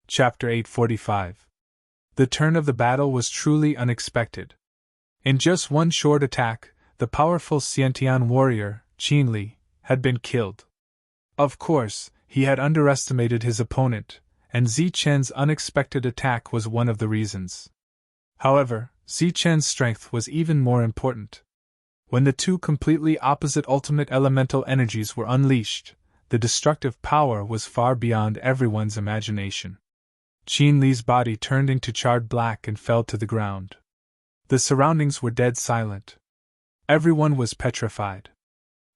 Chapter 845. The turn of the battle was truly unexpected. In just one short attack, the powerful Xiantian warrior, Qin Li, had been killed. Of course, he had underestimated his opponent, and Zichen's unexpected attack was one of the reasons. However, Zichen's strength was even more important. When the two completely opposite ultimate elemental energies were unleashed, the destructive power was far beyond everyone's imagination. Qin Li's body turned into charred black and fell to the ground. The surroundings were dead silent. Everyone was petrified.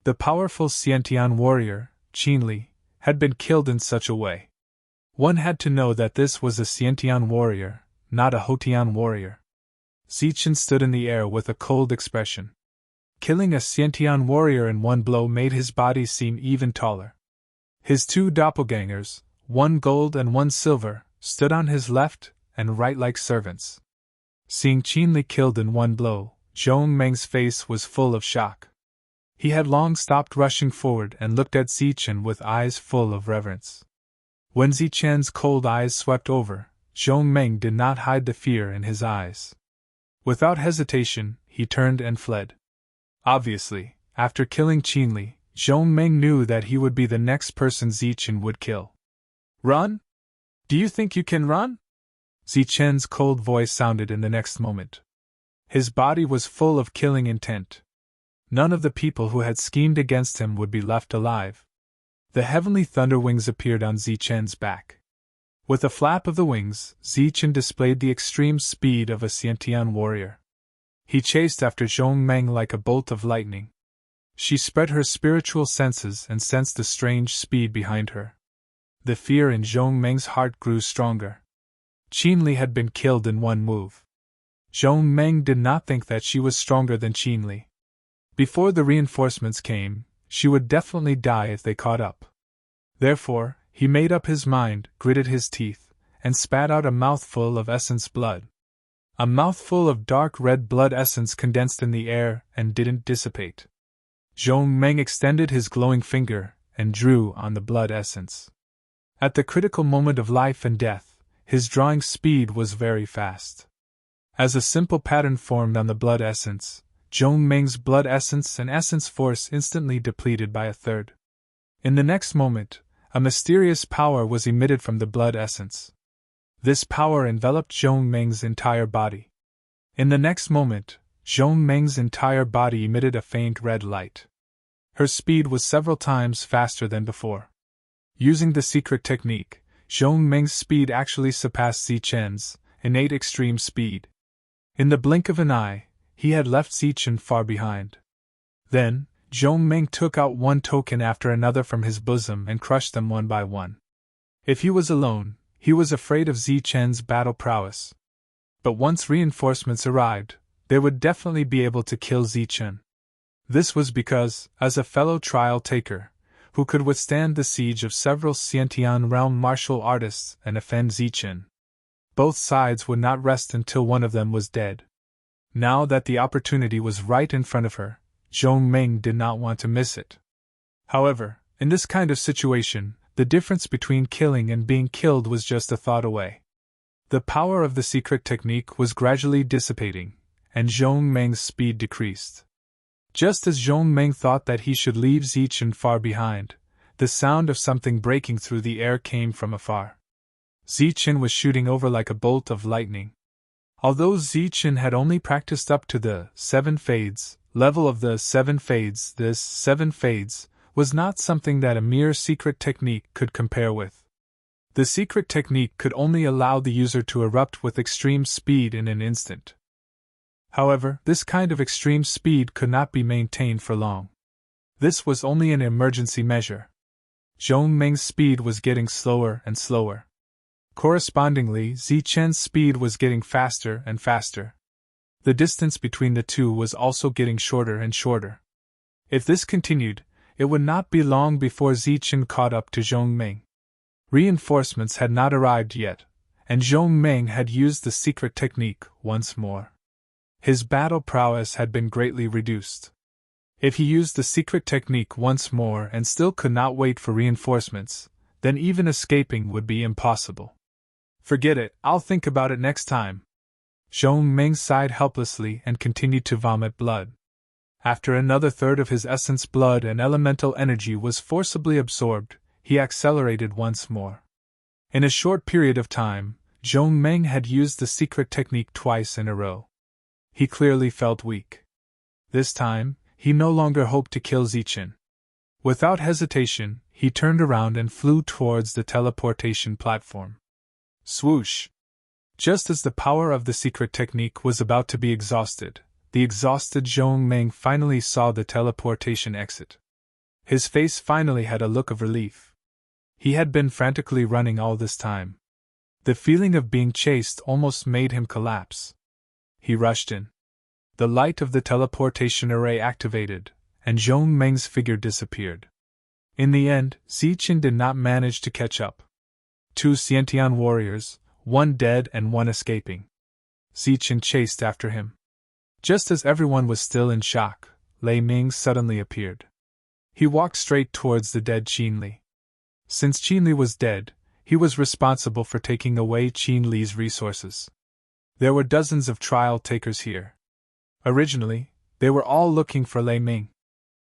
The powerful Xiantian warrior, Qin Li, had been killed in such a way. One had to know that this was a Xiantian warrior, not a Hotian warrior. Zichen stood in the air with a cold expression. Killing a Xiantian warrior in one blow made his body seem even taller. His two doppelgangers, one gold and one silver, stood on his left and right like servants. Seeing Qin Li killed in one blow, Zhong Meng's face was full of shock. He had long stopped rushing forward and looked at Zichen with eyes full of reverence. When Zichen's cold eyes swept over, Zhong Meng did not hide the fear in his eyes. Without hesitation, he turned and fled. Obviously, after killing Qin Li, Zhong Meng knew that he would be the next person Zichen would kill. "Run? Do you think you can run?" Zichen's cold voice sounded in the next moment. His body was full of killing intent. None of the people who had schemed against him would be left alive. The heavenly thunder wings appeared on Zichen's back. With a flap of the wings, Zichen displayed the extreme speed of a Xiantian warrior. He chased after Zhong Meng like a bolt of lightning. She spread her spiritual senses and sensed the strange speed behind her. The fear in Zhong Meng's heart grew stronger. Qin Li had been killed in one move. Zhong Meng did not think that she was stronger than Qin Li. Before the reinforcements came, she would definitely die if they caught up. Therefore, he made up his mind, gritted his teeth, and spat out a mouthful of essence blood. A mouthful of dark red blood essence condensed in the air and didn't dissipate. Zhong Meng extended his glowing finger and drew on the blood essence. At the critical moment of life and death, his drawing speed was very fast. As a simple pattern formed on the blood essence, Zhong Meng's blood essence and essence force instantly depleted by a third. In the next moment, a mysterious power was emitted from the blood essence. This power enveloped Zhong Meng's entire body. In the next moment, Zhong Meng's entire body emitted a faint red light. Her speed was several times faster than before. Using the secret technique, Zhong Meng's speed actually surpassed Zichen's innate extreme speed. In the blink of an eye, he had left Zichen far behind. Then, Zhong Meng took out one token after another from his bosom and crushed them one by one. If he was alone, he was afraid of Zichen's battle prowess. But once reinforcements arrived, they would definitely be able to kill Zichen. This was because, as a fellow trial taker, who could withstand the siege of several Xiantian realm martial artists and offend Zichen, both sides would not rest until one of them was dead. Now that the opportunity was right in front of her, Zhong Meng did not want to miss it. However, in this kind of situation, the difference between killing and being killed was just a thought away. The power of the secret technique was gradually dissipating, and Zhong Meng's speed decreased. Just as Zhong Meng thought that he should leave Zichen far behind, the sound of something breaking through the air came from afar. Zichen was shooting over like a bolt of lightning. Although Zichen had only practiced up to the 7 fades level of the 7 fades, this 7 fades was not something that a mere secret technique could compare with. The secret technique could only allow the user to erupt with extreme speed in an instant. However, this kind of extreme speed could not be maintained for long. This was only an emergency measure. Zhong Meng's speed was getting slower and slower. Correspondingly, Zichen's speed was getting faster and faster. The distance between the two was also getting shorter and shorter. If this continued, it would not be long before Zichen caught up to Zhong Meng. Reinforcements had not arrived yet, and Zhong Meng had used the secret technique once more. His battle prowess had been greatly reduced. If he used the secret technique once more and still could not wait for reinforcements, then even escaping would be impossible. Forget it, I'll think about it next time. Zhong Ming sighed helplessly and continued to vomit blood. After another third of his essence blood and elemental energy was forcibly absorbed, he accelerated once more. In a short period of time, Zhong Ming had used the secret technique twice in a row. He clearly felt weak. This time, he no longer hoped to kill Zichen. Without hesitation, he turned around and flew towards the teleportation platform. Swoosh! Just as the power of the secret technique was about to be exhausted, the exhausted Zhong Ming finally saw the teleportation exit. His face finally had a look of relief. He had been frantically running all this time. The feeling of being chased almost made him collapse. He rushed in. The light of the teleportation array activated, and Zhong Ming's figure disappeared. In the end, Zichen did not manage to catch up. 2 Xiantian warriors, one dead and one escaping. Zichen chased after him. Just as everyone was still in shock, Lei Ming suddenly appeared. He walked straight towards the dead Qin Li. Since Qin Li was dead, he was responsible for taking away Qin Li's resources. There were dozens of trial takers here. Originally, they were all looking for Lei Ming.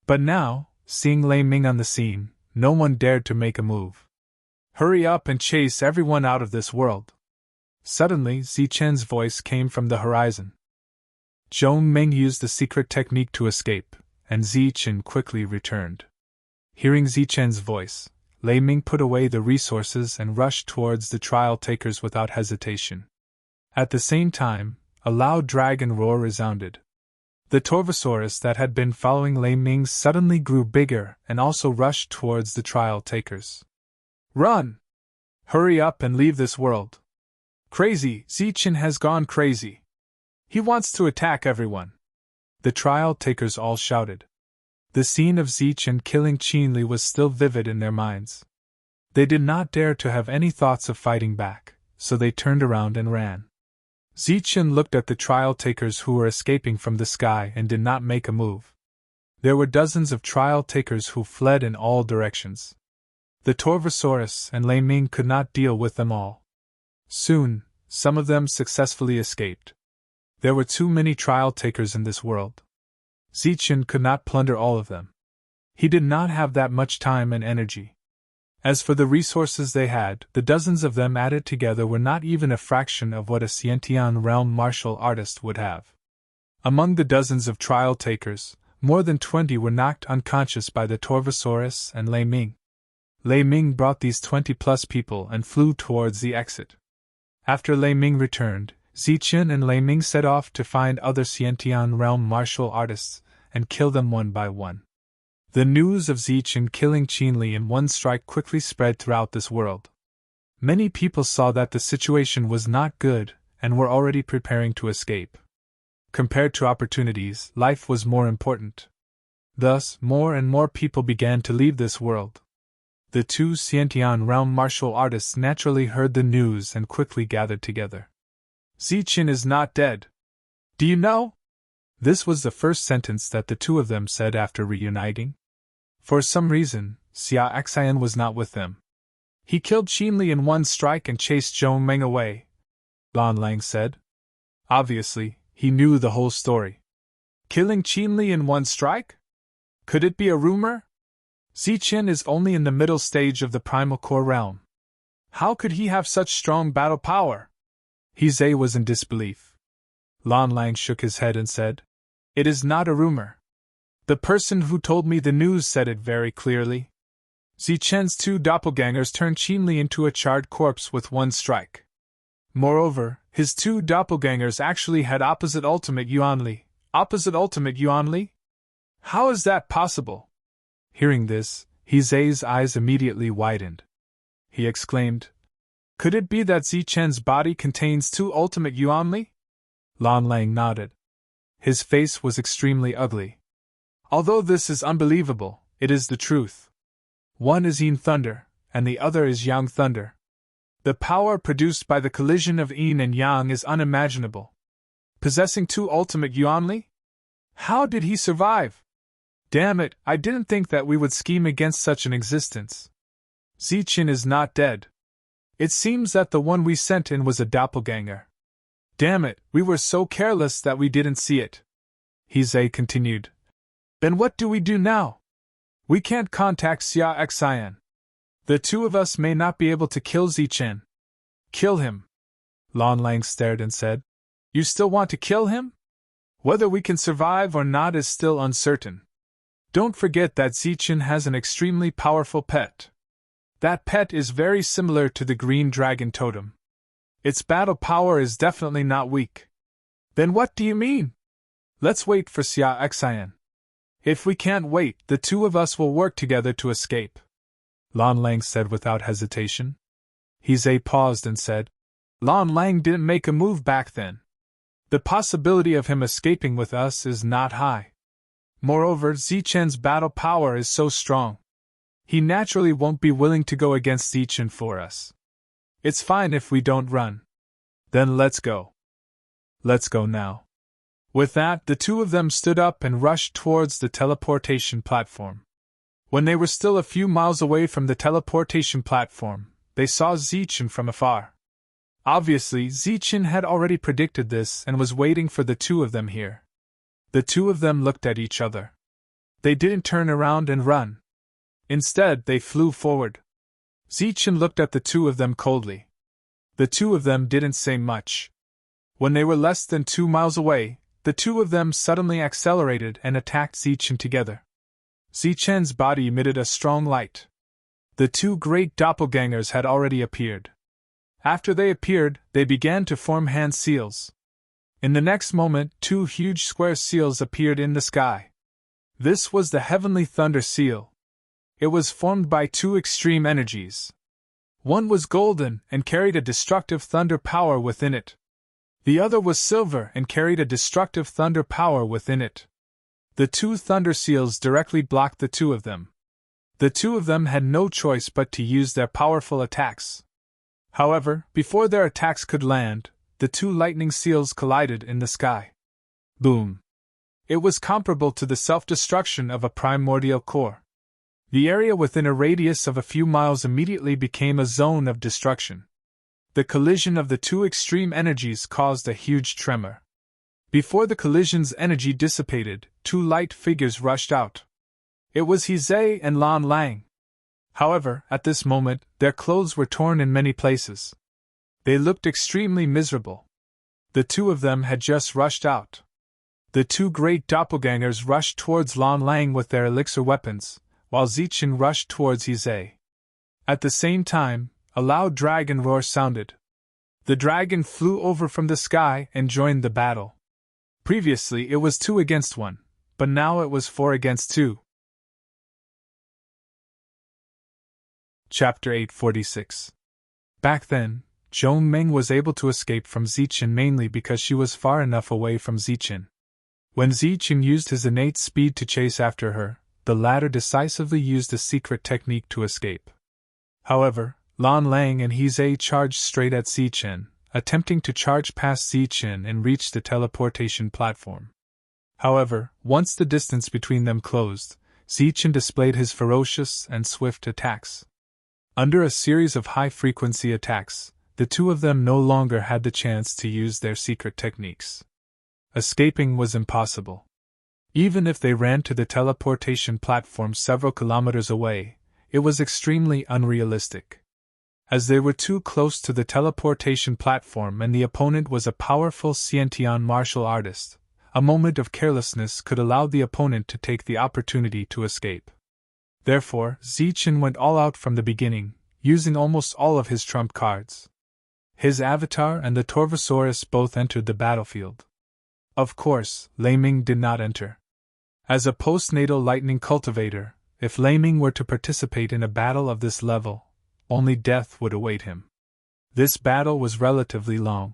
But now, seeing Lei Ming on the scene, no one dared to make a move. Hurry up and chase everyone out of this world. Suddenly, Zichen's voice came from the horizon. Zhong Ming used the secret technique to escape, and Zichen quickly returned. Hearing Zichen's voice, Lei Ming put away the resources and rushed towards the trial takers without hesitation. At the same time, a loud dragon roar resounded. The Torvosaurus that had been following Lei Ming suddenly grew bigger and also rushed towards the trial takers. Run! Hurry up and leave this world. Crazy, Zichen has gone crazy. He wants to attack everyone. The trial takers all shouted. The scene of Zichen killing Qin Li was still vivid in their minds. They did not dare to have any thoughts of fighting back, so they turned around and ran. Zichen looked at the trial takers who were escaping from the sky and did not make a move. There were dozens of trial takers who fled in all directions. The Torvosaurus and Lei Ming could not deal with them all. Soon, some of them successfully escaped. There were too many trial takers in this world. Zichen could not plunder all of them. He did not have that much time and energy. As for the resources they had, the dozens of them added together were not even a fraction of what a Xiantian realm martial artist would have. Among the dozens of trial takers, more than 20 were knocked unconscious by the Torvosaurus and Lei Ming. Lei Ming brought these 20-plus people and flew towards the exit. After Lei Ming returned, Zichen and Lei Ming set off to find other Xiantian realm martial artists and kill them one by one. The news of Zichen killing Qin Li in one strike quickly spread throughout this world. Many people saw that the situation was not good and were already preparing to escape. Compared to opportunities, life was more important. Thus, more and more people began to leave this world. The 2 Xiantian realm martial artists naturally heard the news and quickly gathered together. Zichen is not dead. Do you know? This was the first sentence that the two of them said after reuniting. For some reason, Xia Xian was not with them. He killed Qin Li in one strike and chased Zhong Ming away, Lan Lang said. Obviously, he knew the whole story. Killing Qin Li in one strike? Could it be a rumor? Zichen is only in the middle stage of the primal core realm. How could he have such strong battle power? He was in disbelief. Lan Lang shook his head and said, "It is not a rumor. The person who told me the news said it very clearly. Zichen's 2 doppelgangers turned Qin Li into a charred corpse with one strike. Moreover, his 2 doppelgangers actually had opposite ultimate Yuan Li. Opposite ultimate Yuan Li? How is that possible?" Hearing this, He's eyes immediately widened. He exclaimed, "Could it be that Zichen's body contains 2 ultimate Yuan Li?" Lan Lang nodded. His face was extremely ugly. "Although this is unbelievable, it is the truth. One is Yin Thunder, and the other is Yang Thunder. The power produced by the collision of Yin and Yang is unimaginable. Possessing 2 ultimate Yuan Li? How did he survive? Damn it, I didn't think that we would scheme against such an existence. Zichen is not dead. It seems that the one we sent in was a doppelganger. Damn it, we were so careless that we didn't see it. Hizei continued. Then what do we do now? We can't contact Xia Xian. The two of us may not be able to kill Zichen. Kill him. Lan Lang stared and said, You still want to kill him? Whether we can survive or not is still uncertain. Don't forget that Zichen has an extremely powerful pet. That pet is very similar to the green dragon totem. Its battle power is definitely not weak. Then what do you mean? Let's wait for Xia Xian. If we can't wait, the two of us will work together to escape. Lan Lang said without hesitation. Hizei paused and said, Lan Lang didn't make a move back then. The possibility of him escaping with us is not high. Moreover, Zichen's battle power is so strong. He naturally won't be willing to go against Zichen for us. It's fine if we don't run. Then let's go. Let's go now. With that, the two of them stood up and rushed towards the teleportation platform. When they were still a few miles away from the teleportation platform, they saw Zichen from afar. Obviously, Zichen had already predicted this and was waiting for the two of them here. The two of them looked at each other. They didn't turn around and run. Instead, they flew forward. Zichen looked at the two of them coldly. The two of them didn't say much. When they were less than 2 miles away, the two of them suddenly accelerated and attacked Zichen together. Zichen's body emitted a strong light. The two great doppelgangers had already appeared. After they appeared, they began to form hand seals. In the next moment, 2 huge square seals appeared in the sky. This was the Heavenly Thunder Seal. It was formed by 2 extreme energies. One was golden and carried a destructive thunder power within it. The other was silver and carried a destructive thunder power within it. The 2 thunder seals directly blocked the two of them. The two of them had no choice but to use their powerful attacks. However, before their attacks could land, the 2 lightning seals collided in the sky. Boom! It was comparable to the self-destruction of a primordial core. The area within a radius of a few miles immediately became a zone of destruction. The collision of the 2 extreme energies caused a huge tremor. Before the collision's energy dissipated, 2 light figures rushed out. It was Hizei and Lan Lang. However, at this moment, their clothes were torn in many places. They looked extremely miserable. The two of them had just rushed out. The 2 great doppelgangers rushed towards Lan Lang with their elixir weapons, while Zichen rushed towards Hizei. At the same time, a loud dragon roar sounded. The dragon flew over from the sky and joined the battle. Previously it was 2 against 1, but now it was 4 against 2. Chapter 846. Back then, Zhong Meng was able to escape from Zichen mainly because she was far enough away from Zichen. When Zichen used his innate speed to chase after her, the latter decisively used a secret technique to escape. However, Lan Lang and Hizei charged straight at Zichen, attempting to charge past Zichen and reach the teleportation platform. However, once the distance between them closed, Zichen displayed his ferocious and swift attacks. Under a series of high-frequency attacks, the two of them no longer had the chance to use their secret techniques. Escaping was impossible. Even if they ran to the teleportation platform several kilometers away, it was extremely unrealistic. As they were too close to the teleportation platform and the opponent was a powerful Xiantian martial artist, a moment of carelessness could allow the opponent to take the opportunity to escape. Therefore, Zichen went all out from the beginning, using almost all of his trump cards. His avatar and the Torvosaurus both entered the battlefield. Of course, Lei Ming did not enter. As a postnatal lightning cultivator, if Lei Ming were to participate in a battle of this level, only death would await him. This battle was relatively long.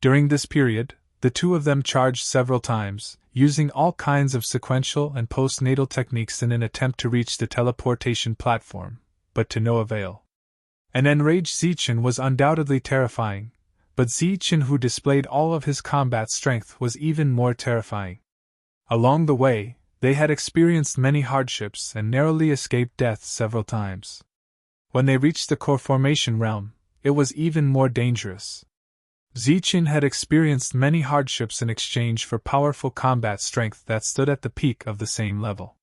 During this period, the two of them charged several times, using all kinds of sequential and postnatal techniques in an attempt to reach the teleportation platform, but to no avail. An enraged Zichen was undoubtedly terrifying, but Zichen, who displayed all of his combat strength, was even more terrifying. Along the way, they had experienced many hardships and narrowly escaped death several times. When they reached the core formation realm, it was even more dangerous. Zichen had experienced many hardships in exchange for powerful combat strength that stood at the peak of the same level.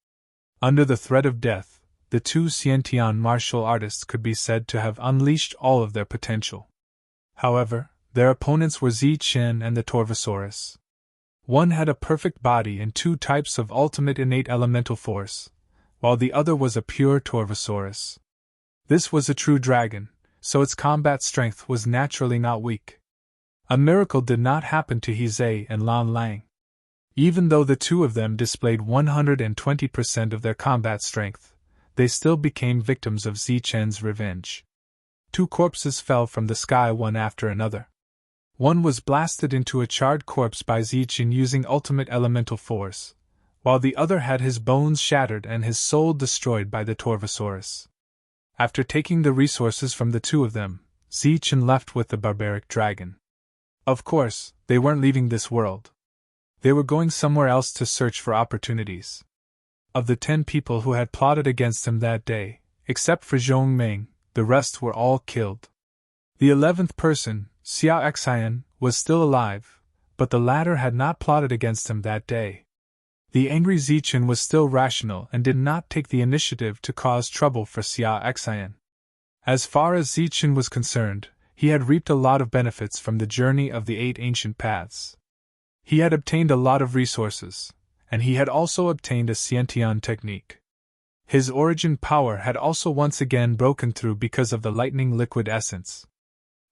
Under the threat of death, the two Xiantian martial artists could be said to have unleashed all of their potential. However, their opponents were Zichen and the Torvosaurus. One had a perfect body and two types of ultimate innate elemental force, while the other was a pure Torvosaurus. This was a true dragon, so its combat strength was naturally not weak. A miracle did not happen to Hizei and Lan Lang. Even though the two of them displayed 120% of their combat strength, they still became victims of Zichen's revenge. Two corpses fell from the sky one after another. One was blasted into a charred corpse by Zichen using ultimate elemental force, while the other had his bones shattered and his soul destroyed by the Torvosaurus. After taking the resources from the two of them, Zichen left with the barbaric dragon. Of course, they weren't leaving this world. They were going somewhere else to search for opportunities. Of the 10 people who had plotted against him that day, except for Zhong Ming, the rest were all killed. The 11th person, Xiao Xian, was still alive, but the latter had not plotted against him that day. The angry Zichen was still rational and did not take the initiative to cause trouble for Xiao Xian. As far as Zichen was concerned, he had reaped a lot of benefits from the journey of the 8 ancient paths. He had obtained a lot of resources, and he had also obtained a Xiantian technique. His origin power had also once again broken through because of the lightning liquid essence.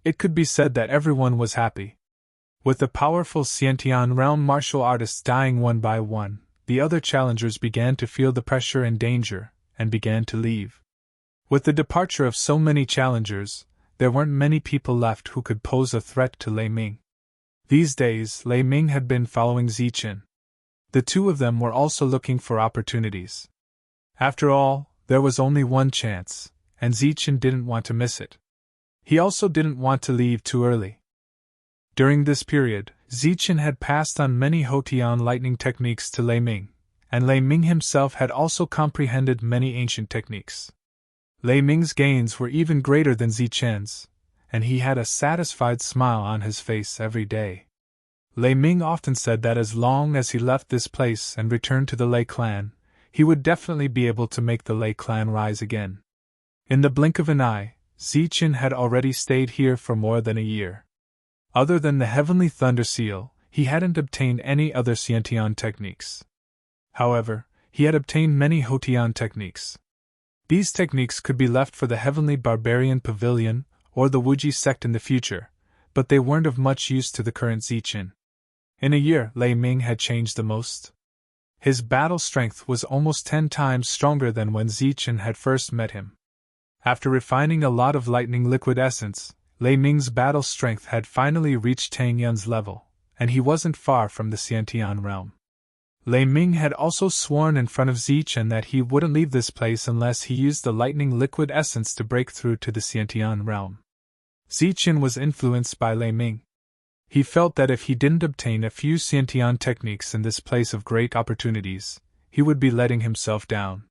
It could be said that everyone was happy. With the powerful Xiantian realm martial artists dying one by one, the other challengers began to feel the pressure and danger, and began to leave. With the departure of so many challengers, there weren't many people left who could pose a threat to Lei Ming. These days, Lei Ming had been following Zichen. The two of them were also looking for opportunities. After all, there was only one chance, and Zichen didn't want to miss it. He also didn't want to leave too early. During this period, Zichen had passed on many Houtian lightning techniques to Lei Ming, and Lei Ming himself had also comprehended many ancient techniques. Lei Ming's gains were even greater than Zichen's, and he had a satisfied smile on his face every day. Lei Ming often said that as long as he left this place and returned to the Lei clan, he would definitely be able to make the Lei clan rise again. In the blink of an eye, Zichen had already stayed here for more than a year. Other than the Heavenly Thunder Seal, he hadn't obtained any other Xiantian techniques. However, he had obtained many Houtian techniques. These techniques could be left for the Heavenly Barbarian Pavilion or the Wuji sect in the future, but they weren't of much use to the current Zichen. In a year, Lei Ming had changed the most. His battle strength was almost 10 times stronger than when Zichen had first met him. After refining a lot of lightning liquid essence, Lei Ming's battle strength had finally reached Tang Yun's level, and he wasn't far from the Xiantian realm. Lei Ming had also sworn in front of Zichen that he wouldn't leave this place unless he used the lightning liquid essence to break through to the Xiantian realm. Zichen was influenced by Lei Ming. He felt that if he didn't obtain a few Xiantian techniques in this place of great opportunities, he would be letting himself down.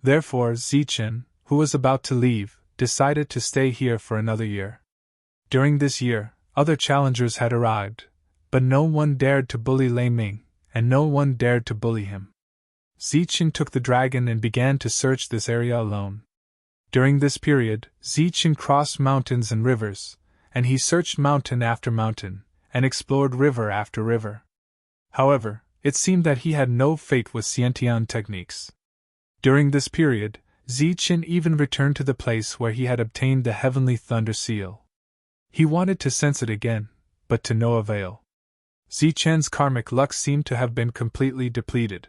Therefore, Zichen, who was about to leave, decided to stay here for another year. During this year, other challengers had arrived, but no one dared to bully Lei Ming, and no one dared to bully him. Zichen took the dragon and began to search this area alone. During this period, Zichen crossed mountains and rivers, and he searched mountain after mountain, and explored river after river. However, it seemed that he had no fate with Xiantian techniques. During this period, Zichen even returned to the place where he had obtained the Heavenly Thunder Seal. He wanted to sense it again, but to no avail. Zichen's karmic luck seemed to have been completely depleted.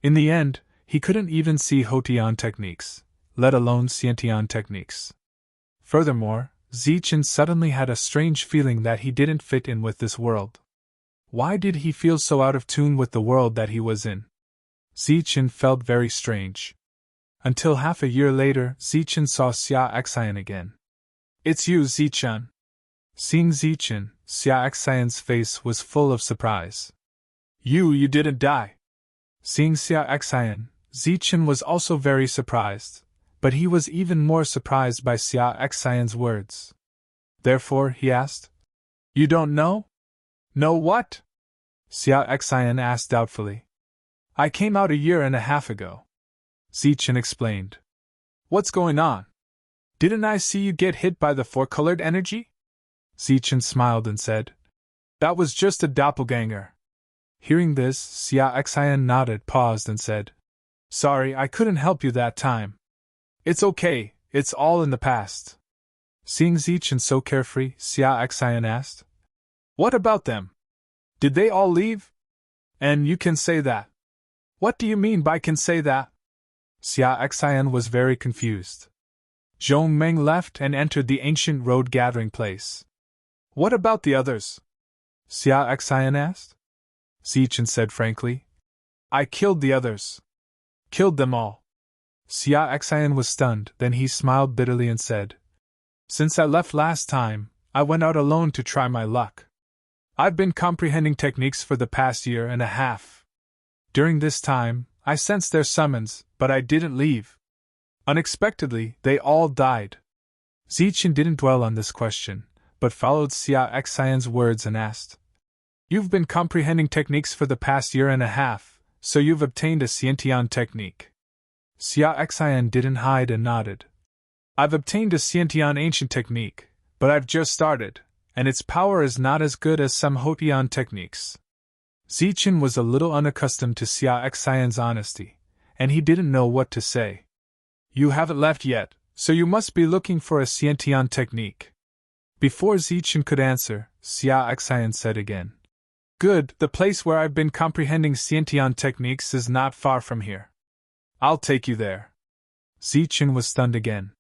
In the end, he couldn't even see Houtian techniques, let alone Xiantian techniques. Furthermore, Zichen suddenly had a strange feeling that he didn't fit in with this world. Why did he feel so out of tune with the world that he was in? Zichen felt very strange. Until half a year later, Zichen saw Xia Xian again. "It's you, Zichen." Seeing Zichen, Xia Xian's face was full of surprise. You didn't die." Seeing Xia Xian, Zichen was also very surprised, but he was even more surprised by Xia Xian's words. Therefore, he asked. You don't know? Know what? Xia Xian asked doubtfully. I came out 1.5 years ago. Zichen explained. What's going on? Didn't I see you get hit by the four-colored energy? Zichen smiled and said. That was just a doppelganger. Hearing this, Xia Xian nodded, paused, and said. Sorry, I couldn't help you that time. It's okay, it's all in the past. Seeing Zichen so carefree, Xia Xian asked. What about them? Did they all leave? And you can say that. What do you mean by can say that? Xia Xian was very confused. Zhong Meng left and entered the ancient road gathering place. What about the others? Xia Xian asked. Zichen said frankly. I killed the others. Killed them all. Xia Xian was stunned, then he smiled bitterly and said. Since I left last time, I went out alone to try my luck. I've been comprehending techniques for the past 1.5 years. During this time, I sensed their summons, but I didn't leave. Unexpectedly, they all died. Zichen didn't dwell on this question, but followed Xia Xian's words and asked. You've been comprehending techniques for the past 1.5 years, so you've obtained a Xiantian technique. Xia Xian didn't hide and nodded. I've obtained a Xiantian ancient technique, but I've just started, and its power is not as good as some Hotian techniques. Zichen was a little unaccustomed to Xia Xian's honesty, and he didn't know what to say. You haven't left yet, so you must be looking for a Xiantian technique. Before Zichen could answer, Xia Xian said again. Good, the place where I've been comprehending Xiantian techniques is not far from here. I'll take you there. Zichen was stunned again.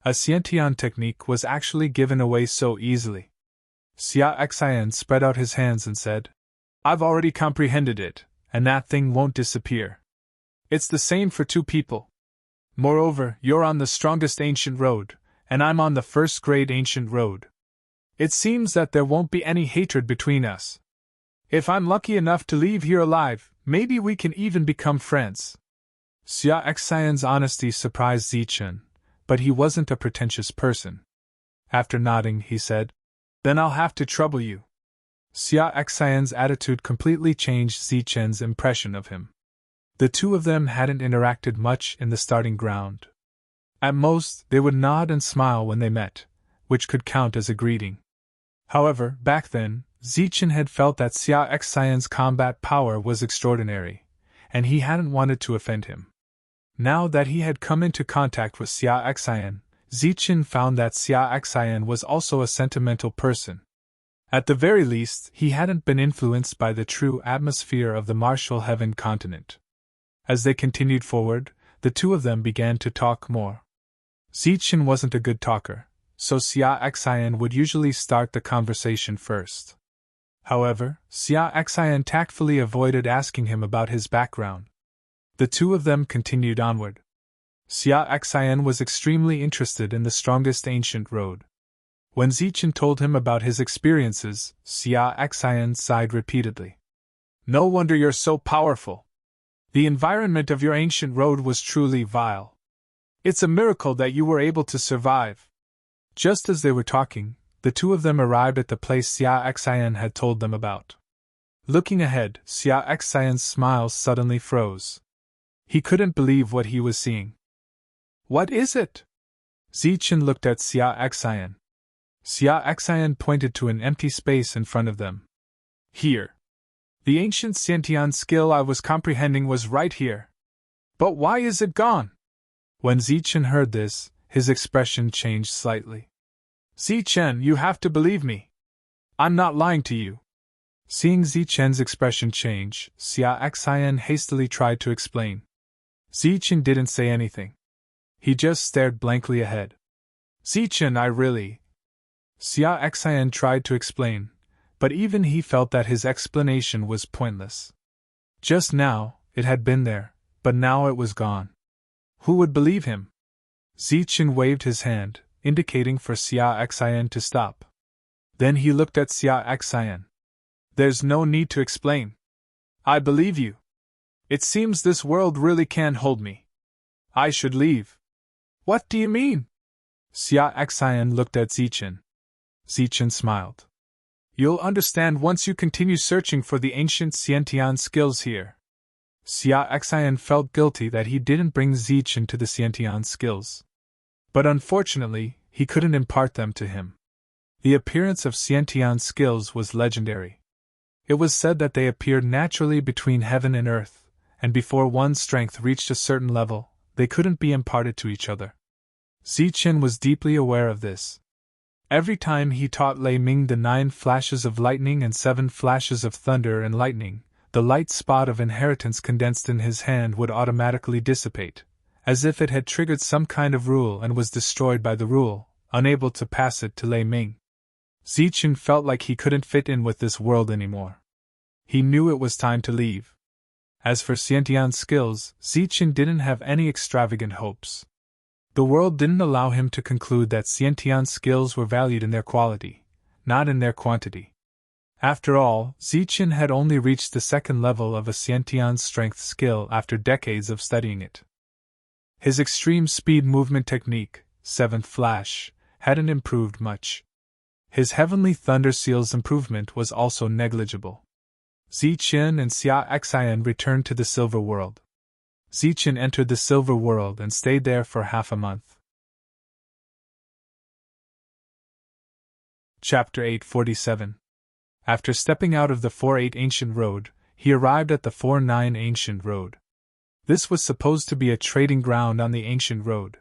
A Xiantian technique was actually given away so easily. Xia Xian spread out his hands and said, I've already comprehended it, and that thing won't disappear. It's the same for 2 people. Moreover, you're on the strongest ancient road, and I'm on the first-grade ancient road. It seems that there won't be any hatred between us. If I'm lucky enough to leave here alive, maybe we can even become friends. Xia Xian's honesty surprised Zichen, but he wasn't a pretentious person. After nodding, he said, Then I'll have to trouble you. Xia Xian's attitude completely changed Zichen's impression of him. The two of them hadn't interacted much in the starting ground. At most, they would nod and smile when they met, which could count as a greeting. However, back then, Zichen had felt that Xia Xian's combat power was extraordinary, and he hadn't wanted to offend him. Now that he had come into contact with Xia Xian, Zichen found that Xia Xian was also a sentimental person. At the very least, he hadn't been influenced by the true atmosphere of the martial heaven continent. As they continued forward, the two of them began to talk more. Zichen wasn't a good talker, so Xia Xian would usually start the conversation first. However, Xia Xian tactfully avoided asking him about his background. The two of them continued onward. Xia Xian was extremely interested in the strongest ancient road. When Zichen told him about his experiences, Xia Xian sighed repeatedly. No wonder you're so powerful. The environment of your ancient road was truly vile. It's a miracle that you were able to survive. Just as they were talking, the two of them arrived at the place Xia Xian had told them about. Looking ahead, Xia Xian's smile suddenly froze. He couldn't believe what he was seeing. What is it? Zichen looked at Xia Xian. Xia Xian pointed to an empty space in front of them. Here. The ancient Xiantian skill I was comprehending was right here. But why is it gone? When Zichen heard this, his expression changed slightly. Zichen, you have to believe me. I'm not lying to you. Seeing Zichen's expression change, Xia Xian hastily tried to explain. Zichen didn't say anything. He just stared blankly ahead. Zichen, I really... Xia Xian tried to explain, but even he felt that his explanation was pointless. Just now, it had been there, but now it was gone. Who would believe him? Zichen waved his hand, indicating for Xia Xian to stop. Then he looked at Xia Xian. There's no need to explain. I believe you. It seems this world really can't hold me. I should leave. What do you mean? Xia Xian looked at Zichen. Zichen smiled. You'll understand once you continue searching for the ancient Xiantian skills here. Xia Xian felt guilty that he didn't bring Zichen to the Xiantian skills. But unfortunately, he couldn't impart them to him. The appearance of Xiantian skills was legendary. It was said that they appeared naturally between heaven and earth, and before one's strength reached a certain level, they couldn't be imparted to each other. Zichen was deeply aware of this. Every time he taught Lei Ming the 9 flashes of lightning and 7 flashes of thunder and lightning, the light spot of inheritance condensed in his hand would automatically dissipate, as if it had triggered some kind of rule and was destroyed by the rule, unable to pass it to Lei Ming. Zichen felt like he couldn't fit in with this world anymore. He knew it was time to leave. As for Xiantian's skills, Zichen didn't have any extravagant hopes. The world didn't allow him to conclude that Xiantian's skills were valued in their quality, not in their quantity. After all, Zichen had only reached the 2nd level of a Xiantian strength skill after decades of studying it. His extreme speed movement technique, 7th flash, hadn't improved much. His heavenly thunder seal's improvement was also negligible. Zichen and Xia Xian returned to the Silver World. Zichen entered the Silver World and stayed there for half a month. Chapter 847. After stepping out of the 4-8 Ancient Road, he arrived at the 4-9 Ancient Road. This was supposed to be a trading ground on the Ancient Road.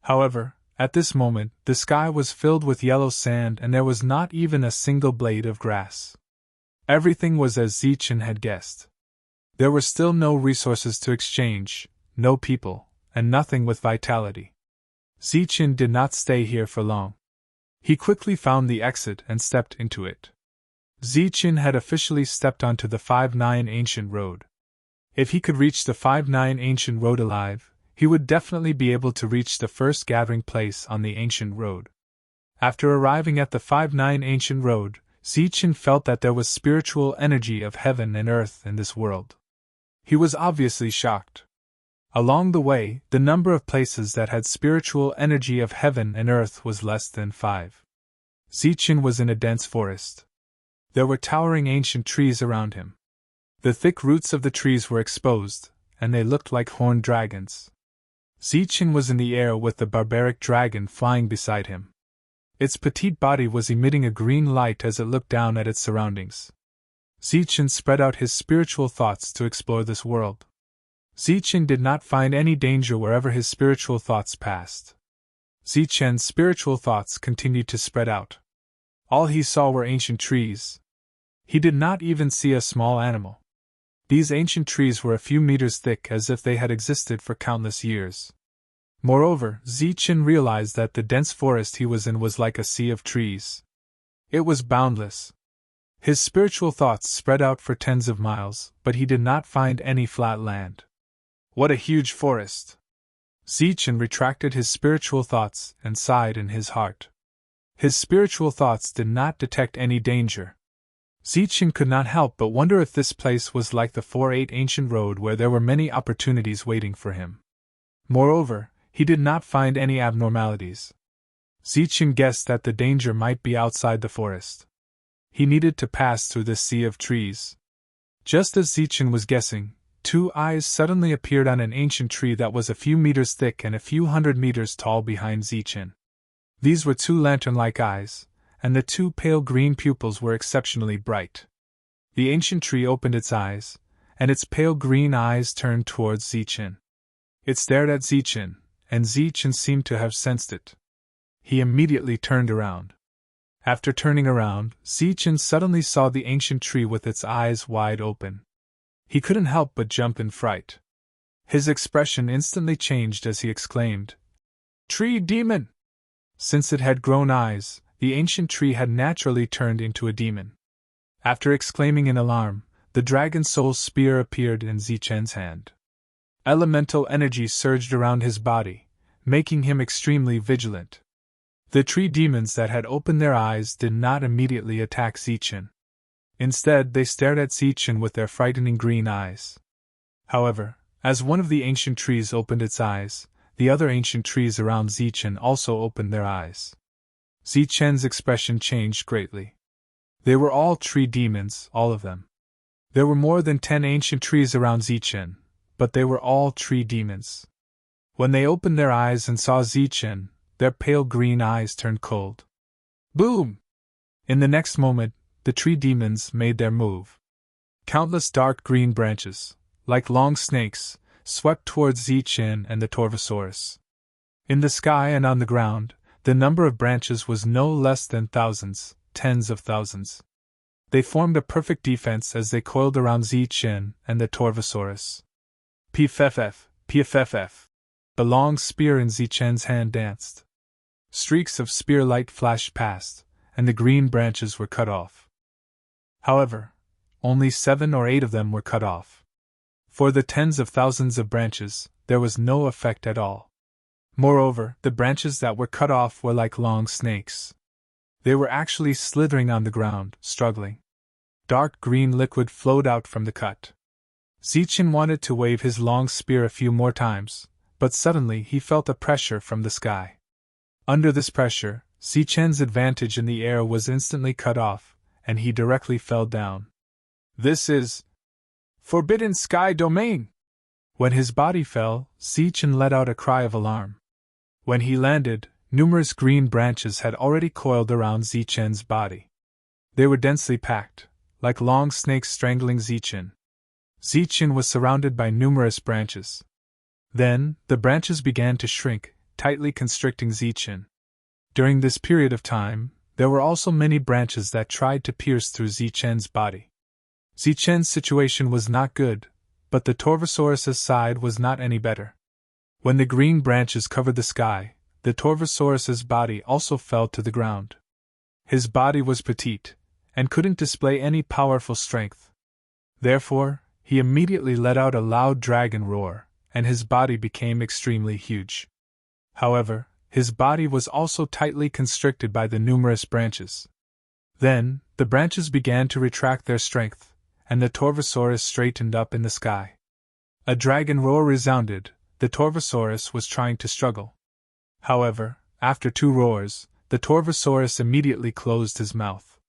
However, at this moment, the sky was filled with yellow sand and there was not even a single blade of grass. Everything was as Zichen had guessed. There were still no resources to exchange, no people, and nothing with vitality. Zichen did not stay here for long. He quickly found the exit and stepped into it. Zichen had officially stepped onto the 5-9 Ancient Road. If he could reach the 5-9 Ancient Road alive, he would definitely be able to reach the first gathering place on the Ancient Road. After arriving at the 5-9 Ancient Road, Zichen felt that there was spiritual energy of heaven and earth in this world. He was obviously shocked. Along the way, the number of places that had spiritual energy of heaven and earth was less than 5. Zichen was in a dense forest. There were towering ancient trees around him. The thick roots of the trees were exposed, and they looked like horned dragons. Zichen was in the air with the barbaric dragon flying beside him. Its petite body was emitting a green light as it looked down at its surroundings. Zichen spread out his spiritual thoughts to explore this world. Zichen did not find any danger wherever his spiritual thoughts passed. Zichen's spiritual thoughts continued to spread out. All he saw were ancient trees. He did not even see a small animal. These ancient trees were a few meters thick as if they had existed for countless years. Moreover, Zichen realized that the dense forest he was in was like a sea of trees. It was boundless. His spiritual thoughts spread out for tens of miles, but he did not find any flat land. What a huge forest! Zichen retracted his spiritual thoughts and sighed in his heart. His spiritual thoughts did not detect any danger. Zichen could not help but wonder if this place was like the 4-8 Ancient Road where there were many opportunities waiting for him. Moreover, he did not find any abnormalities. Zichen guessed that the danger might be outside the forest. He needed to pass through this sea of trees. Just as Zichen was guessing, 2 eyes suddenly appeared on an ancient tree that was a few meters thick and a few hundred meters tall behind Zichen. These were 2 lantern-like eyes, and the 2 pale green pupils were exceptionally bright. The ancient tree opened its eyes, and its pale green eyes turned towards Zichen. It stared at Zichen, and Zichen seemed to have sensed it. He immediately turned around. After turning around, Zichen suddenly saw the ancient tree with its eyes wide open. He couldn't help but jump in fright. His expression instantly changed as he exclaimed, "Tree demon!" Since it had grown eyes, the ancient tree had naturally turned into a demon. After exclaiming in alarm, the dragon soul spear appeared in Zichen's hand. Elemental energy surged around his body, making him extremely vigilant. The tree demons that had opened their eyes did not immediately attack Zichen. Instead, they stared at Zichen with their frightening green eyes. However, as one of the ancient trees opened its eyes, the other ancient trees around Zichen also opened their eyes. Zichen's expression changed greatly. They were all tree demons, all of them. There were more than 10 ancient trees around Zichen, but they were all tree demons. When they opened their eyes and saw Zichen, their pale green eyes turned cold. Boom! In the next moment, the tree demons made their move. Countless dark green branches, like long snakes, swept towards Zichen and the Torvosaurus. In the sky and on the ground, the number of branches was no less than thousands, tens of thousands. They formed a perfect defense as they coiled around Zichen and the Torvosaurus. PFFF, PFFF. The long spear in Zichen's hand danced. Streaks of spear light flashed past, and the green branches were cut off. However, only 7 or 8 of them were cut off. For the tens of thousands of branches, there was no effect at all. Moreover, the branches that were cut off were like long snakes. They were actually slithering on the ground, struggling. Dark green liquid flowed out from the cut. Zichen wanted to wave his long spear a few more times, but suddenly he felt a pressure from the sky. Under this pressure, Zichen's advantage in the air was instantly cut off, and he directly fell down. This is Forbidden Sky Domain! When his body fell, Zichen let out a cry of alarm. When he landed, numerous green branches had already coiled around Zichen's body. They were densely packed, like long snakes strangling Zichen. Zichen was surrounded by numerous branches. Then, the branches began to shrink, tightly constricting Zichen. During this period of time, there were also many branches that tried to pierce through Zichen's body. Zichen's situation was not good, but the Torvosaurus's side was not any better. When the green branches covered the sky, the Torvosaurus's body also fell to the ground. His body was petite, and couldn't display any powerful strength. Therefore, he immediately let out a loud dragon roar, and his body became extremely huge. However, his body was also tightly constricted by the numerous branches. Then, the branches began to retract their strength, and the Torvosaurus straightened up in the sky. A dragon roar resounded. The Torvosaurus was trying to struggle. However, after 2 roars, the Torvosaurus immediately closed his mouth.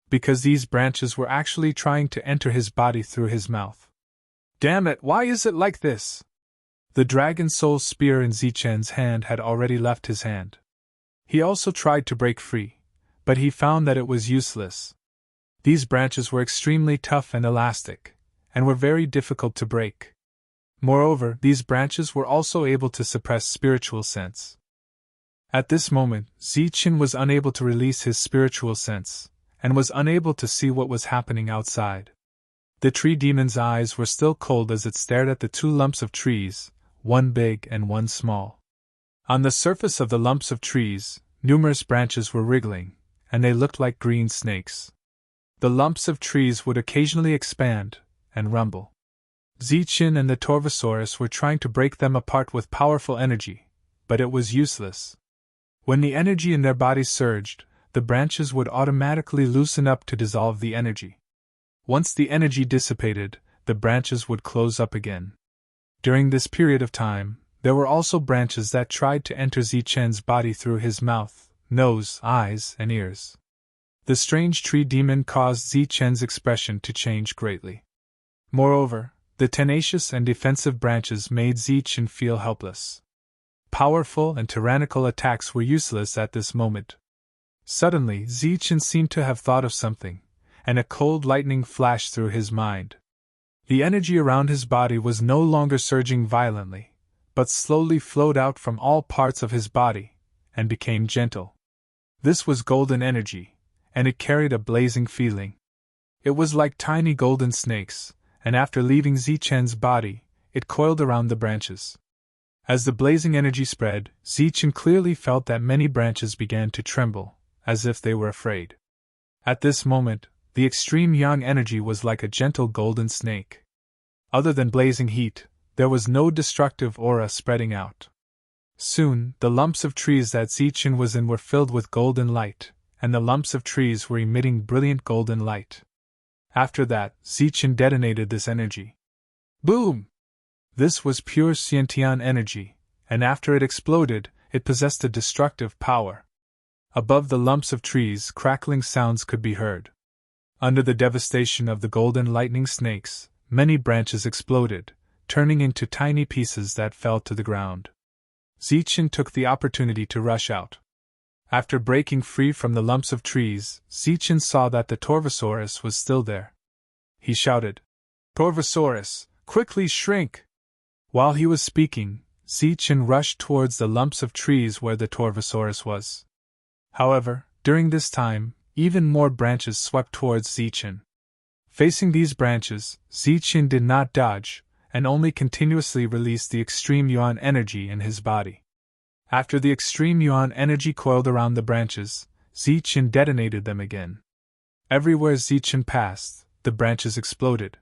Because these branches were actually trying to enter his body through his mouth. Damn it, why is it like this? The dragon soul spear in Zichen's hand had already left his hand. He also tried to break free, but he found that it was useless. These branches were extremely tough and elastic, and were very difficult to break. Moreover, these branches were also able to suppress spiritual sense. At this moment, Zichen was unable to release his spiritual sense, and was unable to see what was happening outside. The tree demon's eyes were still cold as it stared at the 2 lumps of trees, one big and one small. On the surface of the lumps of trees, numerous branches were wriggling, and they looked like green snakes. The lumps of trees would occasionally expand and rumble. Zichen and the Torvosaurus were trying to break them apart with powerful energy, but it was useless. When the energy in their bodies surged, the branches would automatically loosen up to dissolve the energy. Once the energy dissipated, the branches would close up again. During this period of time, there were also branches that tried to enter Zichen's body through his mouth, nose, eyes, and ears. The strange tree demon caused Zichen's expression to change greatly. Moreover, the tenacious and defensive branches made Zichen feel helpless. Powerful and tyrannical attacks were useless at this moment. Suddenly, Zichen seemed to have thought of something, and a cold lightning flashed through his mind. The energy around his body was no longer surging violently, but slowly flowed out from all parts of his body, and became gentle. This was golden energy, and it carried a blazing feeling. It was like tiny golden snakes, and after leaving Zichen's body, it coiled around the branches. As the blazing energy spread, Zichen clearly felt that many branches began to tremble, as if they were afraid. At this moment, the extreme yang energy was like a gentle golden snake. Other than blazing heat, there was no destructive aura spreading out. Soon, the lumps of trees that Zichen was in were filled with golden light, and the lumps of trees were emitting brilliant golden light. After that, Zichen detonated this energy. Boom! This was pure Xiantian energy, and after it exploded, it possessed a destructive power. Above the lumps of trees, crackling sounds could be heard. Under the devastation of the golden lightning snakes, many branches exploded, turning into tiny pieces that fell to the ground. Zichen took the opportunity to rush out. After breaking free from the lumps of trees, Zichen saw that the Torvosaurus was still there. He shouted, "Torvosaurus, quickly shrink!" While he was speaking, Zichen rushed towards the lumps of trees where the Torvosaurus was. However, during this time, even more branches swept towards Zichen. Facing these branches, Zichen did not dodge, and only continuously released the extreme yuan energy in his body. After the extreme yuan energy coiled around the branches, Zichen detonated them again. Everywhere Zichen passed, the branches exploded.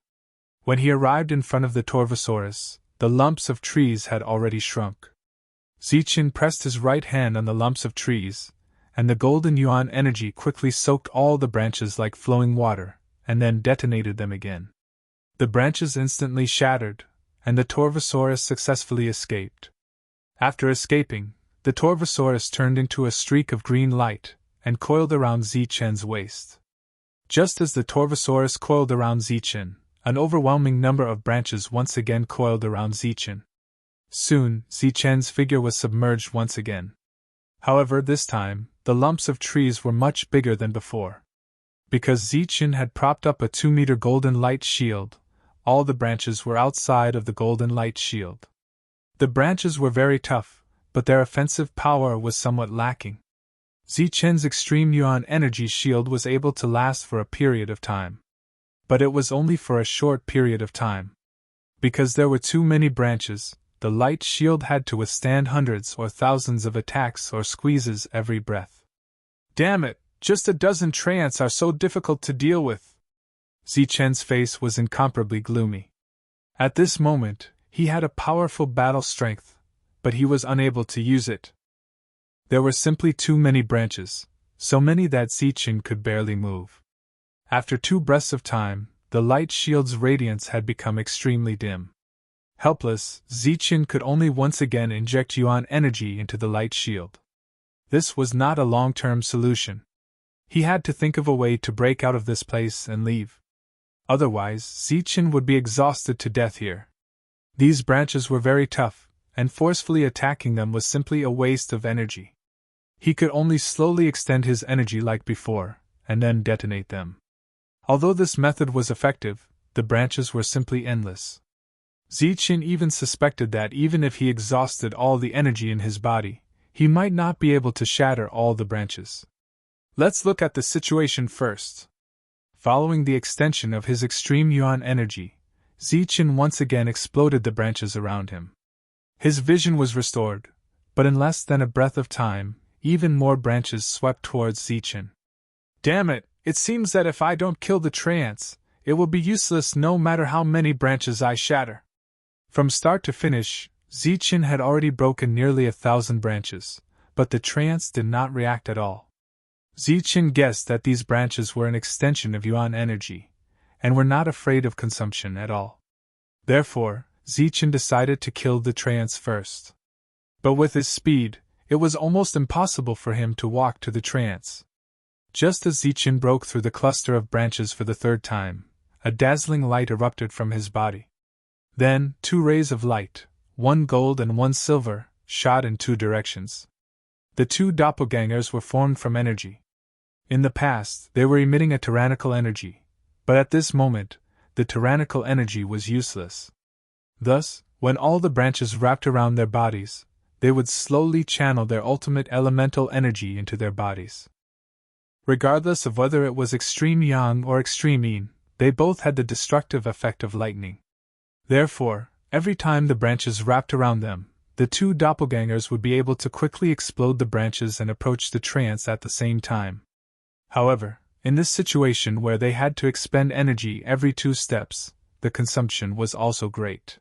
When he arrived in front of the Torvosaurus, the lumps of trees had already shrunk. Zichen pressed his right hand on the lumps of trees, and the golden yuan energy quickly soaked all the branches like flowing water, and then detonated them again. The branches instantly shattered, and the Torvosaurus successfully escaped. After escaping, the Torvosaurus turned into a streak of green light, and coiled around Zichen's waist. Just as the Torvosaurus coiled around Zichen, an overwhelming number of branches once again coiled around Zichen. Soon, Zichen's figure was submerged once again. However, this time, the lumps of trees were much bigger than before. Because Zichen had propped up a 2-meter golden light shield, all the branches were outside of the golden light shield. The branches were very tough, but their offensive power was somewhat lacking. Zichen's extreme yuan energy shield was able to last for a period of time. But it was only for a short period of time. Because there were too many branches, the light shield had to withstand hundreds or thousands of attacks or squeezes every breath. Damn it, just a dozen treants are so difficult to deal with. Zichen's face was incomparably gloomy. At this moment, he had a powerful battle strength, but he was unable to use it. There were simply too many branches, so many that Zichen could barely move. After 2 breaths of time, the light shield's radiance had become extremely dim. Helpless, Zichen could only once again inject yuan energy into the light shield. This was not a long-term solution. He had to think of a way to break out of this place and leave. Otherwise, Zichen would be exhausted to death here. These branches were very tough, and forcefully attacking them was simply a waste of energy. He could only slowly extend his energy like before, and then detonate them. Although this method was effective, the branches were simply endless. Zichen even suspected that even if he exhausted all the energy in his body, he might not be able to shatter all the branches. Let's look at the situation first. Following the extension of his extreme yuan energy, Zichen once again exploded the branches around him. His vision was restored, but in less than a breath of time, even more branches swept towards Zichen. Damn it, it seems that if I don't kill the treants, it will be useless no matter how many branches I shatter. From start to finish, Zichen had already broken nearly 1,000 branches, but the treants did not react at all. Zichen guessed that these branches were an extension of yuan energy, and were not afraid of consumption at all. Therefore, Zichen decided to kill the treants first. But with his speed, it was almost impossible for him to walk to the treants. Just as Zichen broke through the cluster of branches for the 3rd time, a dazzling light erupted from his body. Then, 2 rays of light, one gold and one silver, shot in 2 directions. The 2 doppelgangers were formed from energy. In the past, they were emitting a tyrannical energy, but at this moment, the tyrannical energy was useless. Thus, when all the branches wrapped around their bodies, they would slowly channel their ultimate elemental energy into their bodies. Regardless of whether it was extreme yang or extreme yin, they both had the destructive effect of lightning. Therefore, every time the branches wrapped around them, the 2 doppelgangers would be able to quickly explode the branches and approach the treants at the same time. However, in this situation where they had to expend energy every 2 steps, the consumption was also great.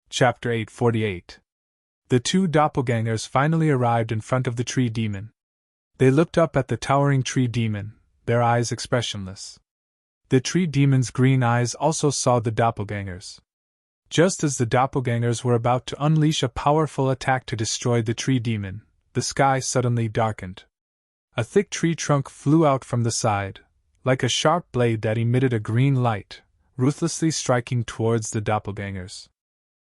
Chapter 848. The 2 doppelgangers finally arrived in front of the tree demon. They looked up at the towering tree demon, their eyes expressionless. The tree demon's green eyes also saw the doppelgangers. Just as the doppelgangers were about to unleash a powerful attack to destroy the tree demon, the sky suddenly darkened. A thick tree trunk flew out from the side, like a sharp blade that emitted a green light, ruthlessly striking towards the doppelgangers.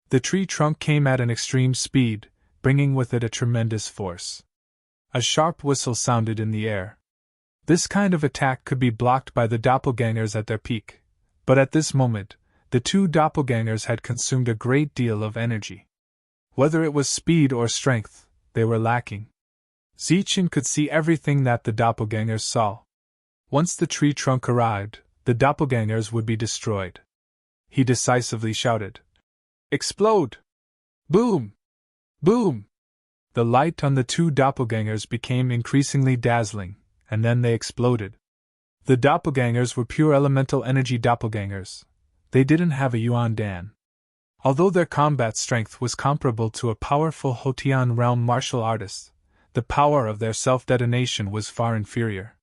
The tree trunk came at an extreme speed, bringing with it a tremendous force. A sharp whistle sounded in the air. This kind of attack could be blocked by the doppelgangers at their peak, but at this moment, the two doppelgangers had consumed a great deal of energy. Whether it was speed or strength, they were lacking. Zichen could see everything that the doppelgangers saw. Once the tree trunk arrived, the doppelgangers would be destroyed. He decisively shouted, "Explode! Boom! Boom!" The light on the two doppelgangers became increasingly dazzling, and then they exploded. The doppelgangers were pure elemental energy doppelgangers. They didn't have a Yuan Dan. Although their combat strength was comparable to a powerful Hotian realm martial artist, the power of their self-detonation was far inferior.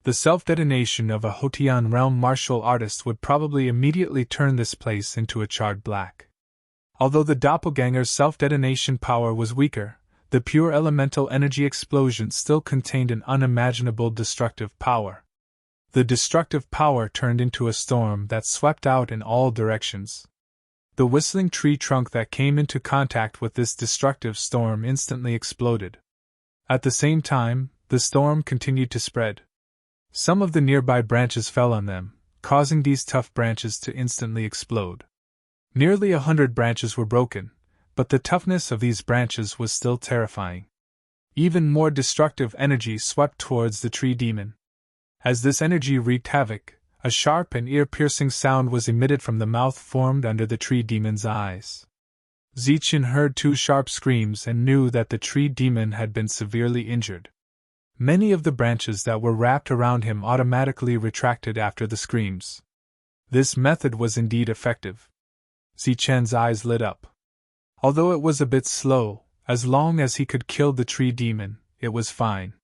The self-detonation of a Hotian realm martial artist would probably immediately turn this place into a charred black. Although the doppelganger's self-detonation power was weaker, the pure elemental energy explosion still contained an unimaginable destructive power. The destructive power turned into a storm that swept out in all directions. The whistling tree trunk that came into contact with this destructive storm instantly exploded. At the same time, the storm continued to spread. Some of the nearby branches fell on them, causing these tough branches to instantly explode. Nearly 100 branches were broken, but the toughness of these branches was still terrifying. Even more destructive energy swept towards the tree demon. As this energy wreaked havoc, a sharp and ear-piercing sound was emitted from the mouth formed under the tree demon's eyes. Zichen heard two sharp screams and knew that the tree demon had been severely injured. Many of the branches that were wrapped around him automatically retracted after the screams. This method was indeed effective. Zichen's eyes lit up. Although it was a bit slow, as long as he could kill the tree demon, it was fine.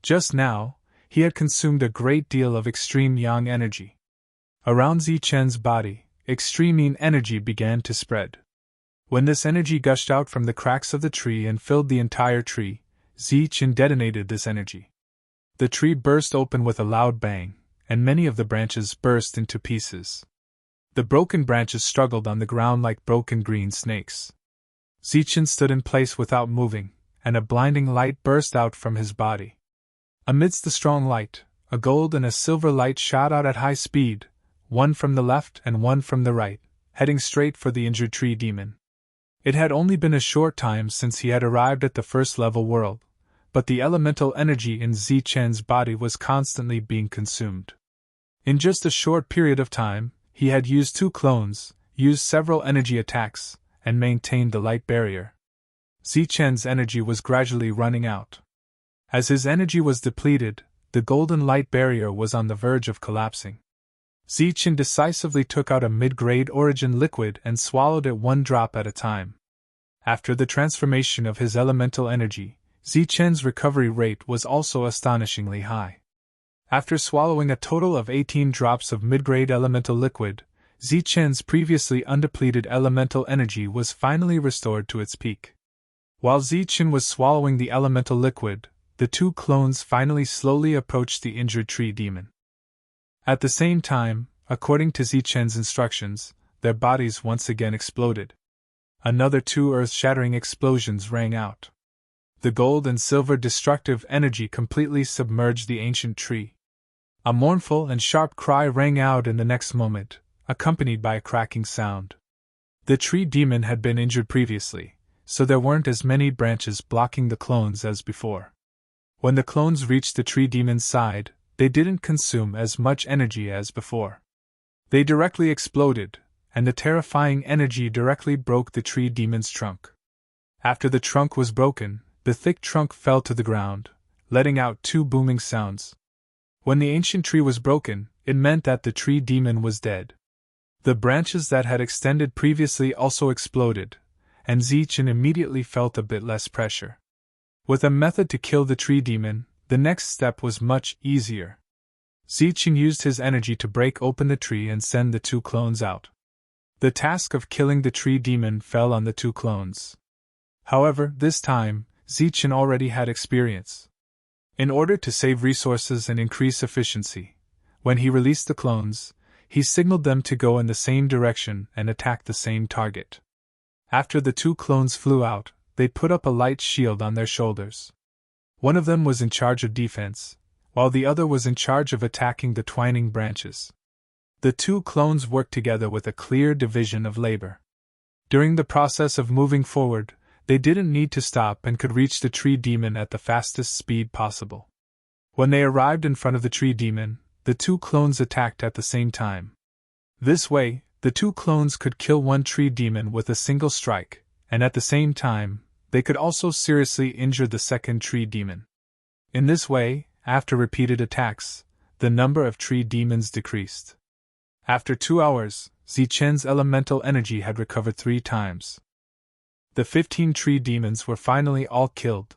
Just now, he had consumed a great deal of extreme yang energy. Around Zichen's body, extreme yin energy began to spread. When this energy gushed out from the cracks of the tree and filled the entire tree, Zichen detonated this energy. The tree burst open with a loud bang, and many of the branches burst into pieces. The broken branches struggled on the ground like broken green snakes. Zichen stood in place without moving, and a blinding light burst out from his body. Amidst the strong light, a gold and a silver light shot out at high speed, one from the left and one from the right, heading straight for the injured tree demon. It had only been a short time since he had arrived at the first-level world, but the elemental energy in Zichen's body was constantly being consumed. In just a short period of time, he had used 2 clones, used several energy attacks, and maintained the light barrier. Zichen's energy was gradually running out. As his energy was depleted, the golden light barrier was on the verge of collapsing. Zichen decisively took out a mid-grade origin liquid and swallowed it 1 drop at a time. After the transformation of his elemental energy, Zichen's recovery rate was also astonishingly high. After swallowing a total of 18 drops of mid-grade elemental liquid, Zichen's previously undepleted elemental energy was finally restored to its peak. While Zichen was swallowing the elemental liquid, the 2 clones finally slowly approached the injured tree demon. At the same time, according to Zichen's instructions, their bodies once again exploded. Another 2 earth-shattering explosions rang out. The gold and silver destructive energy completely submerged the ancient tree. A mournful and sharp cry rang out in the next moment, accompanied by a cracking sound. The tree demon had been injured previously, so there weren't as many branches blocking the clones as before. When the clones reached the tree demon's side, they didn't consume as much energy as before. They directly exploded, and the terrifying energy directly broke the tree demon's trunk. After the trunk was broken, the thick trunk fell to the ground, letting out 2 booming sounds. When the ancient tree was broken, it meant that the tree demon was dead. The branches that had extended previously also exploded, and Zichen immediately felt a bit less pressure. With a method to kill the tree demon, the next step was much easier. Zichen used his energy to break open the tree and send the 2 clones out. The task of killing the tree demon fell on the two clones. However, this time, Zichen already had experience. In order to save resources and increase efficiency, when he released the clones, he signaled them to go in the same direction and attack the same target. After the two clones flew out, they put up a light shield on their shoulders. One of them was in charge of defense, while the other was in charge of attacking the twining branches. The two clones worked together with a clear division of labor. During the process of moving forward, they didn't need to stop and could reach the tree demon at the fastest speed possible. When they arrived in front of the tree demon, the two clones attacked at the same time. This way, the two clones could kill one tree demon with a single strike, and at the same time, they could also seriously injure the second tree demon. In this way, after repeated attacks, the number of tree demons decreased. After 2 hours, Zichen's elemental energy had recovered 3 times. The 15 tree demons were finally all killed.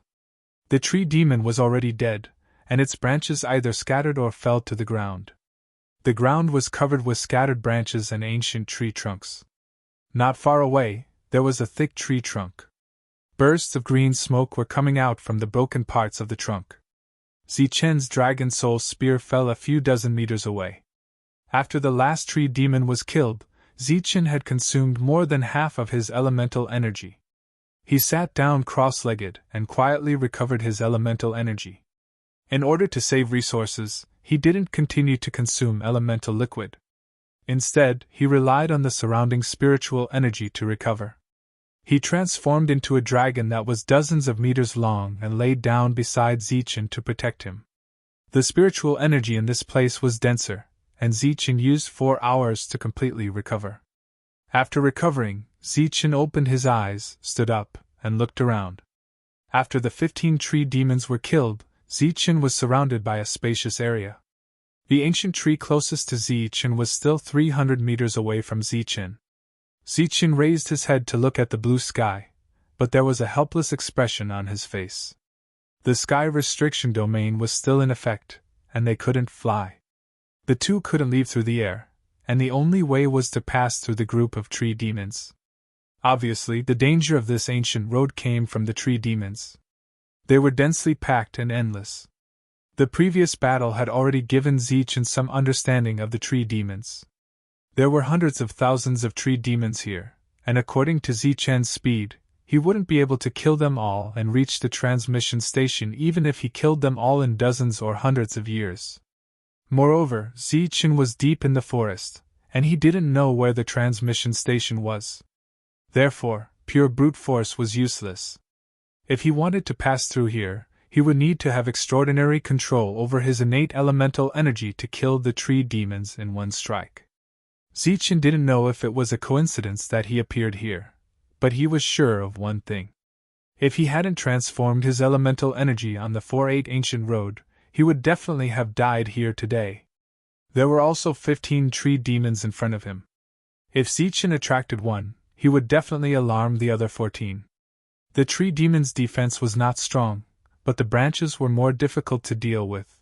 The tree demon was already dead, and its branches either scattered or fell to the ground. The ground was covered with scattered branches and ancient tree trunks. Not far away, there was a thick tree trunk. Bursts of green smoke were coming out from the broken parts of the trunk. Zichen's dragon soul spear fell a few dozen meters away. After the last tree demon was killed, Zichen had consumed more than half of his elemental energy. He sat down cross-legged and quietly recovered his elemental energy. In order to save resources, he didn't continue to consume elemental liquid. Instead, he relied on the surrounding spiritual energy to recover. He transformed into a dragon that was dozens of meters long and laid down beside Zichen to protect him. The spiritual energy in this place was denser, and Zichen used 4 hours to completely recover. After recovering, Zichen opened his eyes, stood up, and looked around. After the 15 tree demons were killed, Zichen was surrounded by a spacious area. The ancient tree closest to Zichen was still 300 meters away from Zichen. Zichen raised his head to look at the blue sky, but there was a helpless expression on his face. The sky restriction domain was still in effect, and they couldn't fly. The two couldn't leave through the air, and the only way was to pass through the group of tree demons. Obviously, the danger of this ancient road came from the tree demons. They were densely packed and endless. The previous battle had already given Zichen some understanding of the tree demons. There were hundreds of thousands of tree demons here, and according to Zichen's speed, he wouldn't be able to kill them all and reach the transmission station even if he killed them all in dozens or hundreds of years. Moreover, Zichen was deep in the forest, and he didn't know where the transmission station was. Therefore, pure brute force was useless. If he wanted to pass through here, he would need to have extraordinary control over his innate elemental energy to kill the tree demons in one strike. Zichen didn't know if it was a coincidence that he appeared here, but he was sure of one thing. If he hadn't transformed his elemental energy on the 4-8 ancient road, he would definitely have died here today. There were also 15 tree demons in front of him. If Zichen attracted one, he would definitely alarm the other 14. The tree demon's defense was not strong, but the branches were more difficult to deal with.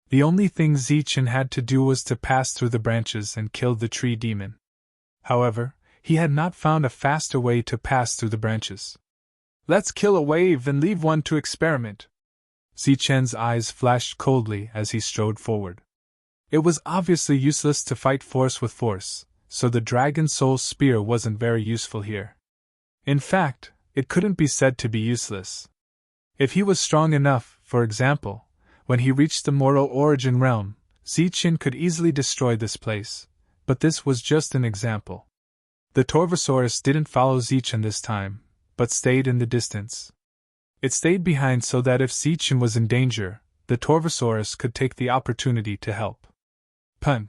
The only thing Zichen had to do was to pass through the branches and kill the tree demon. However, he had not found a faster way to pass through the branches. "Let's kill a wave and leave one to experiment." Zichen's eyes flashed coldly as he strode forward. It was obviously useless to fight force with force, so the Dragon Soul Spear wasn't very useful here. In fact, it couldn't be said to be useless. If he was strong enough, for example, when he reached the mortal origin realm, Zichen could easily destroy this place, but this was just an example. The Torvosaurus didn't follow Zichen this time, but stayed in the distance. It stayed behind so that if Zichen was in danger, the Torvosaurus could take the opportunity to help. Pun.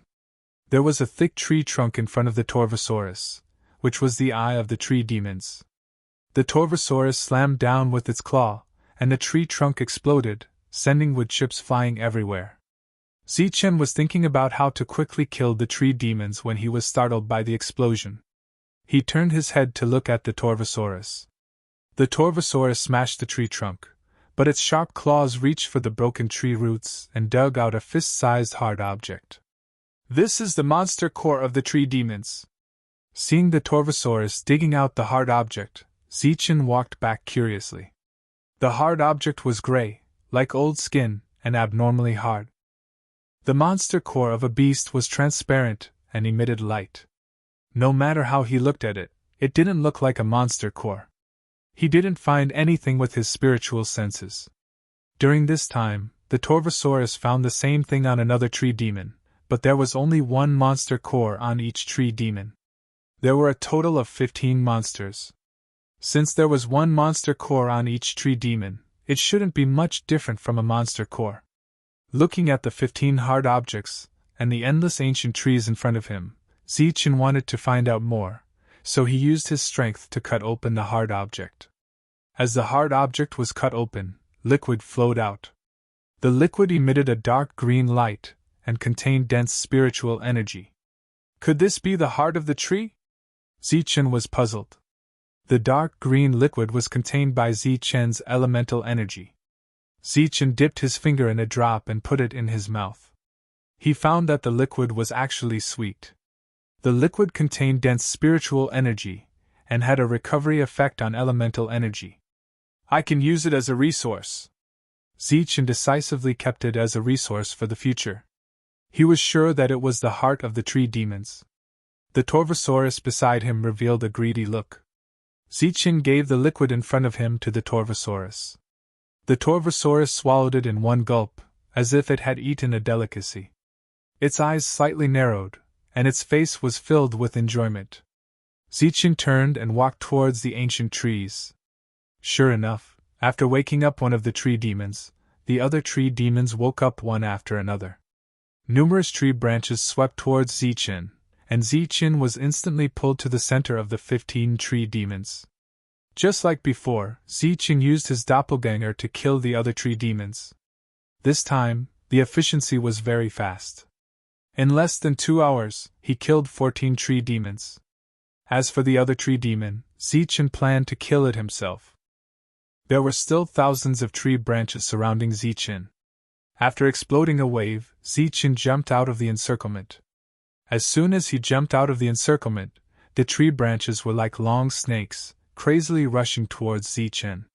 There was a thick tree trunk in front of the Torvosaurus, which was the eye of the tree demons. The Torvosaurus slammed down with its claw, and the tree trunk exploded, sending wood chips flying everywhere. Zichen was thinking about how to quickly kill the tree demons when he was startled by the explosion. He turned his head to look at the Torvosaurus. The Torvosaurus smashed the tree trunk, but its sharp claws reached for the broken tree roots and dug out a fist-sized hard object. "This is the monster core of the tree demons," Seeing the Torvosaurus digging out the hard object, Zichen walked back curiously. The hard object was gray, like old skin, and abnormally hard. The monster core of a beast was transparent and emitted light. No matter how he looked at it, it didn't look like a monster core. He didn't find anything with his spiritual senses. During this time, the Torvosaurus found the same thing on another tree demon, but there was only one monster core on each tree demon. There were a total of 15 monsters. Since there was one monster core on each tree demon, it shouldn't be much different from a monster core. Looking at the 15 hard objects, and the endless ancient trees in front of him, Zichen wanted to find out more, so he used his strength to cut open the hard object. As the hard object was cut open, liquid flowed out. The liquid emitted a dark green light, and contained dense spiritual energy. Could this be the heart of the tree? Zichen was puzzled. The dark green liquid was contained by Zichen's elemental energy. Zichen dipped his finger in a drop and put it in his mouth. He found that the liquid was actually sweet. The liquid contained dense spiritual energy, and had a recovery effect on elemental energy. I can use it as a resource. Zichen decisively kept it as a resource for the future. He was sure that it was the heart of the tree demons. The Torvosaurus beside him revealed a greedy look. Zichen gave the liquid in front of him to the Torvosaurus. The Torvosaurus swallowed it in one gulp, as if it had eaten a delicacy. Its eyes slightly narrowed, and its face was filled with enjoyment. Zichen turned and walked towards the ancient trees. Sure enough, after waking up one of the tree demons, the other tree demons woke up one after another. Numerous tree branches swept towards Zichen, and Zichen was instantly pulled to the center of the 15 tree demons. Just like before, Zichen used his doppelganger to kill the other tree demons. This time, the efficiency was very fast. In less than 2 hours, he killed 14 tree demons. As for the other tree demon, Zichen planned to kill it himself. There were still thousands of tree branches surrounding Zichen. After exploding a wave, Zichen jumped out of the encirclement. As soon as he jumped out of the encirclement, the tree branches were like long snakes, crazily rushing towards Zichen.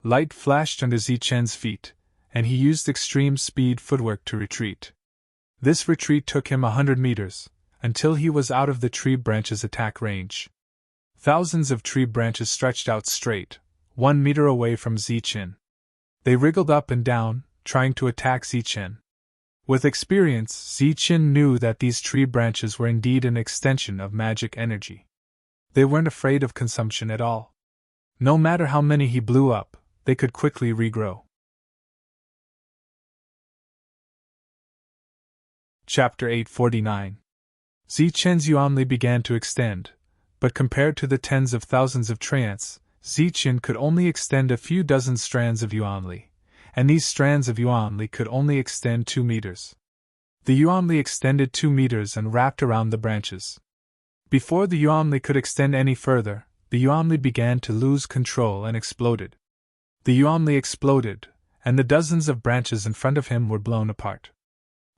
Light flashed under Zichen's feet, and he used extreme speed footwork to retreat. This retreat took him 100 meters, until he was out of the tree branches' attack range. Thousands of tree branches stretched out straight, 1 meter away from Zichen. They wriggled up and down, trying to attack Zichen. With experience, Zichen knew that these tree branches were indeed an extension of magic energy. They weren't afraid of consumption at all. No matter how many he blew up, they could quickly regrow. Chapter 849. Zichen's Yuanli began to extend, but compared to the tens of thousands of treants, Zichen could only extend a few dozen strands of Yuanli, and these strands of Yuanli could only extend 2 meters. The Yuanli extended 2 meters and wrapped around the branches. Before the Yuanli could extend any further, the Yuanli began to lose control and exploded. The Yuanli exploded, and the dozens of branches in front of him were blown apart.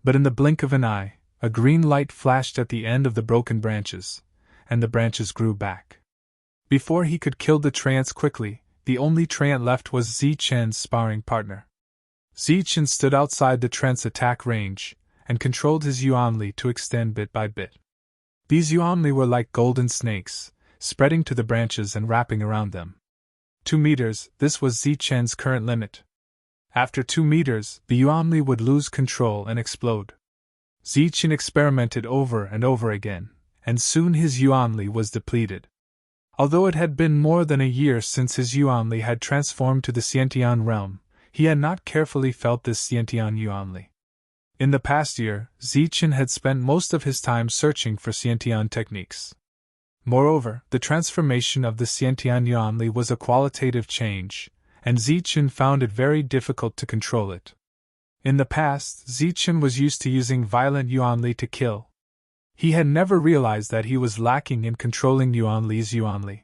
But in the blink of an eye, a green light flashed at the end of the broken branches, and the branches grew back. Before he could kill the treants quickly, the only treant left was Zichen's sparring partner. Zichen stood outside the treant's attack range, and controlled his Yuanli to extend bit by bit. These Yuanli were like golden snakes, spreading to the branches and wrapping around them. 2 meters, this was Zichen's current limit. After 2 meters, the Yuanli would lose control and explode. Zichen experimented over and over again, and soon his Yuanli was depleted. Although it had been more than a year since his Yuanli had transformed to the Xiantian realm, he had not carefully felt this Xiantian Yuanli. In the past year, Zichen had spent most of his time searching for Xiantian techniques. Moreover, the transformation of the Xiantian Yuanli was a qualitative change, and Zichen found it very difficult to control it. In the past, Zichen was used to using violent Yuanli to kill. He had never realized that he was lacking in controlling Yuanli's Yuanli.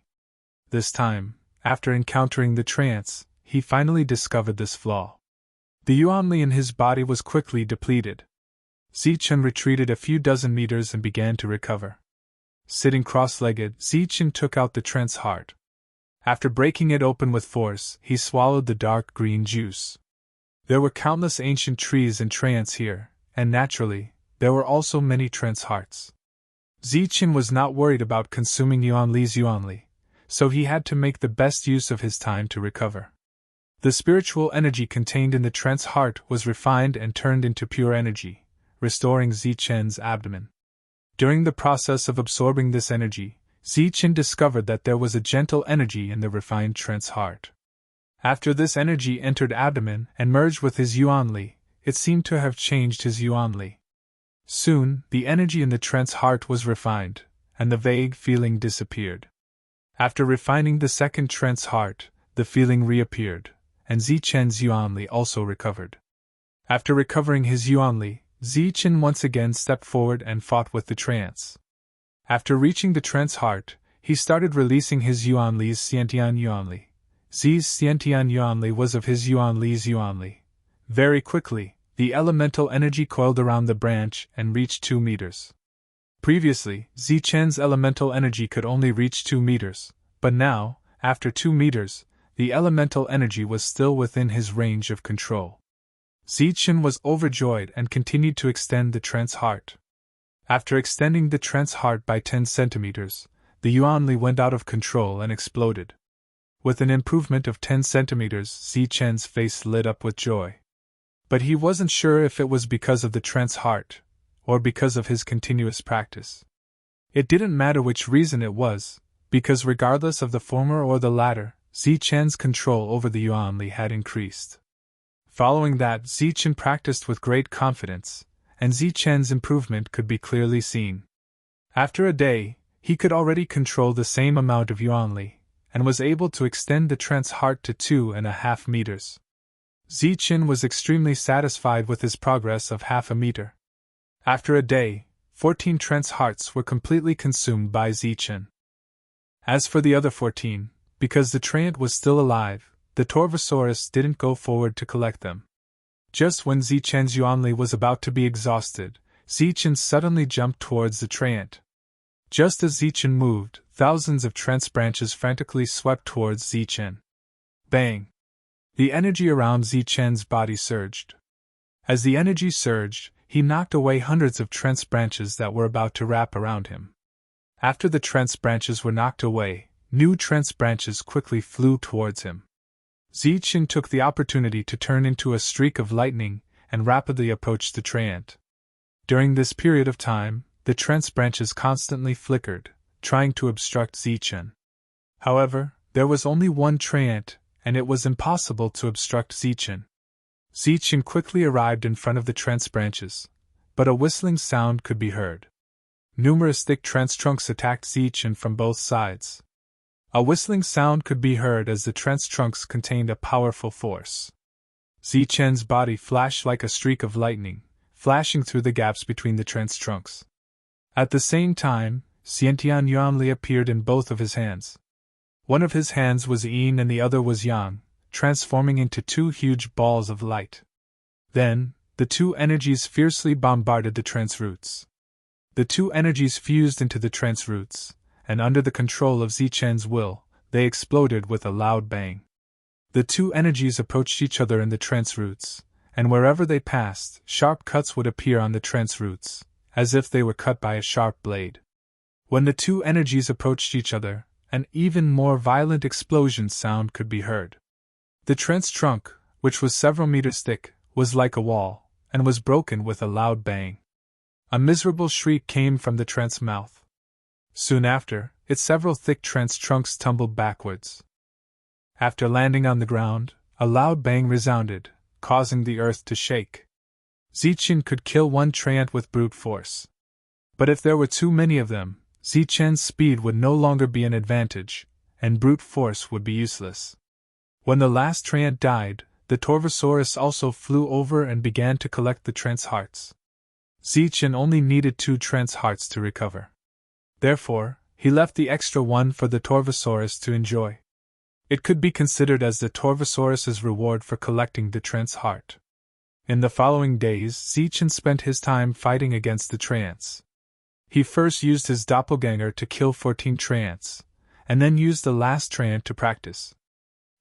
This time, after encountering the treants, he finally discovered this flaw. The Yuanli in his body was quickly depleted. Zichen retreated a few dozen meters and began to recover. Sitting cross-legged, Zichen took out the trance heart. After breaking it open with force, he swallowed the dark green juice. There were countless ancient trees and trance here, and naturally, there were also many trance hearts. Zichen was not worried about consuming Yuanli's Yuanli, so he had to make the best use of his time to recover. The spiritual energy contained in the trance heart was refined and turned into pure energy, restoring Zichen's abdomen. During the process of absorbing this energy, Zichen discovered that there was a gentle energy in the refined trance heart. After this energy entered abdomen and merged with his Yuanli, it seemed to have changed his Yuanli. Soon, the energy in the trance heart was refined, and the vague feeling disappeared. After refining the second trance heart, the feeling reappeared, and Zichen's Yuanli also recovered. After recovering his Yuanli, Zichen once again stepped forward and fought with the trance. After reaching the trance heart, he started releasing his Yuanli's Xiantian Yuanli. Zi's Xiantian Yuanli was of his Yuanli's Yuanli. Very quickly, the elemental energy coiled around the branch and reached 2 meters. Previously, Zichen's elemental energy could only reach 2 meters, but now, after 2 meters, the elemental energy was still within his range of control. Zichen was overjoyed and continued to extend the trance heart. After extending the trance heart by 10 centimeters, the Yuanli went out of control and exploded. With an improvement of 10 centimeters, Zichen's face lit up with joy. But he wasn't sure if it was because of the trance heart, or because of his continuous practice. It didn't matter which reason it was, because regardless of the former or the latter, Zichen's control over the Yuanli had increased. Following that, Zichen practiced with great confidence, and Zichen's improvement could be clearly seen. After a day, he could already control the same amount of Yuanli, and was able to extend the trance heart to 2.5 meters. Zichen was extremely satisfied with his progress of half a meter. After a day, 14 trance hearts were completely consumed by Zichen. As for the other 14, because the treant was still alive, the Torvosaurus didn't go forward to collect them. Just when Zichen's Yuanli was about to be exhausted, Zichen suddenly jumped towards the treant. Just as Zichen moved, thousands of trance branches frantically swept towards Zichen. Bang! The energy around Zichen's body surged. As the energy surged, he knocked away hundreds of trance branches that were about to wrap around him. After the trance branches were knocked away, new trance branches quickly flew towards him. Zichen took the opportunity to turn into a streak of lightning and rapidly approached the treant. During this period of time, the trance branches constantly flickered, trying to obstruct Zichen. However, there was only one treant, and it was impossible to obstruct Zichen. Zichen quickly arrived in front of the trance branches, but a whistling sound could be heard. Numerous thick trance trunks attacked Zichen from both sides. A whistling sound could be heard as the trance trunks contained a powerful force. Zichen's body flashed like a streak of lightning, flashing through the gaps between the trance trunks. At the same time, Xiantian Yuanli appeared in both of his hands. One of his hands was yin and the other was yang, transforming into 2 huge balls of light. Then, the 2 energies fiercely bombarded the trance roots. The 2 energies fused into the trance roots, and under the control of Zichen's will, they exploded with a loud bang. The 2 energies approached each other in the trance roots, and wherever they passed, sharp cuts would appear on the trance roots, as if they were cut by a sharp blade. When the 2 energies approached each other, an even more violent explosion sound could be heard. The trance trunk, which was several meters thick, was like a wall, and was broken with a loud bang. A miserable shriek came from the trance mouth. Soon after, its several thick trance trunks tumbled backwards. After landing on the ground, a loud bang resounded, causing the earth to shake. Zichen could kill one treant with brute force. But if there were too many of them, Zichen's speed would no longer be an advantage, and brute force would be useless. When the last treant died, the Torvosaurus also flew over and began to collect the trance hearts. Zichen only needed 2 trance hearts to recover. Therefore, he left the extra one for the Torvosaurus to enjoy. It could be considered as the Torvosaurus's reward for collecting the trance heart. In the following days, Zichen spent his time fighting against the treants. He first used his doppelganger to kill 14 treants, and then used the last treant to practice.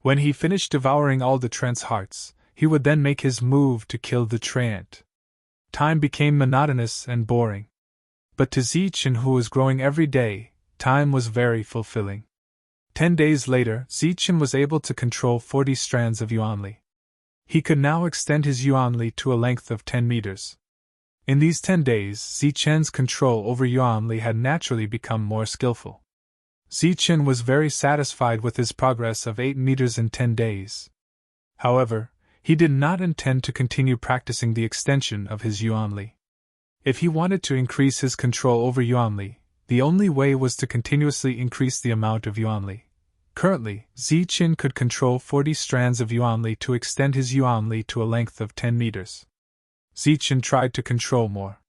When he finished devouring all the treant's hearts, he would then make his move to kill the treant. Time became monotonous and boring. But to Zichen, who was growing every day, time was very fulfilling. 10 days later, Zichen was able to control 40 strands of Yuanli. He could now extend his Yuanli to a length of 10 meters. In these 10 days, Zichen's control over Yuanli had naturally become more skillful. Zichen was very satisfied with his progress of 8 meters in 10 days. However, he did not intend to continue practicing the extension of his Yuanli. If he wanted to increase his control over Yuanli, the only way was to continuously increase the amount of Yuanli. Currently, Zichen could control 40 strands of Yuanli to extend his Yuanli to a length of 10 meters. Zichen tried to control more.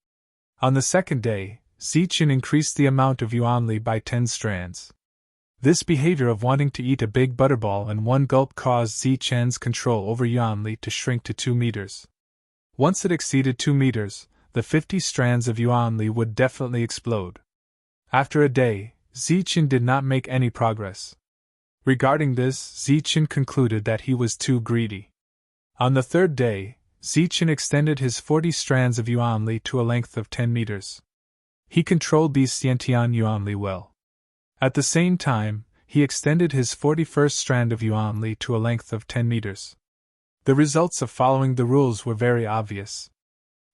On the second day, Zichen increased the amount of Yuanli by 10 strands. This behavior of wanting to eat a big butterball in one gulp caused Zichen's control over Yuanli to shrink to 2 meters. Once it exceeded 2 meters, the 50 strands of Yuanli would definitely explode. After a day, Zichen did not make any progress. Regarding this, Zichen concluded that he was too greedy. On the third day, Zichen extended his 40 strands of Yuanli to a length of 10 meters. He controlled these Xiantian Yuanli well. At the same time, he extended his 41st strand of Yuanli to a length of 10 meters. The results of following the rules were very obvious.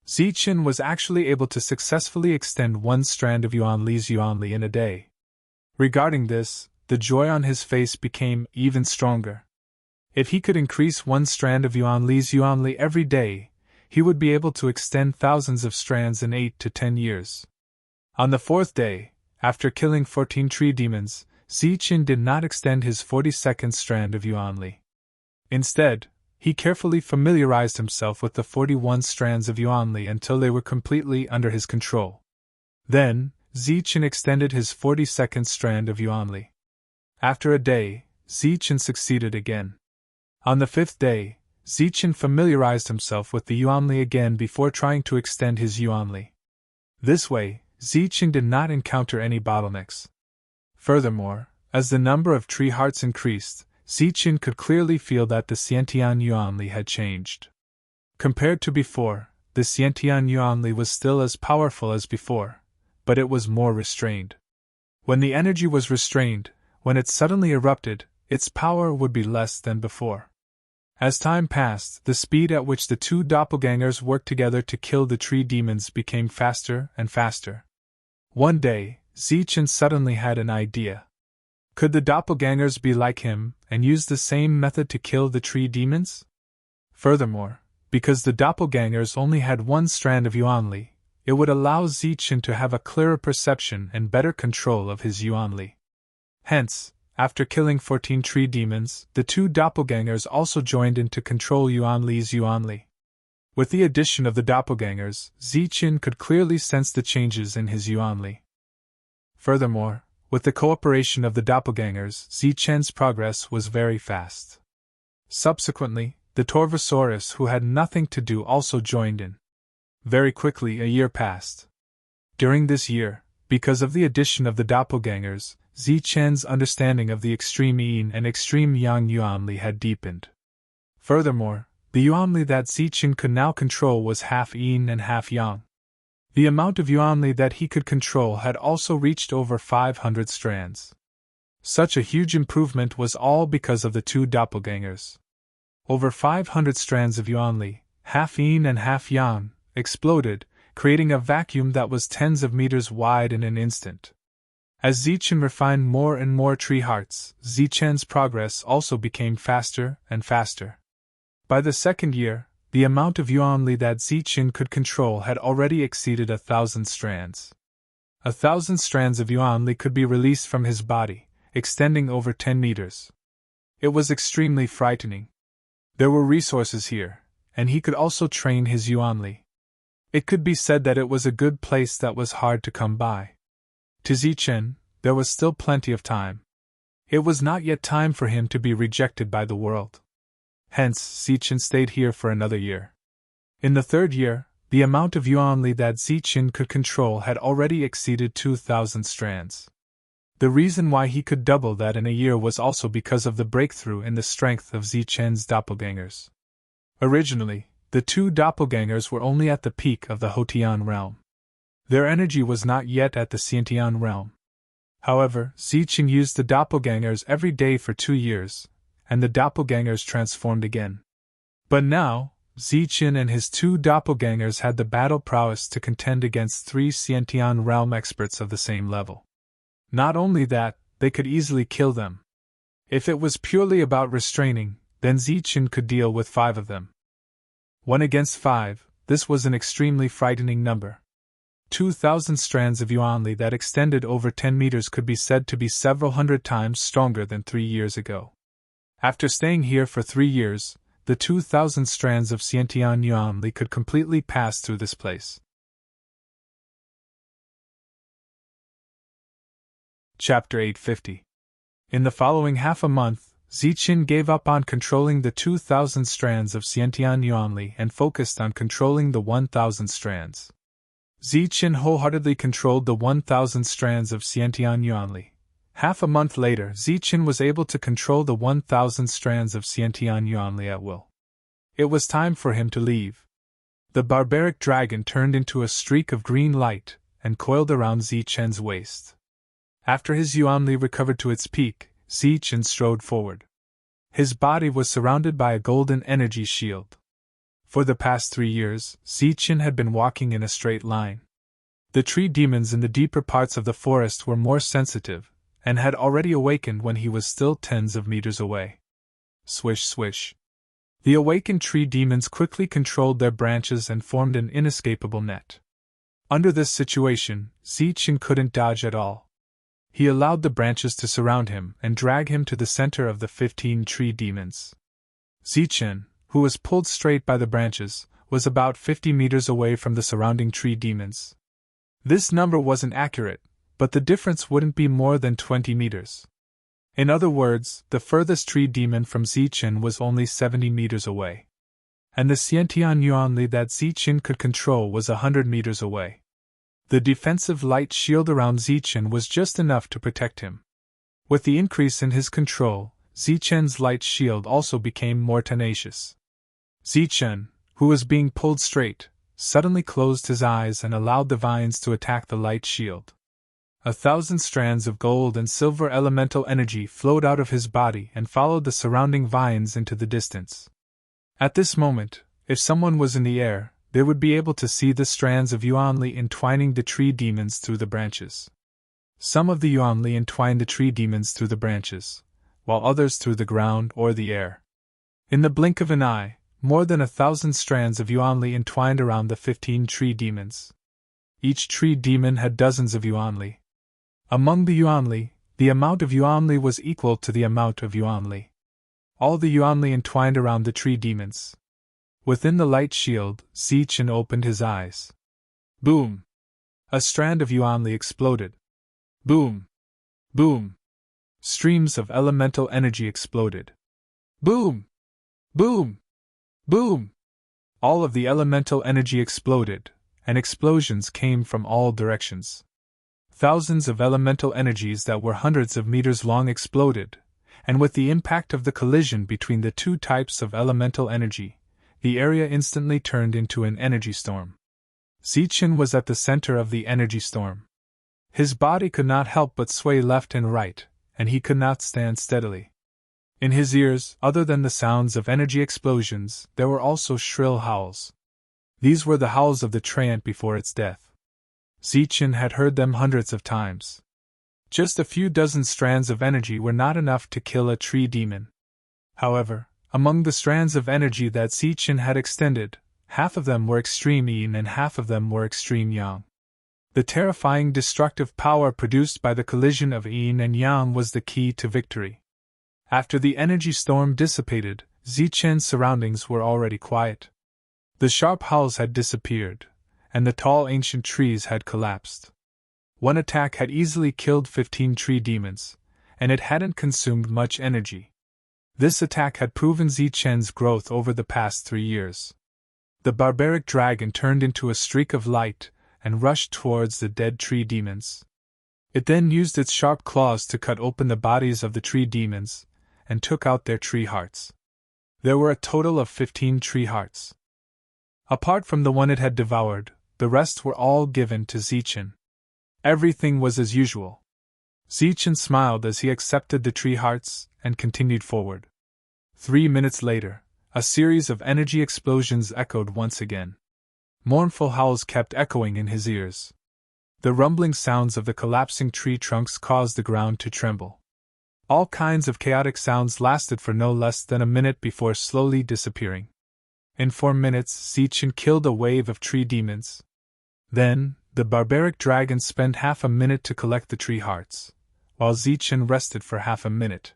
Zichen was actually able to successfully extend one strand of Yuanli's Yuanli in a day. Regarding this, the joy on his face became even stronger. If he could increase one strand of Yuanli's Yuanli every day, he would be able to extend thousands of strands in 8 to 10 years. On the fourth day, after killing 14 tree demons, Zichen did not extend his 42nd strand of Yuanli. Instead, he carefully familiarized himself with the 41 strands of Yuanli until they were completely under his control. Then, Zichen extended his 42nd strand of Yuanli. After a day, Zichen succeeded again. On the fifth day, Zichen familiarized himself with the Yuanli again before trying to extend his Yuanli. This way, Zichen did not encounter any bottlenecks. Furthermore, as the number of tree hearts increased, Zichen could clearly feel that the Xiantian Yuanli had changed. Compared to before, the Xiantian Yuanli was still as powerful as before, but it was more restrained. When the energy was restrained, when it suddenly erupted, its power would be less than before. As time passed, the speed at which the two doppelgangers worked together to kill the tree demons became faster and faster. One day, Zichen suddenly had an idea. Could the doppelgangers be like him and use the same method to kill the tree demons? Furthermore, because the doppelgangers only had one strand of Yuanli, it would allow Zichen to have a clearer perception and better control of his Yuanli. Hence, after killing 14 tree demons, the two doppelgangers also joined in to control Yuanli's Yuanli. With the addition of the doppelgangers, Zichen could clearly sense the changes in his Yuanli. Furthermore, with the cooperation of the doppelgangers, Zichen's progress was very fast. Subsequently, the Torvosaurus, who had nothing to do, also joined in. Very quickly a year passed. During this year, because of the addition of the doppelgangers, Zichen's understanding of the extreme yin and extreme yang Yuanli had deepened. Furthermore, the Yuanli that Zichen could now control was half yin and half yang. The amount of Yuanli that he could control had also reached over 500 strands. Such a huge improvement was all because of the two doppelgangers. Over 500 strands of Yuanli, half yin and half yang, exploded, creating a vacuum that was tens of meters wide in an instant. As Zichen refined more and more tree hearts, Zichen's progress also became faster and faster. By the second year, the amount of Yuanli that Zichen could control had already exceeded 1,000 strands. 1,000 strands of Yuanli could be released from his body, extending over 10 meters. It was extremely frightening. There were resources here, and he could also train his Yuanli. It could be said that it was a good place that was hard to come by. To Zichen, there was still plenty of time. It was not yet time for him to be rejected by the world. Hence, Zichen stayed here for another year. In the third year, the amount of yuanli that Zichen could control had already exceeded 2,000 strands. The reason why he could double that in a year was also because of the breakthrough in the strength of Zichen's doppelgangers. Originally, the two doppelgangers were only at the peak of the Hotian realm. Their energy was not yet at the Xiantian realm. However, Zichen used the doppelgangers every day for 2 years, and the doppelgangers transformed again. But now, Zichen and his two doppelgangers had the battle prowess to contend against 3 Xiantian realm experts of the same level. Not only that, they could easily kill them. If it was purely about restraining, then Zichen could deal with 5 of them. 1 against 5, this was an extremely frightening number. 2,000 strands of yuanli that extended over 10 meters could be said to be several hundred times stronger than 3 years ago. After staying here for 3 years, the 2,000 strands of Xiantian yuanli could completely pass through this place. Chapter 850. In the following half a month, Zichen gave up on controlling the 2,000 strands of Xiantian yuanli and focused on controlling the 1,000 strands. Zichen wholeheartedly controlled the 1,000 strands of Xiantian yuanli. Half a month later, Zichen was able to control the 1,000 strands of Xiantian yuanli at will. It was time for him to leave. The barbaric dragon turned into a streak of green light and coiled around Zichen's waist. After his yuanli recovered to its peak, Zichen strode forward. His body was surrounded by a golden energy shield. For the past 3 years, Zichen had been walking in a straight line. The tree demons in the deeper parts of the forest were more sensitive, and had already awakened when he was still tens of meters away. Swish swish. The awakened tree demons quickly controlled their branches and formed an inescapable net. Under this situation, Zichen couldn't dodge at all. He allowed the branches to surround him and drag him to the center of the 15 tree demons. Zichen, who was pulled straight by the branches, was about 50 meters away from the surrounding tree demons. This number wasn't accurate, but the difference wouldn't be more than 20 meters. In other words, the furthest tree demon from Zichen was only 70 meters away. And the Xiantian yuanli that Zichen could control was 100 meters away. The defensive light shield around Zichen was just enough to protect him. With the increase in his control, Zichen's light shield also became more tenacious. Zichen, who was being pulled straight, suddenly closed his eyes and allowed the vines to attack the light shield. 1,000 strands of gold and silver elemental energy flowed out of his body and followed the surrounding vines into the distance. At this moment, if someone was in the air, they would be able to see the strands of yuanli entwining the tree demons through the branches. Some of the yuanli entwined the tree demons through the branches, while others through the ground or the air. In the blink of an eye, more than 1,000 strands of yuanli entwined around the 15 tree demons. Each tree demon had dozens of yuanli. Among the yuanli, the amount of yuanli was equal to the amount of yuanli. All the yuanli entwined around the tree demons. Within the light shield, Zichen opened his eyes. Boom! A strand of yuanli exploded. Boom! Boom! Streams of elemental energy exploded. Boom! Boom! Boom! All of the elemental energy exploded, and explosions came from all directions. Thousands of elemental energies that were hundreds of meters long exploded, and with the impact of the collision between the two types of elemental energy, the area instantly turned into an energy storm. Zichen was at the center of the energy storm. His body could not help but sway left and right, and he could not stand steadily. In his ears, other than the sounds of energy explosions, there were also shrill howls. These were the howls of the treant before its death. Zichen had heard them hundreds of times. Just a few dozen strands of energy were not enough to kill a tree demon. However, among the strands of energy that Zichen had extended, half of them were extreme yin and half of them were extreme yang. The terrifying destructive power produced by the collision of yin and yang was the key to victory. After the energy storm dissipated, Zichen's surroundings were already quiet. The sharp howls had disappeared, and the tall ancient trees had collapsed. One attack had easily killed 15 tree demons, and it hadn't consumed much energy. This attack had proven Zichen's growth over the past 3 years. The barbaric dragon turned into a streak of light and rushed towards the dead tree demons. It then used its sharp claws to cut open the bodies of the tree demons and took out their tree hearts. There were a total of 15 tree hearts. Apart from the one it had devoured, the rest were all given to Zichen. Everything was as usual. Zichen smiled as he accepted the tree hearts and continued forward. 3 minutes later, a series of energy explosions echoed once again. Mournful howls kept echoing in his ears. The rumbling sounds of the collapsing tree trunks caused the ground to tremble. All kinds of chaotic sounds lasted for no less than a minute before slowly disappearing. In 4 minutes, Zichen killed a wave of tree demons. Then, the barbaric dragon spent half a minute to collect the tree hearts, while Zichen rested for half a minute.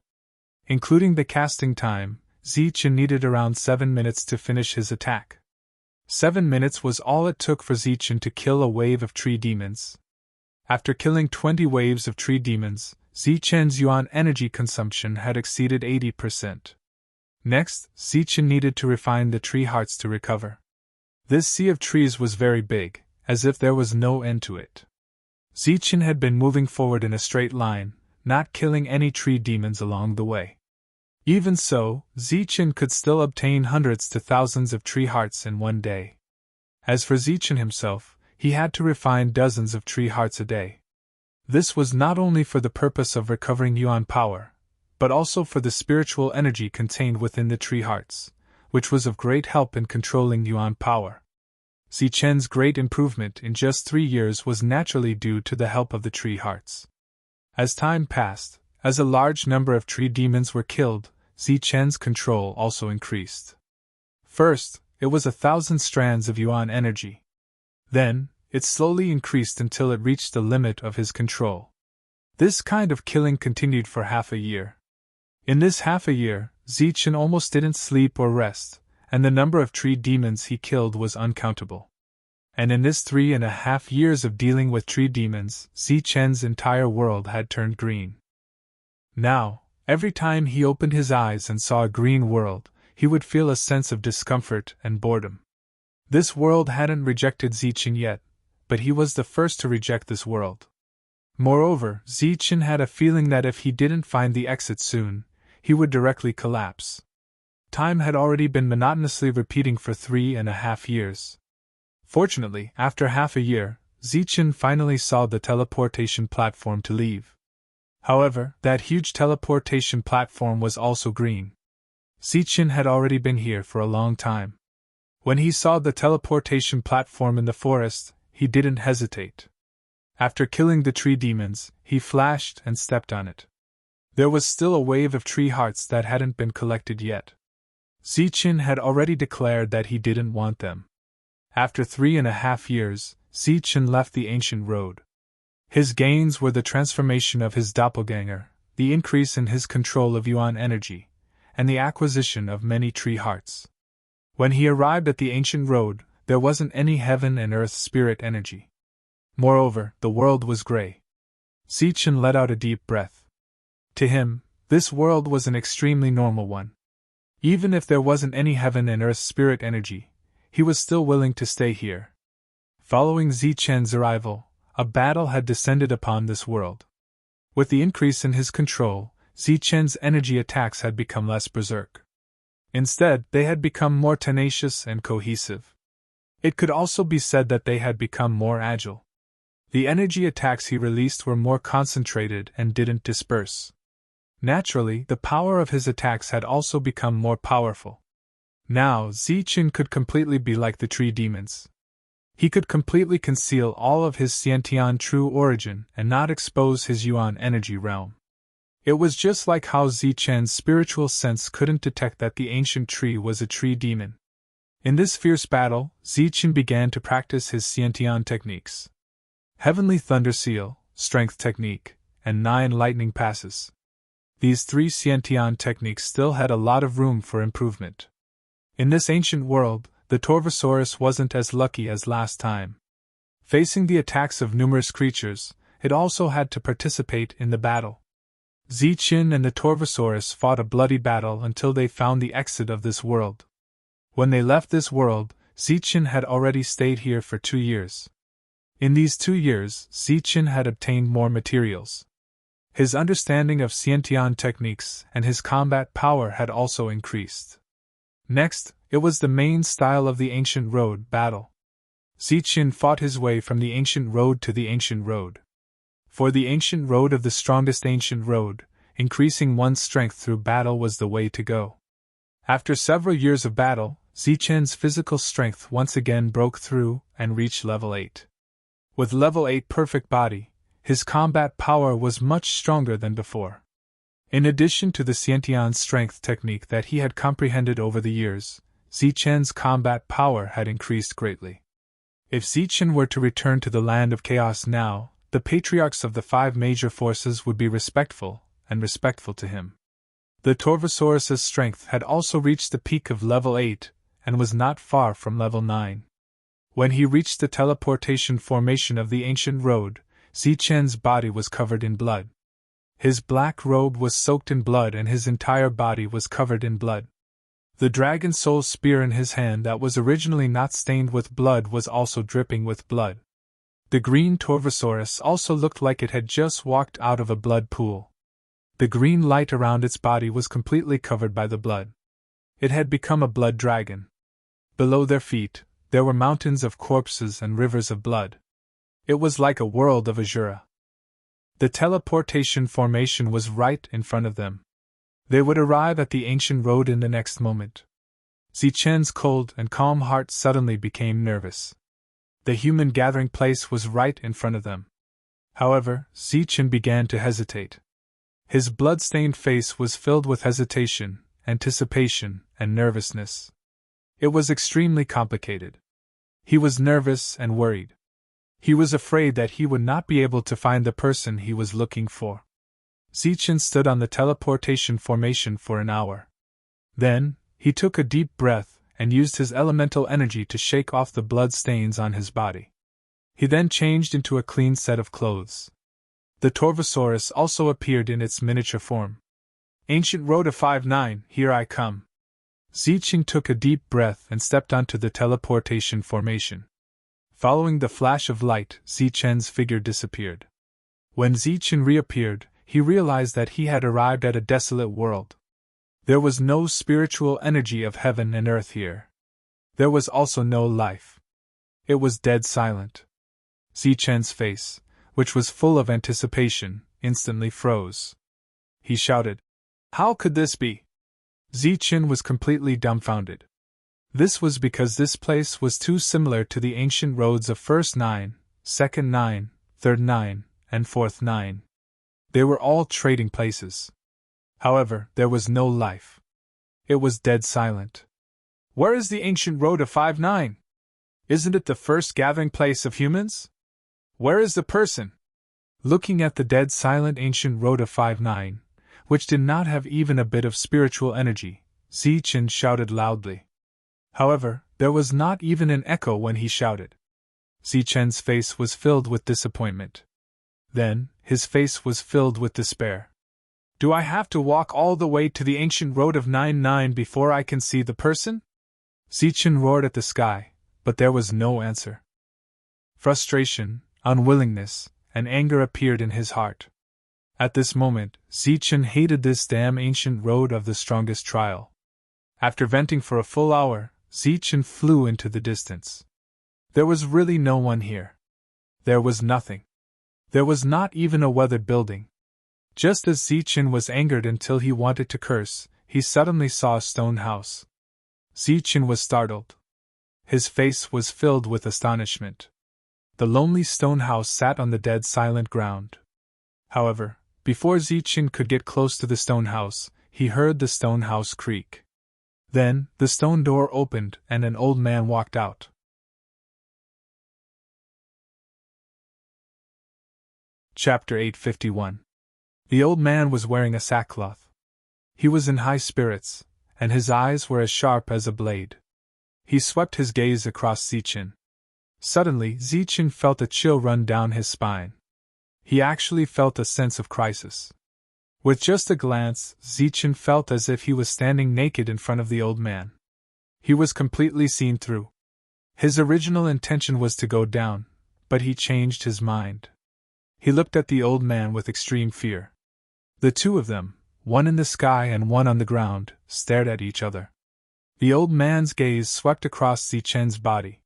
Including the casting time, Zichen needed around 7 minutes to finish his attack. 7 minutes was all it took for Zichen to kill a wave of tree demons. After killing 20 waves of tree demons, Zichen's yuan energy consumption had exceeded 80%. Next, Zichen needed to refine the tree hearts to recover. This sea of trees was very big, as if there was no end to it. Zichen had been moving forward in a straight line, not killing any tree demons along the way. Even so, Zichen could still obtain hundreds to thousands of tree hearts in one day. As for Zichen himself, he had to refine dozens of tree hearts a day. This was not only for the purpose of recovering yuan power, but also for the spiritual energy contained within the tree hearts, which was of great help in controlling yuan power. Zichen's great improvement in just 3 years was naturally due to the help of the tree hearts. As time passed, as a large number of tree demons were killed, Zichen's control also increased. First, it was 1,000 strands of yuan energy. Then, it slowly increased until it reached the limit of his control. This kind of killing continued for half a year. In this half a year, Zichen almost didn't sleep or rest, and the number of tree demons he killed was uncountable. And in this 3.5 years of dealing with tree demons, Zichen's entire world had turned green. Now, every time he opened his eyes and saw a green world, he would feel a sense of discomfort and boredom. This world hadn't rejected Zichen yet, but he was the first to reject this world. Moreover, Zichen had a feeling that if he didn't find the exit soon, he would directly collapse. Time had already been monotonously repeating for 3.5 years. Fortunately, after half a year, Zichen finally saw the teleportation platform to leave. However, that huge teleportation platform was also green. Zichen had already been here for a long time. When he saw the teleportation platform in the forest, he didn't hesitate. After killing the tree demons, he flashed and stepped on it. There was still a wave of tree hearts that hadn't been collected yet. Zichen had already declared that he didn't want them. After 3.5 years, Zichen left the ancient road. His gains were the transformation of his doppelganger, the increase in his control of yuan energy, and the acquisition of many tree hearts. When he arrived at the ancient road, there wasn't any heaven and earth spirit energy. Moreover, the world was gray. Zichen let out a deep breath. To him, this world was an extremely normal one. Even if there wasn't any heaven and earth spirit energy, he was still willing to stay here. Following Zichen's arrival, a battle had descended upon this world. With the increase in his control, Zichen's energy attacks had become less berserk. Instead, they had become more tenacious and cohesive. It could also be said that they had become more agile. The energy attacks he released were more concentrated and didn't disperse. Naturally, the power of his attacks had also become more powerful. Now, Zichen could completely be like the tree demons. He could completely conceal all of his Xiantian true origin and not expose his yuan energy realm. It was just like how Zichen's spiritual sense couldn't detect that the ancient tree was a tree demon. In this fierce battle, Zichen began to practice his Xiantian techniques. Heavenly Thunder Seal, Strength Technique, and 9 Lightning Passes. These 3 Xiantian techniques still had a lot of room for improvement. In this ancient world, the Torvosaurus wasn't as lucky as last time. Facing the attacks of numerous creatures, it also had to participate in the battle. Zichen and the Torvosaurus fought a bloody battle until they found the exit of this world. When they left this world, Zichen had already stayed here for 2 years. In these 2 years, Zichen had obtained more materials. His understanding of Xiantian techniques and his combat power had also increased. Next, it was the main style of the ancient road battle. Zichen fought his way from the ancient road to the ancient road. For the ancient road of the strongest ancient road, increasing one's strength through battle was the way to go. After several years of battle, Zichen's physical strength once again broke through and reached level 8. With level 8 perfect body, his combat power was much stronger than before. In addition to the Xiantian strength technique that he had comprehended over the years, Zichen's combat power had increased greatly. If Zichen were to return to the land of chaos now, the patriarchs of the 5 major forces would be respectful to him. The Torvosaurus's strength had also reached the peak of level 8, and was not far from level 9. When he reached the teleportation formation of the ancient road, Zichen's body was covered in blood. His black robe was soaked in blood and his entire body was covered in blood. The dragon soul spear in his hand that was originally not stained with blood was also dripping with blood. The green Torvosaurus also looked like it had just walked out of a blood pool. The green light around its body was completely covered by the blood. It had become a blood dragon. Below their feet, there were mountains of corpses and rivers of blood. It was like a world of azura. The teleportation formation was right in front of them. They would arrive at the ancient road in the next moment. Zichen's cold and calm heart suddenly became nervous. The human gathering place was right in front of them. However, Zichen began to hesitate. His blood-stained face was filled with hesitation, anticipation, and nervousness. It was extremely complicated. He was nervous and worried. He was afraid that he would not be able to find the person he was looking for. Zichen stood on the teleportation formation for an hour. Then, he took a deep breath and used his elemental energy to shake off the blood stains on his body. He then changed into a clean set of clothes. The Torvosaurus also appeared in its miniature form. Ancient Road of 5-9, here I come. Zichen took a deep breath and stepped onto the teleportation formation. Following the flash of light, Zichen's figure disappeared. When Zichen reappeared, he realized that he had arrived at a desolate world. There was no spiritual energy of heaven and earth here. There was also no life. It was dead silent. Zichen's face, which was full of anticipation, instantly froze. He shouted, "How could this be?" Zichen was completely dumbfounded. This was because this place was too similar to the ancient roads of First 9, Second 9, Third 9, and Fourth 9. They were all trading places. However, there was no life. It was dead silent. Where is the ancient road of 5-9? Isn't it the first gathering place of humans? Where is the person? Looking at the dead silent ancient road of 5-9, which did not have even a bit of spiritual energy, Zichen shouted loudly. However, there was not even an echo when he shouted. Zichen's face was filled with disappointment. Then, his face was filled with despair. Do I have to walk all the way to the ancient road of 9-9 before I can see the person? Zichen roared at the sky, but there was no answer. Frustration, unwillingness, and anger appeared in his heart. At this moment, Zichen hated this damn ancient road of the strongest trial. After venting for a full hour, Zichen flew into the distance. There was really no one here. There was nothing. There was not even a weathered building. Just as Zichen was angered until he wanted to curse, he suddenly saw a stone house. Zichen was startled. His face was filled with astonishment. The lonely stone house sat on the dead silent ground. However, before Zichen could get close to the stone house, he heard the stone house creak. Then, the stone door opened and an old man walked out. Chapter 851. The old man was wearing a sackcloth. He was in high spirits, and his eyes were as sharp as a blade. He swept his gaze across Zichen. Suddenly, Zichen felt a chill run down his spine. He actually felt a sense of crisis. With just a glance, Zichen felt as if he was standing naked in front of the old man. He was completely seen through. His original intention was to go down, but he changed his mind. He looked at the old man with extreme fear. The two of them, one in the sky and one on the ground, stared at each other. The old man's gaze swept across Zichen's body.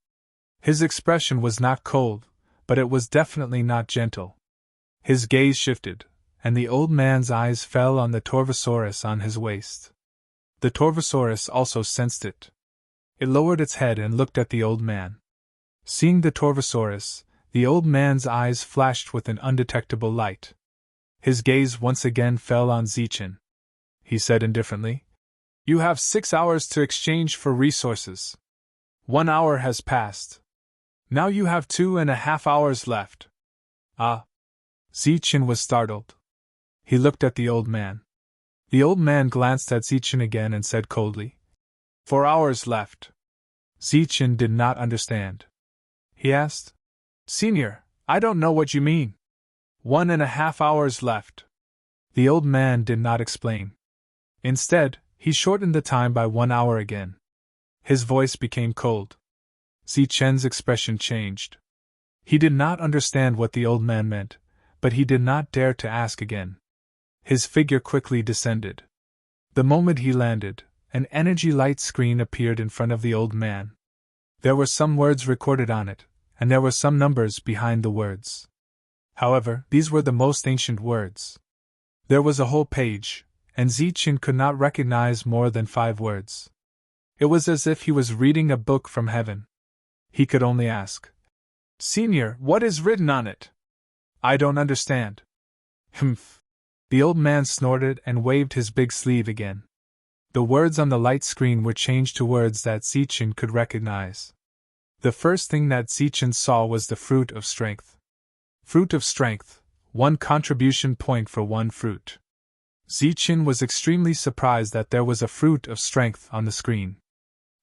His expression was not cold, but it was definitely not gentle. His gaze shifted, and the old man's eyes fell on the Torvosaurus on his waist. The Torvosaurus also sensed it. It lowered its head and looked at the old man. Seeing the Torvosaurus, the old man's eyes flashed with an undetectable light. His gaze once again fell on Zichen. He said indifferently, "You have 6 hours to exchange for resources. 1 hour has passed. Now you have 2.5 hours left." Ah! Zichen was startled. He looked at the old man. The old man glanced at Zichen again and said coldly, 4 hours left. Zichen did not understand. He asked, "Senior, I don't know what you mean." 1.5 hours left. The old man did not explain. Instead, he shortened the time by 1 hour again. His voice became cold. Zichen's expression changed. He did not understand what the old man meant, but he did not dare to ask again. His figure quickly descended. The moment he landed, an energy light screen appeared in front of the old man. There were some words recorded on it, and there were some numbers behind the words. However, these were the most ancient words. There was a whole page, and Zichen could not recognize more than 5 words. It was as if he was reading a book from heaven. He could only ask, "Senior, what is written on it?" "I don't understand." "Humph." The old man snorted and waved his big sleeve again. The words on the light screen were changed to words that Zichen could recognize. The first thing that Zichen saw was the fruit of strength. Fruit of strength, 1 contribution point for 1 fruit. Zichen was extremely surprised that there was a fruit of strength on the screen.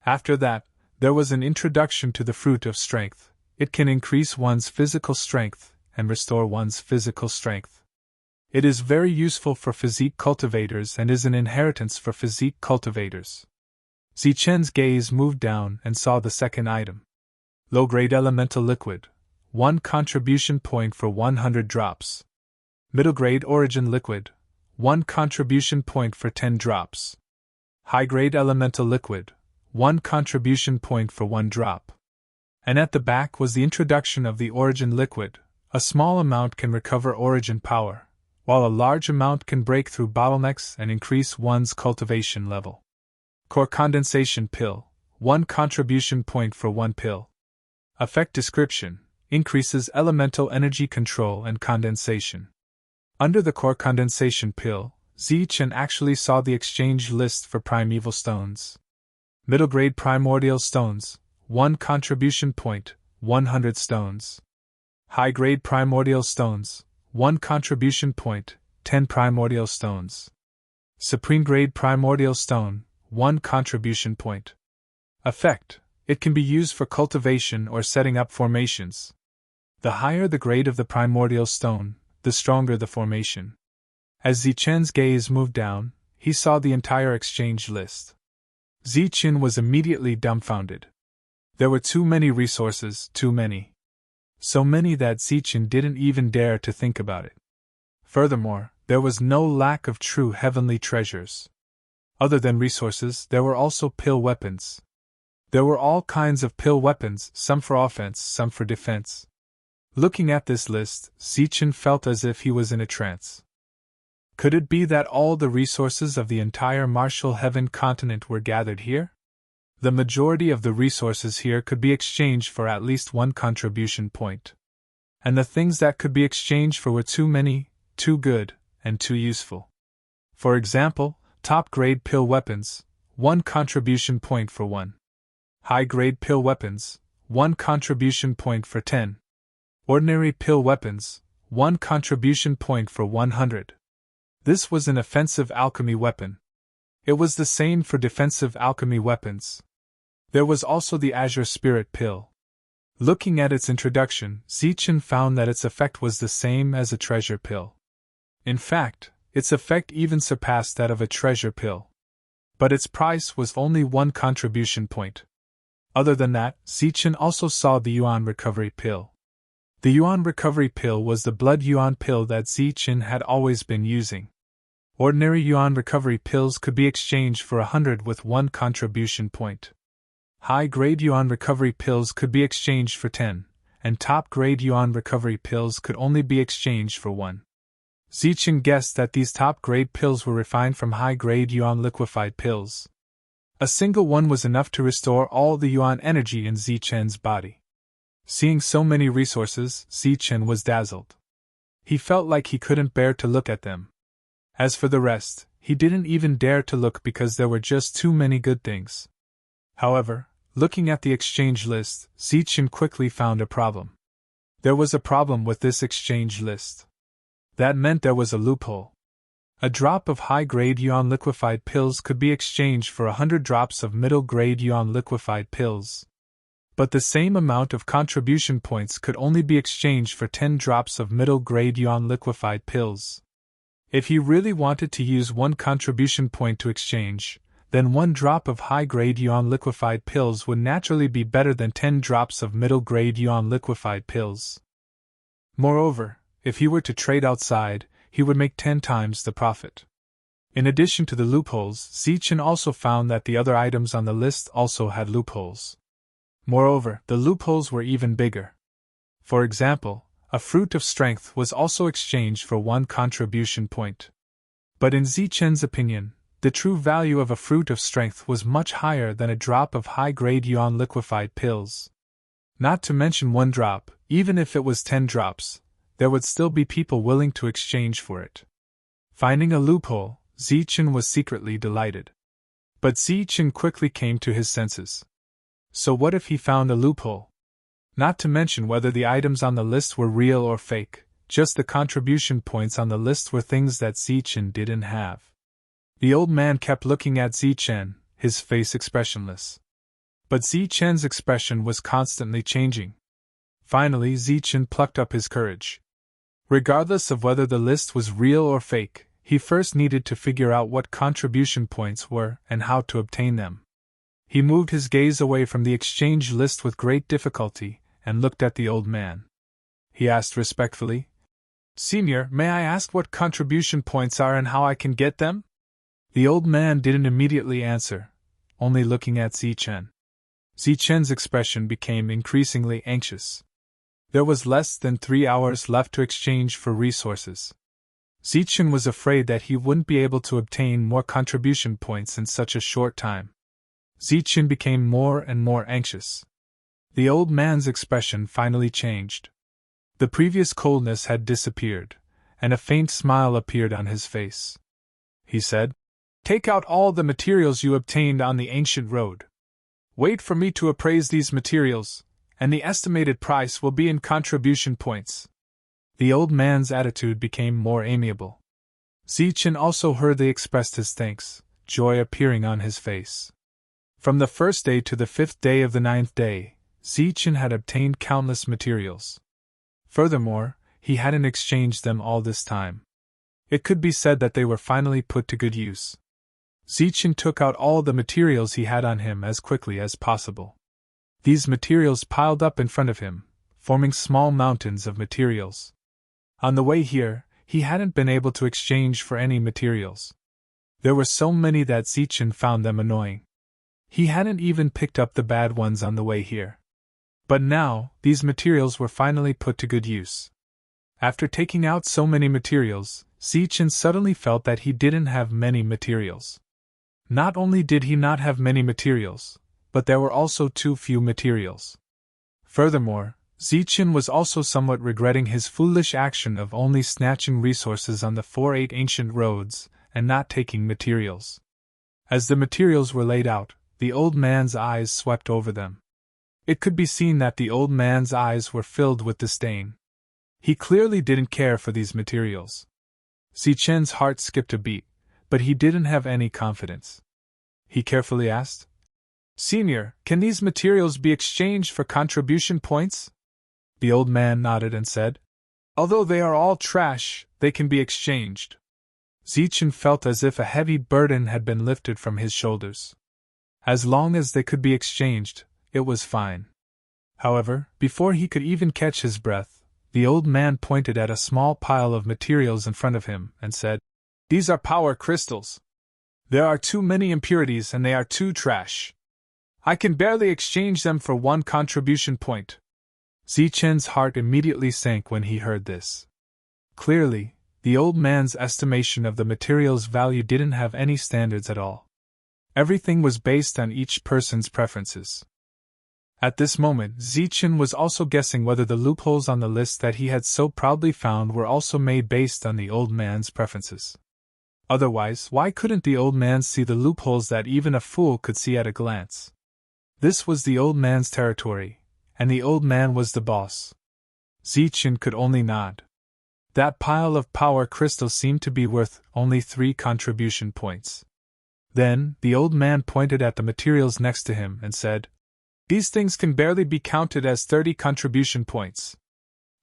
After that, there was an introduction to the fruit of strength. It can increase one's physical strength and restore one's physical strength. It is very useful for physique cultivators and is an inheritance for physique cultivators. Zichen's gaze moved down and saw the second item. Low-grade elemental liquid, 1 contribution point for 100 drops. Middle-grade origin liquid, 1 contribution point for 10 drops. High-grade elemental liquid, 1 contribution point for 1 drop. And at the back was the introduction of the origin liquid. A small amount can recover origin power, while a large amount can break through bottlenecks and increase one's cultivation level. Core condensation pill, 1 contribution point for 1 pill. Effect description: increases elemental energy control and condensation. Under the core condensation pill, Zichen actually saw the exchange list for primeval stones. Middle grade primordial stones, 1 contribution point, 100 stones. High grade primordial stones, 1 contribution point, 10 primordial stones. Supreme grade primordial stone, 1 contribution point. Effect: it can be used for cultivation or setting up formations. The higher the grade of the primordial stone, the stronger the formation. As Zichen's gaze moved down, he saw the entire exchange list. Zichen was immediately dumbfounded. There were too many resources, too many. So many that Zichen didn't even dare to think about it. Furthermore, there was no lack of true heavenly treasures. Other than resources, there were also pill weapons. There were all kinds of pill weapons, some for offense, some for defense. Looking at this list, Zichen felt as if he was in a trance. Could it be that all the resources of the entire Martial Heaven continent were gathered here? The majority of the resources here could be exchanged for at least 1 contribution point. And the things that could be exchanged for were too many, too good, and too useful. For example, top-grade pill weapons, 1 contribution point for 1. High-grade pill weapons, 1 contribution point for 10. Ordinary pill weapons, 1 contribution point for 100. This was an offensive alchemy weapon. It was the same for defensive alchemy weapons. There was also the Azure Spirit Pill. Looking at its introduction, Zichen found that its effect was the same as a treasure pill. In fact, its effect even surpassed that of a treasure pill. But its price was only 1 contribution point. Other than that, Zichen also saw the yuan recovery pill. The yuan recovery pill was the blood yuan pill that Zichen had always been using. Ordinary yuan recovery pills could be exchanged for 100 with 1 contribution point. High-grade yuan recovery pills could be exchanged for 10, and top-grade yuan recovery pills could only be exchanged for 1. Zichen guessed that these top-grade pills were refined from high-grade yuan liquefied pills. A single one was enough to restore all the yuan energy in Zichen's body. Seeing so many resources, Zichen was dazzled. He felt like he couldn't bear to look at them. As for the rest, he didn't even dare to look because there were just too many good things. However, looking at the exchange list, Zichen quickly found a problem. There was a problem with this exchange list. That meant there was a loophole. A drop of high-grade yuan liquefied pills could be exchanged for 100 drops of middle-grade yuan liquefied pills. But the same amount of contribution points could only be exchanged for 10 drops of middle-grade yuan liquefied pills. If he really wanted to use 1 contribution point to exchange, then 1 drop of high-grade yuan liquefied pills would naturally be better than 10 drops of middle-grade yuan liquefied pills. Moreover, if he were to trade outside, he would make 10 times the profit. In addition to the loopholes, Zichen also found that the other items on the list also had loopholes. Moreover, the loopholes were even bigger. For example, a fruit of strength was also exchanged for 1 contribution point. But in Zichen's opinion, the true value of a fruit of strength was much higher than a drop of high-grade yuan liquefied pills. Not to mention 1 drop, even if it was 10 drops, there would still be people willing to exchange for it. Finding a loophole, Zichen was secretly delighted. But Zichen quickly came to his senses. So what if he found a loophole? Not to mention whether the items on the list were real or fake, just the contribution points on the list were things that Zichen didn't have. The old man kept looking at Zichen, his face expressionless. But Zichen's expression was constantly changing. Finally, Zichen plucked up his courage. Regardless of whether the list was real or fake, he first needed to figure out what contribution points were and how to obtain them. He moved his gaze away from the exchange list with great difficulty and looked at the old man. He asked respectfully, "Senior, may I ask what contribution points are and how I can get them?" The old man didn't immediately answer, only looking at Zichen. Zichen's expression became increasingly anxious. There was less than 3 hours left to exchange for resources. Zichen was afraid that he wouldn't be able to obtain more contribution points in such a short time. Zichen became more and more anxious. The old man's expression finally changed. The previous coldness had disappeared, and a faint smile appeared on his face. He said, "Take out all the materials you obtained on the ancient road. Wait for me to appraise these materials, and the estimated price will be in contribution points." The old man's attitude became more amiable. Zichen also hurriedly expressed his thanks, joy appearing on his face. From the 1st day to the 5th day of the 9th day, Zichen had obtained countless materials. Furthermore, he hadn't exchanged them all this time. It could be said that they were finally put to good use. Zichen took out all the materials he had on him as quickly as possible. These materials piled up in front of him, forming small mountains of materials. On the way here, he hadn't been able to exchange for any materials. There were so many that Zichen found them annoying. He hadn't even picked up the bad ones on the way here. But now, these materials were finally put to good use. After taking out so many materials, Zichen suddenly felt that he didn't have many materials. Not only did he not have many materials, but there were also too few materials. Furthermore, Zichen was also somewhat regretting his foolish action of only snatching resources on the 4-8 ancient roads and not taking materials. As the materials were laid out, the old man's eyes swept over them. It could be seen that the old man's eyes were filled with disdain. He clearly didn't care for these materials. Zichen's heart skipped a beat, but he didn't have any confidence. He carefully asked, "Senior, can these materials be exchanged for contribution points?" The old man nodded and said, "Although they are all trash, they can be exchanged." Zichen felt as if a heavy burden had been lifted from his shoulders. As long as they could be exchanged, it was fine. However, before he could even catch his breath, the old man pointed at a small pile of materials in front of him and said, "These are power crystals. There are too many impurities and they are too trash. I can barely exchange them for 1 contribution point." Zichen's heart immediately sank when he heard this. Clearly, the old man's estimation of the material's value didn't have any standards at all. Everything was based on each person's preferences. At this moment, Zichen was also guessing whether the loopholes on the list that he had so proudly found were also made based on the old man's preferences. Otherwise, why couldn't the old man see the loopholes that even a fool could see at a glance? This was the old man's territory, and the old man was the boss. Zichen could only nod. That pile of power crystals seemed to be worth only 3 contribution points. Then, the old man pointed at the materials next to him and said, "These things can barely be counted as 30 contribution points."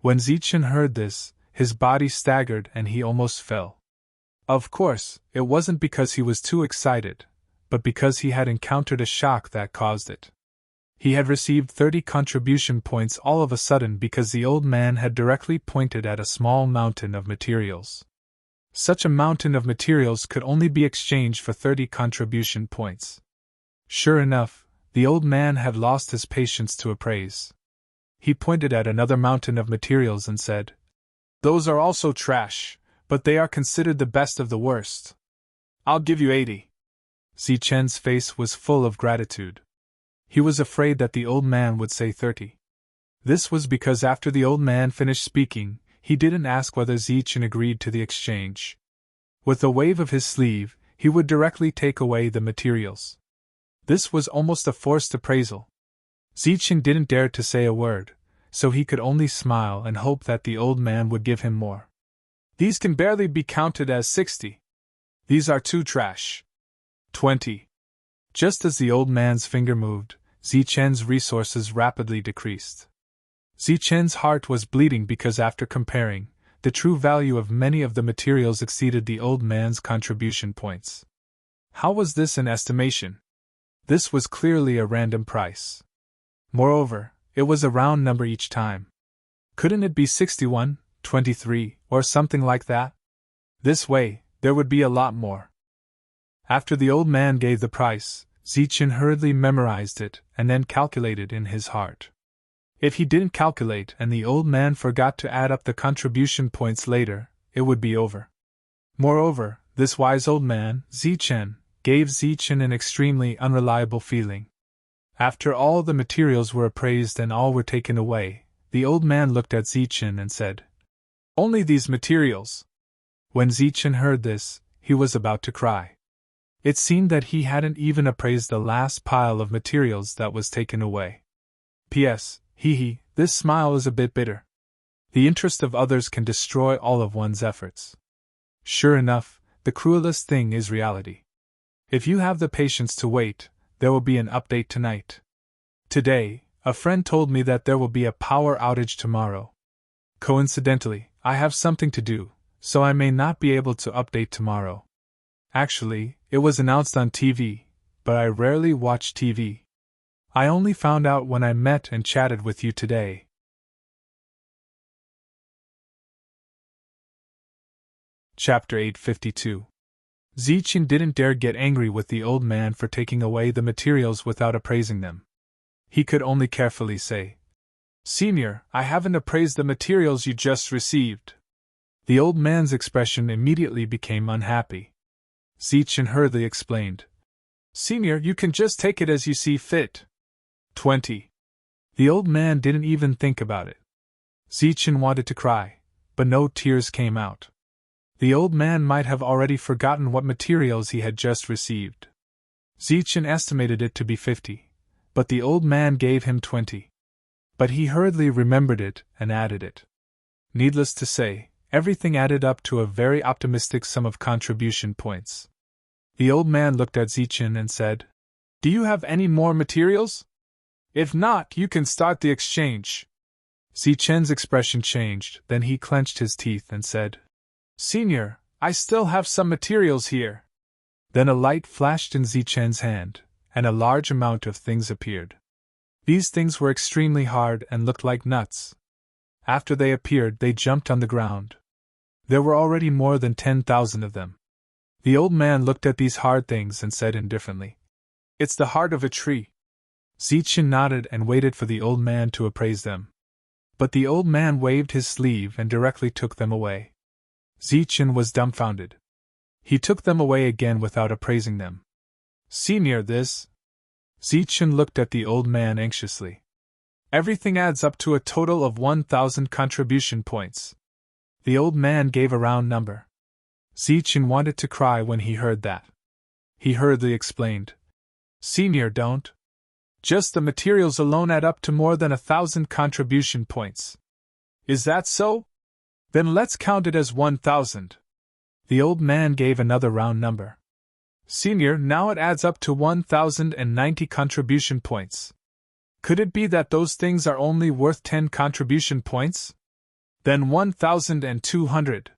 When Zichen heard this, his body staggered and he almost fell. Of course, it wasn't because he was too excited, but because he had encountered a shock that caused it. He had received 30 contribution points all of a sudden because the old man had directly pointed at a small mountain of materials. Such a mountain of materials could only be exchanged for 30 contribution points. Sure enough, the old man had lost his patience to appraise. He pointed at another mountain of materials and said, "Those are also trash, but they are considered the best of the worst. I'll give you 80. Zichen's face was full of gratitude. He was afraid that the old man would say 30. This was because after the old man finished speaking, he didn't ask whether Zichen agreed to the exchange. With a wave of his sleeve, he would directly take away the materials. This was almost a forced appraisal. Zichen didn't dare to say a word, so he could only smile and hope that the old man would give him more. "These can barely be counted as 60. These are too trash. 20. Just as the old man's finger moved, Zichen's resources rapidly decreased. Zichen's heart was bleeding because after comparing, the true value of many of the materials exceeded the old man's contribution points. How was this an estimation? This was clearly a random price. Moreover, it was a round number each time. Couldn't it be 61, 23, or something like that? This way, there would be a lot more. After the old man gave the price, Zichen hurriedly memorized it and then calculated in his heart. If he didn't calculate and the old man forgot to add up the contribution points later, it would be over. Moreover, this wise old man, Zichen, gave Zichen an extremely unreliable feeling. After all the materials were appraised and all were taken away, the old man looked at Zichen and said, "Only these materials." When Zichen heard this, he was about to cry. It seemed that he hadn't even appraised the last pile of materials that was taken away. P.S. This smile is a bit bitter. The interest of others can destroy all of one's efforts. Sure enough, the cruelest thing is reality. If you have the patience to wait, there will be an update tonight. Today, a friend told me that there will be a power outage tomorrow. Coincidentally, I have something to do, so I may not be able to update tomorrow. Actually, it was announced on TV, but I rarely watch TV. I only found out when I met and chatted with you today. Chapter 852. Zichen didn't dare get angry with the old man for taking away the materials without appraising them. He could only carefully say, "Senior, I haven't appraised the materials you just received." The old man's expression immediately became unhappy. Zichen hurriedly explained, "Senior, you can just take it as you see fit." 20. The old man didn't even think about it. Zichen wanted to cry, but no tears came out. The old man might have already forgotten what materials he had just received. Zichen estimated it to be 50, but the old man gave him 20. But he hurriedly remembered it and added it. Needless to say, everything added up to a very optimistic sum of contribution points. The old man looked at Zichen and said, "Do you have any more materials? If not, you can start the exchange." Zichen's expression changed, then he clenched his teeth and said, "Senior, I still have some materials here." Then a light flashed in Zichen's hand, and a large amount of things appeared. These things were extremely hard and looked like nuts. After they appeared, they jumped on the ground. There were already more than 10,000 of them. The old man looked at these hard things and said indifferently, "It's the heart of a tree." Zichen nodded and waited for the old man to appraise them. But the old man waved his sleeve and directly took them away. Zichen was dumbfounded. He took them away again without appraising them. "Senior, this..." Zichen looked at the old man anxiously. "Everything adds up to a total of 1,000 contribution points." The old man gave a round number. Zichen wanted to cry when he heard that. He hurriedly explained, "Senior, don't. Just the materials alone add up to more than 1,000 contribution points." "Is that so? Then let's count it as 1,000. The old man gave another round number. "Senior, now it adds up to 1,090 contribution points. Could it be that those things are only worth 10 contribution points? Then 1,200.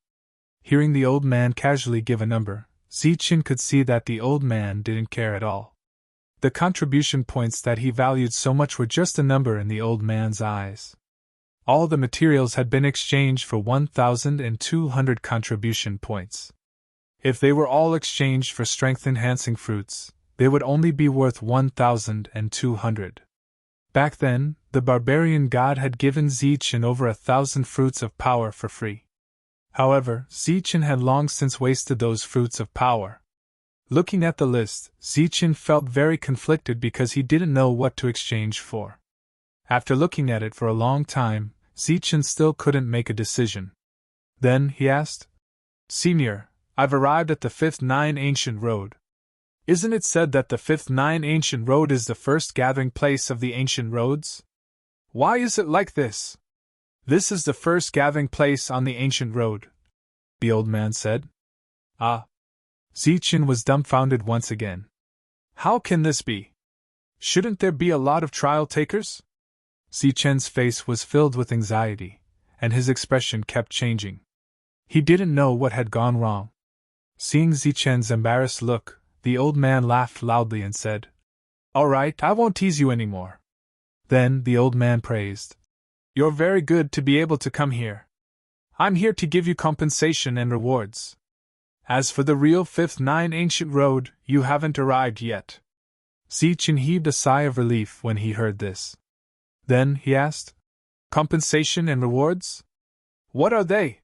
Hearing the old man casually give a number, Zichen could see that the old man didn't care at all. The contribution points that he valued so much were just a number in the old man's eyes. All the materials had been exchanged for 1,200 contribution points. If they were all exchanged for strength-enhancing fruits, they would only be worth 1,200. Back then, the barbarian god had given Zichen over 1,000 fruits of power for free. However, Zichen had long since wasted those fruits of power. Looking at the list, Zichen felt very conflicted because he didn't know what to exchange for. After looking at it for a long time, Zichen still couldn't make a decision. Then he asked, "Senior, I've arrived at the 5th 9 Ancient Road. Isn't it said that the 5th 9 Ancient Road is the first gathering place of the ancient roads? Why is it like this?" "This is the first gathering place on the ancient road," the old man said. "Ah." Zichen was dumbfounded once again. "How can this be? Shouldn't there be a lot of trial takers?" Zichen's face was filled with anxiety, and his expression kept changing. He didn't know what had gone wrong. Seeing Zichen's embarrassed look, the old man laughed loudly and said, "All right, I won't tease you anymore." Then the old man praised, "You're very good to be able to come here. I'm here to give you compensation and rewards. As for the real 5th 9 Ancient Road, you haven't arrived yet." Zichen heaved a sigh of relief when he heard this. Then he asked, "Compensation and rewards? What are they?"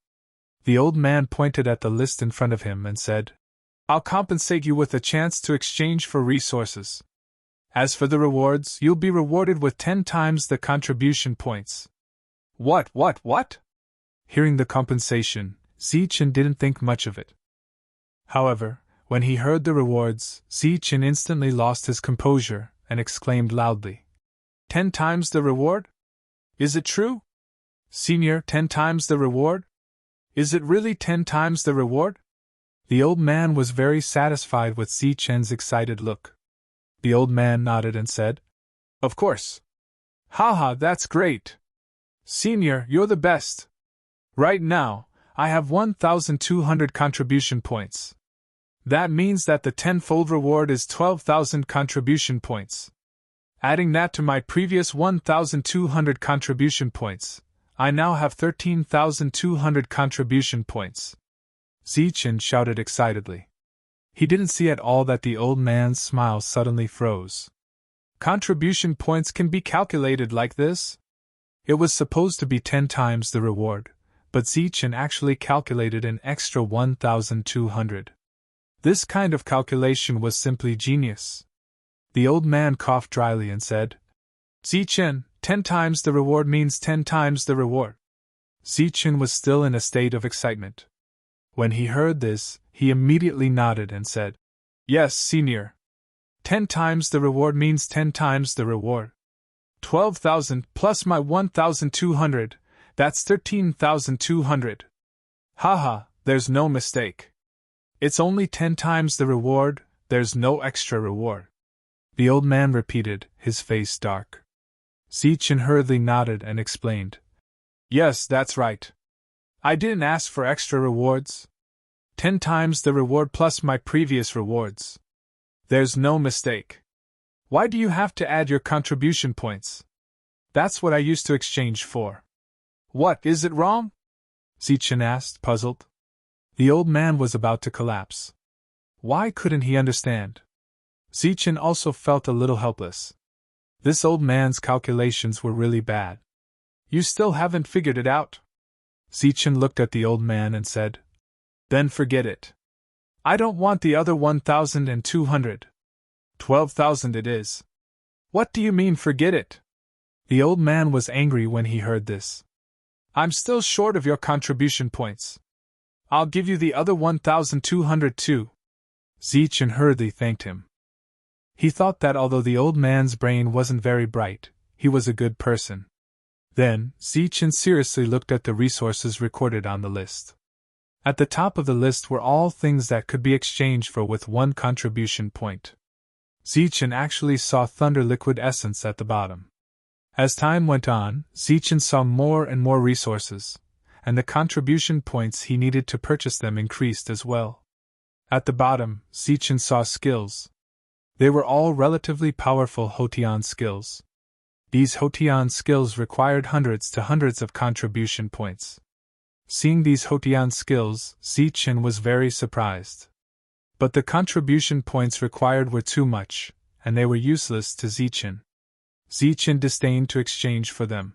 The old man pointed at the list in front of him and said, "I'll compensate you with a chance to exchange for resources. As for the rewards, you'll be rewarded with 10 times the contribution points." What? Hearing the compensation, Zichen didn't think much of it. However, when he heard the rewards, Zichen instantly lost his composure and exclaimed loudly, "10 times the reward? Is it true? Senior, 10 times the reward? Is it really 10 times the reward?" The old man was very satisfied with Zichen's excited look. The old man nodded and said, "Of course. Haha, that's great. Senior, you're the best. Right now, I have 1,200 contribution points. That means that the 10-fold reward is 12,000 contribution points. Adding that to my previous 1,200 contribution points, I now have 13,200 contribution points." Zichen shouted excitedly. He didn't see at all that the old man's smile suddenly froze. Contribution points can be calculated like this? It was supposed to be 10 times the reward, but Zichen actually calculated an extra 1,200. This kind of calculation was simply genius. The old man coughed dryly and said, "Zichen, 10 times the reward means 10 times the reward." Zichen was still in a state of excitement. When he heard this, he immediately nodded and said, "Yes, senior. 10 times the reward means 10 times the reward. 12,000 plus my 1,200, that's 13,200. Haha, there's no mistake. It's only 10 times the reward, there's no extra reward." The old man repeated, his face dark. Zichen hurriedly nodded and explained, "Yes, that's right. I didn't ask for extra rewards. 10 times the reward plus my previous rewards. There's no mistake." Why do you have to add your contribution points? That's what I used to exchange for. What, is it wrong? Zichen asked, puzzled. The old man was about to collapse. Why couldn't he understand? Zichen also felt a little helpless. This old man's calculations were really bad. You still haven't figured it out? Zichen looked at the old man and said, Then forget it. I don't want the other 1,200. 12,000 it is. What do you mean forget it? The old man was angry when he heard this. I'm still short of your contribution points. I'll give you the other 1,200 too. Zichen hurriedly thanked him. He thought that although the old man's brain wasn't very bright, he was a good person. Then, Zichen seriously looked at the resources recorded on the list. At the top of the list were all things that could be exchanged for with 1 contribution point. Zichen actually saw thunder liquid essence at the bottom. As time went on, Zichen saw more and more resources, and the contribution points he needed to purchase them increased as well. At the bottom, Zichen saw skills. They were all relatively powerful Hotian skills. These Hotian skills required hundreds of contribution points. Seeing these Hotian skills, Zichen was very surprised. But the contribution points required were too much, and they were useless to Zichen. Zichen disdained to exchange for them.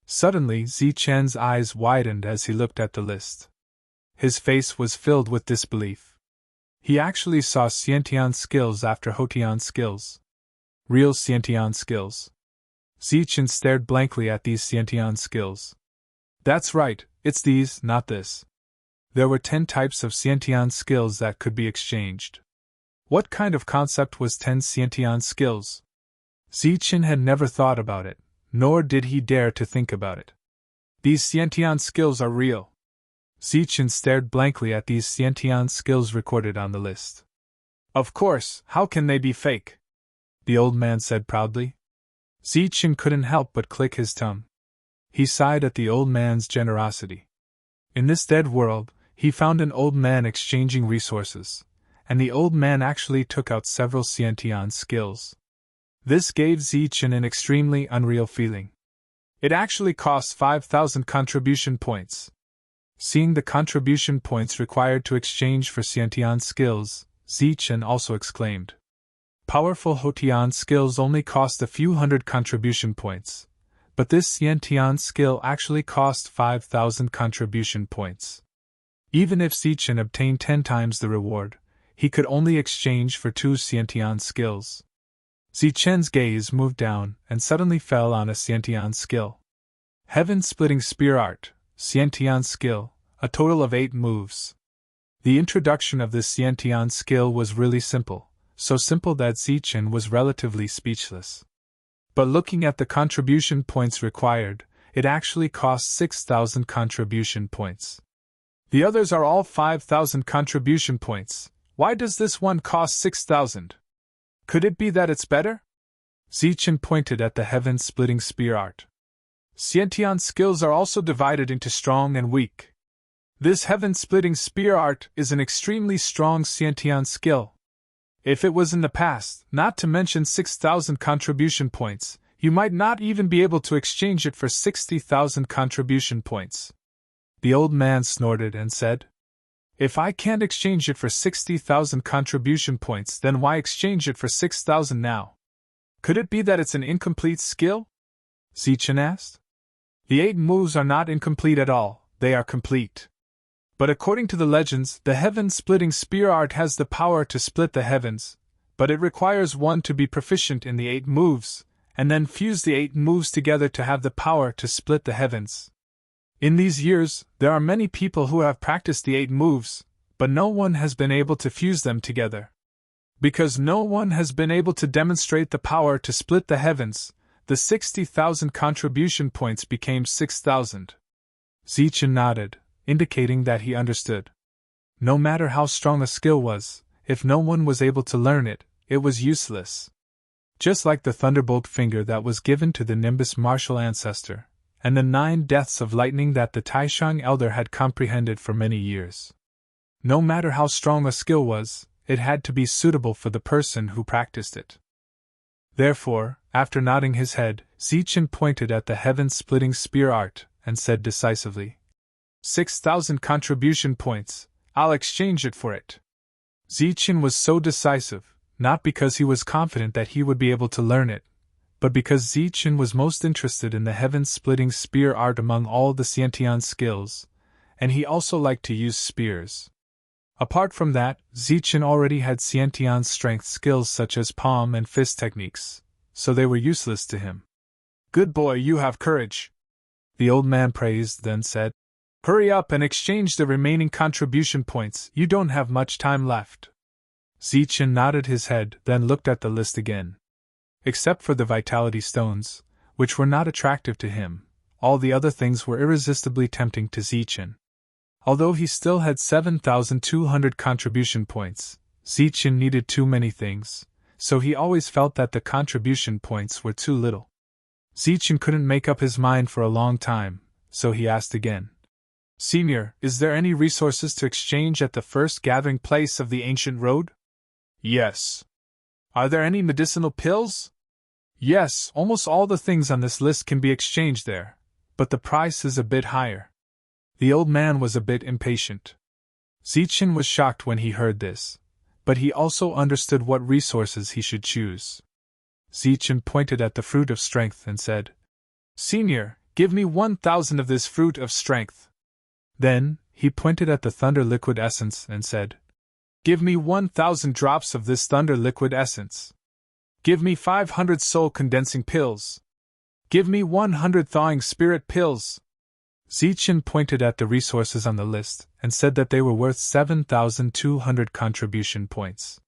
Suddenly, Zichen's eyes widened as he looked at the list. His face was filled with disbelief. He actually saw Xiantian skills after Hotian skills. Real Xiantian skills. Zichen stared blankly at these Xiantian skills. That's right, it's these, not this. There were 10 types of Xiantian skills that could be exchanged. What kind of concept was 10 Xiantian skills? Zichen had never thought about it, nor did he dare to think about it. These Xiantian skills are real. Zichen stared blankly at these Xiantian skills recorded on the list. Of course, how can they be fake? The old man said proudly. Zichen couldn't help but click his tongue. He sighed at the old man's generosity. In this dead world, he found an old man exchanging resources, and the old man actually took out several Xiantian skills. This gave Zichen an extremely unreal feeling. It actually costs 5,000 contribution points. Seeing the contribution points required to exchange for Xiantian skills, Zichen also exclaimed. Powerful Hotian skills only cost a few hundred contribution points, but this Xiantian skill actually cost 5,000 contribution points. Even if Zichen obtained 10 times the reward, he could only exchange for 2 Xiantian skills. Zichen's gaze moved down and suddenly fell on a Xiantian skill. Heaven-splitting spear art, Xiantian skill, a total of 8 moves. The introduction of this Xiantian skill was really simple, so simple that Zichen was relatively speechless. But looking at the contribution points required, it actually cost 6,000 contribution points. The others are all 5,000 contribution points. Why does this one cost 6,000? Could it be that it's better? Zichen pointed at the heaven-splitting spear art. Xiantian skills are also divided into strong and weak. This heaven-splitting spear art is an extremely strong Xiantian skill. If it was in the past, not to mention 6,000 contribution points, you might not even be able to exchange it for 60,000 contribution points. The old man snorted and said, If I can't exchange it for 60,000 contribution points, then why exchange it for 6,000 now? Could it be that it's an incomplete skill? Zichen asked. The 8 moves are not incomplete at all, they are complete. But according to the legends, the heaven-splitting spear art has the power to split the heavens, but it requires one to be proficient in the 8 moves, and then fuse the 8 moves together to have the power to split the heavens. In these years, there are many people who have practiced the 8 moves, but no one has been able to fuse them together. Because no one has been able to demonstrate the power to split the heavens, the 60,000 contribution points became 6,000. Zichen nodded, indicating that he understood. No matter how strong a skill was, if no one was able to learn it, it was useless. Just like the thunderbolt finger that was given to the Nimbus martial ancestor, and the 9 deaths of lightning that the Taishang elder had comprehended for many years. No matter how strong a skill was, it had to be suitable for the person who practiced it. Therefore, after nodding his head, Zichen pointed at the heaven-splitting spear art and said decisively, 6,000 contribution points, I'll exchange it for it. Zichen was so decisive, not because he was confident that he would be able to learn it, but because Zichen was most interested in the heaven-splitting spear art among all the Xiantian skills, and he also liked to use spears. Apart from that, Zichen already had Xiantian strength skills such as palm and fist techniques, so they were useless to him. Good boy, you have courage, the old man praised, then said. Hurry up and exchange the remaining contribution points, you don't have much time left. Zichen nodded his head, then looked at the list again. Except for the vitality stones, which were not attractive to him, all the other things were irresistibly tempting to Zichen. Although he still had 7,200 contribution points, Zichen needed too many things, so he always felt that the contribution points were too little. Zichen couldn't make up his mind for a long time, so he asked again. Senior, is there any resources to exchange at the first gathering place of the ancient road? Yes. Are there any medicinal pills? Yes, almost all the things on this list can be exchanged there, but the price is a bit higher. The old man was a bit impatient. Zichen was shocked when he heard this, but he also understood what resources he should choose. Zichen pointed at the fruit of strength and said, Senior, give me 1,000 of this fruit of strength. Then, he pointed at the thunder liquid essence and said, Give me 1,000 drops of this thunder liquid essence. Give me 500 soul condensing pills. Give me 100 thawing spirit pills. Zichen pointed at the resources on the list and said that they were worth 7,200 contribution points.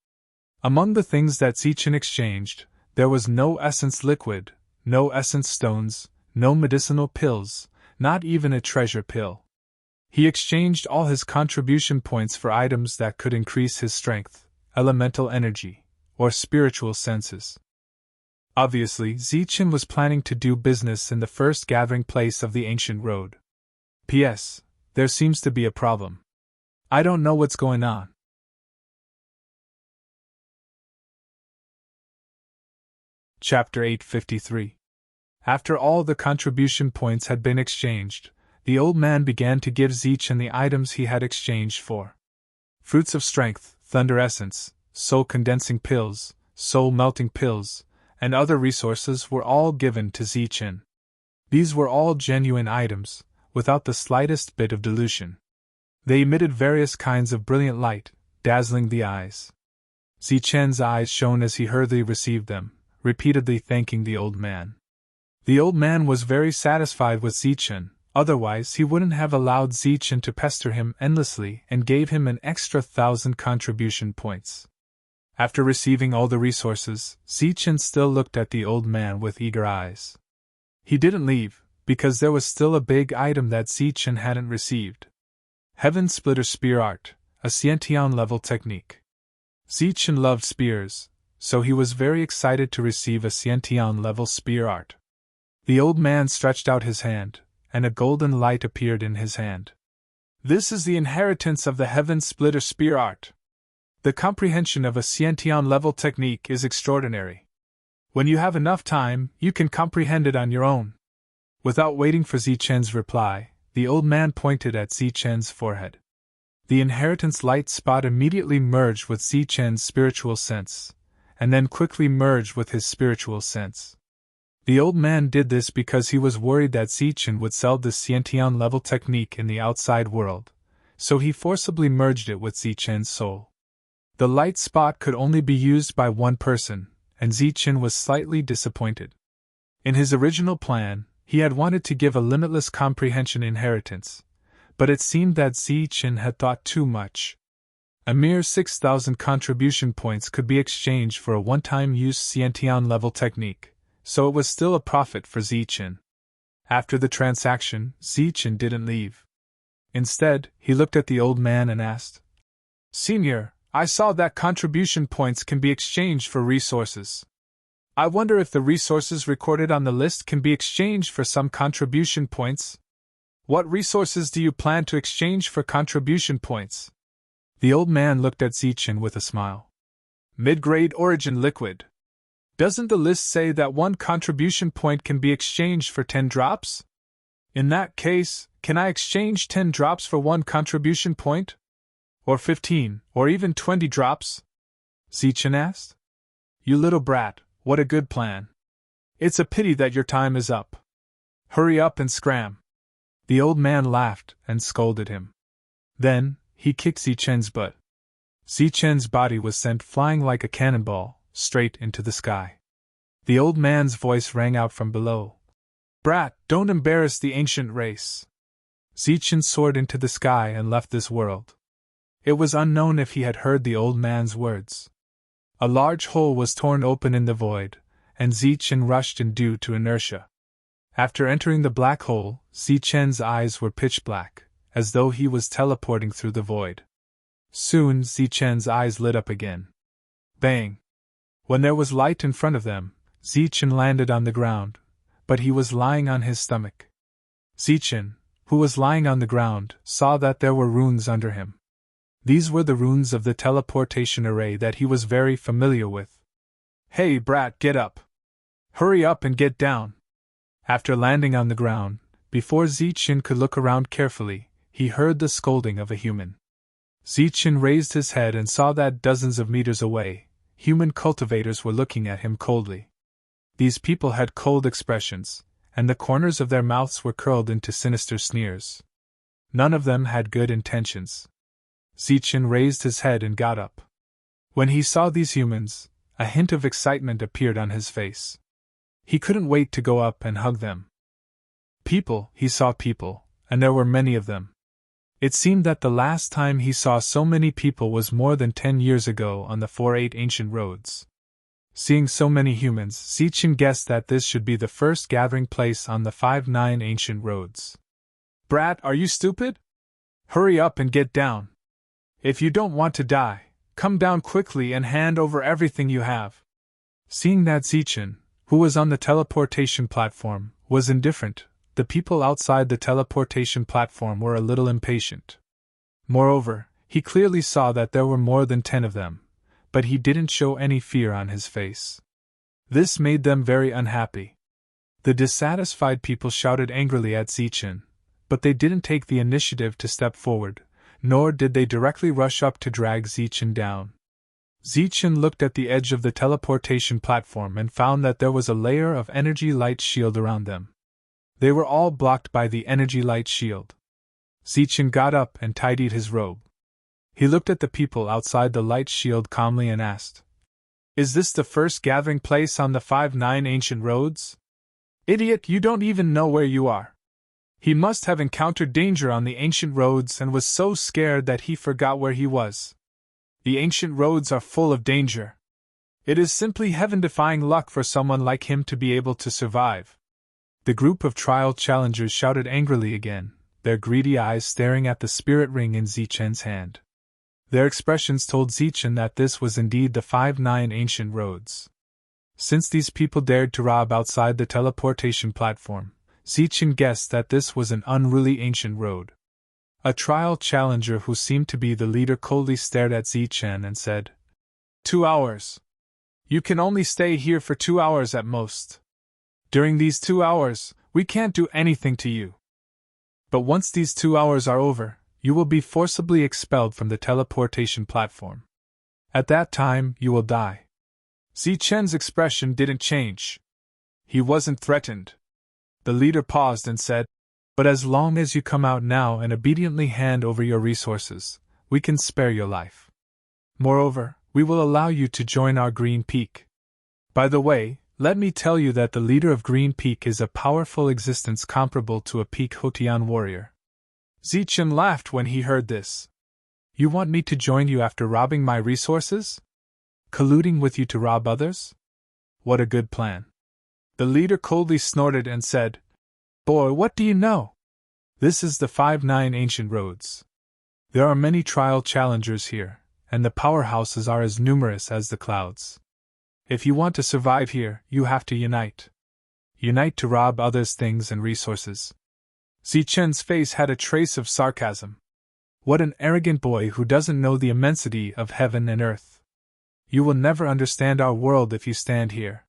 Among the things that Zichen exchanged, there was no essence liquid, no essence stones, no medicinal pills, not even a treasure pill. He exchanged all his contribution points for items that could increase his strength, elemental energy, or spiritual senses. Obviously, Zichen was planning to do business in the first gathering place of the ancient road. P.S. There seems to be a problem. I don't know what's going on. Chapter 853. After all the contribution points had been exchanged, the old man began to give Zichen the items he had exchanged for. Fruits of strength, thunder essence, soul condensing pills, soul melting pills, and other resources were all given to Zichen. These were all genuine items, without the slightest bit of dilution. They emitted various kinds of brilliant light, dazzling the eyes. Zichen's eyes shone as he hurriedly received them, repeatedly thanking the old man. The old man was very satisfied with Zichen, otherwise he wouldn't have allowed Zichen to pester him endlessly and gave him an extra 1,000 contribution points. After receiving all the resources, Zichen still looked at the old man with eager eyes. He didn't leave, because there was still a big item that Zichen hadn't received. Heaven Splitter Spear Art, a Xiantian level technique. Zichen loved spears, so he was very excited to receive a Xiantian level spear art. The old man stretched out his hand, and a golden light appeared in his hand. This is the inheritance of the Heaven Splitter Spear Art. The comprehension of a Xiantian level technique is extraordinary. When you have enough time, you can comprehend it on your own. Without waiting for Zichen's reply, the old man pointed at Zichen's forehead. The inheritance light spot immediately merged with Zichen's spiritual sense, and then quickly merged with his spiritual sense. The old man did this because he was worried that Zichen would sell this Xiantian level technique in the outside world, so he forcibly merged it with Zichen's soul. The light spot could only be used by one person, and Zichen was slightly disappointed. In his original plan, he had wanted to give a limitless comprehension inheritance, but it seemed that Zichen had thought too much. A mere 6,000 contribution points could be exchanged for a one-time use Xiantian level technique, so it was still a profit for Zichen. After the transaction, Zichen didn't leave. Instead, he looked at the old man and asked, Senior, I saw that contribution points can be exchanged for resources. I wonder if the resources recorded on the list can be exchanged for some contribution points. What resources do you plan to exchange for contribution points? The old man looked at Zichen with a smile. Mid-grade origin liquid. Doesn't the list say that 1 contribution point can be exchanged for 10 drops? In that case, can I exchange 10 drops for 1 contribution point? Or 15, or even 20 drops? Zichen asked. You little brat, what a good plan. It's a pity that your time is up. Hurry up and scram. The old man laughed and scolded him. Then, he kicked Zichen's butt. Zichen's body was sent flying like a cannonball, straight into the sky. The old man's voice rang out from below. Brat, don't embarrass the ancient race. Zichen soared into the sky and left this world. It was unknown if he had heard the old man's words. A large hole was torn open in the void, and Zichen rushed in due to inertia. After entering the black hole, Zichen's eyes were pitch black, as though he was teleporting through the void. Soon Zichen's eyes lit up again. Bang! When there was light in front of them, Zichen landed on the ground, but he was lying on his stomach. Zichen, who was lying on the ground, saw that there were runes under him. These were the runes of the teleportation array that he was very familiar with. Hey brat, get up! Hurry up and get down! After landing on the ground, before Zichen could look around carefully, he heard the scolding of a human. Zichen raised his head and saw that dozens of meters away, human cultivators were looking at him coldly. These people had cold expressions, and the corners of their mouths were curled into sinister sneers. None of them had good intentions. Zichen raised his head and got up. When he saw these humans, a hint of excitement appeared on his face. He couldn't wait to go up and hug them. People, he saw people, and there were many of them. It seemed that the last time he saw so many people was more than 10 years ago on the 4-8 ancient roads. Seeing so many humans, Zichen guessed that this should be the first gathering place on the 5-9 ancient roads. Brat, are you stupid? Hurry up and get down. If you don't want to die, come down quickly and hand over everything you have. Seeing that Zichen, who was on the teleportation platform, was indifferent, the people outside the teleportation platform were a little impatient. Moreover, he clearly saw that there were more than 10 of them, but he didn't show any fear on his face. This made them very unhappy. The dissatisfied people shouted angrily at Zichen, but they didn't take the initiative to step forward, nor did they directly rush up to drag Zichen down. Zichen looked at the edge of the teleportation platform and found that there was a layer of energy light shield around them. They were all blocked by the energy light shield. Zichen got up and tidied his robe. He looked at the people outside the light shield calmly and asked, Is this the first gathering place on the 5-9 ancient roads? Idiot, you don't even know where you are. He must have encountered danger on the ancient roads and was so scared that he forgot where he was. The ancient roads are full of danger. It is simply heaven-defying luck for someone like him to be able to survive. The group of trial challengers shouted angrily again, their greedy eyes staring at the spirit ring in Zichen's hand. Their expressions told Zichen that this was indeed the 5-9 ancient roads. Since these people dared to rob outside the teleportation platform, Zichen guessed that this was an unruly ancient road. A trial challenger who seemed to be the leader coldly stared at Zichen and said, 2 hours. You can only stay here for 2 hours at most. During these 2 hours, we can't do anything to you. But once these 2 hours are over, you will be forcibly expelled from the teleportation platform. At that time, you will die. Zichen's expression didn't change. He wasn't threatened. The leader paused and said, But as long as you come out now and obediently hand over your resources, we can spare your life. Moreover, we will allow you to join our Green Peak. By the way, let me tell you that the leader of Green Peak is a powerful existence comparable to a peak Hotian warrior. Zichen laughed when he heard this. You want me to join you after robbing my resources? Colluding with you to rob others? What a good plan. The leader coldly snorted and said, Boy, what do you know? This is the 5-9 ancient roads. There are many trial challengers here, and the powerhouses are as numerous as the clouds. If you want to survive here, you have to unite. Unite to rob others' things and resources. Zichen's face had a trace of sarcasm. What an arrogant boy who doesn't know the immensity of heaven and earth. You will never understand our world if you stand here.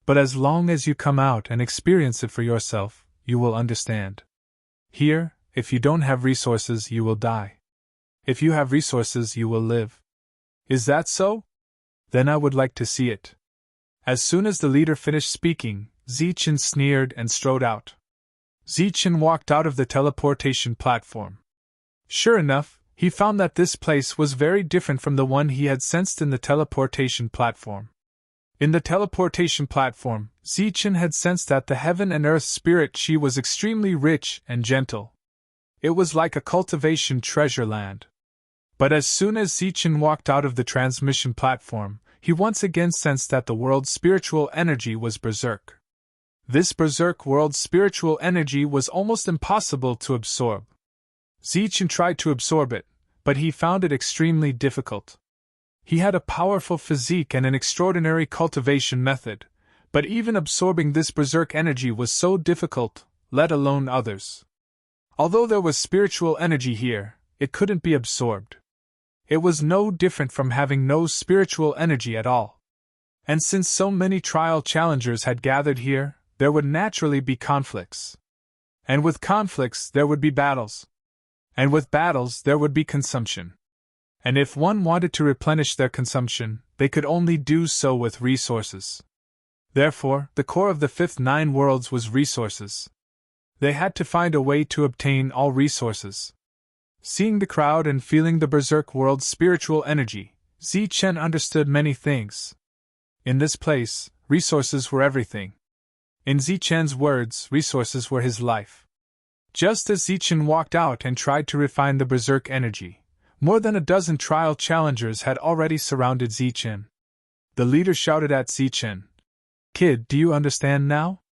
But as long as you come out and experience it for yourself, you will understand. Here, if you don't have resources, you will die. If you have resources, you will live. Is that so? Then I would like to see it. As soon as the leader finished speaking, Zichen sneered and strode out. Zichen walked out of the teleportation platform. Sure enough, he found that this place was very different from the one he had sensed in the teleportation platform. In the teleportation platform, Zichen had sensed that the heaven and earth spirit chi was extremely rich and gentle. It was like a cultivation treasure land. But as soon as Zichen walked out of the transmission platform, he once again sensed that the world's spiritual energy was berserk. This berserk world's spiritual energy was almost impossible to absorb. Zichen tried to absorb it, but he found it extremely difficult. He had a powerful physique and an extraordinary cultivation method, but even absorbing this berserk energy was so difficult, let alone others. Although there was spiritual energy here, it couldn't be absorbed. It was no different from having no spiritual energy at all. And since so many trial challengers had gathered here, there would naturally be conflicts. And with conflicts, there would be battles. And with battles, there would be consumption. And if one wanted to replenish their consumption, they could only do so with resources. Therefore, the core of the fifth 9 worlds was resources. They had to find a way to obtain all resources. Seeing the crowd and feeling the berserk world's spiritual energy, Zichen understood many things. In this place, resources were everything. In Zichen's words, resources were his life. Just as Zichen walked out and tried to refine the berserk energy, more than a dozen trial challengers had already surrounded Zichen. The leader shouted at Zichen, "Kid, do you understand now?"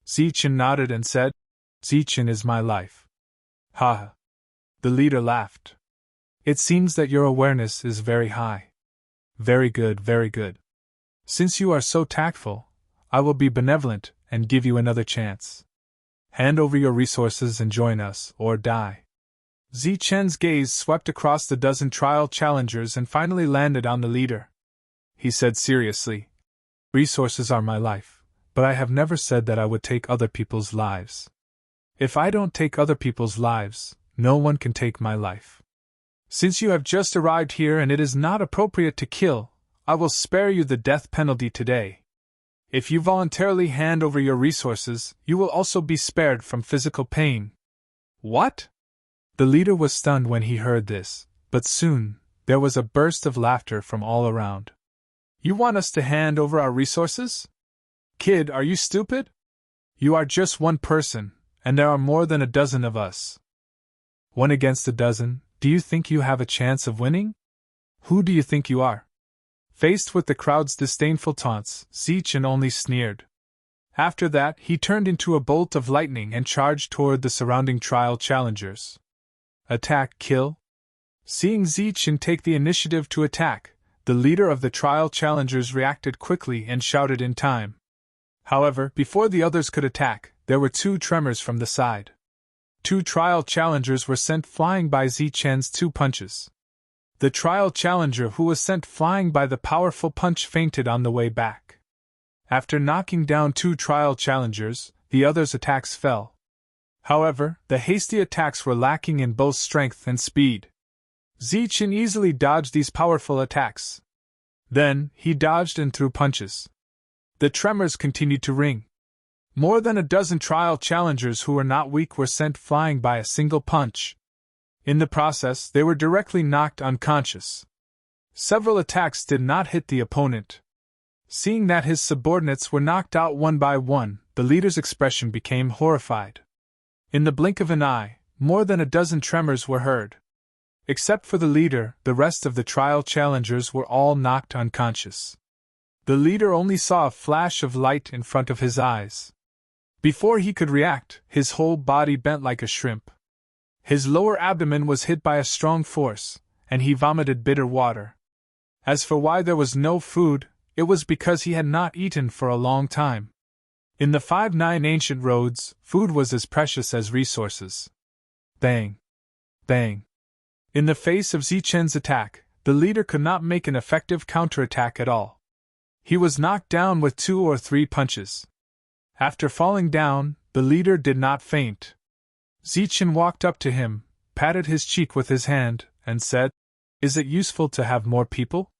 Zichen nodded and said, "Zichen is my life." Ha! The leader laughed. "It seems that your awareness is very high. Very good, very good. Since you are so tactful, I will be benevolent and give you another chance. Hand over your resources and join us, or die." Zichen's gaze swept across the dozen trial challengers and finally landed on the leader. He said seriously, "Resources are my life, but I have never said that I would take other people's lives. If I don't take other people's lives, no one can take my life. Since you have just arrived here and it is not appropriate to kill, I will spare you the death penalty today. If you voluntarily hand over your resources, you will also be spared from physical pain." "What?" The leader was stunned when he heard this, but soon, there was a burst of laughter from all around. "You want us to hand over our resources? Kid, are you stupid? You are just one person, and there are more than a dozen of us. 1 against a dozen, do you think you have a chance of winning? Who do you think you are?" Faced with the crowd's disdainful taunts, Zichen only sneered. After that, he turned into a bolt of lightning and charged toward the surrounding trial challengers. Attack, kill? Seeing Zichen take the initiative to attack, the leader of the trial challengers reacted quickly and shouted in time. However, before the others could attack, there were 2 tremors from the side. 2 trial challengers were sent flying by Zichen's 2 punches. The trial challenger who was sent flying by the powerful punch fainted on the way back. After knocking down 2 trial challengers, the others' attacks fell. However, the hasty attacks were lacking in both strength and speed. Zichen easily dodged these powerful attacks. Then, he dodged and threw punches. The tremors continued to ring. More than a dozen trial challengers who were not weak were sent flying by a single punch. In the process, they were directly knocked unconscious. Several attacks did not hit the opponent. Seeing that his subordinates were knocked out one by one, the leader's expression became horrified. In the blink of an eye, more than a dozen tremors were heard. Except for the leader, the rest of the trial challengers were all knocked unconscious. The leader only saw a flash of light in front of his eyes. Before he could react, his whole body bent like a shrimp. His lower abdomen was hit by a strong force, and he vomited bitter water. As for why there was no food, it was because he had not eaten for a long time. In the 5-9 ancient roads, food was as precious as resources. Bang! Bang! In the face of Zichen's attack, the leader could not make an effective counterattack at all. He was knocked down with 2 or 3 punches. After falling down, the leader did not faint. Zichen walked up to him, patted his cheek with his hand, and said, "Is it useful to have more people?"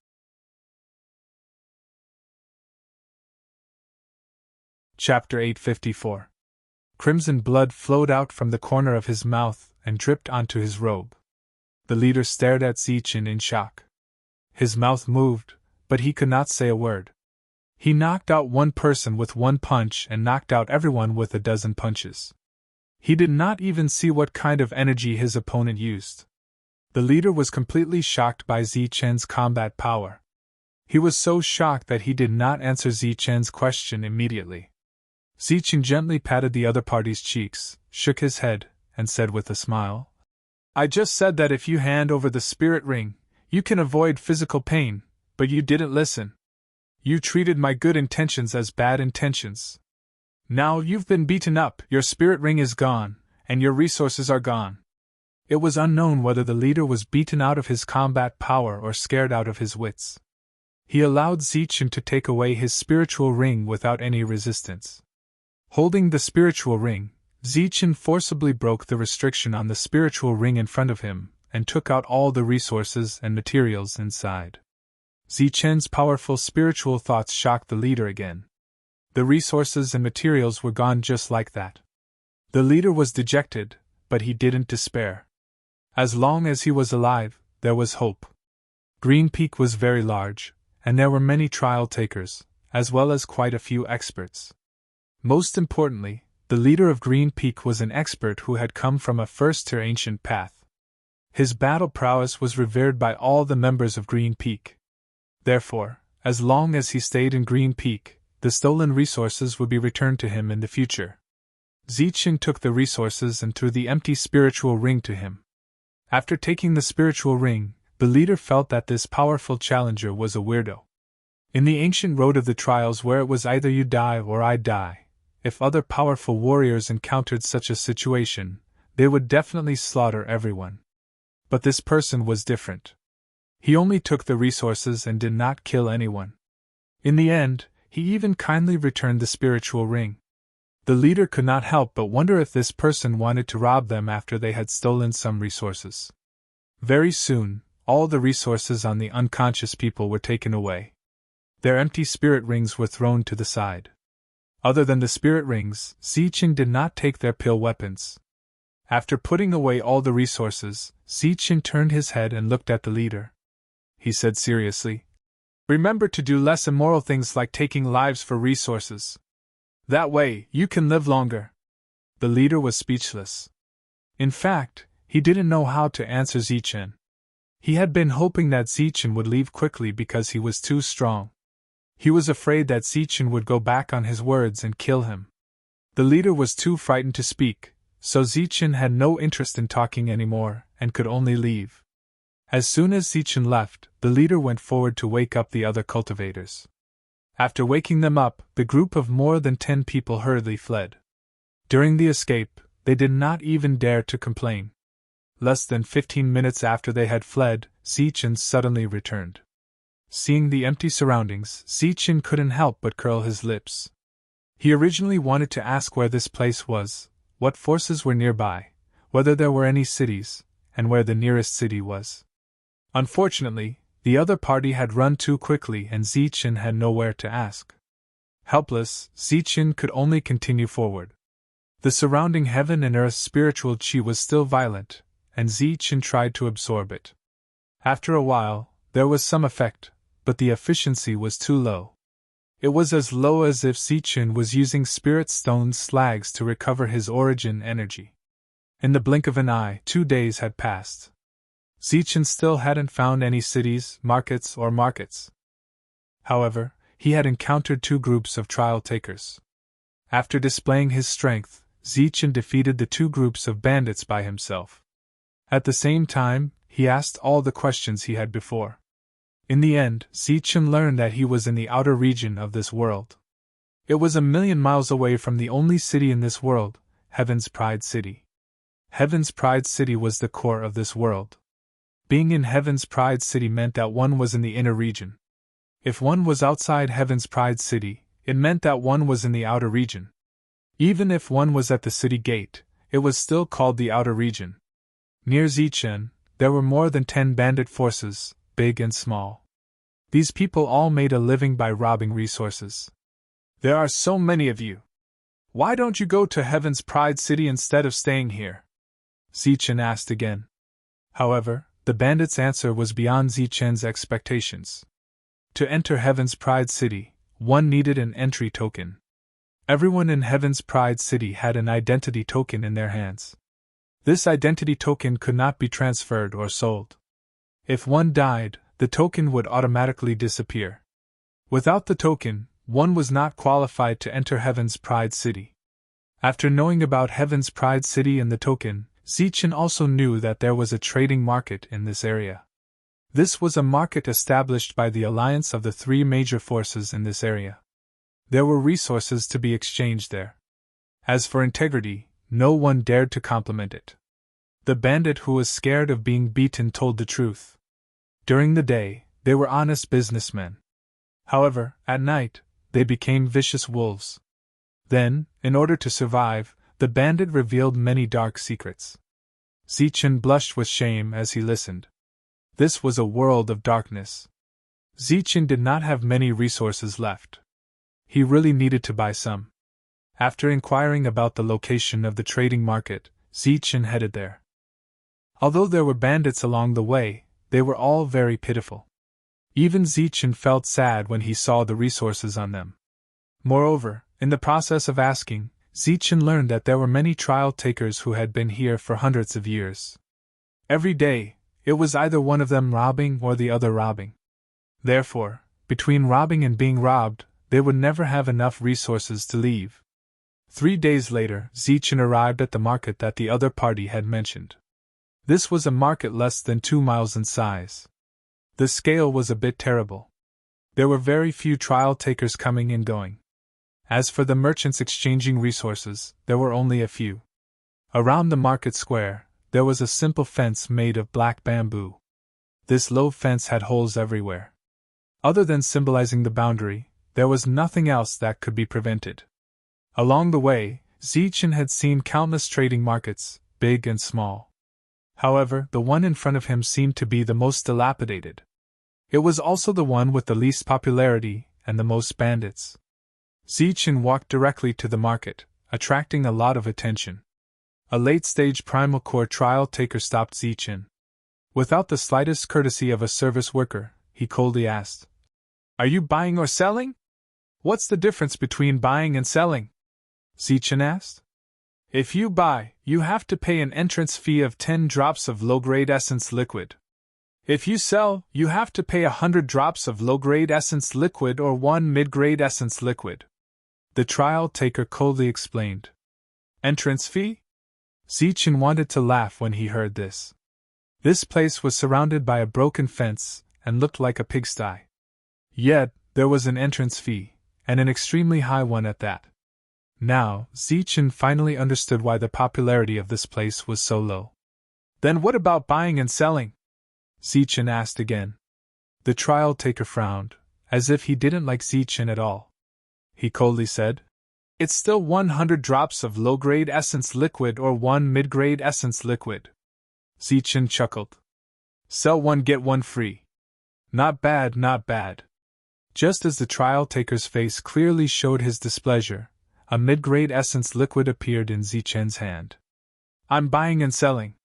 Chapter 854. Crimson blood flowed out from the corner of his mouth and dripped onto his robe. The leader stared at Zichen in shock. His mouth moved, but he could not say a word. He knocked out one person with 1 punch and knocked out everyone with 12 punches. He did not even see what kind of energy his opponent used. The leader was completely shocked by Zichen's combat power. He was so shocked that he did not answer Zichen's question immediately. Zichen gently patted the other party's cheeks, shook his head, and said with a smile, "I just said that if you hand over the spirit ring, you can avoid physical pain, but you didn't listen. You treated my good intentions as bad intentions. Now you've been beaten up, your spirit ring is gone, and your resources are gone." It was unknown whether the leader was beaten out of his combat power or scared out of his wits. He allowed Zichen to take away his spiritual ring without any resistance. Holding the spiritual ring, Zichen forcibly broke the restriction on the spiritual ring in front of him and took out all the resources and materials inside. Zichen's powerful spiritual thoughts shocked the leader again. The resources and materials were gone just like that. The leader was dejected, but he didn't despair. As long as he was alive, there was hope. Green Peak was very large, and there were many trial takers, as well as quite a few experts. Most importantly, the leader of Green Peak was an expert who had come from a first-tier ancient path. His battle prowess was revered by all the members of Green Peak. Therefore, as long as he stayed in Green Peak, the stolen resources would be returned to him in the future. Zichen took the resources and threw the empty spiritual ring to him. After taking the spiritual ring, the leader felt that this powerful challenger was a weirdo. In the ancient road of the trials where it was either you die or I die, if other powerful warriors encountered such a situation, they would definitely slaughter everyone. But this person was different. He only took the resources and did not kill anyone. In the end, he even kindly returned the spiritual ring. The leader could not help but wonder if this person wanted to rob them after they had stolen some resources. Very soon, all the resources on the unconscious people were taken away. Their empty spirit rings were thrown to the side. Other than the spirit rings, Zichen did not take their pill weapons. After putting away all the resources, Zichen turned his head and looked at the leader. He said seriously, "Remember to do less immoral things like taking lives for resources. That way, you can live longer." The leader was speechless. In fact, he didn't know how to answer Zichen. He had been hoping that Zichen would leave quickly because he was too strong. He was afraid that Zichen would go back on his words and kill him. The leader was too frightened to speak, so Zichen had no interest in talking anymore and could only leave. As soon as Zichen left, the leader went forward to wake up the other cultivators. After waking them up, the group of more than 10 people hurriedly fled. During the escape, they did not even dare to complain. Less than 15 minutes after they had fled, Zichen suddenly returned. Seeing the empty surroundings, Zichen couldn't help but curl his lips. He originally wanted to ask where this place was, what forces were nearby, whether there were any cities, and where the nearest city was. Unfortunately, the other party had run too quickly and Zichen had nowhere to ask. Helpless, Zichen could only continue forward. The surrounding heaven and earth spiritual chi was still violent, and Zichen tried to absorb it. After a while, there was some effect, but the efficiency was too low. It was as low as if Zichen was using spirit stone slags to recover his origin energy. In the blink of an eye, 2 days had passed. Zichen still hadn't found any cities, markets. However, he had encountered 2 groups of trial takers. After displaying his strength, Zichen defeated the 2 groups of bandits by himself. At the same time, he asked all the questions he had before. In the end, Zichen learned that he was in the outer region of this world. It was 1,000,000 miles away from the only city in this world, Heaven's Pride City. Heaven's Pride City was the core of this world. Being in Heaven's Pride City meant that one was in the inner region. If one was outside Heaven's Pride City, it meant that one was in the outer region. Even if one was at the city gate, it was still called the outer region. Near Zichen, there were more than 10 bandit forces, big and small. These people all made a living by robbing resources. There are so many of you. Why don't you go to Heaven's Pride City instead of staying here? Zichen asked again. However, the bandits' answer was beyond Zichen's expectations. To enter Heaven's Pride City, one needed an entry token. Everyone in Heaven's Pride City had an identity token in their hands. This identity token could not be transferred or sold. If one died, the token would automatically disappear. Without the token, one was not qualified to enter Heaven's Pride City. After knowing about Heaven's Pride City and the token, Zichen also knew that there was a trading market in this area. This was a market established by the alliance of the 3 major forces in this area. There were resources to be exchanged there. As for integrity, no one dared to compliment it. The bandit who was scared of being beaten told the truth. During the day, they were honest businessmen. However, at night, they became vicious wolves. Then, in order to survive, the bandit revealed many dark secrets. Zichen blushed with shame as he listened. This was a world of darkness. Zichen did not have many resources left. He really needed to buy some. After inquiring about the location of the trading market, Zichen headed there. Although there were bandits along the way, they were all very pitiful. Even Zichen felt sad when he saw the resources on them. Moreover, in the process of asking, Zichen learned that there were many trial takers who had been here for hundreds of years. Every day, it was either one of them robbing or the other robbing. Therefore, between robbing and being robbed, they would never have enough resources to leave. 3 days later, Zichen arrived at the market that the other party had mentioned. This was a market less than 2 miles in size. The scale was a bit terrible. There were very few trial takers coming and going. As for the merchants exchanging resources, there were only a few. Around the market square, there was a simple fence made of black bamboo. This low fence had holes everywhere. Other than symbolizing the boundary, there was nothing else that could be prevented. Along the way, Zichen had seen countless trading markets, big and small. However, the one in front of him seemed to be the most dilapidated. It was also the one with the least popularity and the most bandits. Zichen walked directly to the market, attracting a lot of attention. A late-stage primal core trial taker stopped Zichen. Without the slightest courtesy of a service worker, he coldly asked, "Are you buying or selling? What's the difference between buying and selling?" Zichen asked. "If you buy, you have to pay an entrance fee of 10 drops of low-grade essence liquid. If you sell, you have to pay 100 drops of low-grade essence liquid or 1 mid-grade essence liquid," the trial taker coldly explained. "Entrance fee?" Zichen wanted to laugh when he heard this. This place was surrounded by a broken fence and looked like a pigsty. Yet, there was an entrance fee, and an extremely high one at that. Now, Zichen finally understood why the popularity of this place was so low. "Then what about buying and selling?" Zichen asked again. The trial taker frowned, as if he didn't like Zichen at all. He coldly said, "It's still 100 drops of low-grade essence liquid or 1 mid-grade essence liquid." Zichen chuckled. "Sell one get one free. Not bad, not bad." Just as the trial taker's face clearly showed his displeasure, a mid-grade essence liquid appeared in Zichen's hand. "I'm buying and selling."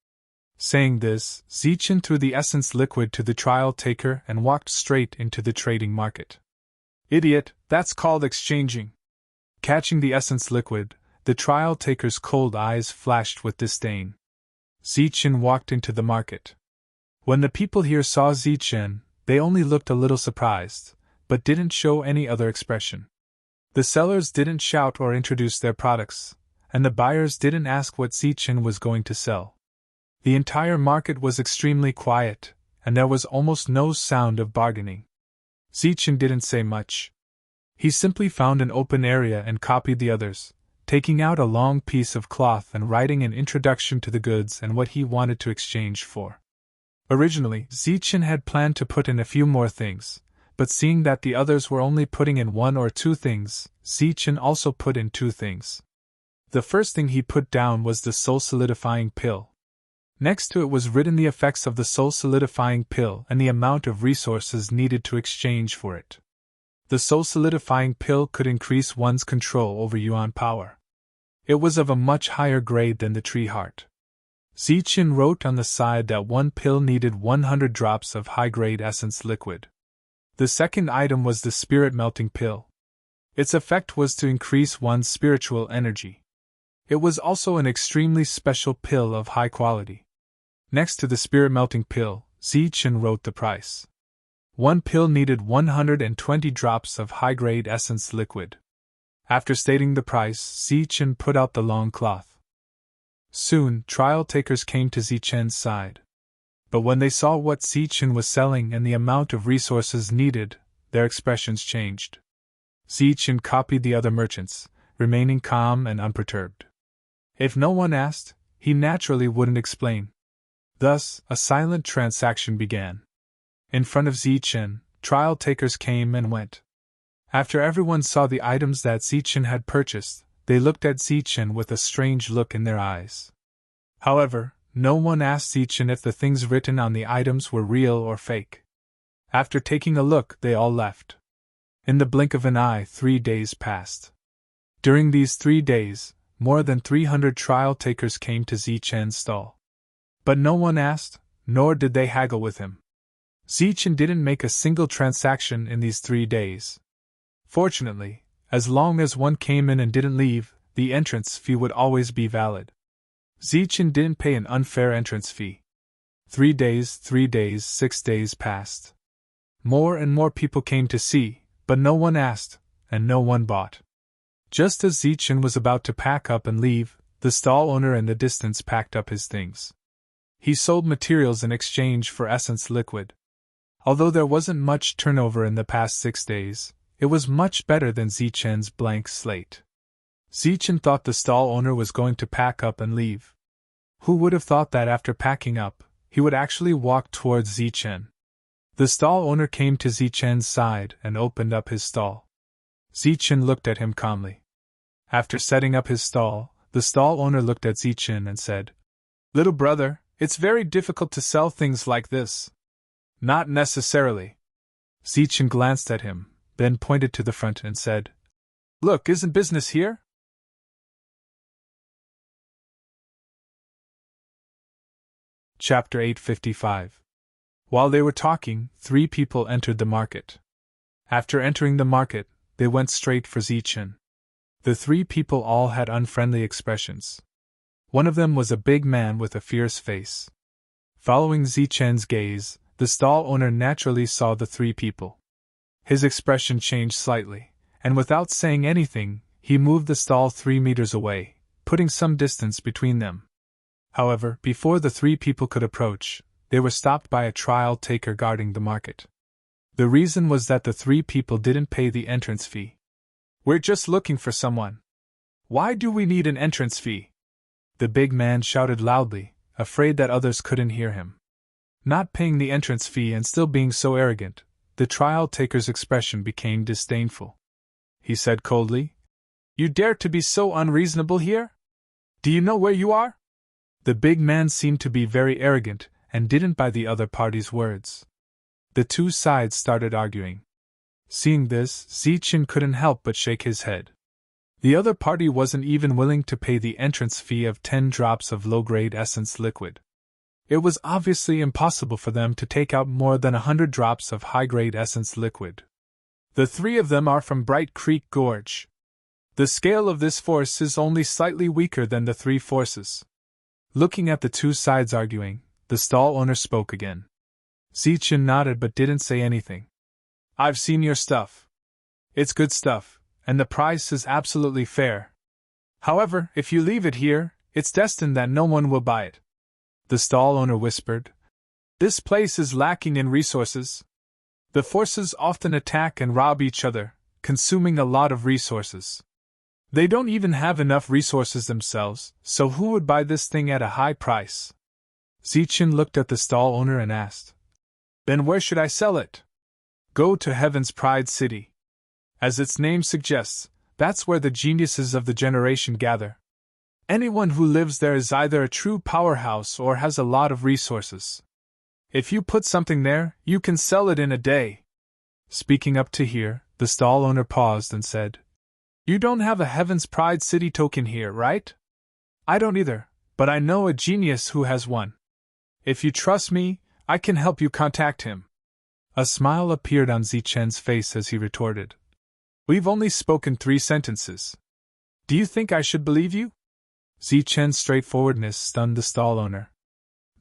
Saying this, Zichen threw the essence liquid to the trial taker and walked straight into the trading market. "Idiot, that's called exchanging." Catching the essence liquid, the trial taker's cold eyes flashed with disdain. Zichen walked into the market. When the people here saw Zichen, they only looked a little surprised, but didn't show any other expression. The sellers didn't shout or introduce their products, and the buyers didn't ask what Zichen was going to sell. The entire market was extremely quiet, and there was almost no sound of bargaining. Zichen didn't say much. He simply found an open area and copied the others, taking out a long piece of cloth and writing an introduction to the goods and what he wanted to exchange for. Originally, Zichen had planned to put in a few more things, but seeing that the others were only putting in 1 or 2 things, Zichen also put in 2 things. The first thing he put down was the soul-solidifying pill. Next to it was written the effects of the soul-solidifying pill and the amount of resources needed to exchange for it. The soul-solidifying pill could increase one's control over yuan power. It was of a much higher grade than the tree heart. Zichen wrote on the side that 1 pill needed 100 drops of high-grade essence liquid. The second item was the spirit-melting pill. Its effect was to increase one's spiritual energy. It was also an extremely special pill of high quality. Next to the spirit-melting pill, Zichen wrote the price. 1 pill needed 120 drops of high-grade essence liquid. After stating the price, Zichen put out the long cloth. Soon, trial takers came to Zichen's side. But when they saw what Zichen was selling and the amount of resources needed, their expressions changed. Zichen copied the other merchants, remaining calm and unperturbed. If no one asked, he naturally wouldn't explain. Thus, a silent transaction began. In front of Zichen, trial takers came and went. After everyone saw the items that Zichen had purchased, they looked at Zichen with a strange look in their eyes. However, no one asked Zichen if the things written on the items were real or fake. After taking a look, they all left. In the blink of an eye, 3 days passed. During these 3 days, more than 300 trial takers came to Zichen's stall. But no one asked, nor did they haggle with him. Zichen didn't make a single transaction in these 3 days. Fortunately, as long as one came in and didn't leave, the entrance fee would always be valid. Zichen didn't pay an unfair entrance fee. 3 days, 6 days passed. More and more people came to see, but no one asked, and no one bought. Just as Zichen was about to pack up and leave, the stall owner in the distance packed up his things. He sold materials in exchange for essence liquid. Although there wasn't much turnover in the past 6 days, it was much better than Zichen's blank slate. Zichen thought the stall owner was going to pack up and leave. Who would have thought that after packing up, he would actually walk towards Zichen? The stall owner came to Zichen's side and opened up his stall. Zichen looked at him calmly. After setting up his stall, the stall owner looked at Zichen and said, "Little brother, it's very difficult to sell things like this." "Not necessarily." Zichen glanced at him, then pointed to the front and said, "Look, isn't business here?" Chapter 855. While they were talking, 3 people entered the market. After entering the market, they went straight for Zichen. The 3 people all had unfriendly expressions. One of them was a big man with a fierce face. Following Zichen's gaze, the stall owner naturally saw the 3 people. His expression changed slightly, and without saying anything, he moved the stall 3 meters away, putting some distance between them. However, before the 3 people could approach, they were stopped by a trial taker guarding the market. The reason was that the 3 people didn't pay the entrance fee. "We're just looking for someone. Why do we need an entrance fee?" The big man shouted loudly, afraid that others couldn't hear him. Not paying the entrance fee and still being so arrogant, the trial taker's expression became disdainful. He said coldly, "You dare to be so unreasonable here? Do you know where you are?" The big man seemed to be very arrogant and didn't buy the other party's words. The 2 sides started arguing. Seeing this, Zichen couldn't help but shake his head. The other party wasn't even willing to pay the entrance fee of 10 drops of low-grade essence liquid. It was obviously impossible for them to take out more than 100 drops of high-grade essence liquid. The 3 of them are from Bright Creek Gorge. The scale of this force is only slightly weaker than the 3 forces. Looking at the 2 sides arguing, the stall owner spoke again. Zichen nodded but didn't say anything. "I've seen your stuff. It's good stuff, and the price is absolutely fair. However, if you leave it here, it's destined that no one will buy it." The stall owner whispered, "This place is lacking in resources. The forces often attack and rob each other, consuming a lot of resources. They don't even have enough resources themselves, so who would buy this thing at a high price?" Zichen looked at the stall owner and asked, "Then where should I sell it?" Go to Heaven's Pride City. As its name suggests, that's where the geniuses of the generation gather. Anyone who lives there is either a true powerhouse or has a lot of resources. If you put something there, you can sell it in a day. Speaking up to here, the stall owner paused and said, You don't have a Heaven's Pride City token here, right? I don't either, but I know a genius who has one. If you trust me, I can help you contact him. A smile appeared on Zichen's face as he retorted. We've only spoken 3 sentences. Do you think I should believe you? Zichen's straightforwardness stunned the stall owner.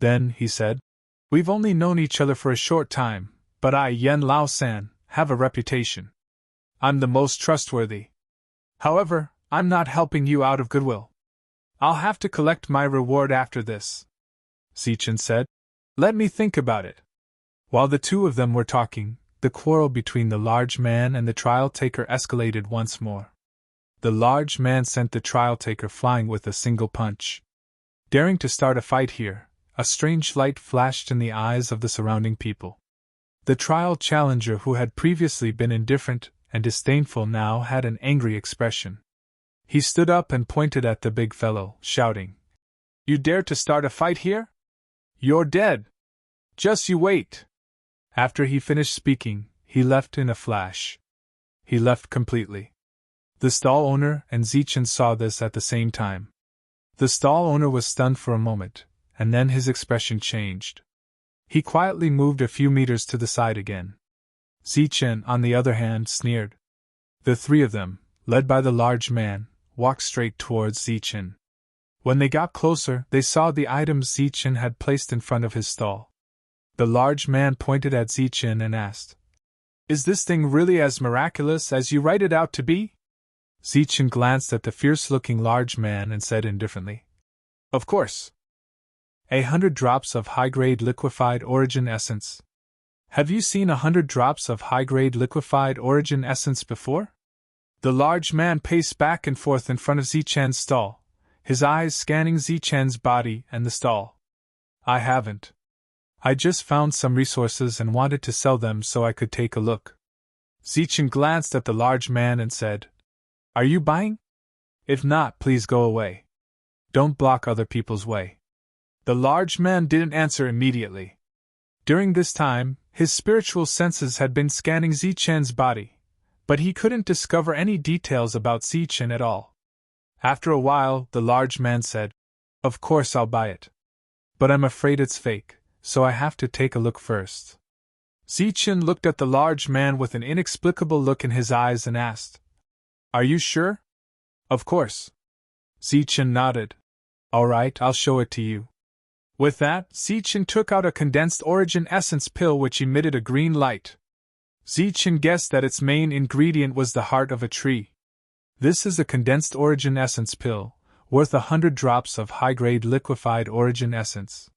Then, he said, We've only known each other for a short time, but I, Yen Lao-san, have a reputation. I'm the most trustworthy. However, I'm not helping you out of goodwill. I'll have to collect my reward after this. Zichen said, Let me think about it. While the two of them were talking, the quarrel between the large man and the trial-taker escalated once more. The large man sent the trial-taker flying with a single punch. Daring to start a fight here, a strange light flashed in the eyes of the surrounding people. The trial challenger, who had previously been indifferent and disdainful, now had an angry expression. He stood up and pointed at the big fellow, shouting, You dare to start a fight here? You're dead! Just you wait! After he finished speaking, he left in a flash. He left completely. The stall owner and Zichen saw this at the same time. The stall owner was stunned for a moment, and then his expression changed. He quietly moved a few meters to the side again. Zichen, on the other hand, sneered. The 3 of them, led by the large man, walked straight towards Zichen. When they got closer, they saw the items Zichen had placed in front of his stall. The large man pointed at Zichen and asked, Is this thing really as miraculous as you write it out to be? Zichen glanced at the fierce-looking large man and said indifferently, Of course. 100 drops of high-grade liquefied origin essence. Have you seen 100 drops of high-grade liquefied origin essence before? The large man paced back and forth in front of Zichen's stall, his eyes scanning Zichen's body and the stall. I haven't. I just found some resources and wanted to sell them so I could take a look. Zichen glanced at the large man and said, Are you buying? If not, please go away. Don't block other people's way. The large man didn't answer immediately. During this time, his spiritual senses had been scanning Zichen's body, but he couldn't discover any details about Zichen at all. After a while, the large man said, Of course I'll buy it. But I'm afraid it's fake, so I have to take a look first. Zichen looked at the large man with an inexplicable look in his eyes and asked, Are you sure? Of course. Zichen nodded. All right, I'll show it to you. With that, Zichen took out a condensed origin essence pill which emitted a green light. Zichen guessed that its main ingredient was the heart of a tree. This is a condensed origin essence pill, worth 100 drops of high-grade liquefied origin essence.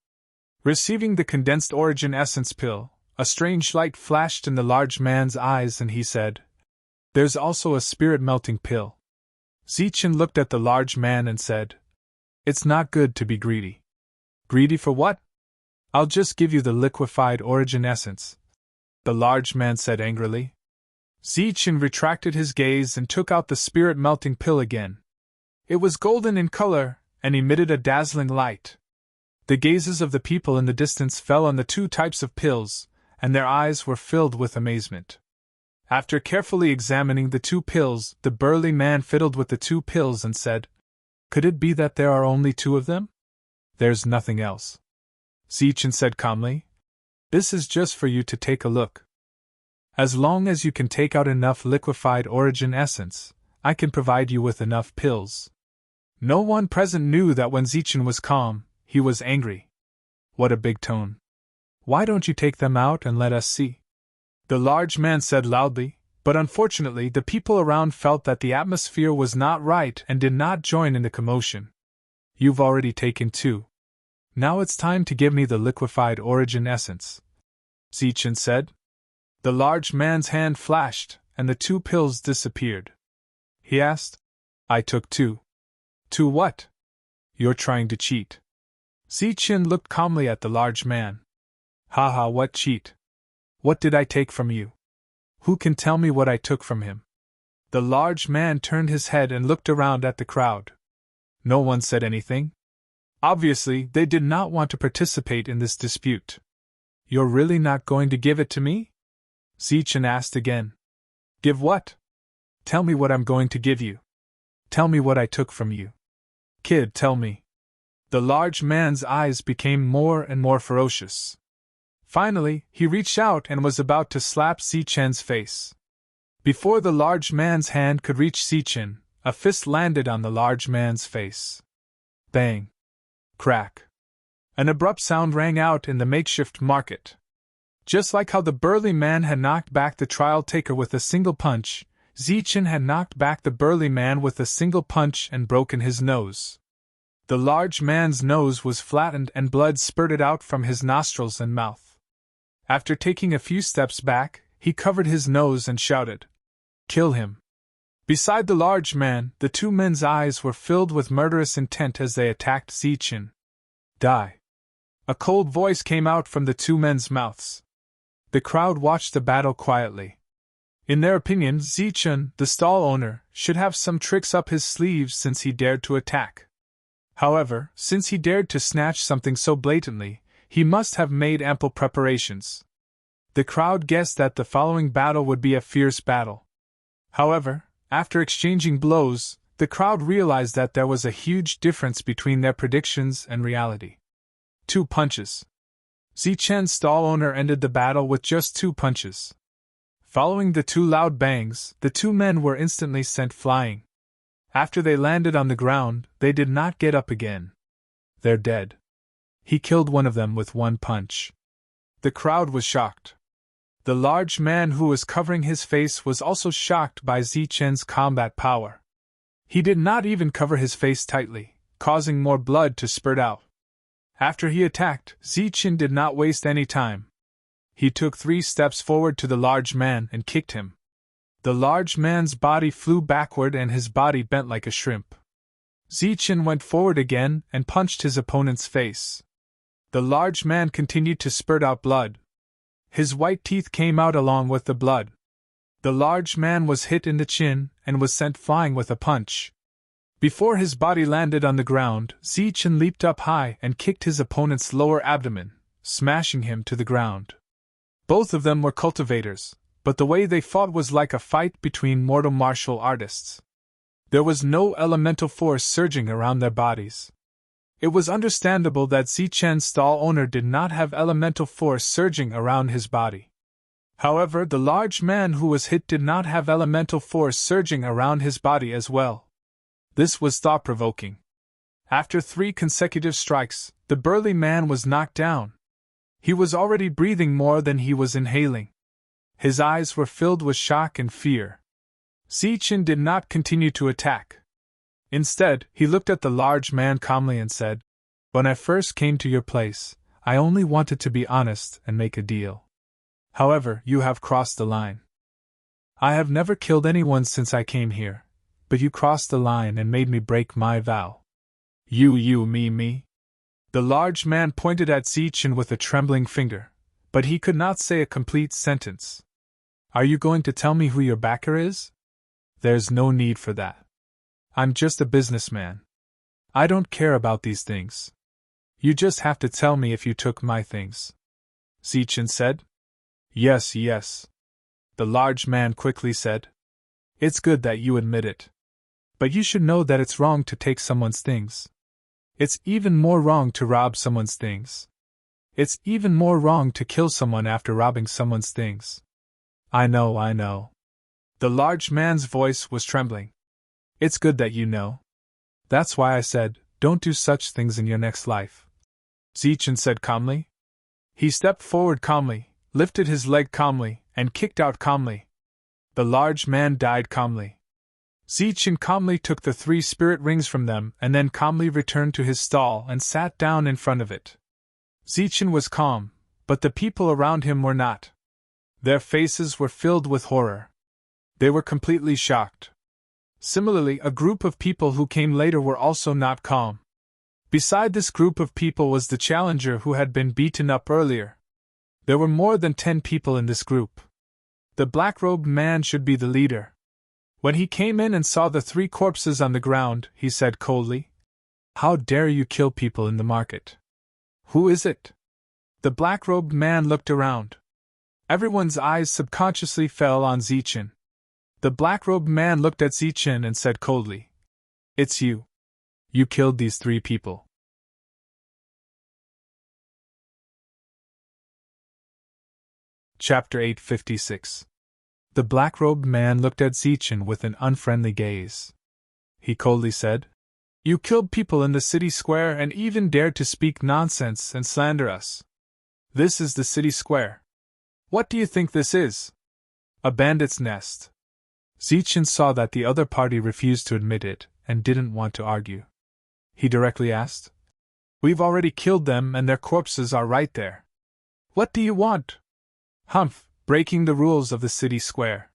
Receiving the condensed origin essence pill, a strange light flashed in the large man's eyes and he said, There's also a spirit-melting pill. Zichen looked at the large man and said, It's not good to be greedy. Greedy for what? I'll just give you the liquefied origin essence, the large man said angrily. Zichen retracted his gaze and took out the spirit-melting pill again. It was golden in color and emitted a dazzling light. The gazes of the people in the distance fell on the 2 types of pills, and their eyes were filled with amazement. After carefully examining the 2 pills, the burly man fiddled with the 2 pills and said, Could it be that there are only 2 of them? There's nothing else. Zichen said calmly, This is just for you to take a look. As long as you can take out enough liquefied origin essence, I can provide you with enough pills. No one present knew that when Zichen was calm, he was angry. What a big tone. Why don't you take them out and let us see? The large man said loudly, but unfortunately the people around felt that the atmosphere was not right and did not join in the commotion. You've already taken 2. Now it's time to give me the liquefied origin essence, Zichen said. The large man's hand flashed, and the 2 pills disappeared. He asked, I took 2. 2 what? You're trying to cheat. Zichen looked calmly at the large man. Haha, what cheat? What did I take from you? Who can tell me what I took from him? The large man turned his head and looked around at the crowd. No one said anything. Obviously, they did not want to participate in this dispute. You're really not going to give it to me? Zichen asked again. Give what? Tell me what I'm going to give you. Tell me what I took from you. Kid, tell me. The large man's eyes became more and more ferocious. Finally, he reached out and was about to slap Zichen's face. Before the large man's hand could reach Zichen, a fist landed on the large man's face. Bang! Crack! An abrupt sound rang out in the makeshift market. Just like how the burly man had knocked back the trial taker with a single punch, Zichen had knocked back the burly man with a single punch and broken his nose. The large man's nose was flattened and blood spurted out from his nostrils and mouth. After taking a few steps back, he covered his nose and shouted, "Kill him!" Beside the large man, the two men's eyes were filled with murderous intent as they attacked Zichen. Die! A cold voice came out from the two men's mouths. The crowd watched the battle quietly. In their opinion, Zichen, the stall owner, should have some tricks up his sleeves since he dared to attack. However, since he dared to snatch something so blatantly, he must have made ample preparations. The crowd guessed that the following battle would be a fierce battle. However, after exchanging blows, the crowd realized that there was a huge difference between their predictions and reality. 2 punches. Zichen's stall owner ended the battle with just 2 punches. Following the 2 loud bangs, the 2 men were instantly sent flying. After they landed on the ground, they did not get up again. They're dead. He killed one of them with 1 punch. The crowd was shocked. The large man who was covering his face was also shocked by Zichen's combat power. He did not even cover his face tightly, causing more blood to spurt out. After he attacked, Zichen did not waste any time. He took 3 steps forward to the large man and kicked him. The large man's body flew backward and his body bent like a shrimp. Zichen went forward again and punched his opponent's face. The large man continued to spurt out blood. His white teeth came out along with the blood. The large man was hit in the chin and was sent flying with a punch. Before his body landed on the ground, Zichen leaped up high and kicked his opponent's lower abdomen, smashing him to the ground. Both of them were cultivators, but the way they fought was like a fight between mortal martial artists. There was no elemental force surging around their bodies. It was understandable that Zichen's stall owner did not have elemental force surging around his body. However, the large man who was hit did not have elemental force surging around his body as well. This was thought-provoking. After 3 consecutive strikes, the burly man was knocked down. He was already breathing more than he was inhaling. His eyes were filled with shock and fear. Zichen did not continue to attack. Instead, he looked at the large man calmly and said, "When I first came to your place, I only wanted to be honest and make a deal. However, you have crossed the line. I have never killed anyone since I came here, but you crossed the line and made me break my vow." You, me. The large man pointed at Zichen with a trembling finger, but he could not say a complete sentence. Are you going to tell me who your backer is? There's no need for that. I'm just a businessman. I don't care about these things. You just have to tell me if you took my things. Zichen said. Yes. The large man quickly said. It's good that you admit it. But you should know that it's wrong to take someone's things. It's even more wrong to rob someone's things. It's even more wrong to kill someone after robbing someone's things. I know. The large man's voice was trembling. It's good that you know. That's why I said, don't do such things in your next life. Zichen said calmly. He stepped forward calmly, lifted his leg calmly, and kicked out calmly. The large man died calmly. Zichen calmly took the 3 spirit rings from them and then calmly returned to his stall and sat down in front of it. Zichen was calm, but the people around him were not. Their faces were filled with horror. They were completely shocked. Similarly, a group of people who came later were also not calm. Beside this group of people was the challenger who had been beaten up earlier. There were more than 10 people in this group. The black-robed man should be the leader. When he came in and saw the 3 corpses on the ground, he said coldly, "How dare you kill people in the market? Who is it?" The black-robed man looked around. Everyone's eyes subconsciously fell on Zichen. The black-robed man looked at Zichen and said coldly, "It's you. You killed these 3 people." Chapter 856. The black-robed man looked at Zichen with an unfriendly gaze. He coldly said, "You killed people in the city square and even dared to speak nonsense and slander us. This is the city square. What do you think this is? A bandit's nest." Zichen saw that the other party refused to admit it and didn't want to argue. He directly asked, "We've already killed them and their corpses are right there. What do you want?" "Humph, breaking the rules of the city square.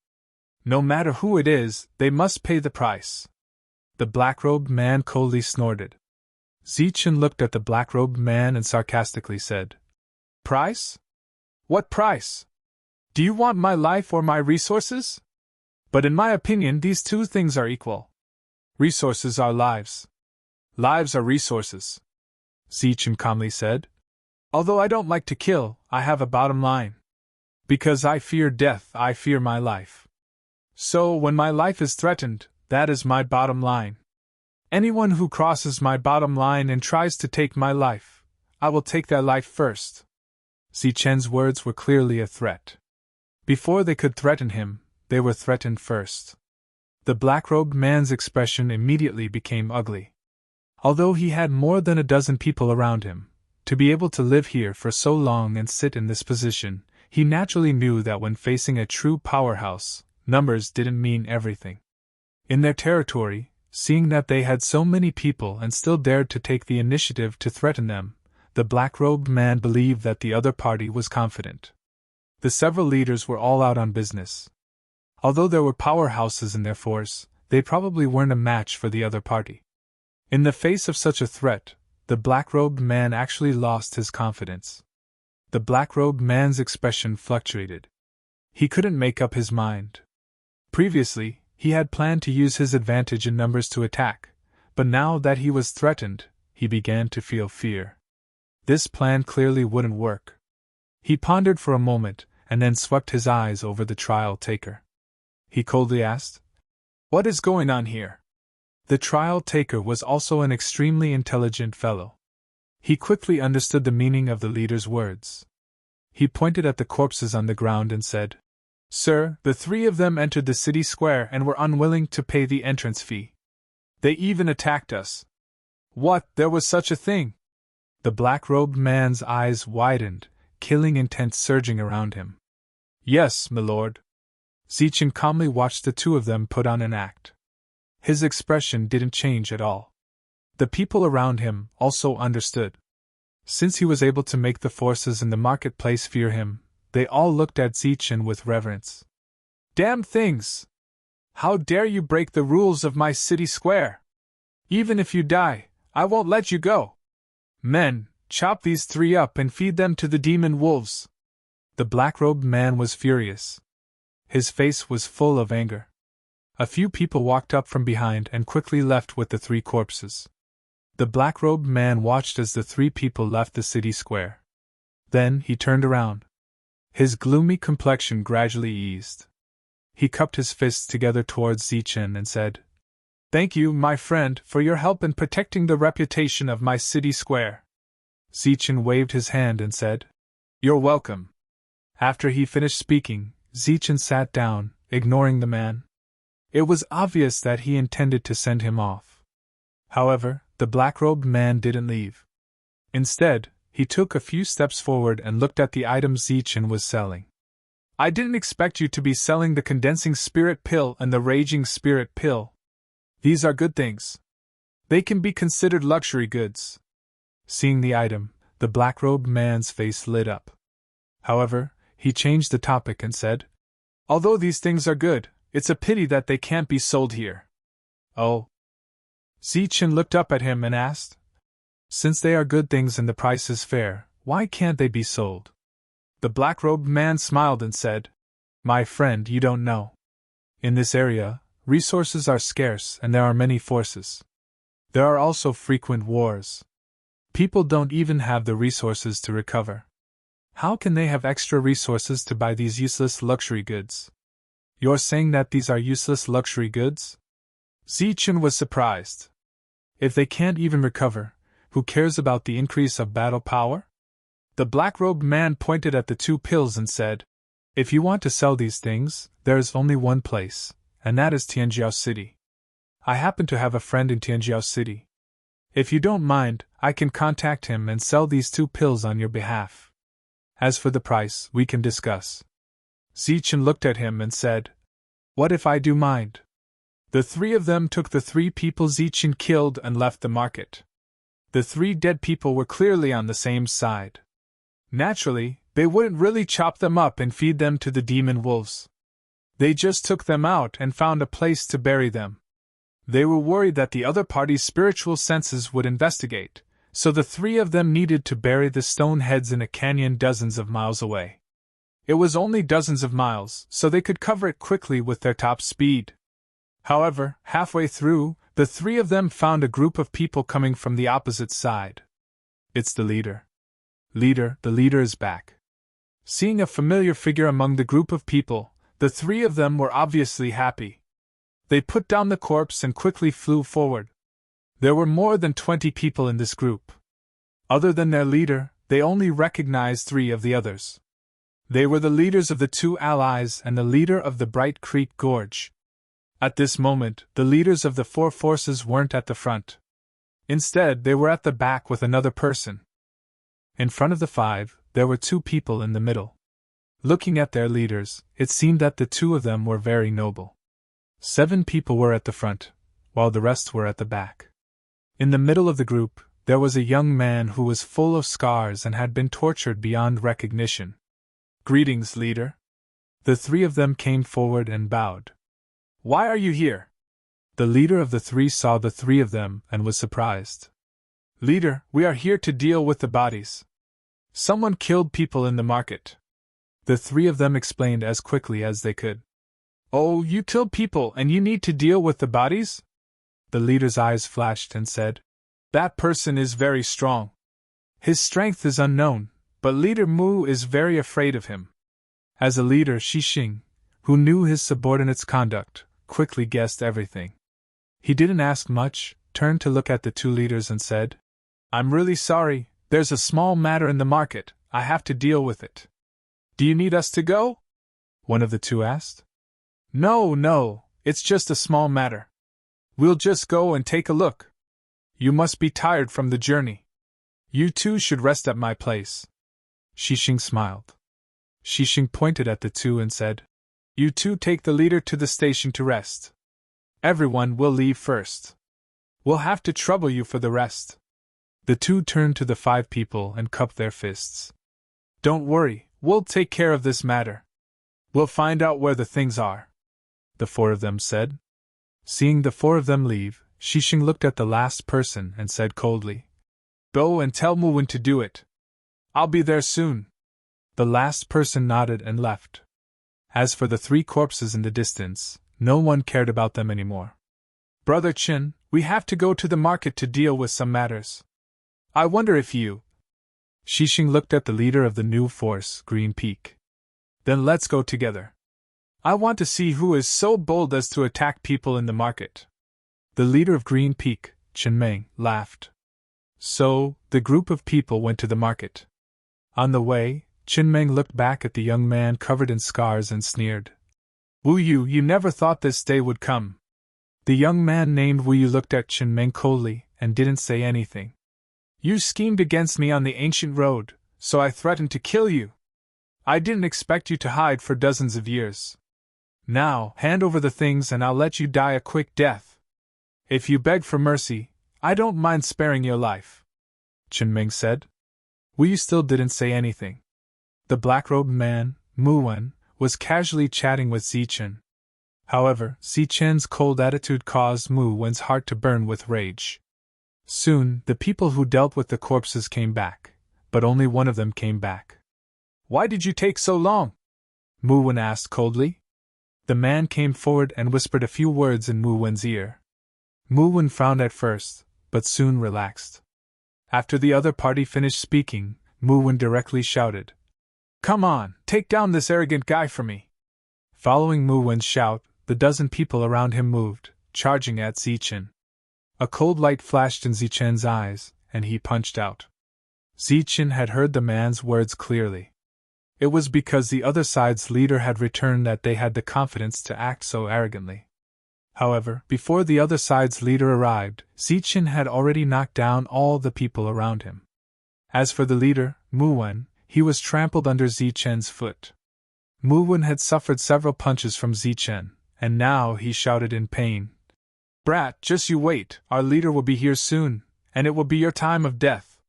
No matter who it is, they must pay the price." The black-robed man coldly snorted. Zichen looked at the black-robed man and sarcastically said, "Price? What price? Do you want my life or my resources? But in my opinion, these 2 things are equal. Resources are lives. Lives are resources," Zichen calmly said. "Although I don't like to kill, I have a bottom line. Because I fear death, I fear my life. So when my life is threatened, that is my bottom line. Anyone who crosses my bottom line and tries to take my life, I will take their life first." Zichen's words were clearly a threat. Before they could threaten him, they were threatened first. The black-robed man's expression immediately became ugly. Although he had more than a dozen people around him, to be able to live here for so long and sit in this position, he naturally knew that when facing a true powerhouse, numbers didn't mean everything. In their territory, seeing that they had so many people and still dared to take the initiative to threaten them, the black-robed man believed that the other party was confident. The several leaders were all out on business. Although there were powerhouses in their force, they probably weren't a match for the other party. In the face of such a threat, the black-robed man actually lost his confidence. The black-robed man's expression fluctuated. He couldn't make up his mind. Previously, he had planned to use his advantage in numbers to attack, but now that he was threatened, he began to feel fear. This plan clearly wouldn't work. He pondered for a moment, and then swept his eyes over the trial taker. He coldly asked, "What is going on here?" The trial taker was also an extremely intelligent fellow. He quickly understood the meaning of the leader's words. He pointed at the corpses on the ground and said, "Sir, the 3 of them entered the city square and were unwilling to pay the entrance fee. They even attacked us." "What, there was such a thing?" The black-robed man's eyes widened, killing intent surging around him. "Yes, my lord." Zichen calmly watched the 2 of them put on an act. His expression didn't change at all. The people around him also understood. Since he was able to make the forces in the marketplace fear him, they all looked at Zichen with reverence. "Damn things! How dare you break the rules of my city square? Even if you die, I won't let you go. Men, chop these 3 up and feed them to the demon wolves." The black-robed man was furious. His face was full of anger. A few people walked up from behind and quickly left with the 3 corpses. The black-robed man watched as the 3 people left the city square. Then he turned around. His gloomy complexion gradually eased. He cupped his fists together towards Zichen and said, "Thank you, my friend, for your help in protecting the reputation of my city square." Zichen waved his hand and said, "You're welcome." After he finished speaking, Zichen sat down, ignoring the man. It was obvious that he intended to send him off. However, the black-robed man didn't leave. Instead, he took a few steps forward and looked at the items Zichen was selling. "I didn't expect you to be selling the condensing spirit pill and the raging spirit pill. These are good things. They can be considered luxury goods." Seeing the item, the black-robed man's face lit up. However, he changed the topic and said, "Although these things are good, it's a pity that they can't be sold here." "Oh?" Zichen looked up at him and asked, "Since they are good things and the price is fair, why can't they be sold?" The black-robed man smiled and said, My friend, you don't know. In this area, resources are scarce and there are many forces. There are also frequent wars. People don't even have the resources to recover. How can they have extra resources to buy these useless luxury goods? You're saying that these are useless luxury goods? Zichen was surprised. If they can't even recover, who cares about the increase of battle power? The black-robed man pointed at the 2 pills and said, If you want to sell these things, there is only one place, and that is Tianjiao City. I happen to have a friend in Tianjiao City. If you don't mind, I can contact him and sell these 2 pills on your behalf. As for the price, we can discuss. Zichen looked at him and said, What if I do mind? The 3 of them took the 3 people Zichen killed and left the market. The 3 dead people were clearly on the same side. Naturally, they wouldn't really chop them up and feed them to the demon wolves. They just took them out and found a place to bury them. They were worried that the other party's spiritual senses would investigate, so the 3 of them needed to bury the stone heads in a canyon dozens of miles away. It was only dozens of miles, so they could cover it quickly with their top speed. However, halfway through, the 3 of them found a group of people coming from the opposite side. It's the leader. The leader is back. Seeing a familiar figure among the group of people, the 3 of them were obviously happy. They put down the corpse and quickly flew forward. There were more than 20 people in this group. Other than their leader, they only recognized 3 of the others. They were the leaders of the 2 allies and the leader of the Bright Creek Gorge. At this moment, the leaders of the 4 forces weren't at the front. Instead, they were at the back with another person. In front of the 5, there were 2 people in the middle. Looking at their leaders, it seemed that the 2 of them were very noble. 7 people were at the front, while the rest were at the back. In the middle of the group, there was a young man who was full of scars and had been tortured beyond recognition. Greetings, leader. The 3 of them came forward and bowed. Why are you here? The leader of the 3 saw the 3 of them and was surprised. Leader, we are here to deal with the bodies. Someone killed people in the market. The 3 of them explained as quickly as they could. Oh, you killed people and you need to deal with the bodies? The leader's eyes flashed and said, That person is very strong. His strength is unknown, but Leader Mu is very afraid of him. As a leader, Xixing, who knew his subordinate's conduct, quickly guessed everything. He didn't ask much, turned to look at the 2 leaders and said, I'm really sorry, there's a small matter in the market, I have to deal with it. Do you need us to go? One of the 2 asked. No, it's just a small matter. We'll just go and take a look. You must be tired from the journey. You 2 should rest at my place. Xixing smiled. Xixing pointed at the 2 and said, You 2 take the leader to the station to rest. Everyone will leave first. We'll have to trouble you for the rest. The 2 turned to the 5 people and cupped their fists. Don't worry, we'll take care of this matter. We'll find out where the things are. The 4 of them said. Seeing the 4 of them leave, Xixing looked at the last person and said coldly, Go and tell Mu when to do it. I'll be there soon. The last person nodded and left. As for the 3 corpses in the distance, no one cared about them anymore. Brother Qin, we have to go to the market to deal with some matters. I wonder if you... Xixing looked at the leader of the new force, Green Peak. Then let's go together. I want to see who is so bold as to attack people in the market. The leader of Green Peak, Qinmeng, laughed. So, the group of people went to the market. On the way, Qinmeng looked back at the young man covered in scars and sneered. Wu Yu, you never thought this day would come. The young man named Wu Yu looked at Qinmeng coldly and didn't say anything. You schemed against me on the ancient road, so I threatened to kill you. I didn't expect you to hide for dozens of years. Now, hand over the things and I'll let you die a quick death. If you beg for mercy, I don't mind sparing your life. Qinmeng said. Wu Yu still didn't say anything. The black-robed man, Mu Wen, was casually chatting with Zichen. However, Zichen's cold attitude caused Mu Wen's heart to burn with rage. Soon, the people who dealt with the corpses came back, but only one of them came back. Why did you take so long? Mu Wen asked coldly. The man came forward and whispered a few words in Mu Wen's ear. Mu Wen frowned at first, but soon relaxed. After the other party finished speaking, Mu Wen directly shouted, "Come on, take down this arrogant guy for me!" Following Mu Wen's shout, the dozen people around him moved, charging at Zichen. A cold light flashed in Zichen's eyes, and he punched out. Zichen had heard the man's words clearly. It was because the other side's leader had returned that they had the confidence to act so arrogantly. However, before the other side's leader arrived, Zichen had already knocked down all the people around him. As for the leader, Mu Wen, he was trampled under Zichen's foot. Mu Wen had suffered several punches from Zichen, and now he shouted in pain, "Brat, just you wait, our leader will be here soon, and it will be your time of death."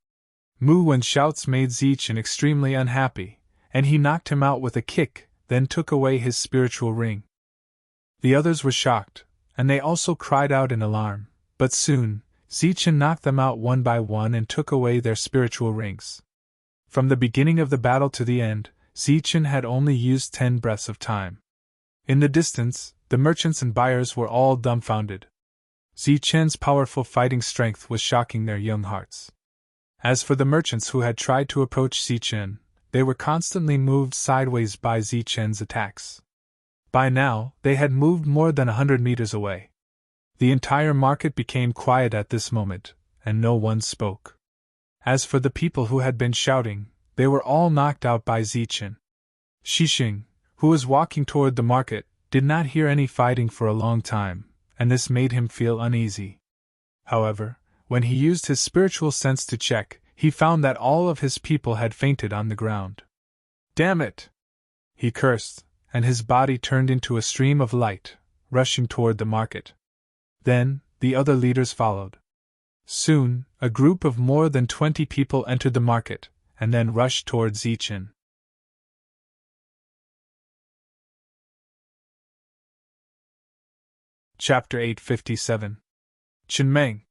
Mu Wen's shouts made Zichen extremely unhappy, and he knocked him out with a kick, then took away his spiritual ring. The others were shocked, and they also cried out in alarm, but soon, Zichen knocked them out one by one and took away their spiritual rings. From the beginning of the battle to the end, Zichen had only used 10 breaths of time. In the distance, the merchants and buyers were all dumbfounded. Zichen's powerful fighting strength was shocking their young hearts. As for the merchants who had tried to approach Zichen, they were constantly moved sideways by Zichen's attacks. By now, they had moved more than 100 meters away. The entire market became quiet at this moment, and no one spoke. As for the people who had been shouting, they were all knocked out by Zichen. Xixing, who was walking toward the market, did not hear any fighting for a long time, and this made him feel uneasy. However, when he used his spiritual sense to check, he found that all of his people had fainted on the ground. "Damn it!" he cursed, and his body turned into a stream of light, rushing toward the market. Then, the other leaders followed. Soon, a group of more than 20 people entered the market, and then rushed toward Zichen. Chapter 857. Chen Meng.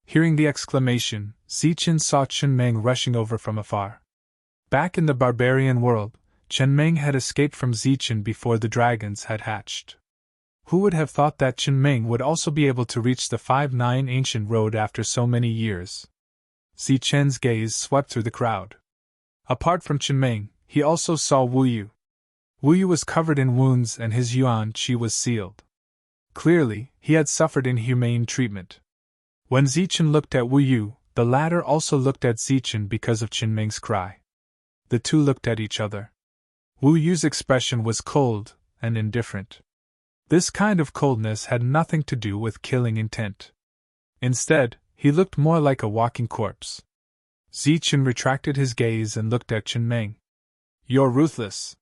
Hearing the exclamation, Zichen saw Chen Meng rushing over from afar. Back in the barbarian world, Chen Meng had escaped from Zichen before the dragons had hatched. Who would have thought that Chen Meng would also be able to reach the 5-9 ancient road after so many years? Zichen's gaze swept through the crowd. Apart from Chen Meng, he also saw Wu Yu. Wu Yu was covered in wounds and his yuan qi was sealed. Clearly, he had suffered inhumane treatment. When Zichen looked at Wu Yu, the latter also looked at Zichen because of Chen Meng's cry. The two looked at each other. Wu Yu's expression was cold and indifferent. This kind of coldness had nothing to do with killing intent. Instead, he looked more like a walking corpse. Zichen retracted his gaze and looked at Chen Meng. "You're ruthless."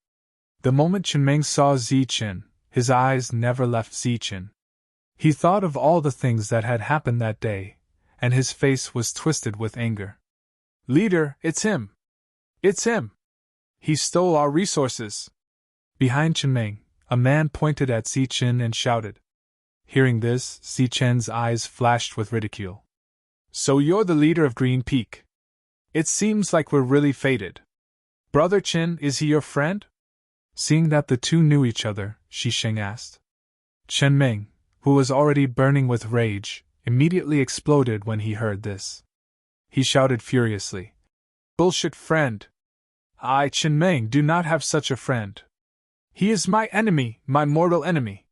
The moment Chen Meng saw Zichen, his eyes never left Zichen. He thought of all the things that had happened that day, and his face was twisted with anger. "Leader, it's him! It's him! He stole our resources!" Behind Chen Meng, a man pointed at Zichen and shouted. Hearing this, Zichen's eyes flashed with ridicule. "So you're the leader of Green Peak? It seems like we're really fated. Brother Chen, is he your friend?" Seeing that the two knew each other, Xixing asked. Chen Meng, who was already burning with rage, immediately exploded when he heard this. He shouted furiously, "Bullshit friend! I, Chen Meng, do not have such a friend. He is my enemy, my mortal enemy.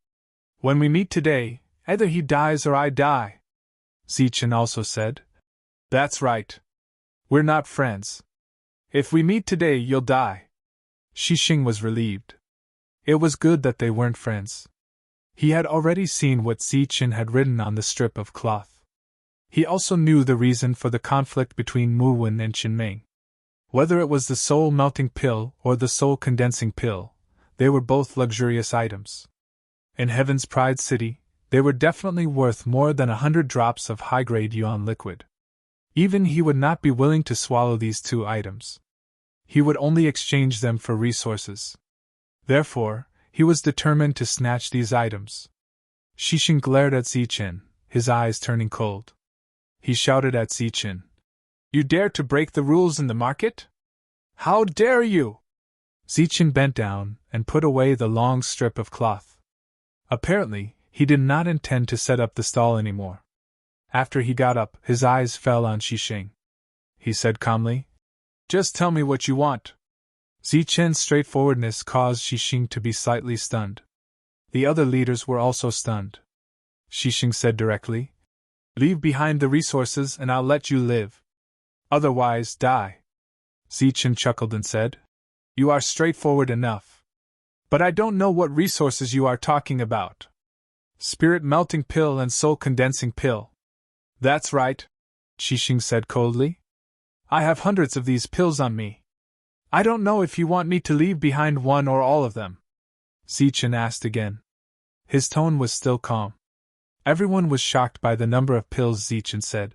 When we meet today, either he dies or I die." Zichen also said, "That's right. We're not friends. If we meet today, you'll die." Xixing was relieved. It was good that they weren't friends. He had already seen what Zichen had written on the strip of cloth. He also knew the reason for the conflict between Mu Wen and Chen Meng. Whether it was the soul melting pill or the soul condensing pill, they were both luxurious items. In Heaven's Pride City, they were definitely worth more than 100 drops of high-grade yuan liquid. Even he would not be willing to swallow these two items. He would only exchange them for resources. Therefore, he was determined to snatch these items. Xixing glared at Zichen, his eyes turning cold. He shouted at Zichen, "You dare to break the rules in the market? How dare you?" Zichen bent down and put away the long strip of cloth. Apparently, he did not intend to set up the stall anymore. After he got up, his eyes fell on Xixing. He said calmly, "Just tell me what you want." Zichen's straightforwardness caused Xixing to be slightly stunned. The other leaders were also stunned. Xixing said directly, "Leave behind the resources and I'll let you live. Otherwise, die." Zichen chuckled and said, "You are straightforward enough. But I don't know what resources you are talking about." "Spirit melting pill and soul condensing pill." "That's right," Xixing said coldly. "I have hundreds of these pills on me. I don't know if you want me to leave behind one or all of them." Zichen asked again. His tone was still calm. Everyone was shocked by the number of pills Zichen said.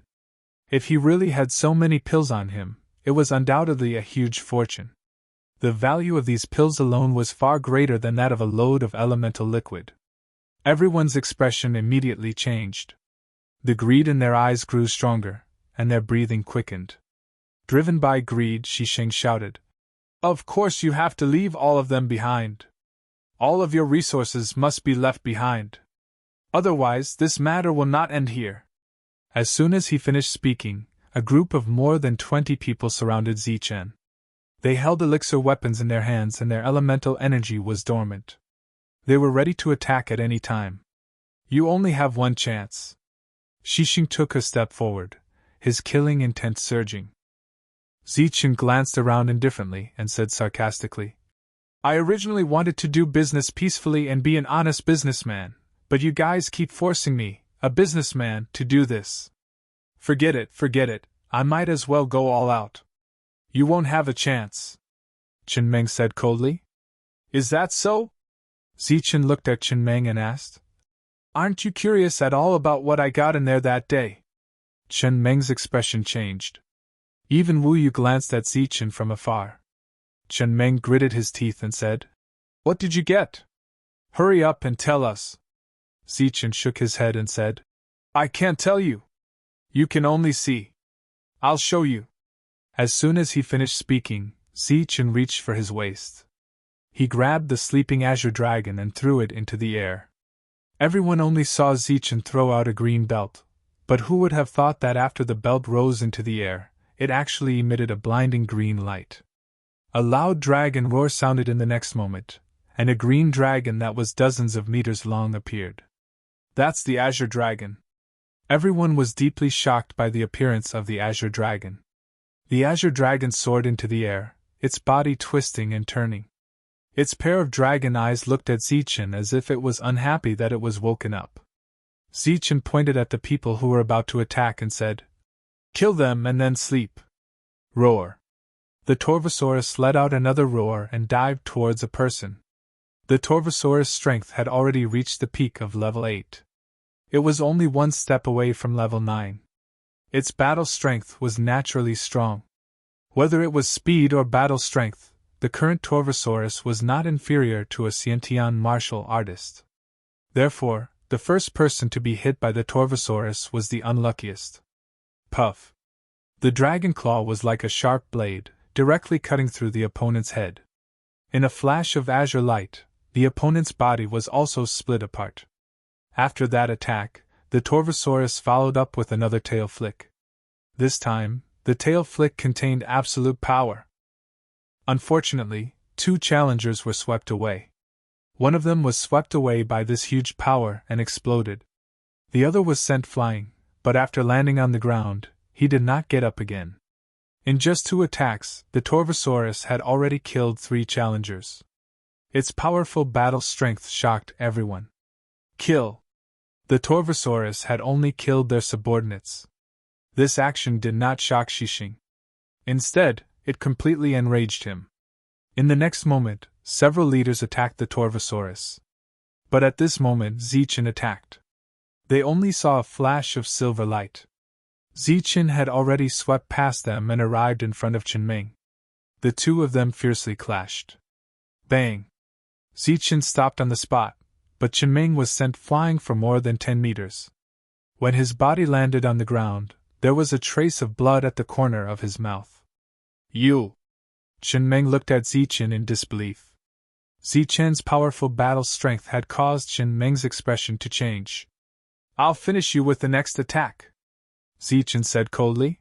If he really had so many pills on him, it was undoubtedly a huge fortune. The value of these pills alone was far greater than that of a load of elemental liquid. Everyone's expression immediately changed. The greed in their eyes grew stronger, and their breathing quickened. Driven by greed, Xixing shouted, "Of course you have to leave all of them behind. All of your resources must be left behind. Otherwise, this matter will not end here." As soon as he finished speaking, a group of more than 20 people surrounded Zichen. They held elixir weapons in their hands and their elemental energy was dormant. They were ready to attack at any time. "You only have one chance." Xixing took a step forward, his killing intent surging. Zichen glanced around indifferently and said sarcastically, "I originally wanted to do business peacefully and be an honest businessman, but you guys keep forcing me, a businessman, to do this. Forget it, I might as well go all out." "You won't have a chance," Chen-Meng said coldly. "Is that so?" Zichen looked at Chen-Meng and asked, "Aren't you curious at all about what I got in there that day?" Chen-Meng's expression changed. Even Wu Yu glanced at Zichen from afar. Chen-Meng gritted his teeth and said, "What did you get? Hurry up and tell us." Zichen shook his head and said, "I can't tell you. You can only see. I'll show you." As soon as he finished speaking, Zichen reached for his waist. He grabbed the sleeping azure dragon and threw it into the air. Everyone only saw Zichen throw out a green belt, but who would have thought that after the belt rose into the air, it actually emitted a blinding green light. A loud dragon roar sounded in the next moment, and a green dragon that was dozens of meters long appeared. "That's the azure dragon." Everyone was deeply shocked by the appearance of the azure dragon. The azure dragon soared into the air, its body twisting and turning. Its pair of dragon eyes looked at Zichen as if it was unhappy that it was woken up. Zichen pointed at the people who were about to attack and said, "Kill them and then sleep." Roar. The Torvosaurus let out another roar and dived towards a person. The Torvosaurus' strength had already reached the peak of level 8. It was only one step away from level 9. Its battle strength was naturally strong. Whether it was speed or battle strength, the current Torvosaurus was not inferior to a Xiantian martial artist. Therefore, the first person to be hit by the Torvosaurus was the unluckiest. Puff! The dragon claw was like a sharp blade, directly cutting through the opponent's head. In a flash of azure light, the opponent's body was also split apart. After that attack, the Torvosaurus followed up with another tail flick. This time, the tail flick contained absolute power. Unfortunately, 2 challengers were swept away. One of them was swept away by this huge power and exploded. The other was sent flying, but after landing on the ground, he did not get up again. In just 2 attacks, the Torvosaurus had already killed 3 challengers. Its powerful battle strength shocked everyone. Kill! The Torvosaurus had only killed their subordinates. This action did not shock Xixing. Instead, it completely enraged him. In the next moment, several leaders attacked the Torvosaurus. But at this moment, Zichen attacked. They only saw a flash of silver light. Zichen had already swept past them and arrived in front of Chen-Meng. The two of them fiercely clashed. Bang! Zichen stopped on the spot, but Chen-Meng was sent flying for more than 10 meters. When his body landed on the ground, there was a trace of blood at the corner of his mouth. "You!" Chen Meng looked at Zichen in disbelief. Zichen's powerful battle strength had caused Chen Meng's expression to change. "I'll finish you with the next attack," Zichen said coldly.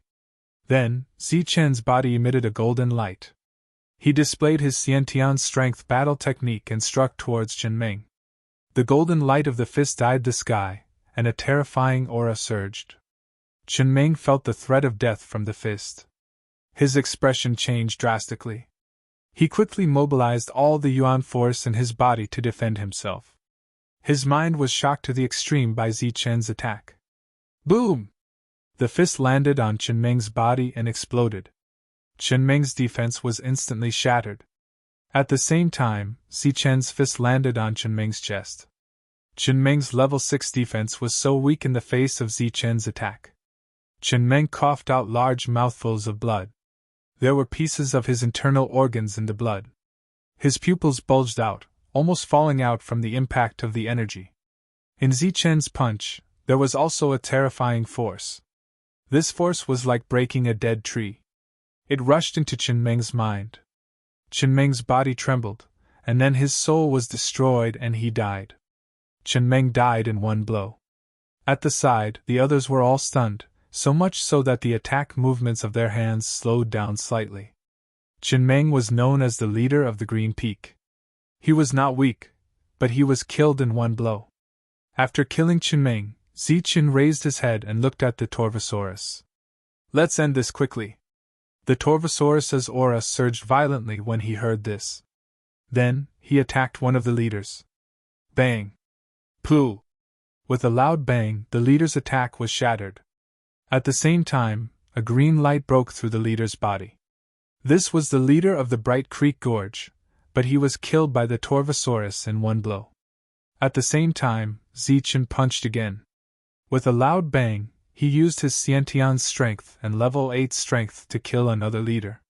Then, Zichen's body emitted a golden light. He displayed his Xiantian strength battle technique and struck towards Chen Meng. The golden light of the fist dyed the sky, and a terrifying aura surged. Chen Meng felt the threat of death from the fist. His expression changed drastically. He quickly mobilized all the Yuan force in his body to defend himself. His mind was shocked to the extreme by Zichen's attack. Boom! The fist landed on Chen Meng's body and exploded. Chen Meng's defense was instantly shattered. At the same time, Zichen's fist landed on Chen Meng's chest. Chen Meng's level 6 defense was so weak in the face of Zichen's attack. Chen Meng coughed out large mouthfuls of blood. There were pieces of his internal organs in the blood. His pupils bulged out, almost falling out from the impact of the energy. In Zichen's punch, there was also a terrifying force. This force was like breaking a dead tree. It rushed into Chen Meng's mind. Chen Meng's body trembled, and then his soul was destroyed and he died. Chen Meng died in one blow. At the side, the others were all stunned, so much so that the attack movements of their hands slowed down slightly. Chen Meng was known as the leader of the Green Peak. He was not weak, but he was killed in one blow. After killing Chen Meng, Zichen raised his head and looked at the Torvosaurus. "Let's end this quickly." The Torvosaurus's aura surged violently when he heard this. Then, he attacked one of the leaders. Bang! Pooh! With a loud bang, the leader's attack was shattered. At the same time, a green light broke through the leader's body. This was the leader of the Bright Creek Gorge, but he was killed by the Torvosaurus in one blow. At the same time, Zichen punched again. With a loud bang, he used his Xiantian strength and level 8 strength to kill another leader.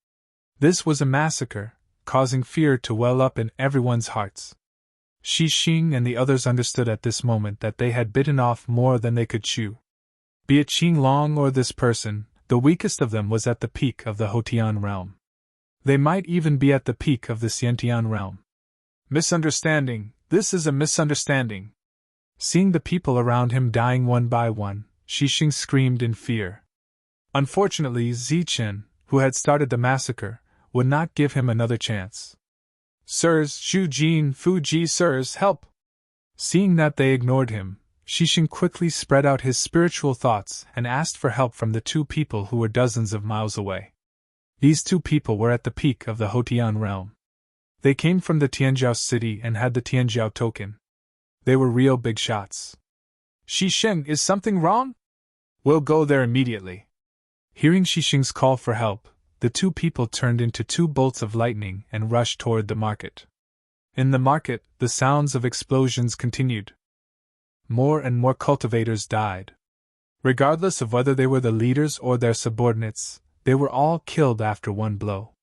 This was a massacre, causing fear to well up in everyone's hearts. Shi Xing and the others understood at this moment that they had bitten off more than they could chew. Be it Qing Long or this person, the weakest of them was at the peak of the Hotian realm. They might even be at the peak of the Xiantian realm. Misunderstanding, this is a misunderstanding. Seeing the people around him dying one by one, Shi Xing screamed in fear. Unfortunately, Zichen, who had started the massacre, would not give him another chance. "Sirs, Zhu Jin, Fu Ji, sirs, help!" Seeing that they ignored him, Shi Xing quickly spread out his spiritual thoughts and asked for help from the two people who were dozens of miles away. These two people were at the peak of the Hotian realm. They came from the Tianzhou city and had the Tianzhou token. They were real big shots. "Shi Xing, is something wrong? We'll go there immediately." Hearing Shi Xing's call for help, the two people turned into two bolts of lightning and rushed toward the market. In the market, the sounds of explosions continued. More and more cultivators died. Regardless of whether they were the leaders or their subordinates, they were all killed after one blow.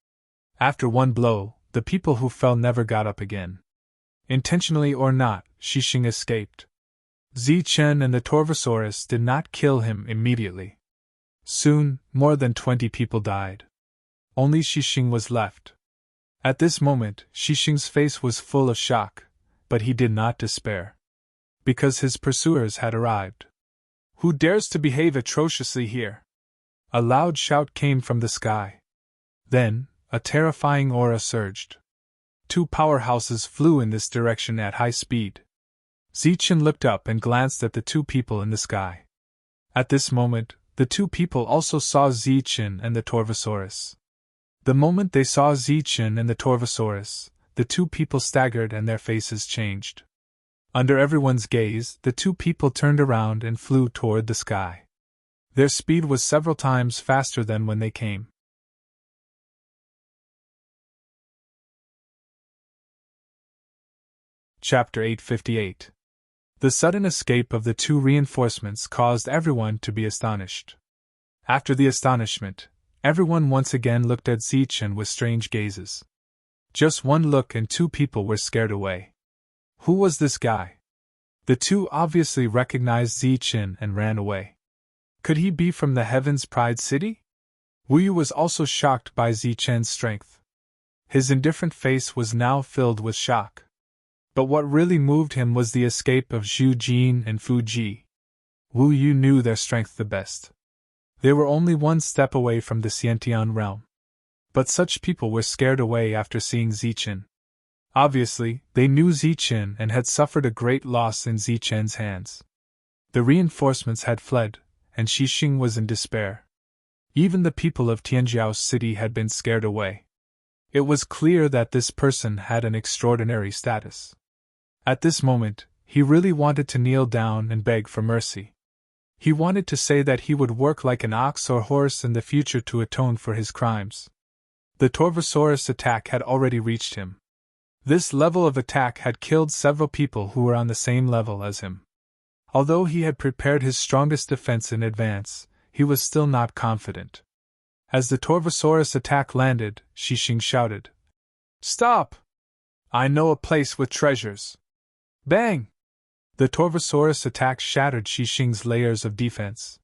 After one blow, the people who fell never got up again. Intentionally or not, Shi Xing escaped. Zichen and the Torvosaurus did not kill him immediately. Soon, more than 20 people died. Only Shi Xing was left. At this moment, Shi Xing's face was full of shock, but he did not despair. Because his pursuers had arrived. "Who dares to behave atrociously here?" A loud shout came from the sky. Then, a terrifying aura surged. Two powerhouses flew in this direction at high speed. Zichen looked up and glanced at the two people in the sky. At this moment, the two people also saw Zichen and the Torvosaurus. The moment they saw Zichen and the Torvosaurus, the two people staggered and their faces changed. Under everyone's gaze, the two people turned around and flew toward the sky. Their speed was several times faster than when they came. Chapter 858. The sudden escape of the two reinforcements caused everyone to be astonished. After the astonishment, everyone once again looked at Zichen with strange gazes. Just one look and two people were scared away. Who was this guy? The two obviously recognized Zichen and ran away. Could he be from the Heaven's Pride City? Wu Yu was also shocked by Zichen's strength. His indifferent face was now filled with shock. But what really moved him was the escape of Zhu Jin and Fu Ji. Wu Yu knew their strength the best. They were only one step away from the Xiantian realm. But such people were scared away after seeing Zichen. Obviously, they knew Zichen and had suffered a great loss in Zichen's hands. The reinforcements had fled, and Xixing was in despair. Even the people of Tianjiao's city had been scared away. It was clear that this person had an extraordinary status. At this moment, he really wanted to kneel down and beg for mercy. He wanted to say that he would work like an ox or horse in the future to atone for his crimes. The Torvosaurus attack had already reached him. This level of attack had killed several people who were on the same level as him. Although he had prepared his strongest defense in advance, he was still not confident. As the Torvosaurus attack landed, Xixing shouted, "Stop! I know a place with treasures." Bang! The Torvosaurus attack shattered Xixing's layers of defense.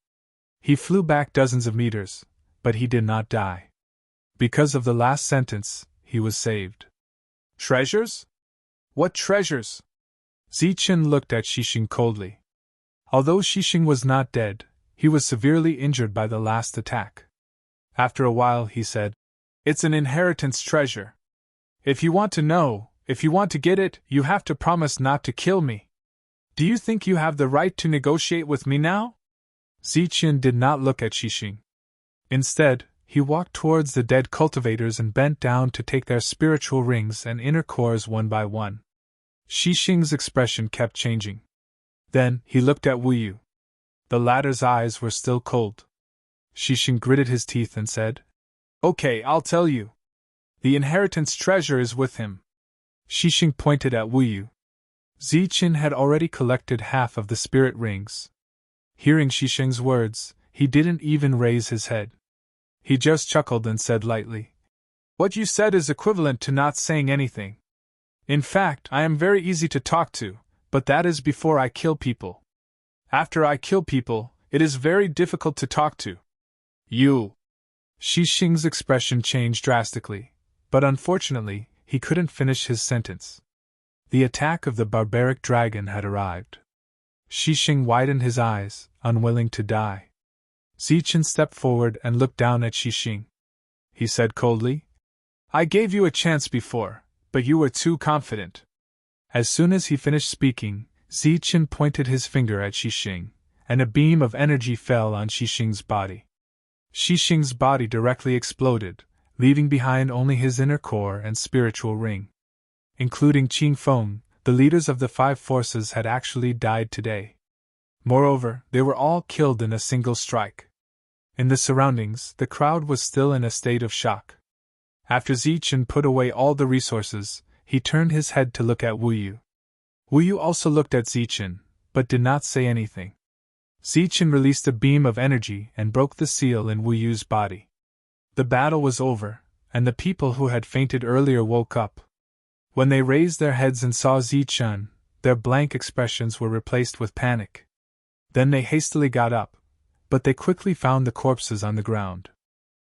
He flew back dozens of meters, but he did not die. Because of the last sentence, he was saved. Treasures? What treasures? Zichen looked at Xixing coldly. Although Xixing was not dead, he was severely injured by the last attack. After a while, he said, "It's an inheritance treasure. If you want to know, if you want to get it, you have to promise not to kill me. Do you think you have the right to negotiate with me now?" Zichen did not look at Xixing. Instead, he walked towards the dead cultivators and bent down to take their spiritual rings and inner cores one by one. Xixing's expression kept changing. Then, he looked at Wu Yu. The latter's eyes were still cold. Xixing gritted his teeth and said, "Okay, I'll tell you. The inheritance treasure is with him." Xixing pointed at Wu Yu. Zichen had already collected half of the spirit rings. Hearing Xixing's words, he didn't even raise his head. He just chuckled and said lightly, "What you said is equivalent to not saying anything. In fact, I am very easy to talk to, but that is before I kill people. After I kill people, it is very difficult to talk to. You." Xixing's expression changed drastically, but unfortunately, he couldn't finish his sentence. The attack of the barbaric dragon had arrived. Xixing widened his eyes, unwilling to die. Zichen stepped forward and looked down at Xixing. He said coldly, "I gave you a chance before, but you were too confident." As soon as he finished speaking, Zichen pointed his finger at Xixing, and a beam of energy fell on Xixing's body. Xixing's body directly exploded, leaving behind only his inner core and spiritual ring. Including Qing Feng, the leaders of the five forces had actually died today. Moreover, they were all killed in a single strike. In the surroundings, the crowd was still in a state of shock. After Zichen put away all the resources, he turned his head to look at Wu Yu. Wu Yu also looked at Zichen, but did not say anything. Zichen released a beam of energy and broke the seal in Wu Yu's body. The battle was over, and the people who had fainted earlier woke up. When they raised their heads and saw Zichen, their blank expressions were replaced with panic. Then they hastily got up, but they quickly found the corpses on the ground.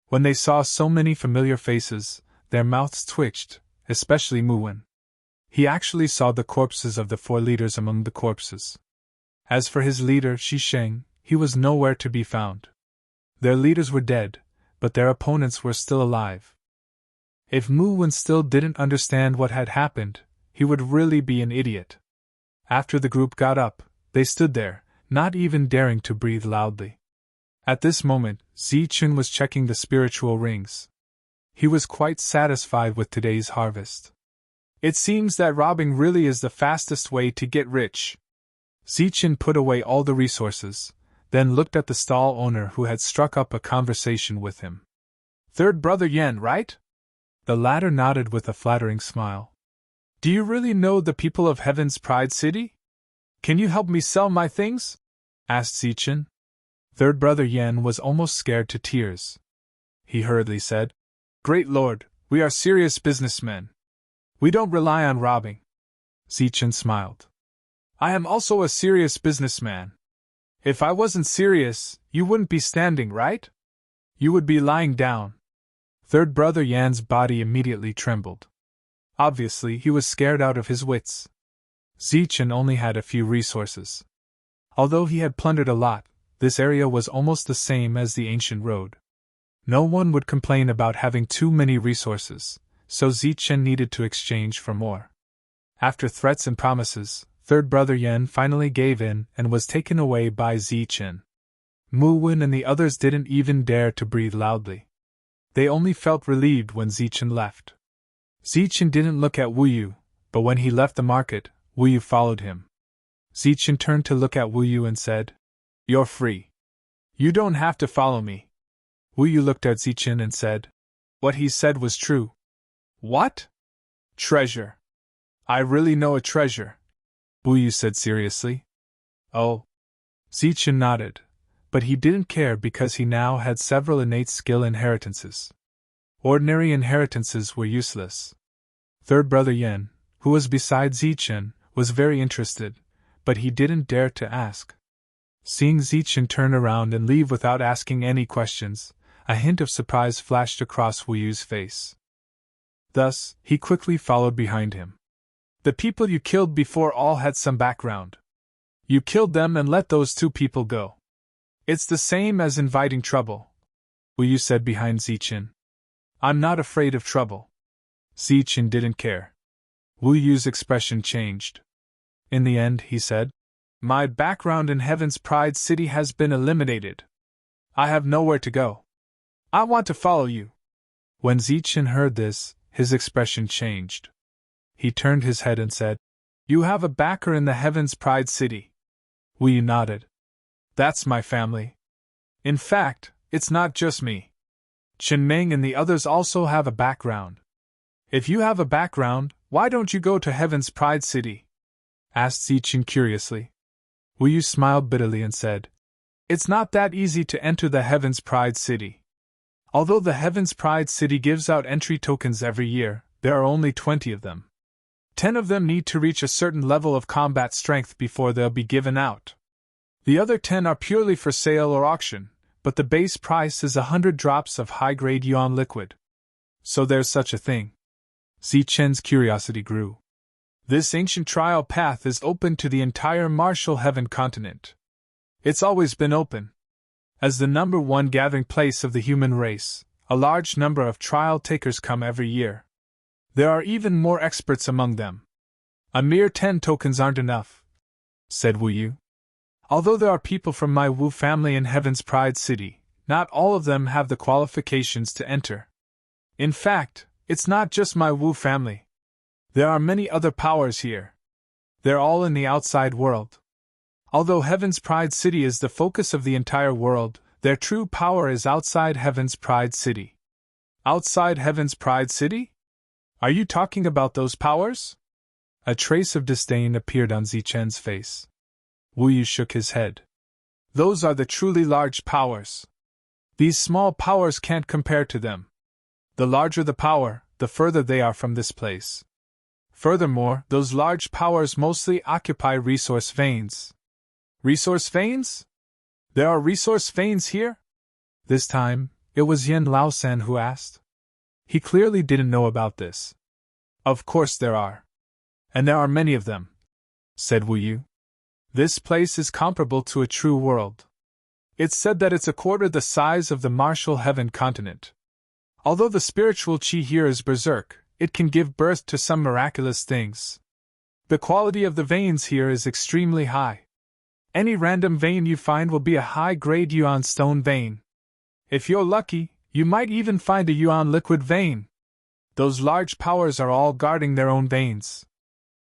When they saw so many familiar faces, their mouths twitched, especially Muwen. He actually saw the corpses of the four leaders among the corpses. As for his leader, Xixing, he was nowhere to be found. Their leaders were dead, but their opponents were still alive. If Muwen still didn't understand what had happened, he would really be an idiot. After the group got up, they stood there, not even daring to breathe loudly. At this moment, Zichen was checking the spiritual rings. He was quite satisfied with today's harvest. It seems that robbing really is the fastest way to get rich. Zichen put away all the resources, then looked at the stall owner who had struck up a conversation with him. "Third brother Yan, right?" The latter nodded with a flattering smile. "Do you really know the people of Heaven's Pride City? Can you help me sell my things?" asked Zichen. Third brother Yan was almost scared to tears. He hurriedly said, "Great Lord, we are serious businessmen. We don't rely on robbing." Zichen smiled. "I am also a serious businessman. If I wasn't serious, you wouldn't be standing, right? You would be lying down." Third Brother Yan's body immediately trembled. Obviously, he was scared out of his wits. Zichen only had a few resources. Although he had plundered a lot, this area was almost the same as the ancient road. No one would complain about having too many resources, so Zichen needed to exchange for more. After threats and promises, Third Brother Yan finally gave in and was taken away by Zichen. Mu Wen and the others didn't even dare to breathe loudly. They only felt relieved when Zichen left. Zichen didn't look at Wu Yu, but when he left the market, Wu Yu followed him. Zichen turned to look at Wu Yu and said, "You're free. You don't have to follow me." Wu Yu looked at Zichen and said, "What he said was true." "What?" "Treasure. I really know a treasure," Wu Yu said seriously. "Oh." Zichen nodded, but he didn't care because he now had several innate skill inheritances. Ordinary inheritances were useless. Third Brother Yan, who was beside Zichen, was very interested, but he didn't dare to ask. Seeing Zichen turn around and leave without asking any questions, a hint of surprise flashed across Wu Yu's face. Thus, he quickly followed behind him. "The people you killed before all had some background. You killed them and let those two people go. It's the same as inviting trouble," Wu Yu said behind Zichen. "I'm not afraid of trouble." Zichen didn't care. Wu Yu's expression changed. In the end, he said, "My background in Heaven's Pride City has been eliminated. I have nowhere to go. I want to follow you." When Zichen heard this, his expression changed. He turned his head and said, "You have a backer in the Heaven's Pride City." Wu Yu nodded. "That's my family. In fact, it's not just me. Chen Ming and the others also have a background." "If you have a background, why don't you go to Heaven's Pride City?" asked Zichen curiously. Wu Yu smiled bitterly and said, "It's not that easy to enter the Heaven's Pride City. Although the Heaven's Pride City gives out entry tokens every year, there are only 20 of them. 10 of them need to reach a certain level of combat strength before they'll be given out. The other 10 are purely for sale or auction, but the base price is 100 drops of high-grade yuan liquid. So there's such a thing." Zichen's curiosity grew. "This ancient trial path is open to the entire martial heaven continent. It's always been open. As the number one gathering place of the human race, a large number of trial takers come every year. There are even more experts among them. A mere 10 tokens aren't enough," said Wu Yu. "Although there are people from my Wu family in Heaven's Pride City, not all of them have the qualifications to enter. In fact, it's not just my Wu family. There are many other powers here. They're all in the outside world. Although Heaven's Pride City is the focus of the entire world, their true power is outside Heaven's Pride City." "Outside Heaven's Pride City? Are you talking about those powers?" A trace of disdain appeared on Zichen's face. Wu Yu shook his head. "Those are the truly large powers. These small powers can't compare to them. The larger the power, the further they are from this place. Furthermore, those large powers mostly occupy resource veins." "Resource veins? There are resource veins here?" This time, it was Yen Laosan who asked. He clearly didn't know about this. "Of course there are. And there are many of them," said Wu Yu. "This place is comparable to a true world. It's said that it's a quarter the size of the martial heaven continent. Although the spiritual qi here is berserk, it can give birth to some miraculous things. The quality of the veins here is extremely high. Any random vein you find will be a high-grade yuan stone vein. If you're lucky, you might even find a yuan liquid vein. Those large powers are all guarding their own veins."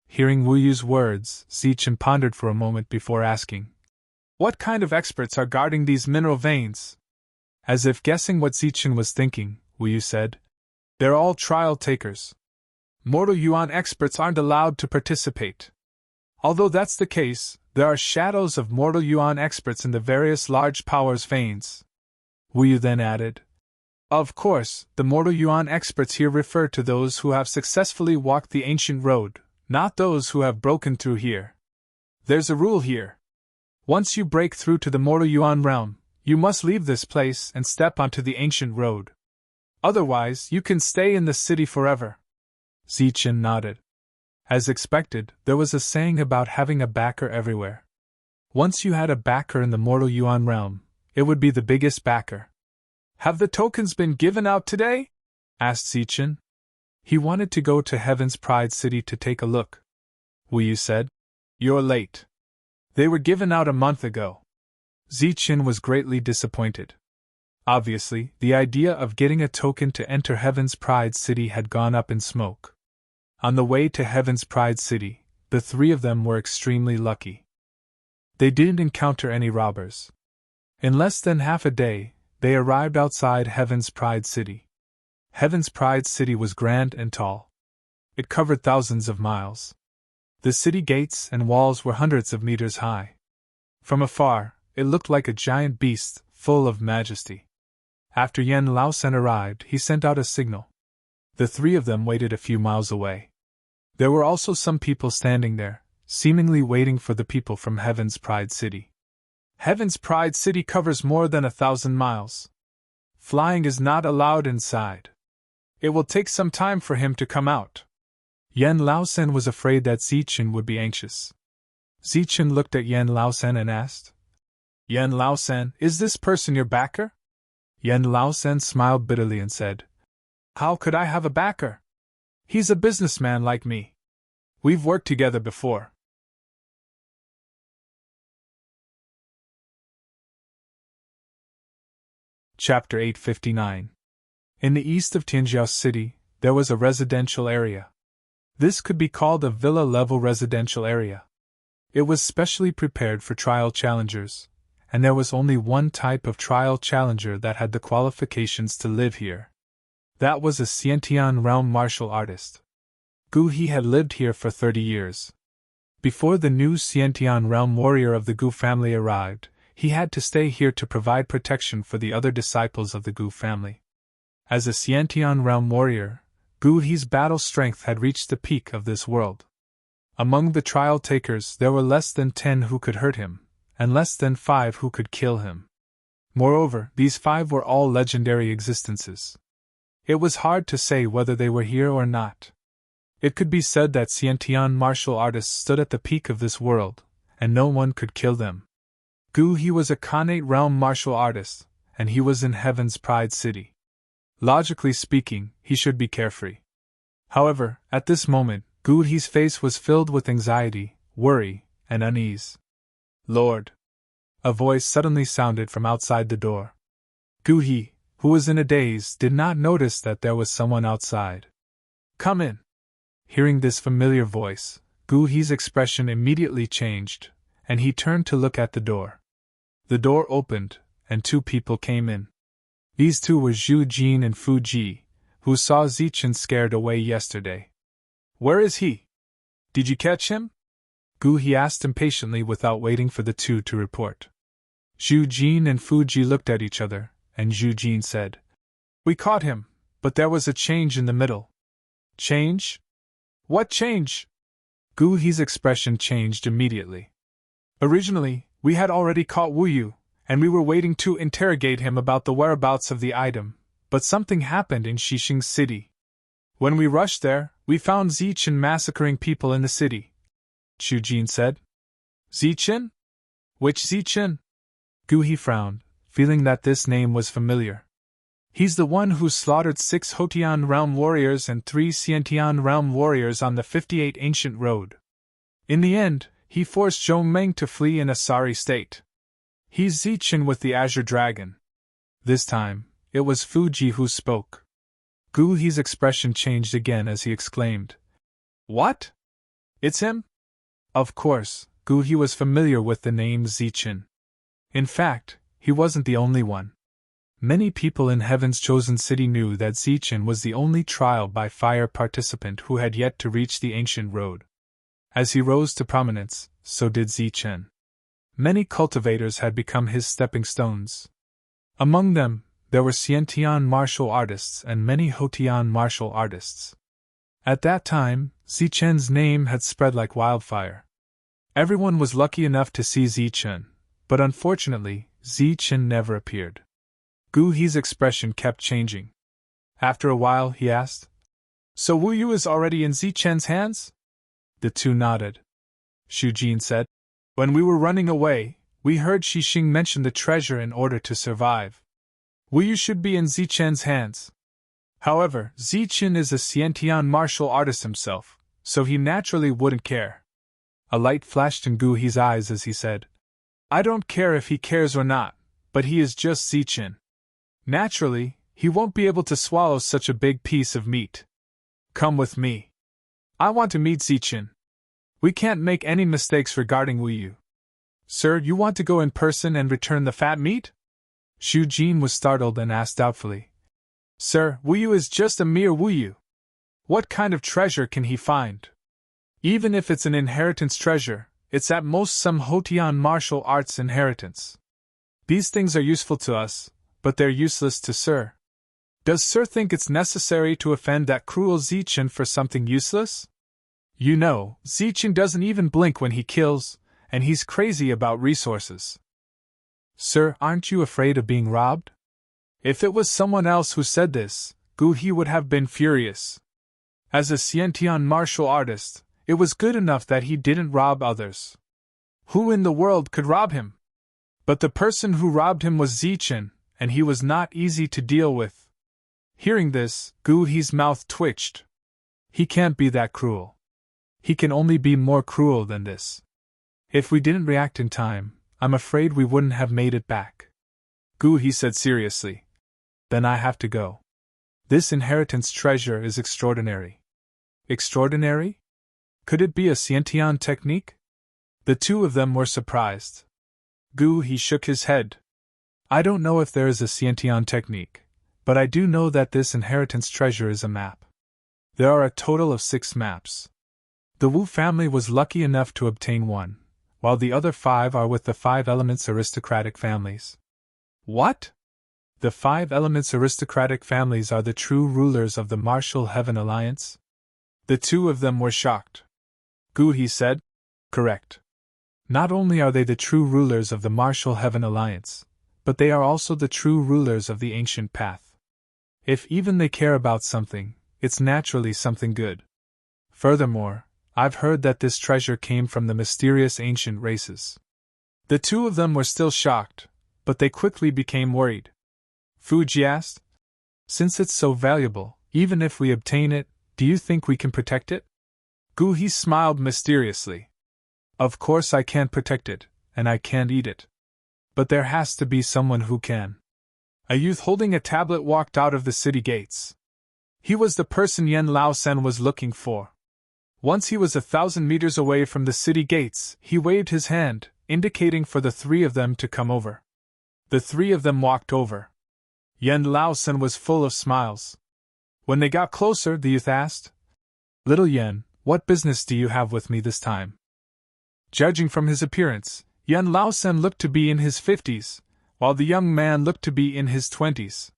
Hearing Wu Yu's words, Zichen pondered for a moment before asking, "What kind of experts are guarding these mineral veins?" As if guessing what Zichen was thinking, Wu Yu said, "They're all trial takers. Mortal yuan experts aren't allowed to participate. Although that's the case, there are shadows of mortal yuan experts in the various large powers veins." Wu Yu then added, "Of course, the mortal yuan experts here refer to those who have successfully walked the ancient road, not those who have broken through here. There's a rule here. Once you break through to the mortal yuan realm, you must leave this place and step onto the ancient road. Otherwise, you can stay in the city forever. Zichen nodded. As expected, there was a saying about having a backer everywhere. Once you had a backer in the mortal Yuan realm, it would be the biggest backer. Have the tokens been given out today? Asked Zichen. He wanted to go to Heaven's Pride City to take a look. Wu Yu said. You're late. They were given out a month ago. Zichen was greatly disappointed. Obviously, the idea of getting a token to enter Heaven's Pride City had gone up in smoke. On the way to Heaven's Pride City, the three of them were extremely lucky. They didn't encounter any robbers. In less than half a day, they arrived outside Heaven's Pride City. Heaven's Pride City was grand and tall. It covered thousands of miles. The city gates and walls were hundreds of meters high. From afar, it looked like a giant beast, full of majesty. After Yen Laosen arrived, he sent out a signal. The three of them waited a few miles away. There were also some people standing there, seemingly waiting for the people from Heaven's Pride City. Heaven's Pride City covers more than 1,000 miles. Flying is not allowed inside. It will take some time for him to come out. Yen Laosen was afraid that Zichen would be anxious. Zichen looked at Yen Laosen and asked, Yen Laosen, is this person your backer? Yen Laosen smiled bitterly and said, How could I have a backer? He's a businessman like me. We've worked together before. Chapter 859. In the east of Tianjiao City, there was a residential area. This could be called a villa-level residential area. It was specially prepared for trial challengers, and there was only one type of trial challenger that had the qualifications to live here. That was a Xiantian realm martial artist. Gu He had lived here for 30 years. Before the new Xiantian realm warrior of the Gu family arrived, he had to stay here to provide protection for the other disciples of the Gu family. As a Xiantian realm warrior, Gu He's battle strength had reached the peak of this world. Among the trial takers there were less than 10 who could hurt him, and less than 5 who could kill him. Moreover, these 5 were all legendary existences. It was hard to say whether they were here or not. It could be said that Xiantian martial artists stood at the peak of this world, and no one could kill them. Gu He was a Khanate realm martial artist, and he was in Heaven's Pride City. Logically speaking, he should be carefree. However, at this moment, Gu He's face was filled with anxiety, worry, and unease. Lord! A voice suddenly sounded from outside the door. Gu He, who was in a daze, did not notice that there was someone outside. Come in! Hearing this familiar voice, Gu He's expression immediately changed, and he turned to look at the door. The door opened, and 2 people came in. These 2 were Zhu Jin and Fu Ji, who saw Zichen scared away yesterday. Where is he? Did you catch him? Gu He asked impatiently without waiting for the 2 to report. Zhu Jin and Fu Ji looked at each other, and Zhu Jin said, We caught him, but there was a change in the middle. Change? What change? Gu He's expression changed immediately. Originally, we had already caught Wu Yu, and we were waiting to interrogate him about the whereabouts of the item, but something happened in Xixing City. When we rushed there, we found Zichen massacring people in the city. Zhu Jin said. Zichen? Which Zichen? Gu He frowned, feeling that this name was familiar. He's the one who slaughtered 6 Hotian realm warriors and 3 Xiantian realm warriors on the 58 Ancient Road. In the end, he forced Zhou Meng to flee in a sorry state. He's Zichen with the Azure Dragon. This time, it was Fuji who spoke. Gu He's expression changed again as he exclaimed, What? It's him? Of course, Gu He was familiar with the name Zichen. In fact, he wasn't the only one. Many people in Heaven's Chosen City knew that Zichen was the only trial by fire participant who had yet to reach the Ancient Road. As he rose to prominence, so did Zichen. Many cultivators had become his stepping stones. Among them, there were Xiantian martial artists and many Hotian martial artists. At that time, Zichen's name had spread like wildfire. Everyone was lucky enough to see Zichen, but unfortunately, Zichen never appeared. Gu He's expression kept changing. After a while, he asked, "So Wu Yu is already in Zichen's hands?" The two nodded. Xu Jin said, "When we were running away, we heard Xixing mention the treasure in order to survive. Wu Yu should be in Zichen's hands. However, Zichen is a Xiantian martial artist himself, so he naturally wouldn't care." A light flashed in Gu He's eyes as he said, "I don't care if he cares or not, but he is just Zichen. Naturally, he won't be able to swallow such a big piece of meat. Come with me. I want to meet Zichen. We can't make any mistakes regarding Wu Yu." "Sir, you want to go in person and return the fat meat?" Xu Jin was startled and asked doubtfully. "Sir, Wu Yu is just a mere Wu Yu. What kind of treasure can he find? Even if it's an inheritance treasure, it's at most some Hotian martial arts inheritance. These things are useful to us, but they're useless to Sir. Does Sir think it's necessary to offend that cruel Zichen for something useless? You know, Zichen doesn't even blink when he kills, and he's crazy about resources. Sir, aren't you afraid of being robbed?" If it was someone else who said this, Gu He would have been furious. As a Xiantian martial artist, it was good enough that he didn't rob others. Who in the world could rob him? But the person who robbed him was Zichen, and he was not easy to deal with. Hearing this, Gu He's mouth twitched. He can't be that cruel. He can only be more cruel than this. If we didn't react in time, I'm afraid we wouldn't have made it back. Gu He said seriously. Then I have to go. This inheritance treasure is extraordinary. Extraordinary? Could it be a Xiantian technique? The two of them were surprised. Gu He shook his head. I don't know if there is a Xiantian technique, but I do know that this inheritance treasure is a map. There are a total of 6 maps. The Wu family was lucky enough to obtain one, while the other 5 are with the 5 Elements aristocratic families. What? The 5 Elements aristocratic families are the true rulers of the Martial Heaven Alliance? The two of them were shocked. Gu He said, "Correct. Not only are they the true rulers of the Martial Heaven Alliance, but they are also the true rulers of the Ancient Path. If even they care about something, it's naturally something good. Furthermore, I've heard that this treasure came from the mysterious ancient races." The two of them were still shocked, but they quickly became worried. Fuji asked, "Since it's so valuable, even if we obtain it, do you think we can protect it?" Gu He smiled mysteriously. "Of course I can't protect it, and I can't eat it. But there has to be someone who can." A youth holding a tablet walked out of the city gates. He was the person Yen Laosen was looking for. Once he was 1,000 meters away from the city gates, he waved his hand, indicating for the 3 of them to come over. The 3 of them walked over. Yen Laosen was full of smiles. When they got closer, the youth asked, "Little Yen, what business do you have with me this time?" Judging from his appearance, Yen Laosen looked to be in his 50s, while the young man looked to be in his 20s.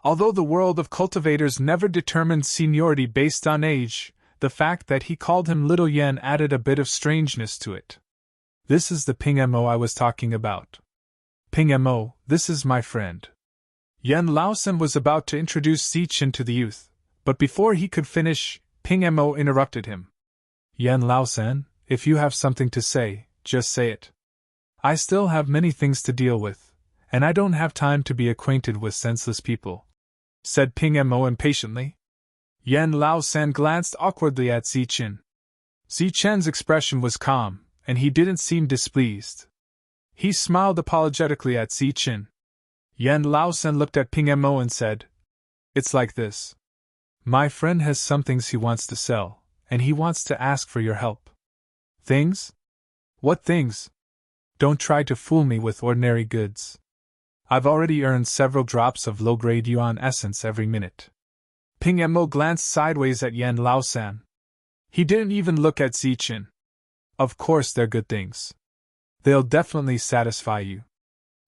Although the world of cultivators never determined seniority based on age, the fact that he called him Little Yen added a bit of strangeness to it. "This is the Ping Mo I was talking about. Ping Mo, this is my friend." Yen Laosen was about to introduce Zichen to the youth, but before he could finish, Ping Mo interrupted him. "Yen Laosen, if you have something to say, just say it. I still have many things to deal with, and I don't have time to be acquainted with senseless people," said Ping Mo impatiently. Yen Laosen glanced awkwardly at Zichen. Zichen's expression was calm, and he didn't seem displeased. He smiled apologetically at Zichen. Yen Laosen looked at Ping Mo and said, "It's like this. My friend has some things he wants to sell, and he wants to ask for your help." "Things? What things? Don't try to fool me with ordinary goods. I've already earned several drops of low-grade yuan essence every minute." Ping Mo glanced sideways at Yen Laosen. He didn't even look at Zichen. "Of course they're good things. They'll definitely satisfy you."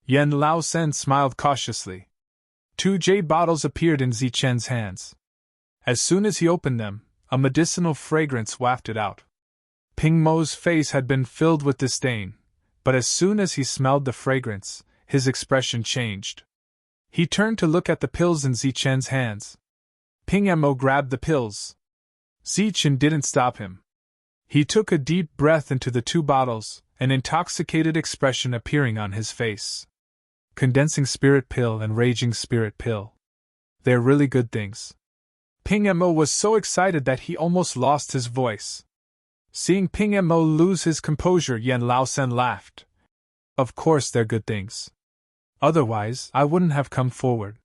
Yen Laosen smiled cautiously. 2 jade bottles appeared in Zichen's hands. As soon as he opened them, a medicinal fragrance wafted out. Ping Mo's face had been filled with disdain, but as soon as he smelled the fragrance, his expression changed. He turned to look at the pills in Zichen's hands. Ping Mo grabbed the pills. Zichen didn't stop him. He took a deep breath into the 2 bottles, an intoxicated expression appearing on his face. Condensing spirit pill and raging spirit pill. They're really good things. Ping Mo was so excited that he almost lost his voice. Seeing Ping Mo lose his composure, Yen Laosen laughed. Of course they're good things. Otherwise, I wouldn't have come forward.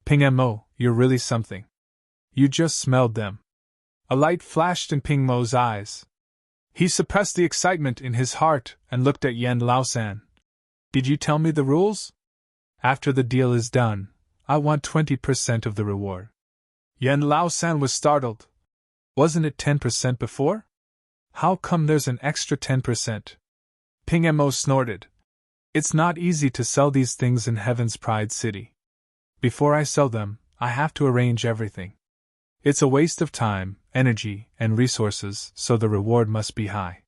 Ping Mo, you're really something. You just smelled them. A light flashed in Ping Mo's eyes. He suppressed the excitement in his heart and looked at Yen Laosan. Did you tell me the rules? After the deal is done, I want 20% of the reward. Yen Laosan was startled. Wasn't it 10% before? How come there's an extra 10%? Ping Mo snorted. It's not easy to sell these things in Heaven's Pride City. Before I sell them, I have to arrange everything. It's a waste of time, energy, and resources, so the reward must be high.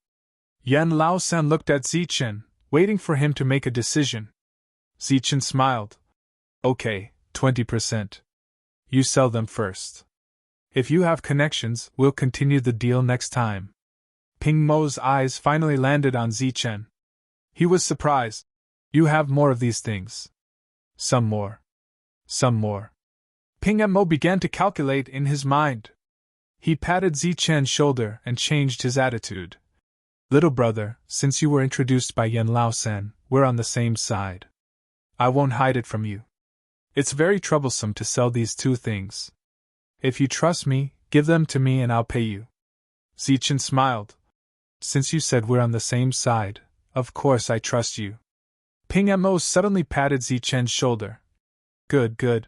Yen Laosan looked at Zichen, waiting for him to make a decision. Zichen smiled. Okay, 20%. You sell them first. If you have connections, we'll continue the deal next time. Ping Mo's eyes finally landed on Zichen. He was surprised. You have more of these things. Some more. Some more. Ping Mo began to calculate in his mind. He patted Zichen's shoulder and changed his attitude. Little brother, since you were introduced by Yen Laosan, we're on the same side. I won't hide it from you. It's very troublesome to sell these 2 things. If you trust me, give them to me and I'll pay you. Zichen smiled. Since you said we're on the same side, of course I trust you. Ping Mo suddenly patted Zichen's shoulder. Good, good.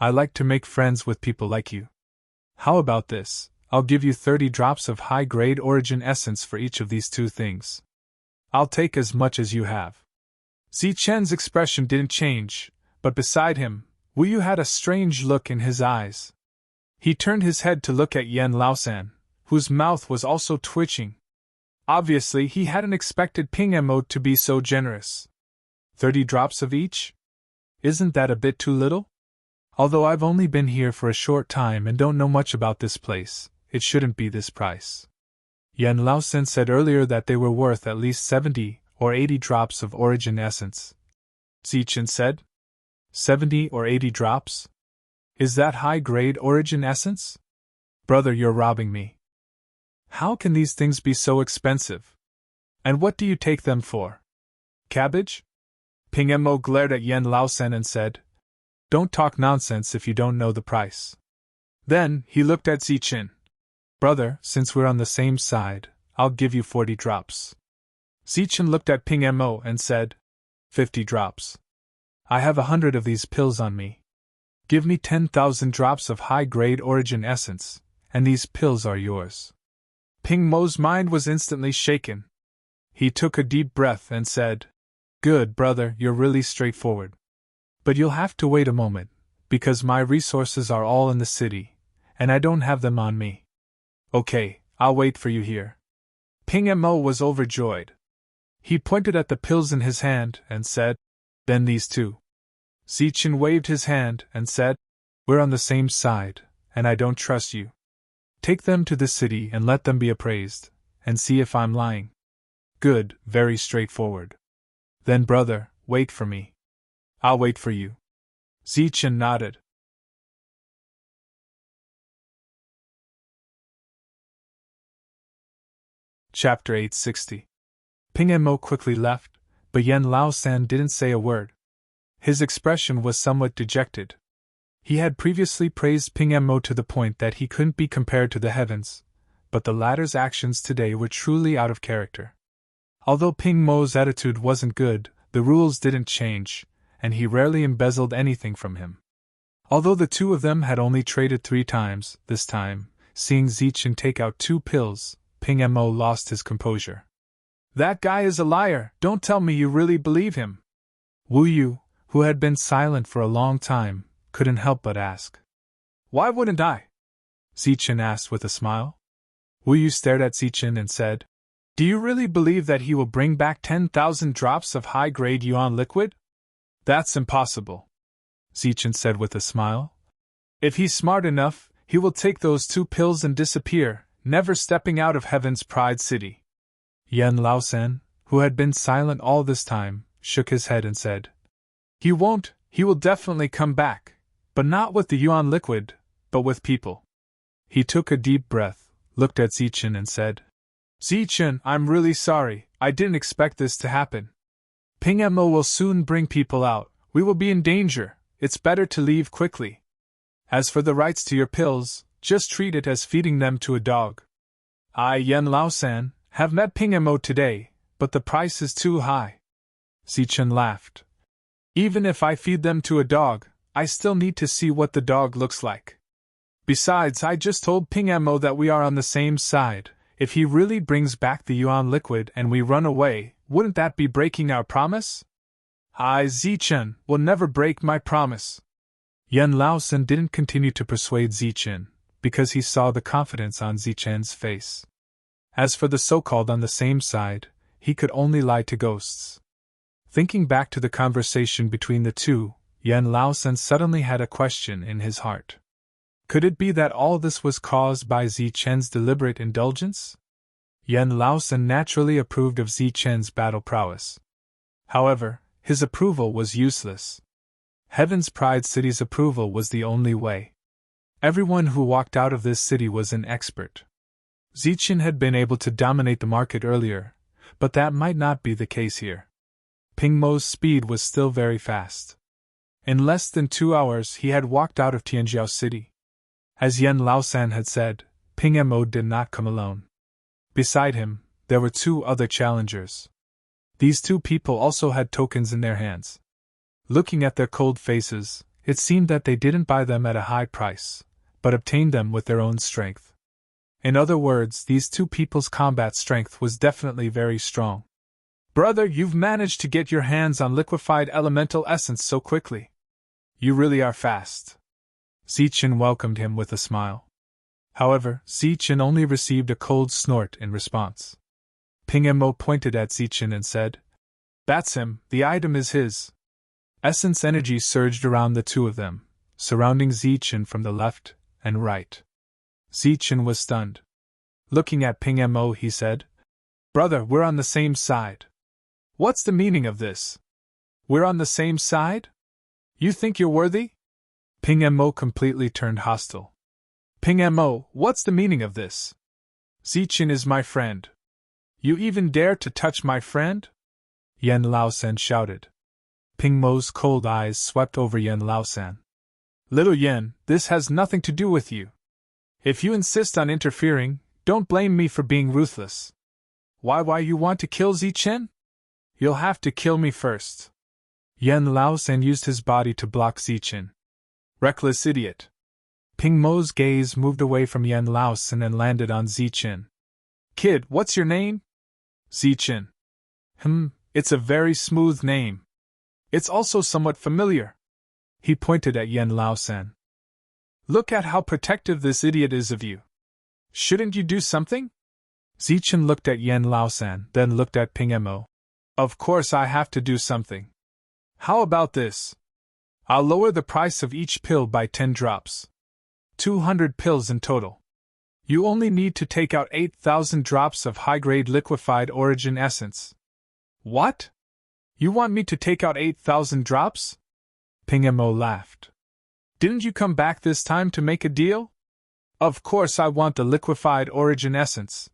I like to make friends with people like you. How about this? I'll give you 30 drops of high-grade origin essence for each of these 2 things. I'll take as much as you have. Zichen's expression didn't change, but beside him, Wu Yu had a strange look in his eyes. He turned his head to look at Yen Laosan, whose mouth was also twitching. Obviously, he hadn't expected Ping Mo to be so generous. 30 drops of each? Isn't that a bit too little? Although I've only been here for a short time and don't know much about this place, it shouldn't be this price. Yen Laosen said earlier that they were worth at least 70 or 80 drops of origin essence. Zichen said. 70 or 80 drops? Is that high-grade origin essence? Brother, you're robbing me. How can these things be so expensive? And what do you take them for? Cabbage? Ping Mo glared at Yen Laosen and said, Don't talk nonsense if you don't know the price. Then, he looked at Zichen. Brother, since we're on the same side, I'll give you 40 drops. Zichen looked at Ping Mo and said, 50 drops. I have 100 of these pills on me. Give me 10,000 drops of high-grade origin essence, and these pills are yours. Ping Mo's mind was instantly shaken. He took a deep breath and said, Good, brother, you're really straightforward. But you'll have to wait a moment, because my resources are all in the city, and I don't have them on me. Okay, I'll wait for you here. Ping Mo was overjoyed. He pointed at the pills in his hand and said, Then these 2. Zichen waved his hand and said, We're on the same side, and I don't trust you. Take them to the city and let them be appraised, and see if I'm lying. Good, very straightforward. Then, brother, wait for me. I'll wait for you. Zichen nodded. Chapter 860. Ping Mo quickly left, but Yen Laosan didn't say a word. His expression was somewhat dejected. He had previously praised Ping Mo to the point that he couldn't be compared to the heavens, but the latter's actions today were truly out of character. Although Ping Mo's attitude wasn't good, the rules didn't change, and he rarely embezzled anything from him. Although the 2 of them had only traded 3 times, this time, seeing Zichen take out 2 pills, Ping Mo lost his composure. That guy is a liar, don't tell me you really believe him. Wu Yu, who had been silent for a long time, couldn't help but ask. Why wouldn't I? Zichen asked with a smile. Wu Yu stared at Zichen and said, Do you really believe that he will bring back 10,000 drops of high-grade yuan liquid? That's impossible, Zichen said with a smile. If he's smart enough, he will take those 2 pills and disappear, never stepping out of Heaven's Pride City. Yen Laosan, who had been silent all this time, shook his head and said, He won't, he will definitely come back, but not with the yuan liquid, but with people. He took a deep breath, looked at Zichen and said, Zichen, I'm really sorry, I didn't expect this to happen. Ping Mo will soon bring people out, we will be in danger, it's better to leave quickly. As for the rights to your pills, just treat it as feeding them to a dog. I, Yen Laosan, have met Ping Mo today, but the price is too high. Zichen laughed. Even if I feed them to a dog, I still need to see what the dog looks like. Besides, I just told Ping Mo that we are on the same side. If he really brings back the yuan liquid and we run away, wouldn't that be breaking our promise? I, Zichen, will never break my promise. Yen Laosan didn't continue to persuade Zichen, because he saw the confidence on Zichen's face. As for the so-called on the same side, he could only lie to ghosts. Thinking back to the conversation between the two, Yen Laosan suddenly had a question in his heart. Could it be that all this was caused by Zichen's deliberate indulgence? Yen Laosan naturally approved of Zichen's battle prowess. However, his approval was useless. Heaven's Pride City's approval was the only way. Everyone who walked out of this city was an expert. Zichen had been able to dominate the market earlier, but that might not be the case here. Ping Mo's speed was still very fast. In less than 2 hours he had walked out of Tianjiao City. As Yen Laosan had said, Ping Mo did not come alone. Beside him, there were 2 other challengers. These 2 people also had tokens in their hands. Looking at their cold faces, it seemed that they didn't buy them at a high price, but obtained them with their own strength. In other words, these 2 people's combat strength was definitely very strong. Brother, you've managed to get your hands on liquefied elemental essence so quickly. You really are fast. Zichen welcomed him with a smile. However, Zichen only received a cold snort in response. Ping Mo pointed at Zichen and said, That's him, the item is his. Essence energy surged around the 2 of them, surrounding Zichen from the left and right. Zichen was stunned. Looking at Ping Mo, he said, Brother, we're on the same side. What's the meaning of this? We're on the same side? You think you're worthy? Ping Mo completely turned hostile. Ping Mo, what's the meaning of this? Zichen is my friend. You even dare to touch my friend? Yen Laosan shouted. Ping Mo's cold eyes swept over Yen Laosan. Little Yen, this has nothing to do with you. If you insist on interfering, don't blame me for being ruthless. Why you want to kill Zichen? You'll have to kill me first. Yen Laosan used his body to block Zichen. Reckless idiot. Ping Mo's gaze moved away from Yen Laosan and landed on Zichen. Kid, what's your name? Zichen. It's a very smooth name. It's also somewhat familiar. He pointed at Yen Laosan. Look at how protective this idiot is of you. Shouldn't you do something? Zichen looked at Yen Laosan, then looked at Ping Mo. Of course I have to do something. How about this? I'll lower the price of each pill by 10 drops. 200 pills in total. You only need to take out 8,000 drops of high-grade liquefied origin essence. What? You want me to take out 8,000 drops? Ping Mo laughed. Didn't you come back this time to make a deal? Of course I want the liquefied origin essence,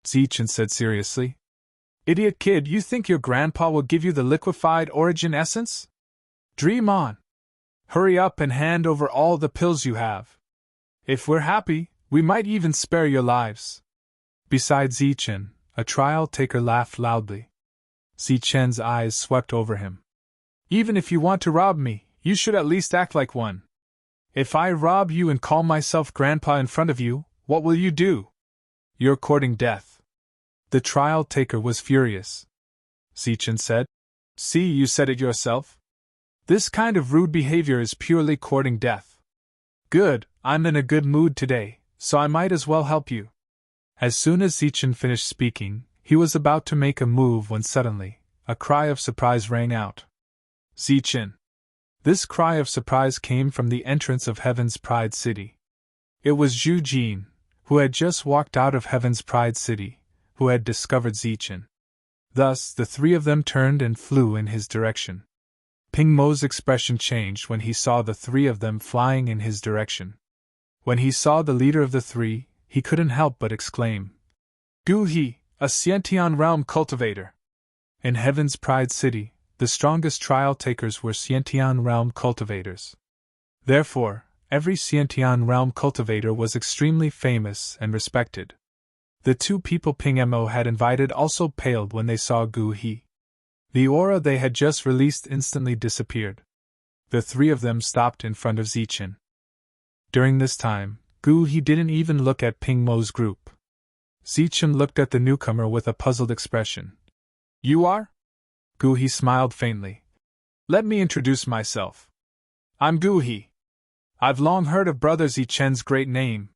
Zichen said seriously. Idiot kid, you think your grandpa will give you the liquefied origin essence? Dream on. Hurry up and hand over all the pills you have. If we're happy, we might even spare your lives. Besides Zichen, a trial taker laughed loudly. Zichen's eyes swept over him. Even if you want to rob me, you should at least act like one. If I rob you and call myself grandpa in front of you, what will you do? You're courting death. The trial taker was furious. Zichen said, See, you said it yourself. This kind of rude behavior is purely courting death. Good, I'm in a good mood today, so I might as well help you. As soon as Zichen finished speaking, he was about to make a move when suddenly, a cry of surprise rang out. Zichen! This cry of surprise came from the entrance of Heaven's Pride City. It was Zhu Jin, who had just walked out of Heaven's Pride City, who had discovered Zichen. Thus, the three of them turned and flew in his direction. Ping Mo's expression changed when he saw the three of them flying in his direction. When he saw the leader of the three, he couldn't help but exclaim, "Gu He, a Xiantian realm cultivator!" In Heaven's Pride City, the strongest trial takers were Xiantian realm cultivators. Therefore, every Xiantian realm cultivator was extremely famous and respected. The two people Ping Mo had invited also paled when they saw Gu He. The aura they had just released instantly disappeared. The three of them stopped in front of Zichen. During this time, Gu He didn't even look at Ping Mo's group. Zichen looked at the newcomer with a puzzled expression. "You are?" Gu He smiled faintly. "Let me introduce myself. I'm Gu He. I've long heard of Brother Zichen's great name.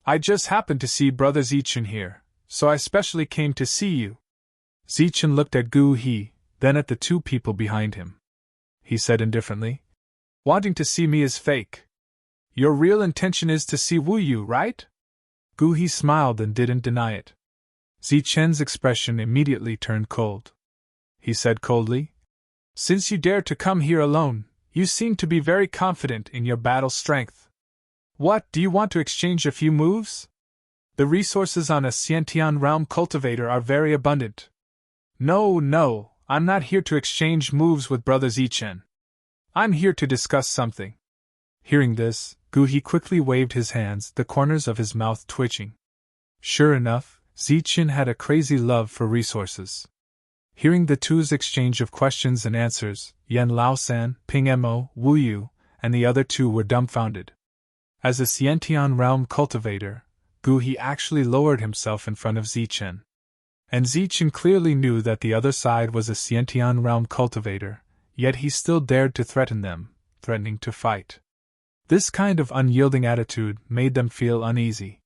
I just happened to see Brother Zichen here, so I specially came to see you." Zichen looked at Gu He, then at the two people behind him. He said indifferently, "Wanting to see me is fake. Your real intention is to see Wu Yu, right?" Gu He smiled and didn't deny it. Zichen's expression immediately turned cold. He said coldly, "Since you dare to come here alone, you seem to be very confident in your battle strength. What, do you want to exchange a few moves? The resources on a Xiantian realm cultivator are very abundant." No, I'm not here to exchange moves with Brother Zichen. I'm here to discuss something." Hearing this, Gu He quickly waved his hands, the corners of his mouth twitching. Sure enough, Zichen had a crazy love for resources. Hearing the two's exchange of questions and answers, Yan Laosan, Ping Mo, Wu Yu, and the other two were dumbfounded. As a Xiantian realm cultivator, Gu He actually lowered himself in front of Zichen. And Zichen clearly knew that the other side was a Xiantian realm cultivator, yet he still dared to threaten them, threatening to fight. This kind of unyielding attitude made them feel uneasy.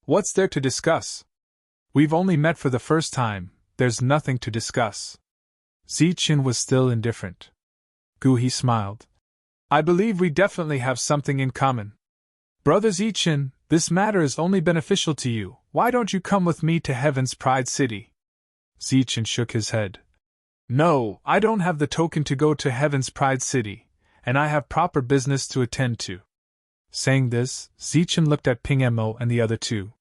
"What's there to discuss? We've only met for the first time, there's nothing to discuss." Zichen was still indifferent. Gu He smiled. "I believe we definitely have something in common. Brother Zichen, this matter is only beneficial to you. Why don't you come with me to Heaven's Pride City?" Zichen shook his head. "No, I don't have the token to go to Heaven's Pride City, and I have proper business to attend to." Saying this, Zichen looked at Ping Mo and the other two.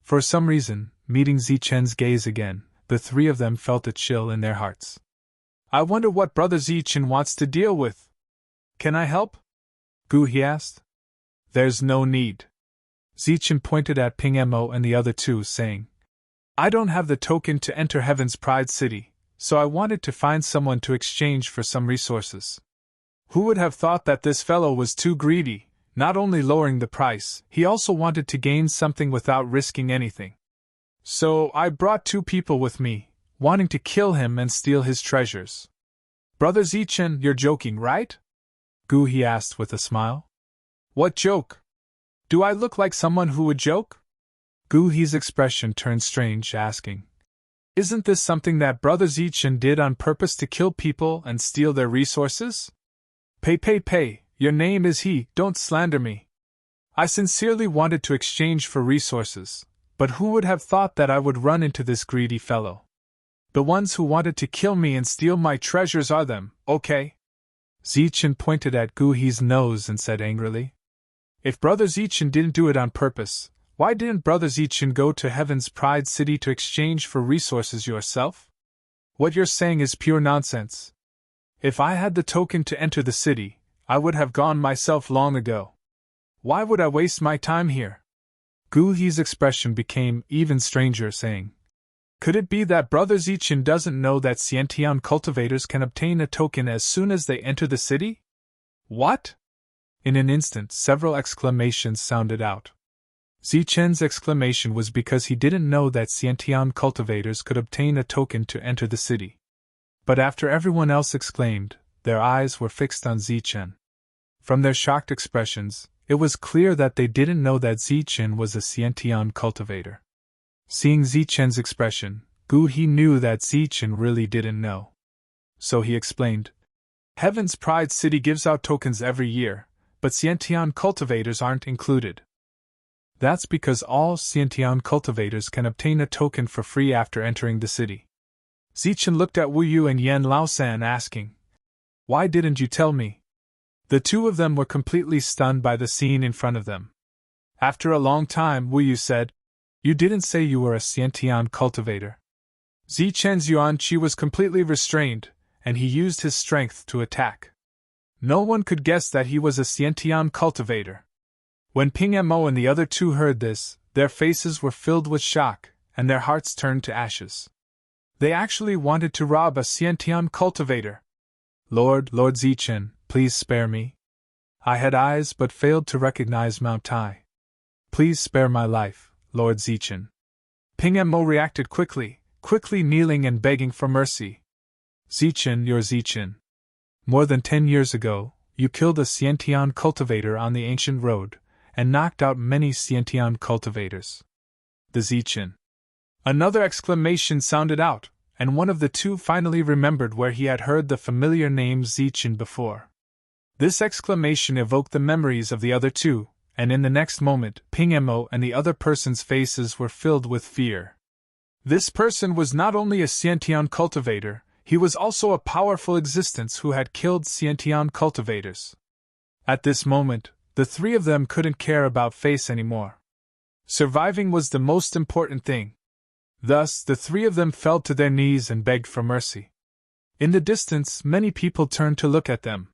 For some reason, meeting Zichen's gaze again, the three of them felt a chill in their hearts. "I wonder what Brother Zichen wants to deal with. Can I help?" Gu He asked. "There's no need." Zichen pointed at Ping Mo and the other two, saying, "I don't have the token to enter Heaven's Pride City, so I wanted to find someone to exchange for some resources." Who would have thought that this fellow was too greedy, not only lowering the price, he also wanted to gain something without risking anything. "So I brought two people with me, wanting to kill him and steal his treasures." "Brother Zichen, you're joking, right?" Gu He asked with a smile. "What joke? Do I look like someone who would joke?" Gu He's expression turned strange, asking, "Isn't this something that Brother Zichen did on purpose to kill people and steal their resources?" Pay, your name is He, don't slander me. I sincerely wanted to exchange for resources, but who would have thought that I would run into this greedy fellow? The ones who wanted to kill me and steal my treasures are them, okay?" Zichen pointed at Gu He's nose and said angrily, "If Brother Zichen didn't do it on purpose, why didn't Brother Zichen go to Heaven's Pride City to exchange for resources yourself? What you're saying is pure nonsense. If I had the token to enter the city, I would have gone myself long ago. Why would I waste my time here?" Gu He's expression became even stranger, saying, "Could it be that Brother Zichen doesn't know that Xiantian cultivators can obtain a token as soon as they enter the city?" "What?" In an instant, several exclamations sounded out. Zichen's exclamation was because he didn't know that Xiantian cultivators could obtain a token to enter the city. But after everyone else exclaimed, their eyes were fixed on Zichen. From their shocked expressions, it was clear that they didn't know that Zichen was a Xiantian cultivator. Seeing Zichen's expression, Gu He knew that Zichen really didn't know. So he explained, Heaven's Pride City gives out tokens every year, but Xiantian cultivators aren't included. That's because all Xiantian cultivators can obtain a token for free after entering the city. Zichen looked at Wu Yu and Yan Laosan asking, "Why didn't you tell me?" The two of them were completely stunned by the scene in front of them. After a long time, Wu Yu said, "You didn't say you were a Xiantian cultivator." Zichen's Yuan Qi was completely restrained, and he used his strength to attack. No one could guess that he was a Xiantian cultivator. When Ping Mo and the other two heard this, their faces were filled with shock, and their hearts turned to ashes. They actually wanted to rob a Xiantian cultivator. Lord Zichen, please spare me. I had eyes but failed to recognize Mount Tai. Please spare my life, Lord Zichen. Ping Mo reacted quickly kneeling and begging for mercy. Zichen, you're Zichen. More than 10 years ago, you killed a Xiantian cultivator on the ancient road, and knocked out many Xiantian cultivators. The Zichen. Another exclamation sounded out, and one of the two finally remembered where he had heard the familiar name Zichen before. This exclamation evoked the memories of the other two, and in the next moment, Ping Mo and the other person's faces were filled with fear. This person was not only a Xiantian cultivator, he was also a powerful existence who had killed Xiantian cultivators. At this moment, the three of them couldn't care about face anymore. Surviving was the most important thing. Thus, the three of them fell to their knees and begged for mercy. In the distance, many people turned to look at them.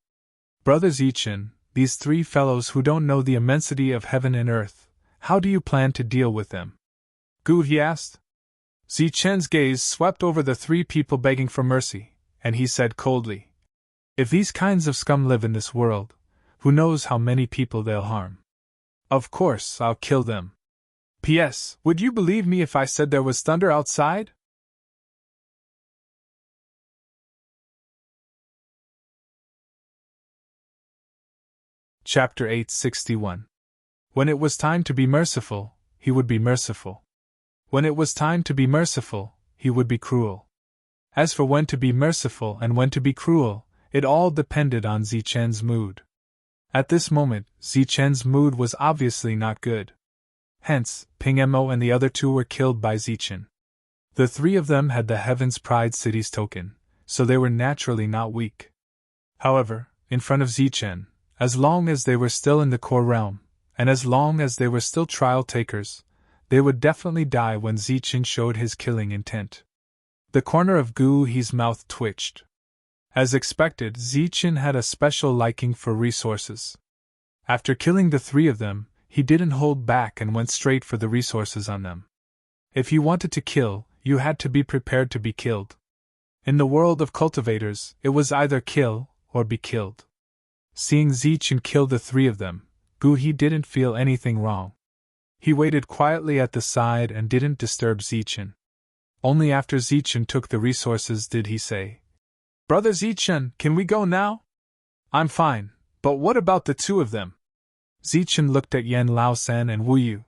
Brother Zichen, these three fellows who don't know the immensity of heaven and earth, how do you plan to deal with them? Gu, he asked. Zichen's gaze swept over the three people begging for mercy, and he said coldly, "If these kinds of scum live in this world, who knows how many people they'll harm? Of course, I'll kill them. P.S. Would you believe me if I said there was thunder outside?" Chapter 861. When it was time to be merciful, he would be merciful. When it was time to be merciful, he would be cruel. As for when to be merciful and when to be cruel, it all depended on Zichen's mood. At this moment, Zichen's mood was obviously not good. Hence, Ping Mo and the other two were killed by Zichen. The three of them had the Heaven's Pride City's token, so they were naturally not weak. However, in front of Zichen, as long as they were still in the core realm, and as long as they were still trial takers, they would definitely die when Zichen showed his killing intent. The corner of Gu He's mouth twitched. As expected, Zichen had a special liking for resources. After killing the three of them, he didn't hold back and went straight for the resources on them. If you wanted to kill, you had to be prepared to be killed. In the world of cultivators, it was either kill or be killed. Seeing Zichen kill the three of them, Gu He didn't feel anything wrong. He waited quietly at the side and didn't disturb Zichen. Only after Zichen took the resources did he say, "Brother Zichen, can we go now?" "I'm fine, but what about the two of them?" Zichen looked at Yan Laosan and Wu Yu.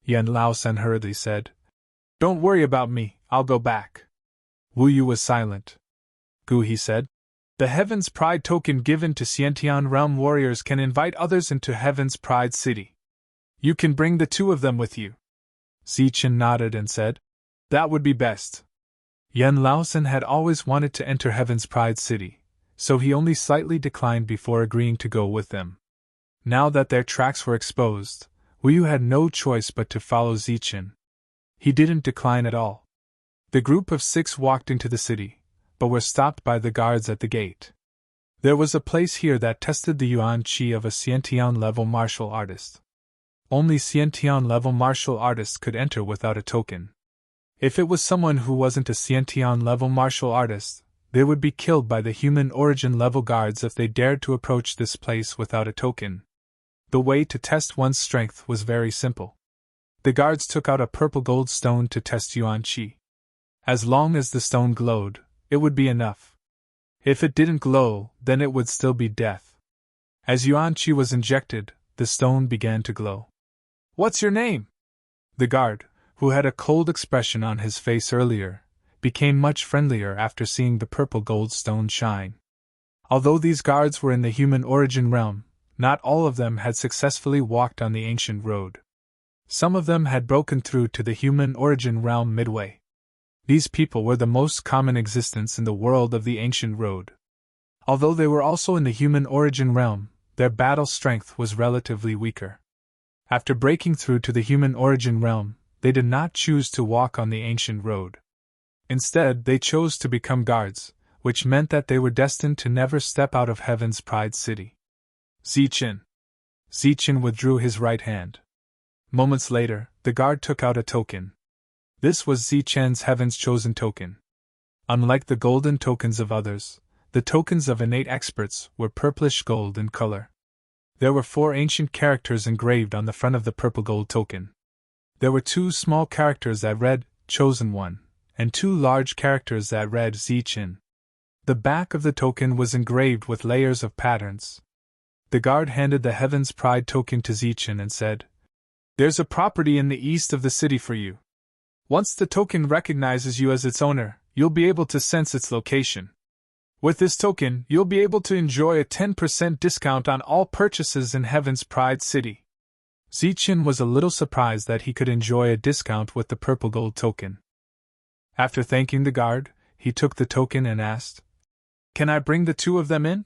Yan Laosan hurriedly said, "Don't worry about me, I'll go back." Wu Yu was silent. Gu He said, "The Heaven's Pride token given to Xiantian realm warriors can invite others into Heaven's Pride City. You can bring the two of them with you." Zichen nodded and said, "That would be best." Yan Laosan had always wanted to enter Heaven's Pride City, so he only slightly declined before agreeing to go with them. Now that their tracks were exposed, Wu Yu had no choice but to follow Zichen. He didn't decline at all. The group of 6 walked into the city, but were stopped by the guards at the gate. There was a place here that tested the Yuan Qi of a Xiantian level martial artist. Only Xiantian level martial artists could enter without a token. If it was someone who wasn't a Xiantian level martial artist, they would be killed by the human origin level guards if they dared to approach this place without a token. The way to test one's strength was very simple. The guards took out a purple gold stone to test Yuan Qi. As long as the stone glowed, it would be enough. If it didn't glow, then it would still be death. As Yuan Qi was injected, the stone began to glow. "What's your name?" The guard, who had a cold expression on his face earlier, became much friendlier after seeing the purple gold stone shine. Although these guards were in the human origin realm, not all of them had successfully walked on the ancient road. Some of them had broken through to the human origin realm midway. These people were the most common existence in the world of the ancient road. Although they were also in the human origin realm, their battle strength was relatively weaker. After breaking through to the human origin realm, they did not choose to walk on the ancient road. Instead, they chose to become guards, which meant that they were destined to never step out of Heaven's Pride City. Zichin. Zichin withdrew his right hand. Moments later, the guard took out a token. This was Zichen's Heaven's Chosen token. Unlike the golden tokens of others, the tokens of innate experts were purplish gold in color. There were 4 ancient characters engraved on the front of the purple gold token. There were 2 small characters that read, Chosen One, and 2 large characters that read Zichin. The back of the token was engraved with layers of patterns. The guard handed the Heaven's Pride token to Zichin and said, "There's a property in the east of the city for you. Once the token recognizes you as its owner, you'll be able to sense its location. With this token, you'll be able to enjoy a 10% discount on all purchases in Heaven's Pride City." Zichin was a little surprised that he could enjoy a discount with the purple gold token. After thanking the guard, he took the token and asked, "Can I bring the 2 of them in?"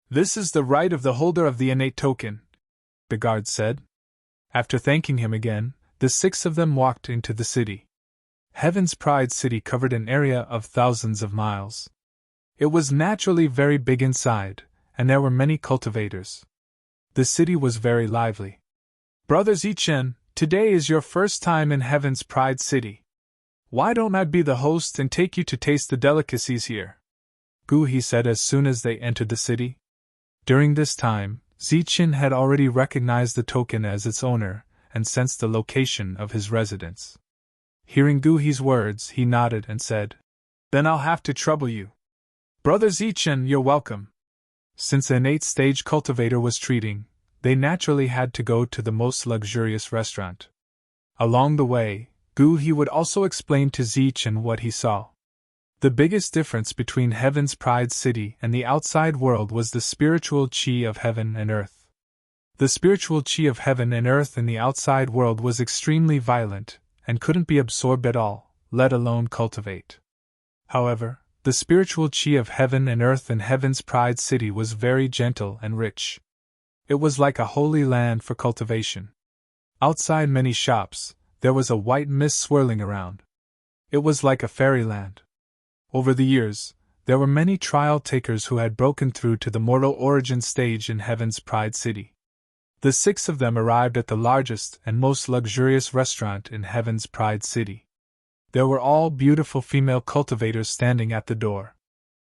"This is the right of the holder of the innate token," the guard said. After thanking him again, the 6 of them walked into the city. Heaven's Pride City covered an area of thousands of miles. It was naturally very big inside, and there were many cultivators. The city was very lively. "Brother Zichin, today is your first time in Heaven's Pride City. Why don't I be the host and take you to taste the delicacies here?" He said as soon as they entered the city. During this time, Zichin had already recognized the token as its owner and sensed the location of his residence. Hearing Guhi's words, he nodded and said, "Then I'll have to trouble you. Brother Zichin, you're welcome." Since an 8th-stage cultivator was treating, they naturally had to go to the most luxurious restaurant. Along the way, Guhi would also explain to Zichin what he saw. The biggest difference between Heaven's Pride City and the outside world was the spiritual chi of heaven and earth. The spiritual chi of heaven and earth in the outside world was extremely violent, and couldn't be absorbed at all, let alone cultivate. However, the spiritual chi of heaven and earth in Heaven's Pride City was very gentle and rich. It was like a holy land for cultivation. Outside many shops, there was a white mist swirling around. It was like a fairyland. Over the years, there were many trial takers who had broken through to the mortal origin stage in Heaven's Pride City. The 6 of them arrived at the largest and most luxurious restaurant in Heaven's Pride City. There were all beautiful female cultivators standing at the door.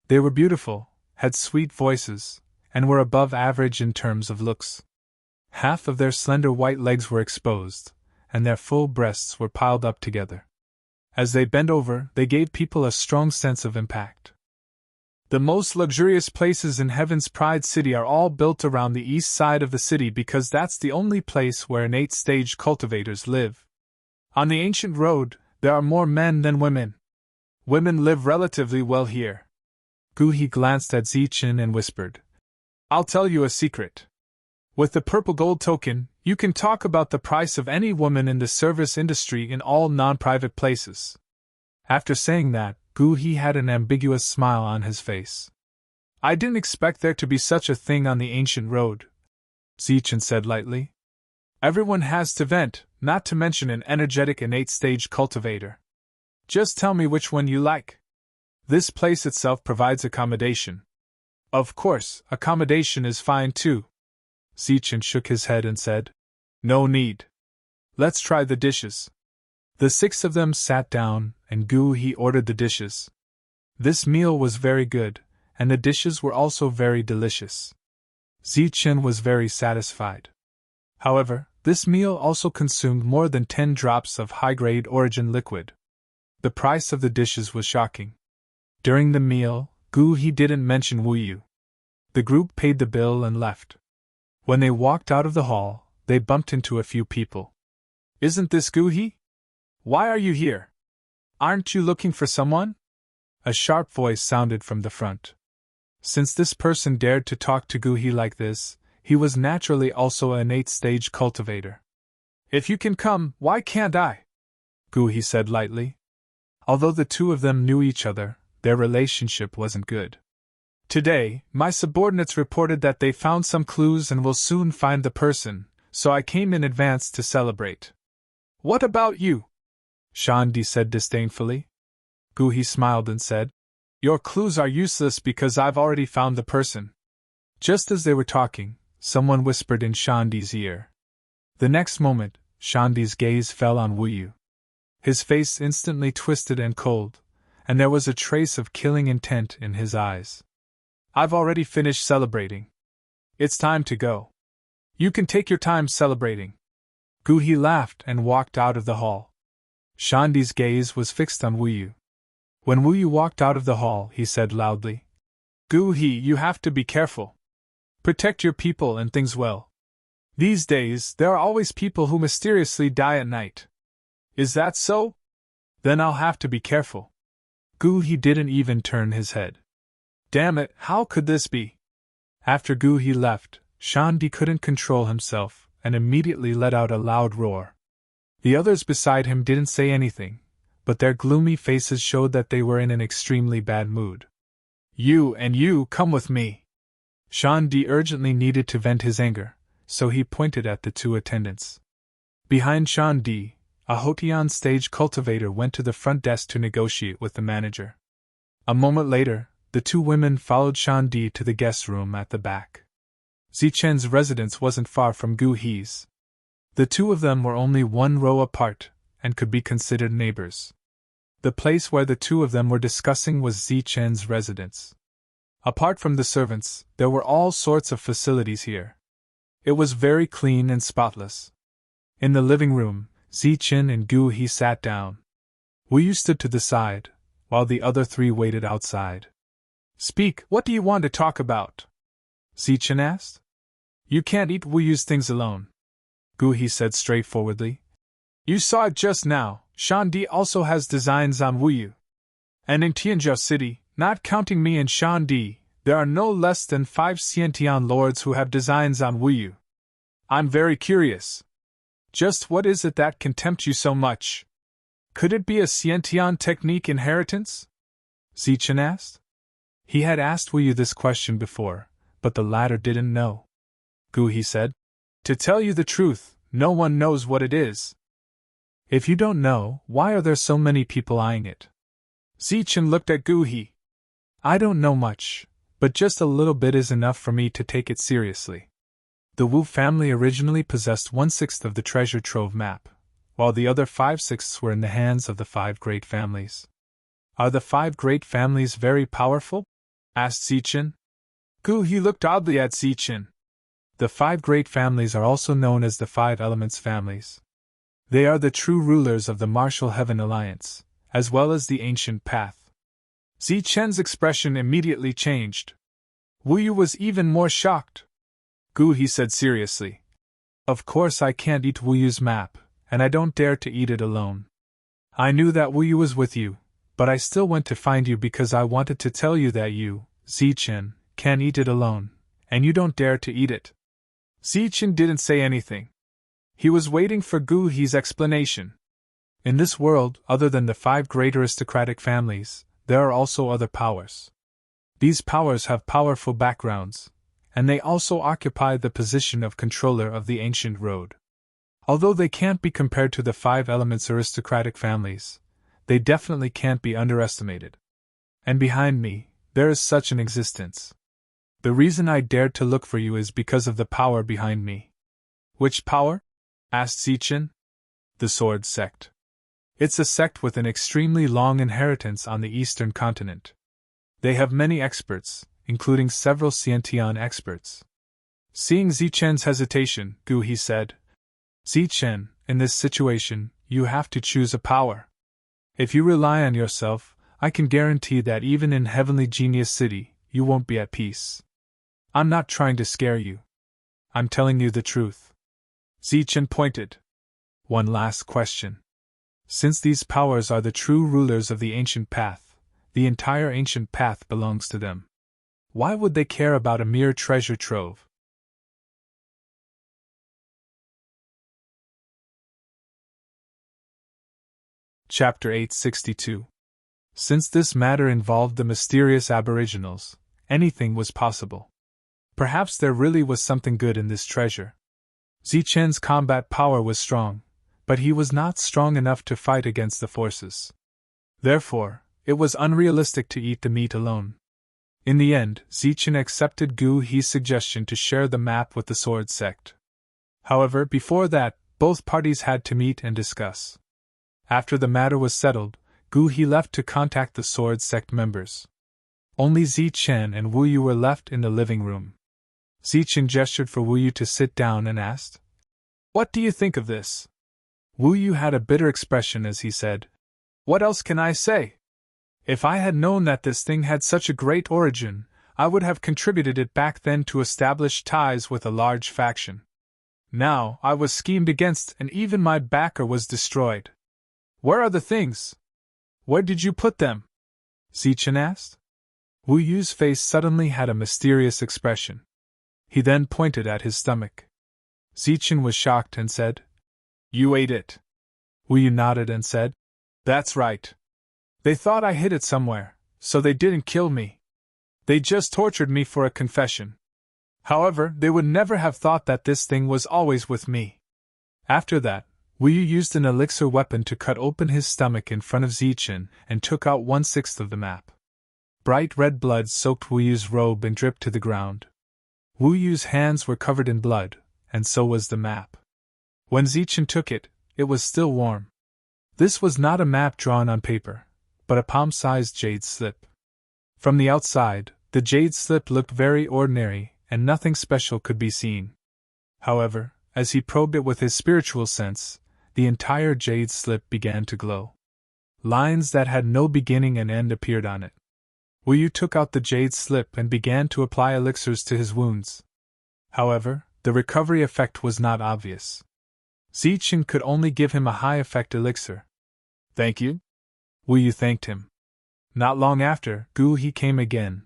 They were beautiful, had sweet voices, and were above average in terms of looks. Half of their slender white legs were exposed, and their full breasts were piled up together. As they bent over, they gave people a strong sense of impact. The most luxurious places in Heaven's Pride City are all built around the east side of the city because that's the only place where innate stage cultivators live. On the ancient road, there are more men than women. Women live relatively well here. Guhi glanced at Zichin and whispered, "I'll tell you a secret. With the purple gold token, you can talk about the price of any woman in the service industry in all non-private places." After saying that, Guhi had an ambiguous smile on his face. "I didn't expect there to be such a thing on the ancient road," Zichin said lightly. "Everyone has to vent, not to mention an energetic innate stage cultivator. Just tell me which one you like. This place itself provides accommodation." "Of course, accommodation is fine too." Zichin shook his head and said, "No need. Let's try the dishes." The 6 of them sat down, and Guhi ordered the dishes. This meal was very good, and the dishes were also very delicious. Zichin was very satisfied. However, this meal also consumed more than 10 drops of high-grade origin liquid. The price of the dishes was shocking. During the meal, Guhi didn't mention Wuyu. The group paid the bill and left. When they walked out of the hall, they bumped into a few people. "Isn't this Guhi? Why are you here? Aren't you looking for someone?" A sharp voice sounded from the front. Since this person dared to talk to Gu He like this, he was naturally also an 8th-stage cultivator. If you can come, why can't I? Gu He said lightly. Although the two of them knew each other, their relationship wasn't good. Today, my subordinates reported that they found some clues and will soon find the person, so I came in advance to celebrate. What about you? Shandi said disdainfully. Gu He smiled and said, Your clues are useless because I've already found the person. Just as they were talking, someone whispered in Shandi's ear. The next moment, Shandi's gaze fell on Wu Yu. His face instantly twisted and cold, and there was a trace of killing intent in his eyes. I've already finished celebrating. It's time to go. You can take your time celebrating. Gu He laughed and walked out of the hall. Shandi's gaze was fixed on Wu Yu. When Wu Yu walked out of the hall, he said loudly, Gu He, you have to be careful. Protect your people and things well. These days, there are always people who mysteriously die at night. Is that so? Then I'll have to be careful. Gu He didn't even turn his head. Damn it, how could this be? After Gu He left, Shandi couldn't control himself and immediately let out a loud roar. The others beside him didn't say anything, but their gloomy faces showed that they were in an extremely bad mood. You come with me. Shandi urgently needed to vent his anger, so he pointed at the two attendants. Behind Shandi, a Hotian stage cultivator went to the front desk to negotiate with the manager. A moment later, the two women followed Shandi to the guest room at the back. Zichen's residence wasn't far from Gu He's. The two of them were only one row apart, and could be considered neighbors. The place where the two of them were discussing was Zichen's residence. Apart from the servants, there were all sorts of facilities here. It was very clean and spotless. In the living room, Zichen and Gu He sat down. Wu Yu stood to the side, while the other three waited outside. Speak, what do you want to talk about? Zichen asked. You can't eat Wu Yu's things alone, Gu He said straightforwardly. You saw it just now, Shandi also has designs on Wu Yu. And in Tianzhou City, not counting me and Shandi, there are no less than 5 Xiantian lords who have designs on Wu Yu. I'm very curious. Just what is it that can tempt you so much? Could it be a Xiantian technique inheritance? Zichen asked. He had asked Wu Yu this question before, but the latter didn't know. Gu He said, To tell you the truth, no one knows what it is. If you don't know, why are there so many people eyeing it? Zichen looked at Gu He. I don't know much, but just a little bit is enough for me to take it seriously. The Wu family originally possessed 1/6 of the treasure trove map, while the other 5/6 were in the hands of the 5 great families. Are the 5 great families very powerful? Asked Zichen. Gu He looked oddly at Zichen. The 5 great families are also known as the 5 Elements families. They are the true rulers of the Martial Heaven Alliance, as well as the Ancient Path. Zichen's expression immediately changed. Wu Yu was even more shocked. Gu He said seriously, Of course I can't eat Wu Yu's map, and I don't dare to eat it alone. I knew that Wu Yu was with you, but I still went to find you because I wanted to tell you that you, Zichen, can't eat it alone, and you don't dare to eat it. Zichen didn't say anything. He was waiting for Gu He's explanation. In this world, other than the 5 great aristocratic families, there are also other powers. These powers have powerful backgrounds, and they also occupy the position of controller of the ancient road. Although they can't be compared to the 5 Elements aristocratic families, they definitely can't be underestimated. And behind me, there is such an existence. The reason I dared to look for you is because of the power behind me. Which power? Asked Zichen. The Sword Sect. It's a sect with an extremely long inheritance on the eastern continent. They have many experts, including several Xiantian experts. Seeing Zichen's hesitation, Gu He said, Zichen, in this situation, you have to choose a power. If you rely on yourself, I can guarantee that even in Heavenly Genius City, you won't be at peace. I'm not trying to scare you. I'm telling you the truth. Zichen pointed. One last question. Since these powers are the true rulers of the Ancient Path, the entire Ancient Path belongs to them. Why would they care about a mere treasure trove? Chapter 862. Since this matter involved the mysterious aboriginals, anything was possible. Perhaps there really was something good in this treasure. Zichen's combat power was strong, but he was not strong enough to fight against the forces. Therefore, it was unrealistic to eat the meat alone. In the end, Zichen accepted Gu He's suggestion to share the map with the Sword Sect. However, before that, both parties had to meet and discuss. After the matter was settled, Gu He left to contact the Sword Sect members. Only Zichen and Wu Yu were left in the living room. Zichen gestured for Wu Yu to sit down and asked, "What do you think of this?" Wu Yu had a bitter expression as he said, "What else can I say? If I had known that this thing had such a great origin, I would have contributed it back then to establish ties with a large faction. Now, I was schemed against and even my backer was destroyed. Where are the things? Where did you put them?" Zichen asked. Wu Yu's face suddenly had a mysterious expression. He then pointed at his stomach. Zichen was shocked and said, "You ate it." Wu Yu nodded and said, "That's right. They thought I hid it somewhere, so they didn't kill me. They just tortured me for a confession. However, they would never have thought that this thing was always with me." After that, Wu Yu used an elixir weapon to cut open his stomach in front of Zichen and took out 1/6 of the map. Bright red blood soaked Wu Yu's robe and dripped to the ground. Wu Yu's hands were covered in blood, and so was the map. When Zichen took it, it was still warm. This was not a map drawn on paper, but a palm-sized jade slip. From the outside, the jade slip looked very ordinary, and nothing special could be seen. However, as he probed it with his spiritual sense, the entire jade slip began to glow. Lines that had no beginning and end appeared on it. Wu Yu took out the jade slip and began to apply elixirs to his wounds. However, the recovery effect was not obvious. Zichen could only give him a high-effect elixir. "Thank you." Wu Yu thanked him. Not long after, Gu He came again.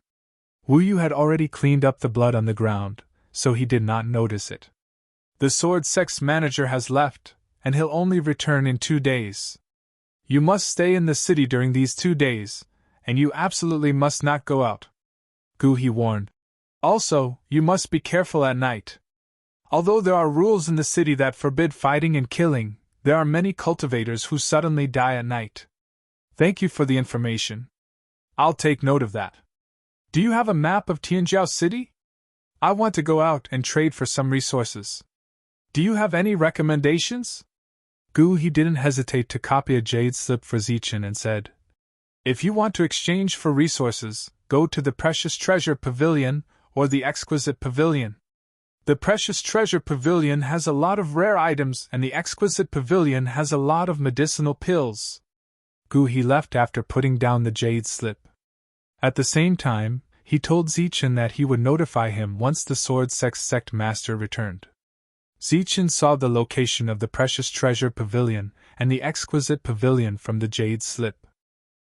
Wu Yu had already cleaned up the blood on the ground, so he did not notice it. "The Sword Sect's manager has left, and he'll only return in 2 days. You must stay in the city during these 2 days, and you absolutely must not go out," Gu He warned. "Also, you must be careful at night. Although there are rules in the city that forbid fighting and killing, there are many cultivators who suddenly die at night." "Thank you for the information. I'll take note of that. Do you have a map of Tianjiao City? I want to go out and trade for some resources. Do you have any recommendations?" Gu He didn't hesitate to copy a jade slip for Zichen and said, "If you want to exchange for resources, go to the Precious Treasure Pavilion or the Exquisite Pavilion. The Precious Treasure Pavilion has a lot of rare items and the Exquisite Pavilion has a lot of medicinal pills." Gu He left after putting down the jade slip. At the same time, he told Zichen that he would notify him once the Sword Sect master returned. Zichen saw the location of the Precious Treasure Pavilion and the Exquisite Pavilion from the jade slip.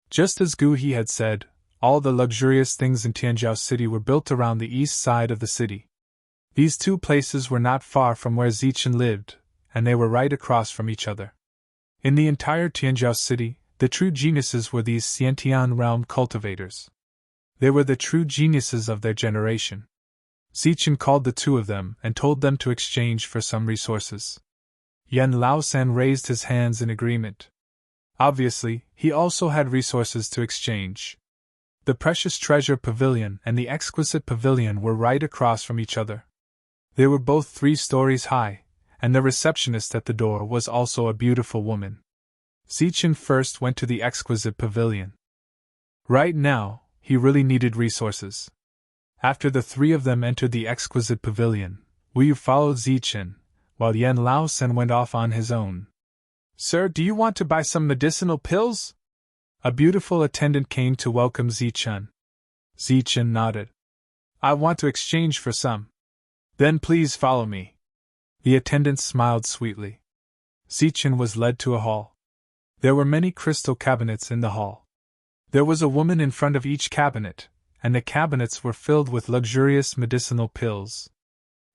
Just as Gu He had said, all the luxurious things in Tianjiao City were built around the east side of the city. These two places were not far from where Zichen lived, and they were right across from each other. In the entire Tianjiao City, the true geniuses were these Xiantian realm cultivators. They were the true geniuses of their generation. Zichen called the two of them and told them to exchange for some resources. Yan Laosan raised his hands in agreement. Obviously, he also had resources to exchange. The Precious Treasure Pavilion and the Exquisite Pavilion were right across from each other. They were both 3 stories high, and the receptionist at the door was also a beautiful woman. Zichen first went to the Exquisite Pavilion. Right now, he really needed resources. After the 3 of them entered the Exquisite Pavilion, Wu Yu followed Zichen, while Yan Laosan went off on his own. "Sir, do you want to buy some medicinal pills?" A beautiful attendant came to welcome Zichen. Zichen nodded. "I want to exchange for some." "Then please follow me." The attendant smiled sweetly. Zichen was led to a hall. There were many crystal cabinets in the hall. There was a woman in front of each cabinet, and the cabinets were filled with luxurious medicinal pills.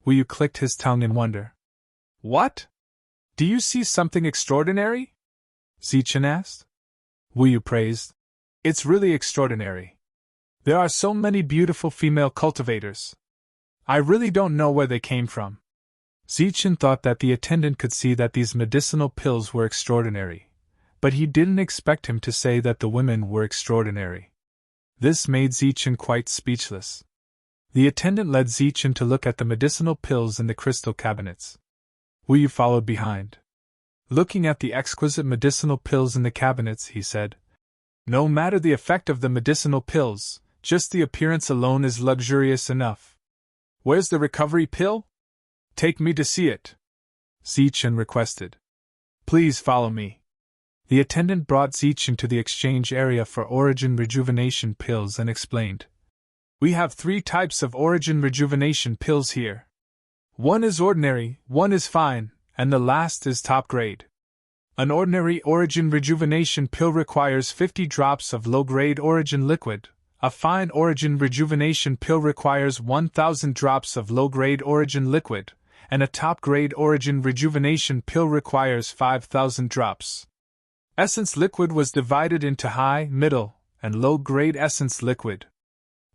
Wu Yu clicked his tongue in wonder. What? Do you see something extraordinary? Zichen asked. Wu Yu praised. It's really extraordinary. There are so many beautiful female cultivators. I really don't know where they came from. Zichen thought that the attendant could see that these medicinal pills were extraordinary, but he didn't expect him to say that the women were extraordinary. This made Zichen quite speechless. The attendant led Zichen to look at the medicinal pills in the crystal cabinets. Wu Yu followed behind. Looking at the exquisite medicinal pills in the cabinets, he said, No matter the effect of the medicinal pills, just the appearance alone is luxurious enough. Where's the recovery pill? Take me to see it, Zichen requested. Please follow me. The attendant brought Zichen to the exchange area for origin rejuvenation pills and explained. We have 3 types of origin rejuvenation pills here. One is ordinary, one is fine, and the last is top grade. An ordinary origin rejuvenation pill requires 50 drops of low-grade origin liquid. A fine origin rejuvenation pill requires 1,000 drops of low-grade origin liquid, and a top-grade origin rejuvenation pill requires 5,000 drops. Essence liquid was divided into high, middle, and low-grade essence liquid.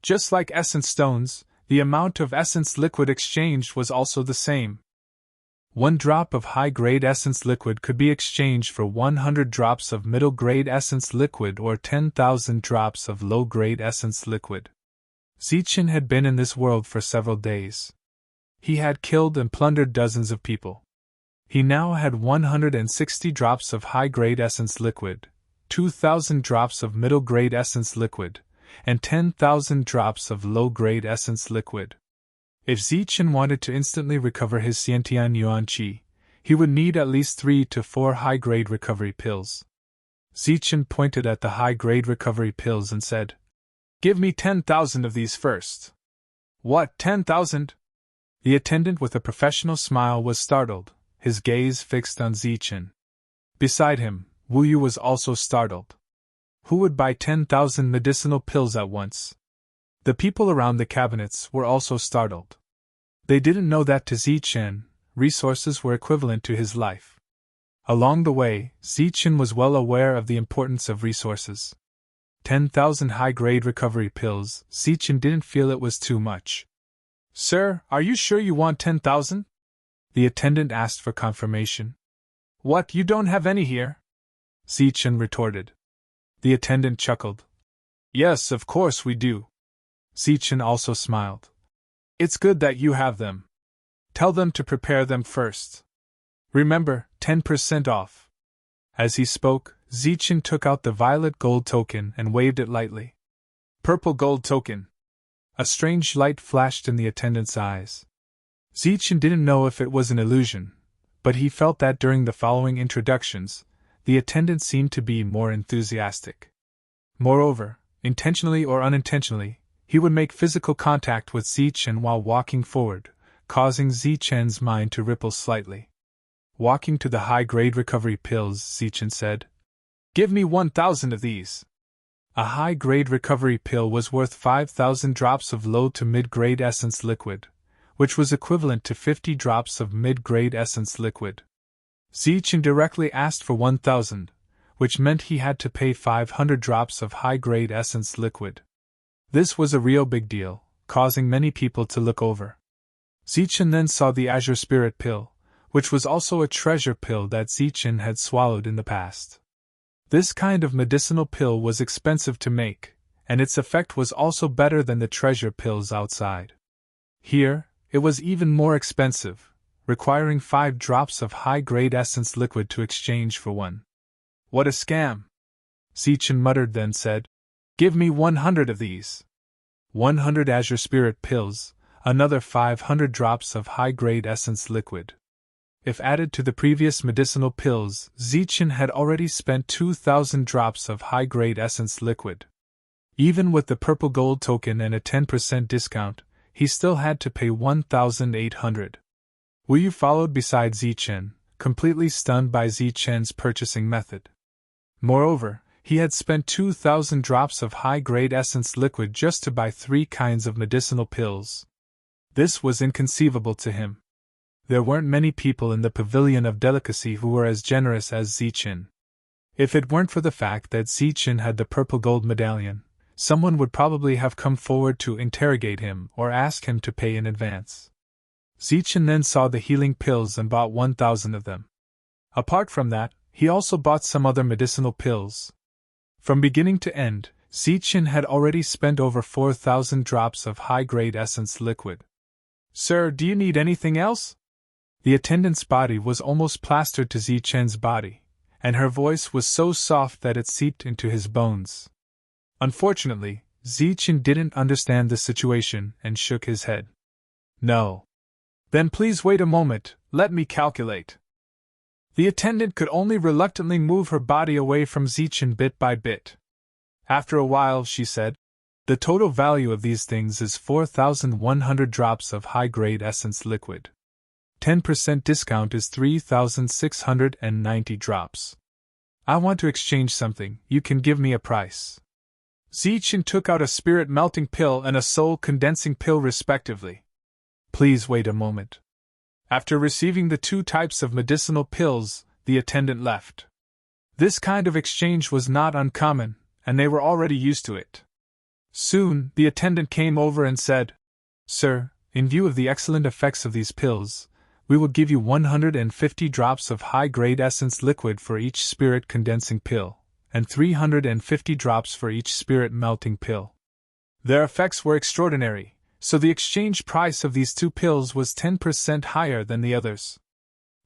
Just like essence stones, the amount of essence liquid exchanged was also the same. 1 drop of high-grade essence liquid could be exchanged for 100 drops of middle-grade essence liquid or 10,000 drops of low-grade essence liquid. Zichen had been in this world for several days. He had killed and plundered dozens of people. He now had 160 drops of high-grade essence liquid, 2,000 drops of middle-grade essence liquid, and 10,000 drops of low-grade essence liquid. If Zichen wanted to instantly recover his Xiantian Yuan Qi, he would need at least 3 to 4 high-grade recovery pills. Zichen pointed at the high-grade recovery pills and said, Give me 10,000 of these first. What, 10,000? The attendant with a professional smile was startled, his gaze fixed on Zichen. Beside him, Wu Yu was also startled. Who would buy 10,000 medicinal pills at once? The people around the cabinets were also startled. They didn't know that to Zichen, resources were equivalent to his life. Along the way, Zichen was well aware of the importance of resources. 10,000 high-grade recovery pills, Zichen didn't feel it was too much. Sir, are you sure you want 10,000? The attendant asked for confirmation. What, you don't have any here? Zichen retorted. The attendant chuckled. Yes, of course we do. Zichen also smiled. It's good that you have them. Tell them to prepare them first. Remember, 10% off. As he spoke, Zichen took out the violet gold token and waved it lightly. Purple gold token. A strange light flashed in the attendant's eyes. Zichen didn't know if it was an illusion, but he felt that during the following introductions, the attendant seemed to be more enthusiastic. Moreover, intentionally or unintentionally, he would make physical contact with Zichen while walking forward, causing Zichen's mind to ripple slightly. Walking to the high-grade recovery pills, Zichen said, Give me 1,000 of these. A high-grade recovery pill was worth 5,000 drops of low to mid-grade essence liquid, which was equivalent to 50 drops of mid-grade essence liquid. Zichen directly asked for 1,000, which meant he had to pay 500 drops of high-grade essence liquid. This was a real big deal, causing many people to look over. Zichen then saw the Azure Spirit Pill, which was also a treasure pill that Zichen had swallowed in the past. This kind of medicinal pill was expensive to make, and its effect was also better than the treasure pills outside. Here, it was even more expensive, requiring 5 drops of high-grade essence liquid to exchange for 1. What a scam! Zichen muttered, then said, Give me 100 of these. 100 Azure Spirit pills, another 500 drops of high-grade essence liquid. If added to the previous medicinal pills, Zichen had already spent 2,000 drops of high-grade essence liquid. Even with the purple gold token and a 10% discount, he still had to pay 1,800. Wu Yu followed beside Zichen, completely stunned by Zichen's purchasing method. Moreover, he had spent 2,000 drops of high-grade essence liquid just to buy 3 kinds of medicinal pills. This was inconceivable to him. There weren't many people in the Pavilion of Delicacy who were as generous as Zichen. If it weren't for the fact that Zichen had the purple gold medallion, someone would probably have come forward to interrogate him or ask him to pay in advance. Zichen then saw the healing pills and bought 1,000 of them. Apart from that, he also bought some other medicinal pills. From beginning to end, Zichen had already spent over 4,000 drops of high-grade essence liquid. "Sir, do you need anything else?" The attendant's body was almost plastered to Zichen's body, and her voice was so soft that it seeped into his bones. Unfortunately, Zichen didn't understand the situation and shook his head. "No." "Then please wait a moment, let me calculate." The attendant could only reluctantly move her body away from Zichen bit by bit. After a while, she said, "The total value of these things is 4,100 drops of high-grade essence liquid. 10% discount is 3,690 drops. I want to exchange something, you can give me a price." Zichen took out a spirit-melting pill and a soul-condensing pill respectively. "Please wait a moment." After receiving the 2 types of medicinal pills, the attendant left. This kind of exchange was not uncommon, and they were already used to it. Soon, the attendant came over and said, "Sir, in view of the excellent effects of these pills, we will give you 150 drops of high-grade essence liquid for each spirit-condensing pill, and 350 drops for each spirit-melting pill." Their effects were extraordinary, so the exchange price of these 2 pills was 10% higher than the others.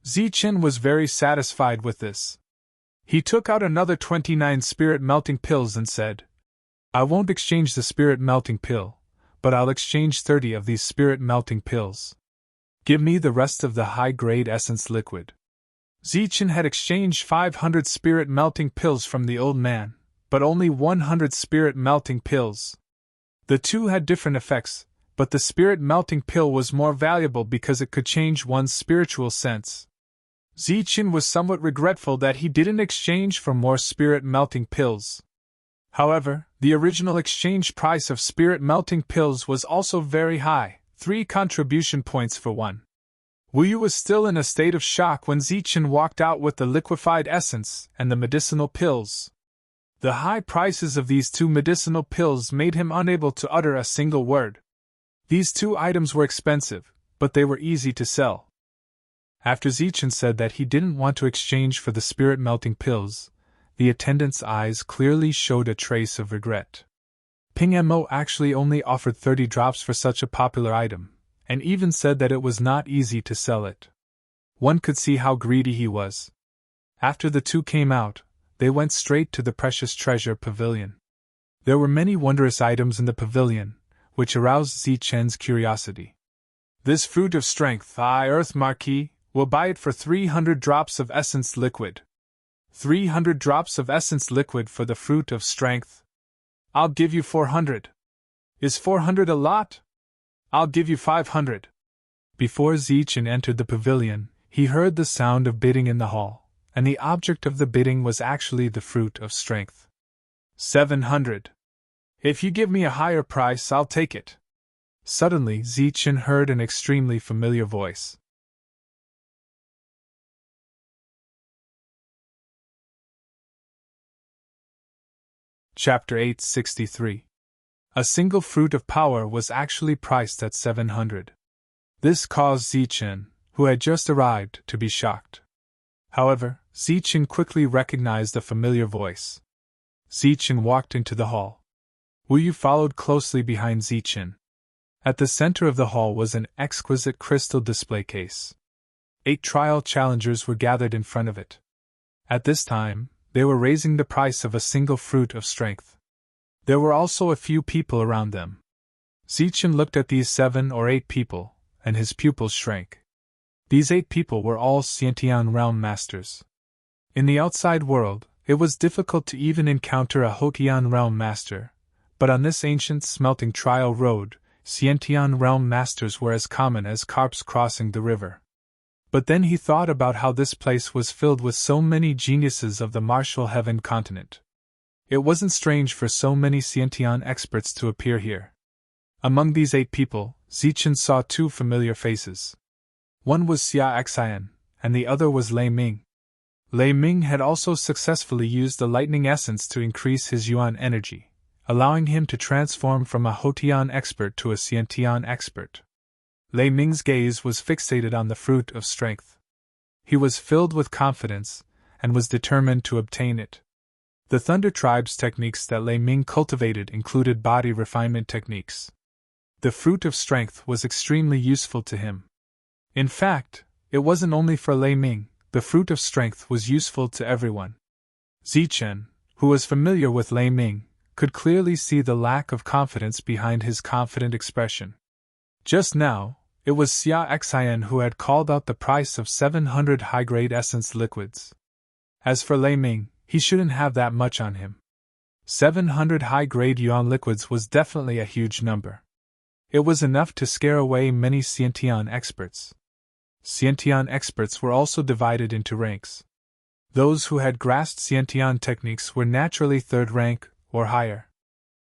Zichen was very satisfied with this. He took out another 29 spirit-melting pills and said, "I won't exchange the spirit-melting pill, but I'll exchange 30 of these spirit-melting pills. Give me the rest of the high-grade essence liquid." Zichen had exchanged 500 spirit-melting pills from the old man, but only 100 spirit-melting pills. The 2 had different effects, but the spirit-melting pill was more valuable because it could change one's spiritual sense. Zichen was somewhat regretful that he didn't exchange for more spirit-melting pills. However, the original exchange price of spirit-melting pills was also very high, 3 contribution points for 1. Wu Yu was still in a state of shock when Zichen walked out with the liquefied essence and the medicinal pills. The high prices of these 2 medicinal pills made him unable to utter a single word. These 2 items were expensive, but they were easy to sell. After Zichen said that he didn't want to exchange for the spirit-melting pills, the attendant's eyes clearly showed a trace of regret. Ping Mo actually only offered 30 drops for such a popular item, and even said that it was not easy to sell it. One could see how greedy he was. After the 2 came out, they went straight to the precious treasure pavilion. There were many wondrous items in the pavilion, which aroused Zichen's curiosity. "This fruit of strength, Earth Marquis, will buy it for 300 drops of essence liquid." 300 drops of essence liquid for the fruit of strength? "I'll give you 400. Is 400 a lot? I'll give you 500. Before Zichen entered the pavilion, he heard the sound of bidding in the hall, and the object of the bidding was actually the fruit of strength. 700. "If you give me a higher price, I'll take it." Suddenly, Zichen heard an extremely familiar voice. Chapter 863. A single fruit of power was actually priced at 700. This caused Zichen, who had just arrived, to be shocked. However, Zichen quickly recognized the familiar voice. Zichen walked into the hall. Wu Yu followed closely behind Zichen. At the center of the hall was an exquisite crystal display case. 8 trial challengers were gathered in front of it. At this time, they were raising the price of a single fruit of strength. There were also a few people around them. Zichen looked at these 7 or 8 people, and his pupils shrank. These 8 people were all Xiantian realm masters. In the outside world, it was difficult to even encounter a Hotian realm master, but on this ancient smelting trial road, Xiantian realm masters were as common as carps crossing the river. But then he thought about how this place was filled with so many geniuses of the martial heaven continent. It wasn't strange for so many Xiantian experts to appear here. Among these 8 people, Zichen saw 2 familiar faces. One was Xia Xian, and the other was Lei Ming. Lei Ming had also successfully used the lightning essence to increase his yuan energy, allowing him to transform from a Houtian expert to a Xiantian expert. Lei Ming's gaze was fixated on the fruit of strength. He was filled with confidence, and was determined to obtain it. The Thunder Tribe's techniques that Lei Ming cultivated included body refinement techniques. The fruit of strength was extremely useful to him. In fact, it wasn't only for Lei Ming, the fruit of strength was useful to everyone. Zichen, who was familiar with Lei Ming, could clearly see the lack of confidence behind his confident expression. Just now, it was Xia Xian who had called out the price of 700 high-grade essence liquids. As for Lei Ming, he shouldn't have that much on him. 700 high-grade yuan liquids was definitely a huge number. It was enough to scare away many Xiantian experts. Xiantian experts were also divided into ranks. Those who had grasped Xiantian techniques were naturally 3rd rank or higher.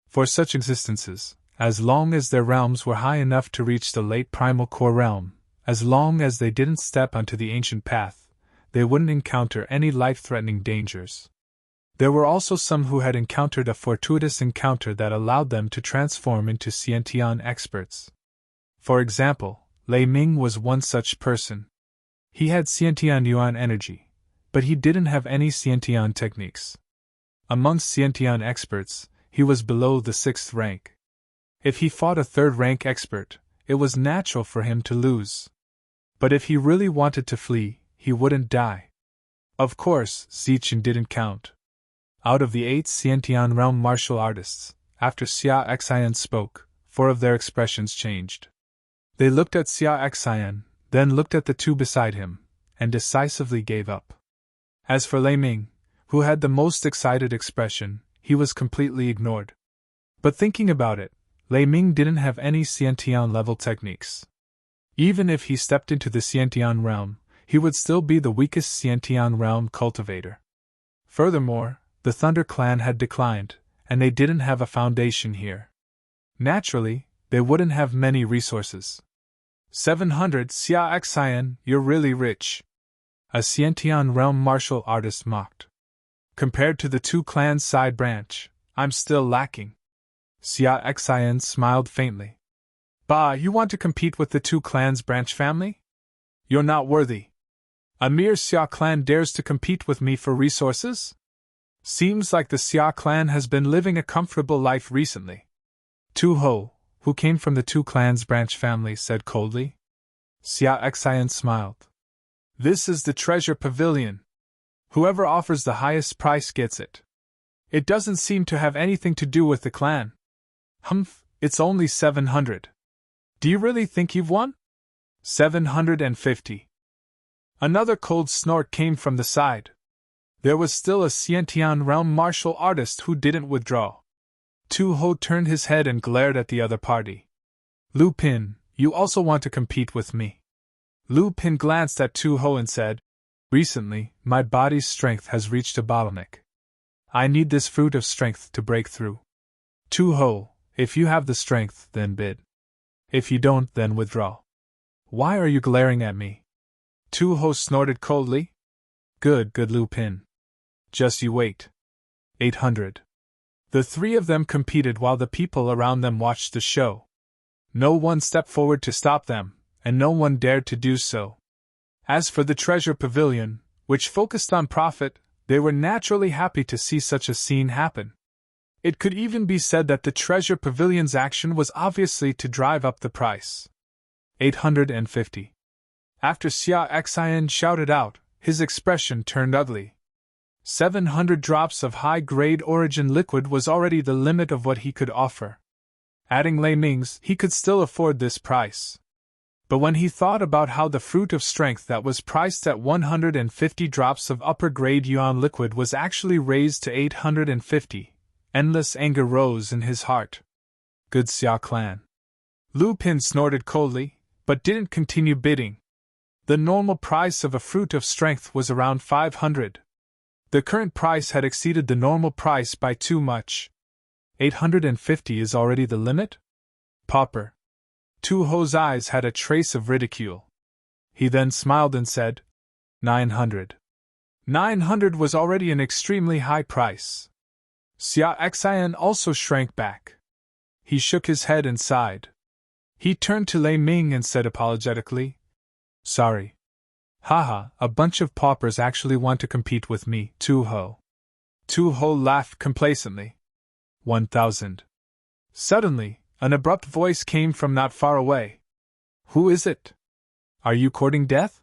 For such existences, as long as their realms were high enough to reach the late primal core realm, as long as they didn't step onto the ancient path, they wouldn't encounter any life-threatening dangers. There were also some who had encountered a fortuitous encounter that allowed them to transform into Xiantian experts. For example, Lei Ming was one such person. He had Xiantian yuan energy, but he didn't have any Xiantian techniques. Amongst Xiantian experts, he was below the 6th rank. If he fought a 3rd rank expert, it was natural for him to lose. But if he really wanted to flee, he wouldn't die. Of course, Zichen didn't count. Out of the 8 Xiantian realm martial artists, after Xia Xian spoke, 4 of their expressions changed. They looked at Xia Xian, then looked at the 2 beside him, and decisively gave up. As for Lei Ming, who had the most excited expression, he was completely ignored. But thinking about it, Lei Ming didn't have any Xiantian level techniques. Even if he stepped into the Xiantian realm, he would still be the weakest Xiantian realm cultivator. Furthermore, the Thunder Clan had declined, and they didn't have a foundation here. Naturally, they wouldn't have many resources. 700 Xia Xian, you're really rich. A Xiantian realm martial artist mocked. Compared to the 2 clans' side branch, I'm still lacking. Xia Xian smiled faintly. Bah, you want to compete with the 2 clans' branch family? You're not worthy. A mere Xia clan dares to compete with me for resources? Seems like the Xia clan has been living a comfortable life recently. Tu Ho, who came from the 2 clans' branch family, said coldly. Xia Xian smiled. This is the treasure pavilion. Whoever offers the highest price gets it. It doesn't seem to have anything to do with the clan. Humph, it's only 700. Do you really think you've won? 750. Another cold snort came from the side. There was still a Xiantian realm martial artist who didn't withdraw. Tu Ho turned his head and glared at the other party. Lu Pin, you also want to compete with me? Lu Pin glanced at Tu Ho and said, Recently, my body's strength has reached a bottleneck. I need this fruit of strength to break through. Tu Ho, if you have the strength, then bid. If you don't, then withdraw. Why are you glaring at me? Tu Ho snorted coldly. Good, Lu Pin. Just you wait. 800. The 3 of them competed while the people around them watched the show. No one stepped forward to stop them, and no one dared to do so. As for the treasure pavilion, which focused on profit, they were naturally happy to see such a scene happen. It could even be said that the treasure pavilion's action was obviously to drive up the price. 850. After Xia Xian shouted out, his expression turned ugly. 700 drops of high-grade origin liquid was already the limit of what he could offer. Adding Lei Ming's, he could still afford this price. But when he thought about how the fruit of strength that was priced at 150 drops of upper-grade yuan liquid was actually raised to 850, endless anger rose in his heart. Good Xia clan. Lu Pin snorted coldly, but didn't continue bidding. The normal price of a fruit of strength was around 500. The current price had exceeded the normal price by too much. 850 is already the limit? Pauper. Tu Ho's eyes had a trace of ridicule. He then smiled and said, 900. 900 was already an extremely high price. Xia Xian also shrank back. He shook his head and sighed. He turned to Lei Ming and said apologetically, Sorry. Haha, a bunch of paupers actually want to compete with me, Tu Ho. Tu Ho laughed complacently. 1,000. Suddenly, an abrupt voice came from not far away. Who is it? Are you courting death?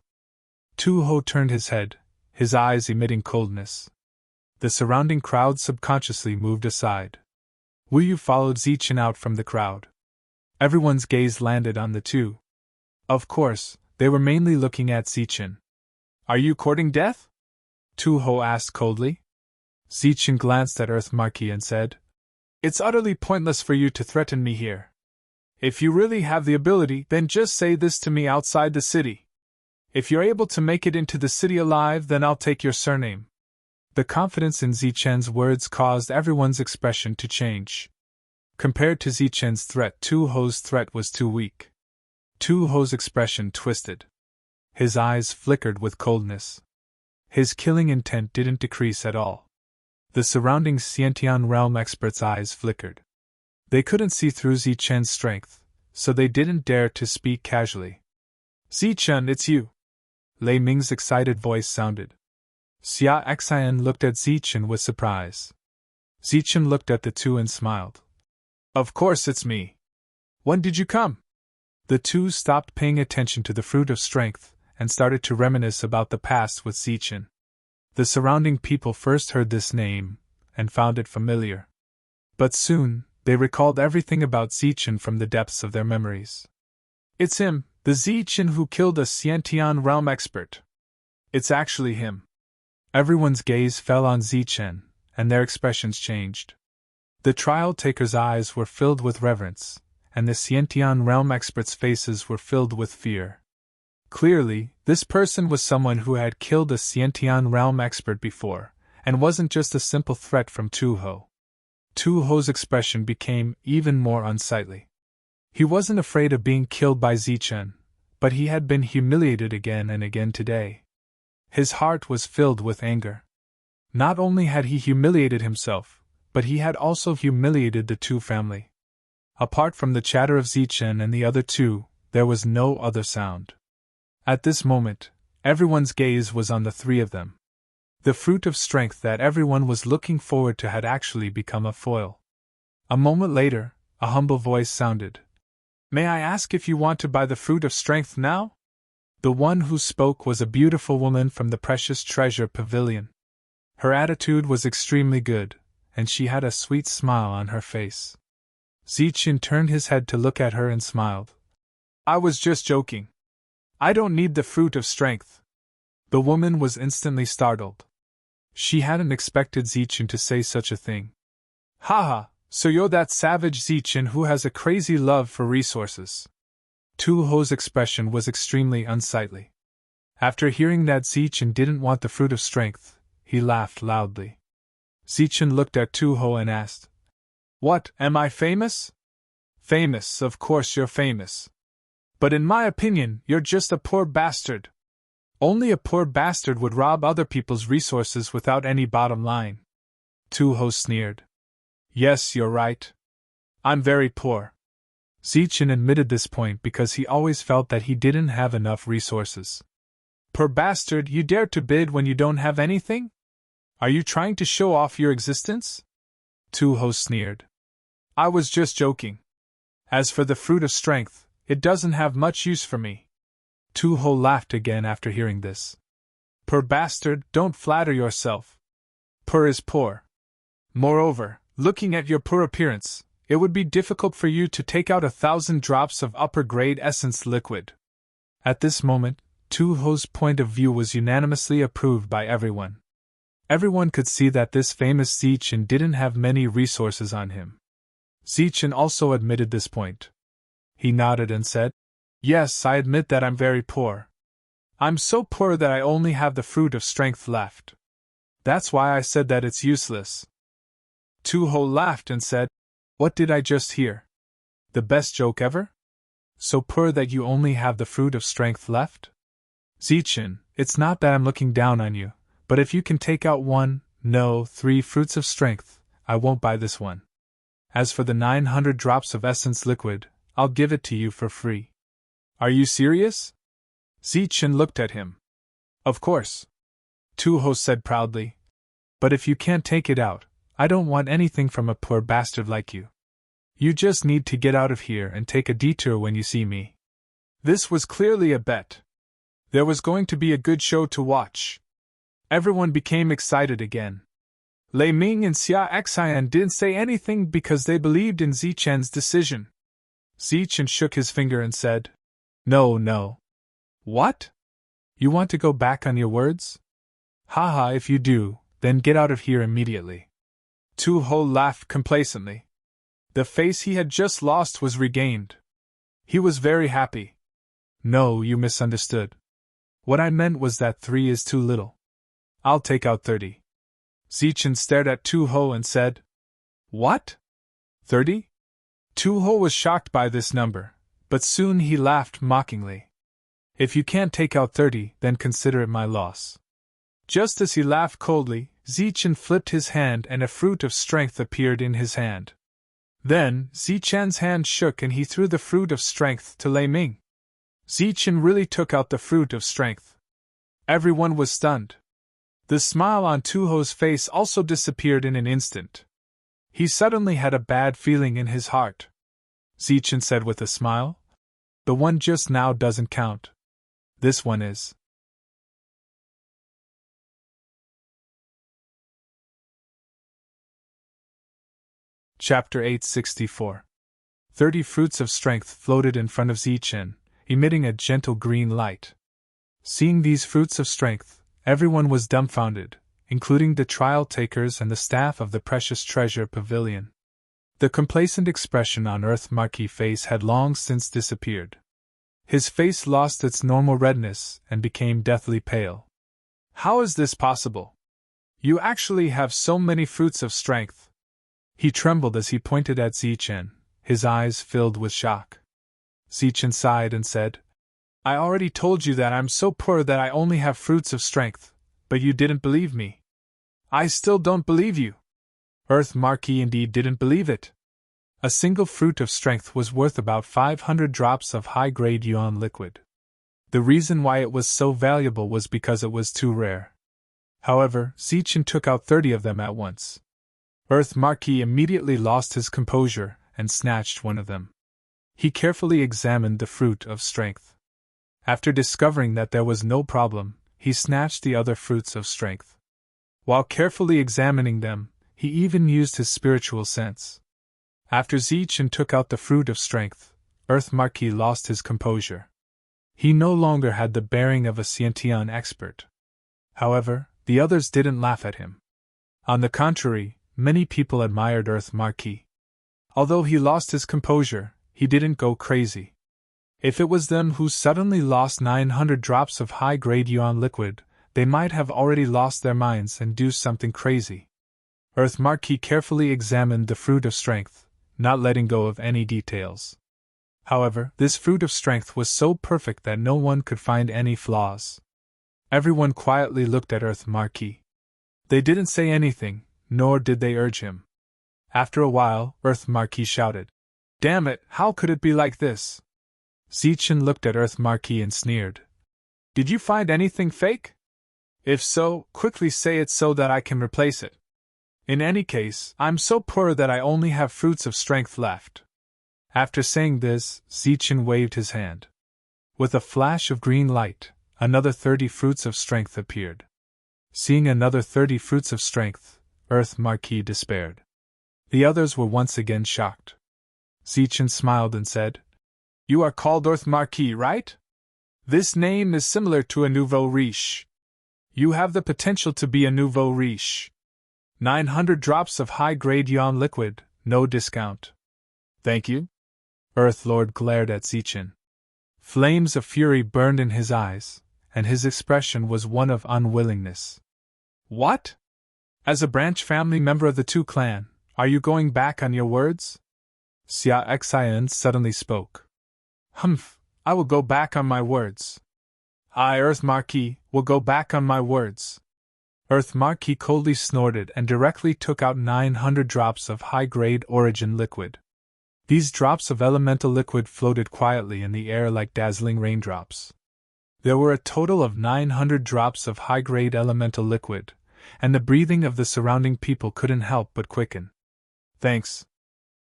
Tu Ho turned his head, his eyes emitting coldness. The surrounding crowd subconsciously moved aside. Wu Yu followed Zichen out from the crowd. Everyone's gaze landed on the two. Of course, they were mainly looking at Zichen. Are you courting death? Tu Ho asked coldly. Zichen glanced at Earth Marquis and said, It's utterly pointless for you to threaten me here. If you really have the ability, then just say this to me outside the city. If you're able to make it into the city alive, then I'll take your surname. The confidence in Zichen's words caused everyone's expression to change. Compared to Zichen's threat, Tu Ho's threat was too weak. Tu Ho's expression twisted. His eyes flickered with coldness. His killing intent didn't decrease at all. The surrounding Xiantian realm experts' eyes flickered. They couldn't see through Zichen's strength, so they didn't dare to speak casually. Zichen, it's you! Lei Ming's excited voice sounded. Xia Xian looked at Zichen with surprise. Zichen looked at the two and smiled. Of course it's me. When did you come? The two stopped paying attention to the fruit of strength and started to reminisce about the past with Zichen. The surrounding people first heard this name and found it familiar. But soon, they recalled everything about Zichen from the depths of their memories. It's him, the Zichen who killed a Xiantian realm expert. It's actually him. Everyone's gaze fell on Zichen, and their expressions changed. The trial takers' eyes were filled with reverence, and the Xiantian realm experts' faces were filled with fear. Clearly, this person was someone who had killed a Xiantian realm expert before, and wasn't just a simple threat from Tu Ho. Tu Ho's expression became even more unsightly. He wasn't afraid of being killed by Zichen, but he had been humiliated again and again today. His heart was filled with anger. Not only had he humiliated himself, but he had also humiliated the Tu family. Apart from the chatter of Zichen and the other two, there was no other sound. At this moment, everyone's gaze was on the three of them. The fruit of strength that everyone was looking forward to had actually become a foil. A moment later, a humble voice sounded. May I ask if you want to buy the fruit of strength now? The one who spoke was a beautiful woman from the Precious Treasure Pavilion. Her attitude was extremely good, and she had a sweet smile on her face. Zichen turned his head to look at her and smiled. I was just joking. I don't need the fruit of strength. The woman was instantly startled. She hadn't expected Zichen to say such a thing. Haha, so you're that savage Zichen who has a crazy love for resources. Tu Ho's expression was extremely unsightly. After hearing that Zichen didn't want the fruit of strength, he laughed loudly. Zichen looked at Tu Ho and asked, What, am I famous? Famous, of course you're famous. But in my opinion, you're just a poor bastard. Only a poor bastard would rob other people's resources without any bottom line. Tu Ho sneered. Yes, you're right. I'm very poor. Zichen admitted this point because he always felt that he didn't have enough resources. Poor bastard, you dare to bid when you don't have anything? Are you trying to show off your existence? Tu Ho sneered. I was just joking. As for the fruit of strength, it doesn't have much use for me. Tu Ho laughed again after hearing this. Poor bastard, don't flatter yourself. Poor is poor. Moreover, looking at your poor appearance, it would be difficult for you to take out 1,000 drops of upper-grade essence liquid. At this moment, Tu Ho's point of view was unanimously approved by everyone. Everyone could see that this famous Zichen didn't have many resources on him. Zichen also admitted this point. He nodded and said, Yes, I admit that I'm very poor. I'm so poor that I only have the fruit of strength left. That's why I said that it's useless. Tuho laughed and said, What did I just hear? The best joke ever? So poor that you only have the fruit of strength left? Zichin, it's not that I'm looking down on you, but if you can take out 3 fruits of strength, I won't buy this one. As for the 900 drops of essence liquid, I'll give it to you for free. Are you serious? Zichin looked at him. Of course. Tuho said proudly. But if you can't take it out, I don't want anything from a poor bastard like you. You just need to get out of here and take a detour when you see me. This was clearly a bet. There was going to be a good show to watch. Everyone became excited again. Lei Ming and Xia Xian didn't say anything because they believed in Zichen's decision. Zichen shook his finger and said, No. What? You want to go back on your words? Haha, if you do, then get out of here immediately. Tu Ho laughed complacently. The face he had just lost was regained. He was very happy. No, you misunderstood. What I meant was that 3 is too little. I'll take out 30. Zichen stared at Tu Ho and said, What? 30? Tu Ho was shocked by this number, but soon he laughed mockingly. If you can't take out 30, then consider it my loss. Just as he laughed coldly, Zichen flipped his hand and a fruit of strength appeared in his hand. Then, Zichen's hand shook and he threw the fruit of strength to Lei Ming. Zichen really took out the fruit of strength. Everyone was stunned. The smile on Tu Ho's face also disappeared in an instant. He suddenly had a bad feeling in his heart. Zichen said with a smile, The one just now doesn't count. This one is. Chapter 864. 30 fruits of strength floated in front of Zichen, emitting a gentle green light. Seeing these fruits of strength, everyone was dumbfounded, including the trial takers and the staff of the Precious Treasure Pavilion. The complacent expression on Earth Marquis' face had long since disappeared. His face lost its normal redness and became deathly pale. How is this possible? You actually have so many fruits of strength. He trembled as he pointed at Zichen, his eyes filled with shock. Zichen sighed and said, I already told you that I'm so poor that I only have fruits of strength, but you didn't believe me. I still don't believe you. Earth Marquis indeed didn't believe it. A single fruit of strength was worth about 500 drops of high-grade yuan liquid. The reason why it was so valuable was because it was too rare. However, Zichen took out 30 of them at once. Earth Marquis immediately lost his composure and snatched one of them. He carefully examined the fruit of strength. After discovering that there was no problem, he snatched the other fruits of strength. While carefully examining them, he even used his spiritual sense. After Zichen took out the fruit of strength, Earth Marquis lost his composure. He no longer had the bearing of a Xiantian expert. However, the others didn't laugh at him. On the contrary, many people admired Earth Marquis. Although he lost his composure, he didn't go crazy. If it was them who suddenly lost 900 drops of high-grade yuan liquid, they might have already lost their minds and do something crazy. Earth Marquis carefully examined the fruit of strength, not letting go of any details. However, this fruit of strength was so perfect that no one could find any flaws. Everyone quietly looked at Earth Marquis. They didn't say anything, nor did they urge him. After a while, Earth Marquis shouted, Damn it, how could it be like this? Zichen looked at Earth Marquis and sneered. Did you find anything fake? If so, quickly say it so that I can replace it. In any case, I'm so poor that I only have fruits of strength left. After saying this, Zichen waved his hand. With a flash of green light, another 30 fruits of strength appeared. Seeing another 30 fruits of strength, Earth Marquis despaired. The others were once again shocked. Zichen smiled and said, You are called Earth Marquis, right? This name is similar to a nouveau riche. You have the potential to be a nouveau riche. 900 drops of high-grade yuan liquid, no discount. Thank you? Earth Lord glared at Zichen. Flames of fury burned in his eyes, and his expression was one of unwillingness. What? As a branch family member of the Tu clan, are you going back on your words? Xia Xian suddenly spoke. Humph, I will go back on my words. I, Earth Marquis, will go back on my words. Earth Marquis coldly snorted and directly took out 900 drops of high-grade origin liquid. These drops of elemental liquid floated quietly in the air like dazzling raindrops. There were a total of 900 drops of high-grade elemental liquid, and the breathing of the surrounding people couldn't help but quicken. Thanks.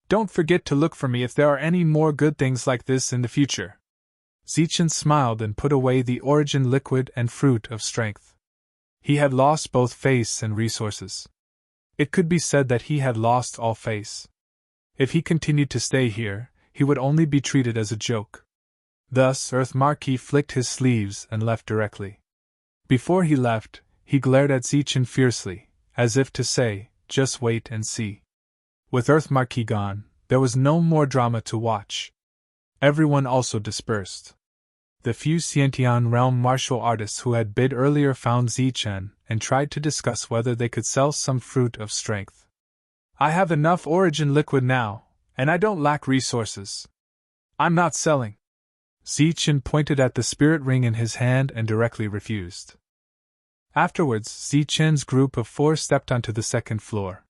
Don't forget to look for me if there are any more good things like this in the future. Zichen smiled and put away the origin liquid and fruit of strength. He had lost both face and resources. It could be said that he had lost all face. If he continued to stay here, he would only be treated as a joke. Thus, Earth Marquis flicked his sleeves and left directly. Before he left, he glared at Zichen fiercely, as if to say, just wait and see. With Earth Marquis gone, there was no more drama to watch. Everyone also dispersed. The few Xiantian realm martial artists who had bid earlier found Zichen and tried to discuss whether they could sell some fruit of strength. I have enough origin liquid now, and I don't lack resources. I'm not selling. Zichen pointed at the spirit ring in his hand and directly refused. Afterwards, Zichen's group of 4 stepped onto the second floor.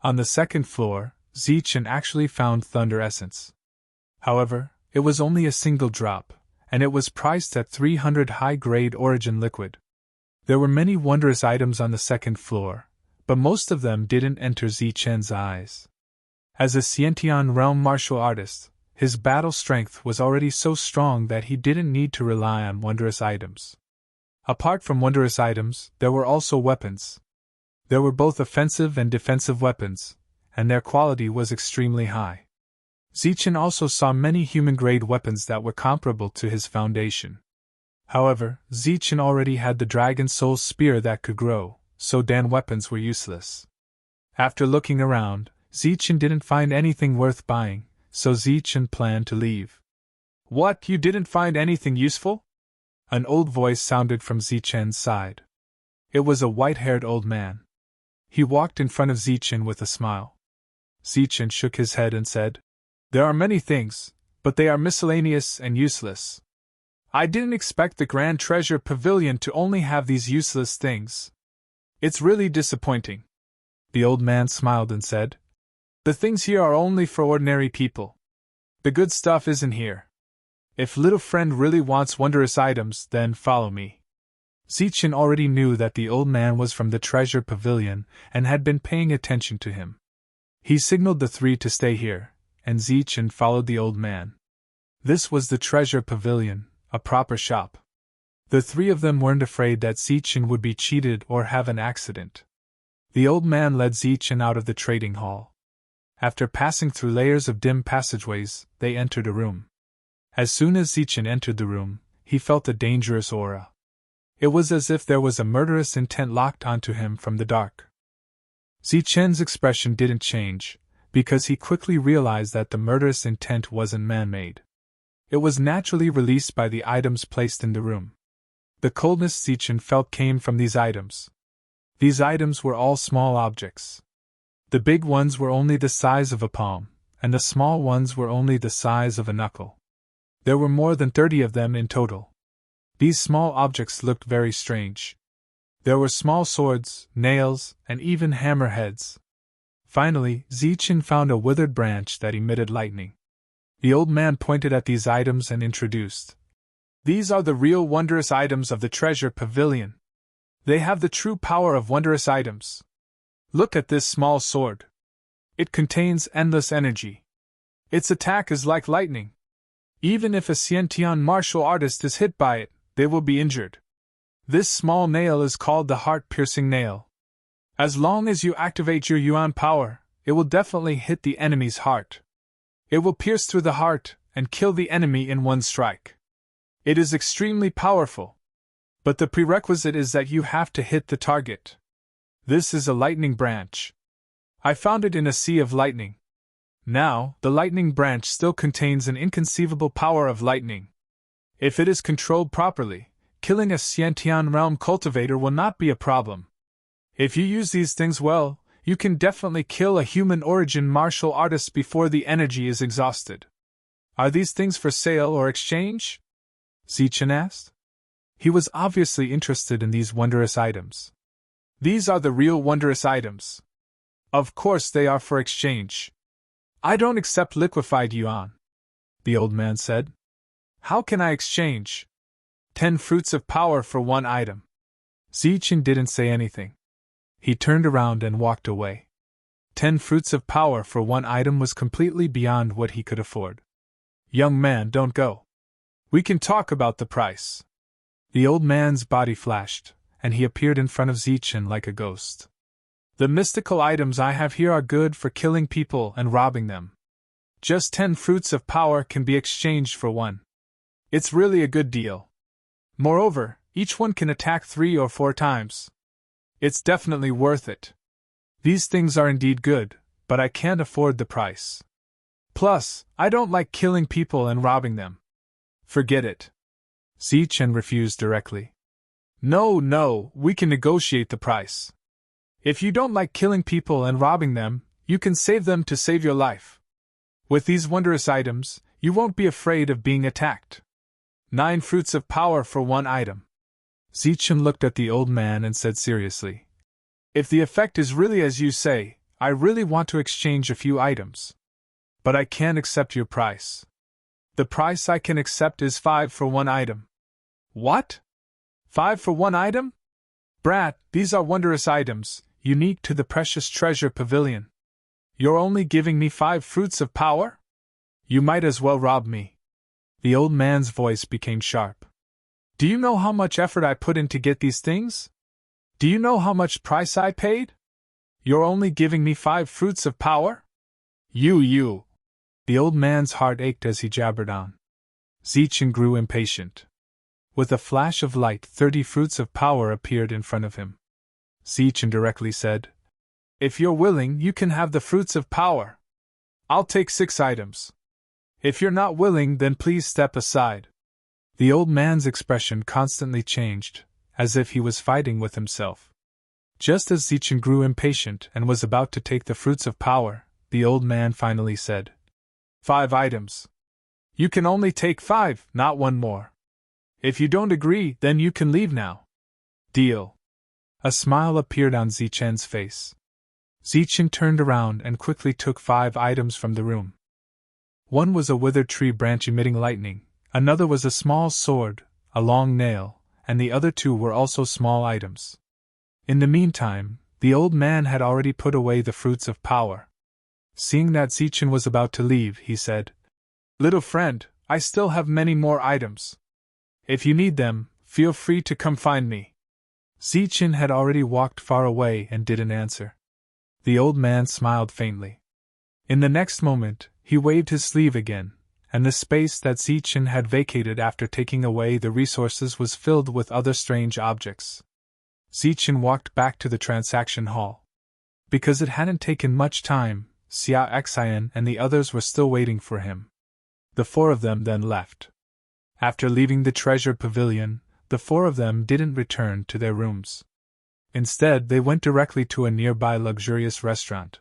On the second floor, Zichen actually found Thunder Essence. However, it was only a single drop, and it was priced at 300 high-grade origin liquid. There were many wondrous items on the second floor, but most of them didn't enter Zichen's eyes. As a Xiantian realm martial artist, his battle strength was already so strong that he didn't need to rely on wondrous items. Apart from wondrous items, there were also weapons. There were both offensive and defensive weapons, and their quality was extremely high. Zichen also saw many human-grade weapons that were comparable to his foundation. However, Zichen already had the Dragon Soul Spear that could grow, so Dan weapons were useless. After looking around, Zichen didn't find anything worth buying, so Zichen planned to leave. What, you didn't find anything useful? An old voice sounded from Zichen's side. It was a white-haired old man. He walked in front of Zichen with a smile. Zichen shook his head and said, There are many things, but they are miscellaneous and useless. I didn't expect the Grand Treasure Pavilion to only have these useless things. It's really disappointing. The old man smiled and said, The things here are only for ordinary people. The good stuff isn't here. If little friend really wants wondrous items, then follow me. Zichen already knew that the old man was from the Treasure Pavilion and had been paying attention to him. He signaled the 3 to stay here, and Zichen followed the old man. This was the Treasure Pavilion, a proper shop. The 3 of them weren't afraid that Zichen would be cheated or have an accident. The old man led Zichen out of the trading hall. After passing through layers of dim passageways, they entered a room. As soon as Zichen entered the room, he felt a dangerous aura. It was as if there was a murderous intent locked onto him from the dark. Zichen's expression didn't change, because he quickly realized that the murderous intent wasn't man-made. It was naturally released by the items placed in the room. The coldness Zichen felt came from these items. These items were all small objects. The big ones were only the size of a palm, and the small ones were only the size of a knuckle. There were more than 30 of them in total. These small objects looked very strange. There were small swords, nails, and even hammerheads. Finally, Zichen found a withered branch that emitted lightning. The old man pointed at these items and introduced. These are the real wondrous items of the Treasure Pavilion. They have the true power of wondrous items. Look at this small sword. It contains endless energy. Its attack is like lightning. Even if a Xiantian martial artist is hit by it, they will be injured. This small nail is called the heart-piercing nail. As long as you activate your Yuan power, it will definitely hit the enemy's heart. It will pierce through the heart and kill the enemy in one strike. It is extremely powerful. But the prerequisite is that you have to hit the target. This is a lightning branch. I found it in a sea of lightning. Now, the lightning branch still contains an inconceivable power of lightning. If it is controlled properly, killing a Xiantian realm cultivator will not be a problem. If you use these things well, you can definitely kill a human-origin martial artist before the energy is exhausted. Are these things for sale or exchange? Zichen asked. He was obviously interested in these wondrous items. These are the real wondrous items. Of course they are for exchange. I don't accept liquefied yuan, the old man said. How can I exchange? 10 fruits of power for one item. Zichen didn't say anything. He turned around and walked away. 10 fruits of power for one item was completely beyond what he could afford. Young man, don't go. We can talk about the price. The old man's body flashed, and he appeared in front of Zichen like a ghost. The mystical items I have here are good for killing people and robbing them. Just 10 fruits of power can be exchanged for one. It's really a good deal. Moreover, each one can attack 3 or 4 times. It's definitely worth it. These things are indeed good, but I can't afford the price. Plus, I don't like killing people and robbing them. Forget it. Zichen refused directly. No, we can negotiate the price. If you don't like killing people and robbing them, you can save them to save your life. With these wondrous items, you won't be afraid of being attacked. 9 fruits of power for one item. Zichen looked at the old man and said seriously, if the effect is really as you say, I really want to exchange a few items. But I can't accept your price. The price I can accept is 5 for one item. What? 5 for one item? Brat, these are wondrous items, unique to the precious treasure pavilion. You're only giving me 5 fruits of power? You might as well rob me. The old man's voice became sharp. Do you know how much effort I put in to get these things? Do you know how much price I paid? You're only giving me 5 fruits of power? You. The old man's heart ached as he jabbered on. Zichen grew impatient. With a flash of light, 30 fruits of power appeared in front of him. Zichen directly said, if you're willing, you can have the fruits of power. I'll take 6 items. If you're not willing, then please step aside. The old man's expression constantly changed, as if he was fighting with himself. Just as Zichen grew impatient and was about to take the fruits of power, the old man finally said, 5 items. You can only take 5, not one more. If you don't agree, then you can leave now. Deal. A smile appeared on Zichen's face. Zichen turned around and quickly took 5 items from the room. One was a withered tree branch emitting lightning, another was a small sword, a long nail, and the other 2 were also small items. In the meantime, the old man had already put away the fruits of power. Seeing that Zichen was about to leave, he said, little friend, I still have many more items. If you need them, feel free to come find me. Zichen had already walked far away and didn't answer. The old man smiled faintly. In the next moment, he waved his sleeve again, and the space that Zichen had vacated after taking away the resources was filled with other strange objects. Zichen walked back to the transaction hall. Because it hadn't taken much time, Xia Xian and the others were still waiting for him. The 4 of them then left. After leaving the treasure pavilion, the 4 of them didn't return to their rooms. Instead, they went directly to a nearby luxurious restaurant.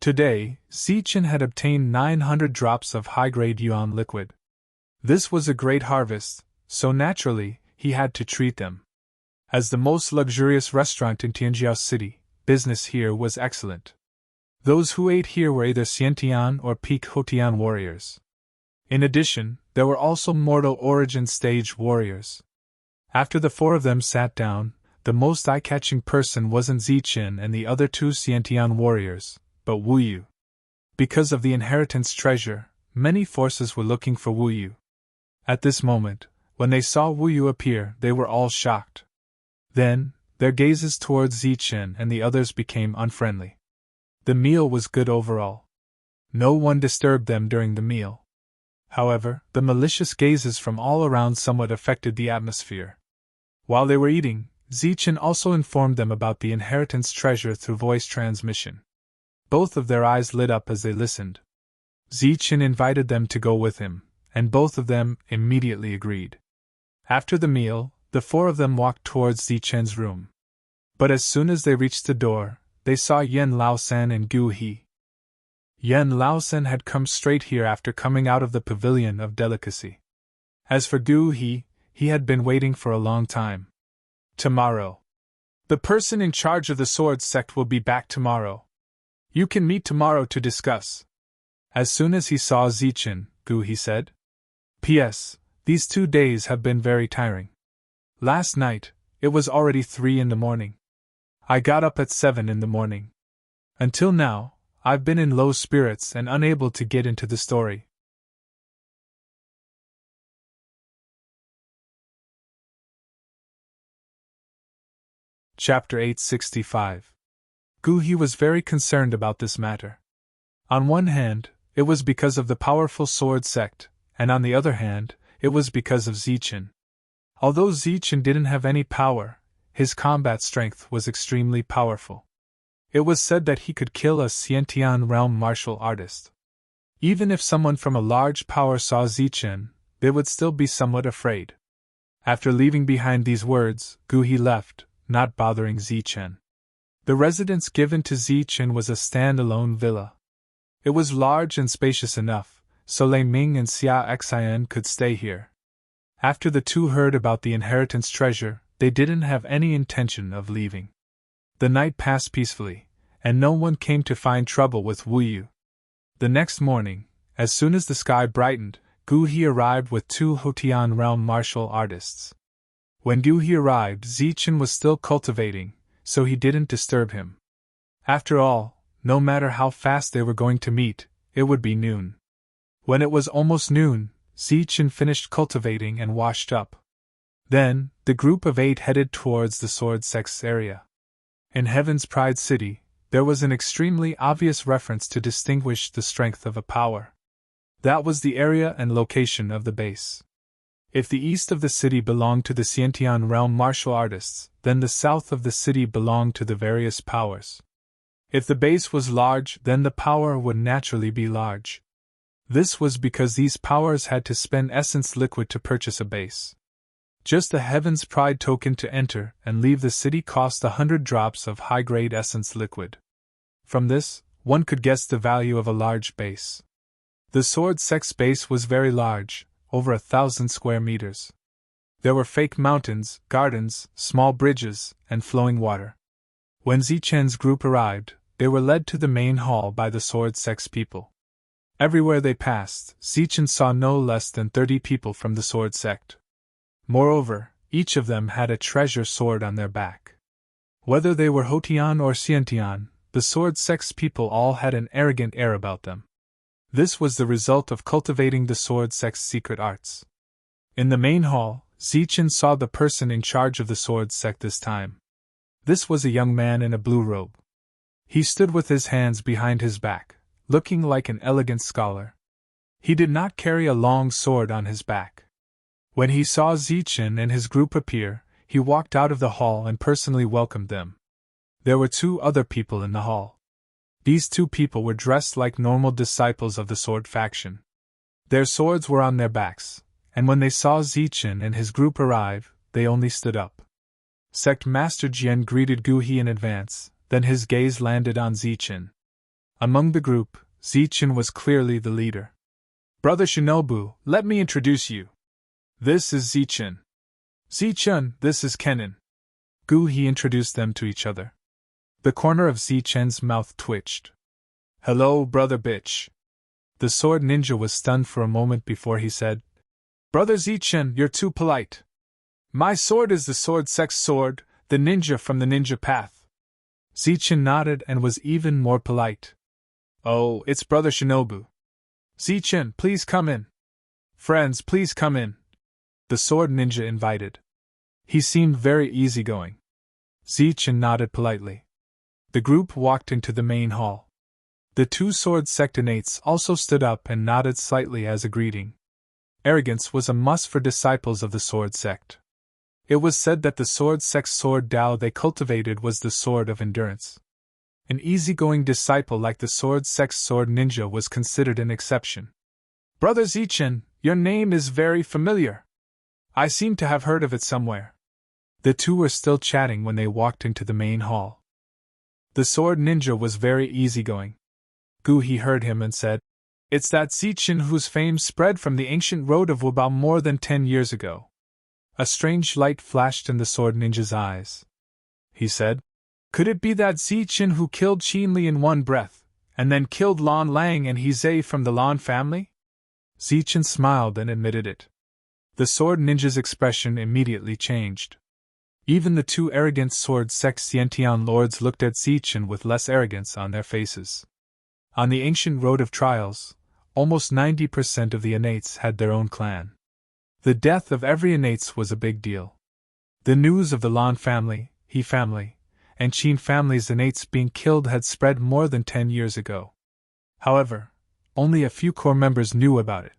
Today, Zichen had obtained 900 drops of high-grade yuan liquid. This was a great harvest, so naturally, he had to treat them. As the most luxurious restaurant in Tianjiao City, business here was excellent. Those who ate here were either Xiantian or Peak Hotian warriors. In addition, there were also mortal origin stage warriors. After the 4 of them sat down, the most eye-catching person wasn't Zichen and the other 2 Xiantian warriors, but Wu Yu. Because of the inheritance treasure, many forces were looking for Wu Yu. At this moment, when they saw Wu Yu appear, they were all shocked. Then, their gazes towards Zichen and the others became unfriendly. The meal was good overall. No one disturbed them during the meal. However, the malicious gazes from all around somewhat affected the atmosphere. While they were eating, Zichen also informed them about the inheritance treasure through voice transmission. Both of their eyes lit up as they listened. Zichen invited them to go with him, and both of them immediately agreed. After the meal, the 4 of them walked towards Zichen's room. But as soon as they reached the door, they saw Yen Laosan and Gu He. Yen Laosan had come straight here after coming out of the Pavilion of Delicacy. As for Gu He had been waiting for a long time. Tomorrow. The person in charge of the sword sect will be back tomorrow. You can meet tomorrow to discuss. As soon as he saw Zichen, Gu He said. P.S. These 2 days have been very tiring. Last night, it was already 3 in the morning. I got up at 7 in the morning. Until now, I've been in low spirits and unable to get into the story. Chapter 865. Gu He was very concerned about this matter. On one hand, it was because of the powerful sword sect, and on the other hand, it was because of Zichen. Although Zichen didn't have any power, his combat strength was extremely powerful. It was said that he could kill a Xiantian realm martial artist. Even if someone from a large power saw Zichen, they would still be somewhat afraid. After leaving behind these words, Gu He left, not bothering Zichen. The residence given to Zichen was a stand-alone villa. It was large and spacious enough, so Lei Ming and Xia Xian could stay here. After the two heard about the inheritance treasure, they didn't have any intention of leaving. The night passed peacefully, and no one came to find trouble with Wu Yu. The next morning, as soon as the sky brightened, Gu He arrived with 2 Hotian realm martial artists. When Gu He arrived, Zichen was still cultivating, so he didn't disturb him. After all, no matter how fast they were going to meet, it would be noon. When it was almost noon, Zichen finished cultivating and washed up. Then, the group of 8 headed towards the sword sect's area. In Heaven's Pride City, there was an extremely obvious reference to distinguish the strength of a power. That was the area and location of the base. If the east of the city belonged to the Xiantian realm martial artists, then the south of the city belonged to the various powers. If the base was large, then the power would naturally be large. This was because these powers had to spend essence liquid to purchase a base. Just the Heaven's Pride token to enter and leave the city cost 100 drops of high-grade essence liquid. From this, one could guess the value of a large base. The sword sect's base was very large, over 1,000 square meters. There were fake mountains, gardens, small bridges, and flowing water. When Zichen's group arrived, they were led to the main hall by the sword sect's people. Everywhere they passed, Zichen saw no less than 30 people from the sword sect. Moreover, each of them had a treasure sword on their back. Whether they were Hotian or Xiantian, the sword sect's people all had an arrogant air about them. This was the result of cultivating the sword sect's secret arts. In the main hall, Zichen saw the person in charge of the sword sect this time. This was a young man in a blue robe. He stood with his hands behind his back, looking like an elegant scholar. He did not carry a long sword on his back. When he saw Zichen and his group appear, he walked out of the hall and personally welcomed them. There were 2 other people in the hall. These 2 people were dressed like normal disciples of the sword faction. Their swords were on their backs, and when they saw Zichen and his group arrive, they only stood up. Sect Master Jian greeted Gu He in advance, then his gaze landed on Zichen. Among the group, Zichen was clearly the leader. Brother Shinobu, let me introduce you. This is Zichen. Zichen, this is Kennen. Gu He introduced them to each other. The corner of Zichen's mouth twitched. Hello, brother bitch. The sword ninja was stunned for a moment before he said, Brother Zichen, you're too polite. My sword is the sword sect's sword, the ninja from the ninja path. Zichen nodded and was even more polite. Oh, it's Brother Shinobu. Zichen, please come in. Friends, please come in. The sword ninja invited. He seemed very easygoing. Zichen nodded politely. The group walked into the main hall. The 2 sword sectinates also stood up and nodded slightly as a greeting. Arrogance was a must for disciples of the sword sect. It was said that the sword sect's sword Dao they cultivated was the sword of endurance. An easygoing disciple like the sword sect's sword ninja was considered an exception. Brother Zichen, your name is very familiar. I seem to have heard of it somewhere. The two were still chatting when they walked into the main hall. The sword ninja was very easygoing. He heard him and said, "It's that Zichin whose fame spread from the ancient road of Wubao more than 10 years ago." A strange light flashed in the sword ninja's eyes. He said, "Could it be that Zichin who killed Qin Li in one breath, and then killed Lan Lang and He Zhe from the Lan family?" Zichin smiled and admitted it. The sword ninja's expression immediately changed. Even the two arrogant sword sect Xiantian lords looked at Zichin with less arrogance on their faces. On the ancient road of trials, almost 90% of the innates had their own clan. The death of every innates was a big deal. The news of the Lan family, He family, and Qin family's innates being killed had spread more than 10 years ago. However, only a few core members knew about it.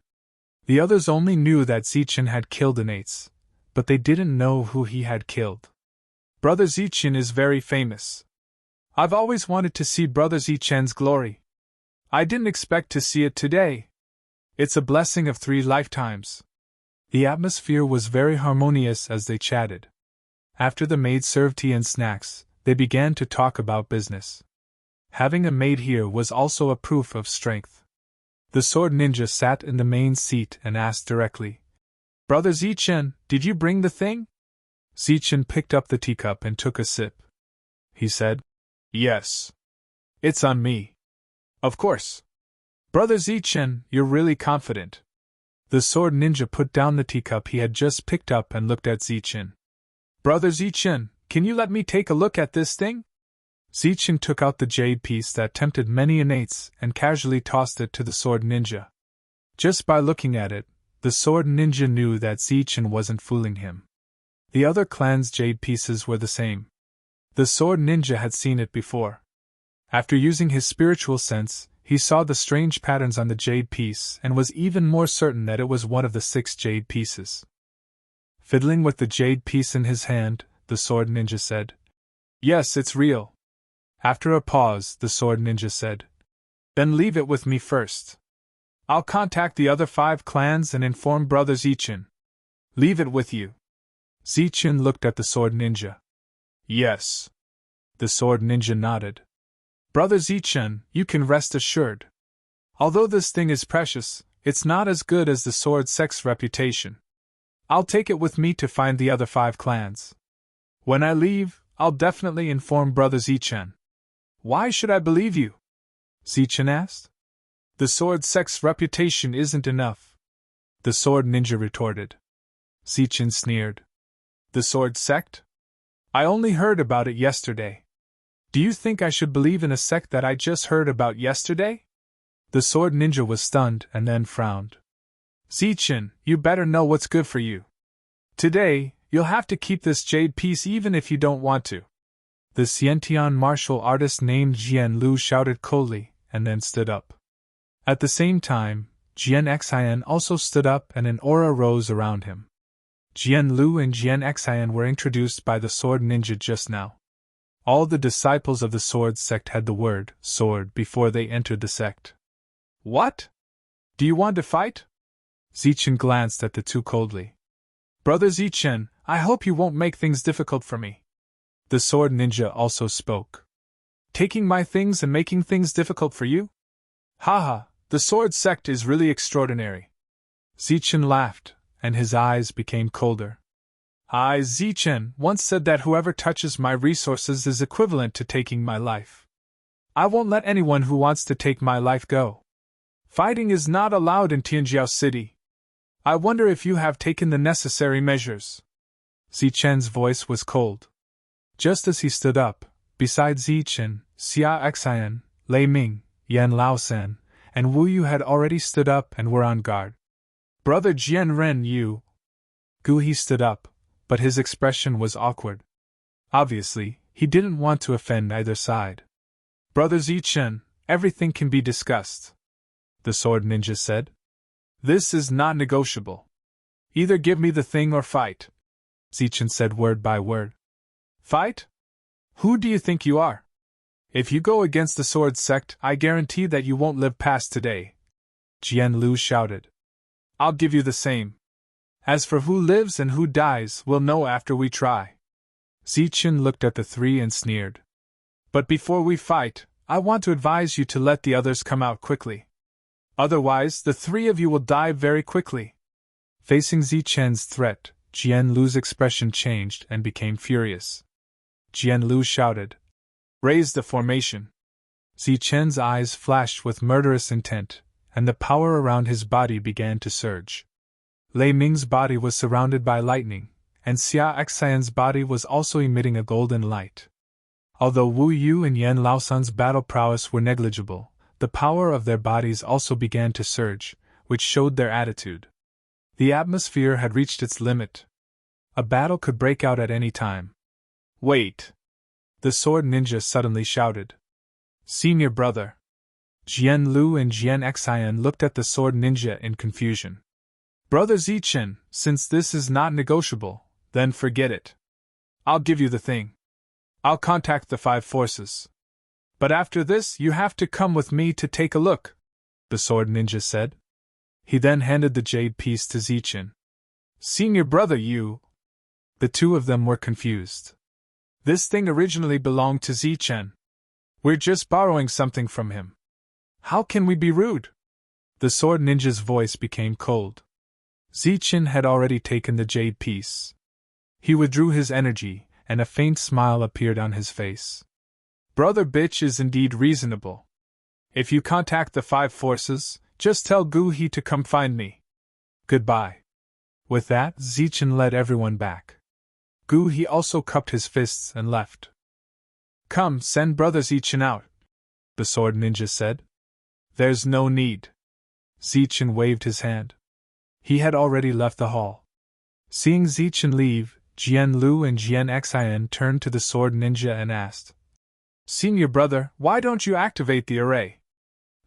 The others only knew that Zichin had killed innates, but they didn't know who he had killed. "Brother Zichin is very famous. I've always wanted to see Brother Zichen's glory. I didn't expect to see it today. It's a blessing of 3 lifetimes." The atmosphere was very harmonious as they chatted. After the maid served tea and snacks, they began to talk about business. Having a maid here was also a proof of strength. The sword ninja sat in the main seat and asked directly, "Brother Zichin, did you bring the thing?" Zichin picked up the teacup and took a sip. He said, "Yes. It's on me." "Of course. Brother Zichin, you're really confident." The sword ninja put down the teacup he had just picked up and looked at Zichin. "Brother Zichin, can you let me take a look at this thing?" Zichin took out the jade piece that tempted many innates and casually tossed it to the sword ninja. Just by looking at it, the sword ninja knew that Zichin wasn't fooling him. The other clan's jade pieces were the same. The sword ninja had seen it before. After using his spiritual sense, he saw the strange patterns on the jade piece and was even more certain that it was one of the 6 jade pieces. Fiddling with the jade piece in his hand, the sword ninja said, "Yes, it's real." After a pause, the sword ninja said, "Then leave it with me first. I'll contact the other 5 clans and inform Brother Zichin. Leave it with you." Zichin looked at the sword ninja. "Yes." The sword ninja nodded. "Brother Zichin, you can rest assured. Although this thing is precious, it's not as good as the sword sect's reputation. I'll take it with me to find the other 5 clans. When I leave, I'll definitely inform Brother Zichin." "Why should I believe you?" Zichin asked. "The sword sect's reputation isn't enough," the sword ninja retorted. Zichin sneered. "The sword sect? I only heard about it yesterday. Do you think I should believe in a sect that I just heard about yesterday?" The sword ninja was stunned and then frowned. "Zichin, you better know what's good for you. Today, you'll have to keep this jade piece even if you don't want to." The Xiantian martial artist named Jian Lu shouted coldly, and then stood up. At the same time, Jian Xian also stood up and an aura rose around him. Jian Lu and Jian Xian were introduced by the sword ninja just now. All the disciples of the sword sect had the word sword before they entered the sect. "What? Do you want to fight?" Zichin glanced at the two coldly. "Brother Zichin, I hope you won't make things difficult for me." The sword ninja also spoke. "Taking my things and making things difficult for you? Haha, the sword sect is really extraordinary." Zichin laughed, and his eyes became colder. "I, Zichin, once said that whoever touches my resources is equivalent to taking my life. I won't let anyone who wants to take my life go. Fighting is not allowed in Tianjiao City. I wonder if you have taken the necessary measures." Zichen's voice was cold. Just as he stood up, beside Zichin, Xia Xian, Lei Ming, Yan Laosan, and Wu Yu had already stood up and were on guard. "Brother Jian Ren Yu." He stood up, but his expression was awkward. Obviously, he didn't want to offend either side. "Brother Zichin, everything can be discussed," the sword ninja said. "This is not negotiable. Either give me the thing or fight." Zichin said word by word. "Fight? Who do you think you are? If you go against the sword sect, I guarantee that you won't live past today," Jian Lu shouted. "I'll give you the same. As for who lives and who dies, we'll know after we try." Zichen looked at the three and sneered. But before we fight, I want to advise you to let the others come out quickly. Otherwise, the three of you will die very quickly. Facing Zichen's threat, Jian Lu's expression changed and became furious. Jian Lu shouted, "Raise the formation!" Zichen's eyes flashed with murderous intent, and the power around his body began to surge. Lei Ming's body was surrounded by lightning, and Xia Xian's body was also emitting a golden light. Although Wu Yu and Yan Laosan's battle prowess were negligible, the power of their bodies also began to surge, which showed their attitude. The atmosphere had reached its limit. A battle could break out at any time. "Wait!" the sword ninja suddenly shouted. "Senior brother!" Jian Lu and Jian Xian looked at the sword ninja in confusion. "Brother Zichen, since this is not negotiable, then forget it. I'll give you the thing. I'll contact the five forces. But after this, you have to come with me to take a look," the sword ninja said. He then handed the jade piece to Zichen. "Senior brother, you..." The two of them were confused. "This thing originally belonged to Zichen. We're just borrowing something from him. How can we be rude?" The sword ninja's voice became cold. Zichen had already taken the jade piece. He withdrew his energy, and a faint smile appeared on his face. "Brother Bitch is indeed reasonable. If you contact the five forces, just tell Gu He to come find me. Goodbye." With that, Zichen led everyone back. Gu He also cupped his fists and left. "Come, send Brother Zichen out," the sword ninja said. "There's no need." Zichen waved his hand. He had already left the hall. Seeing Zichen leave, Jian Lu and Jian Xian turned to the sword ninja and asked, "Senior brother, why don't you activate the array?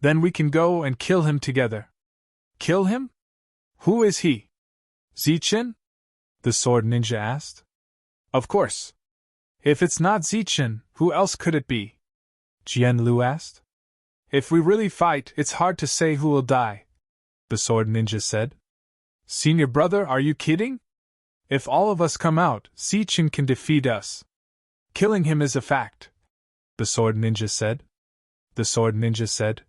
Then we can go and kill him together." "Kill him? Who is he?" "Zichen?" the sword ninja asked. "Of course. If it's not Zichen, who else could it be?" Jian Lu asked. "If we really fight, it's hard to say who will die," the sword ninja said. "Senior brother, are you kidding? If all of us come out, Zichen can defeat us. Killing him is a fact," the sword ninja said. The sword ninja said,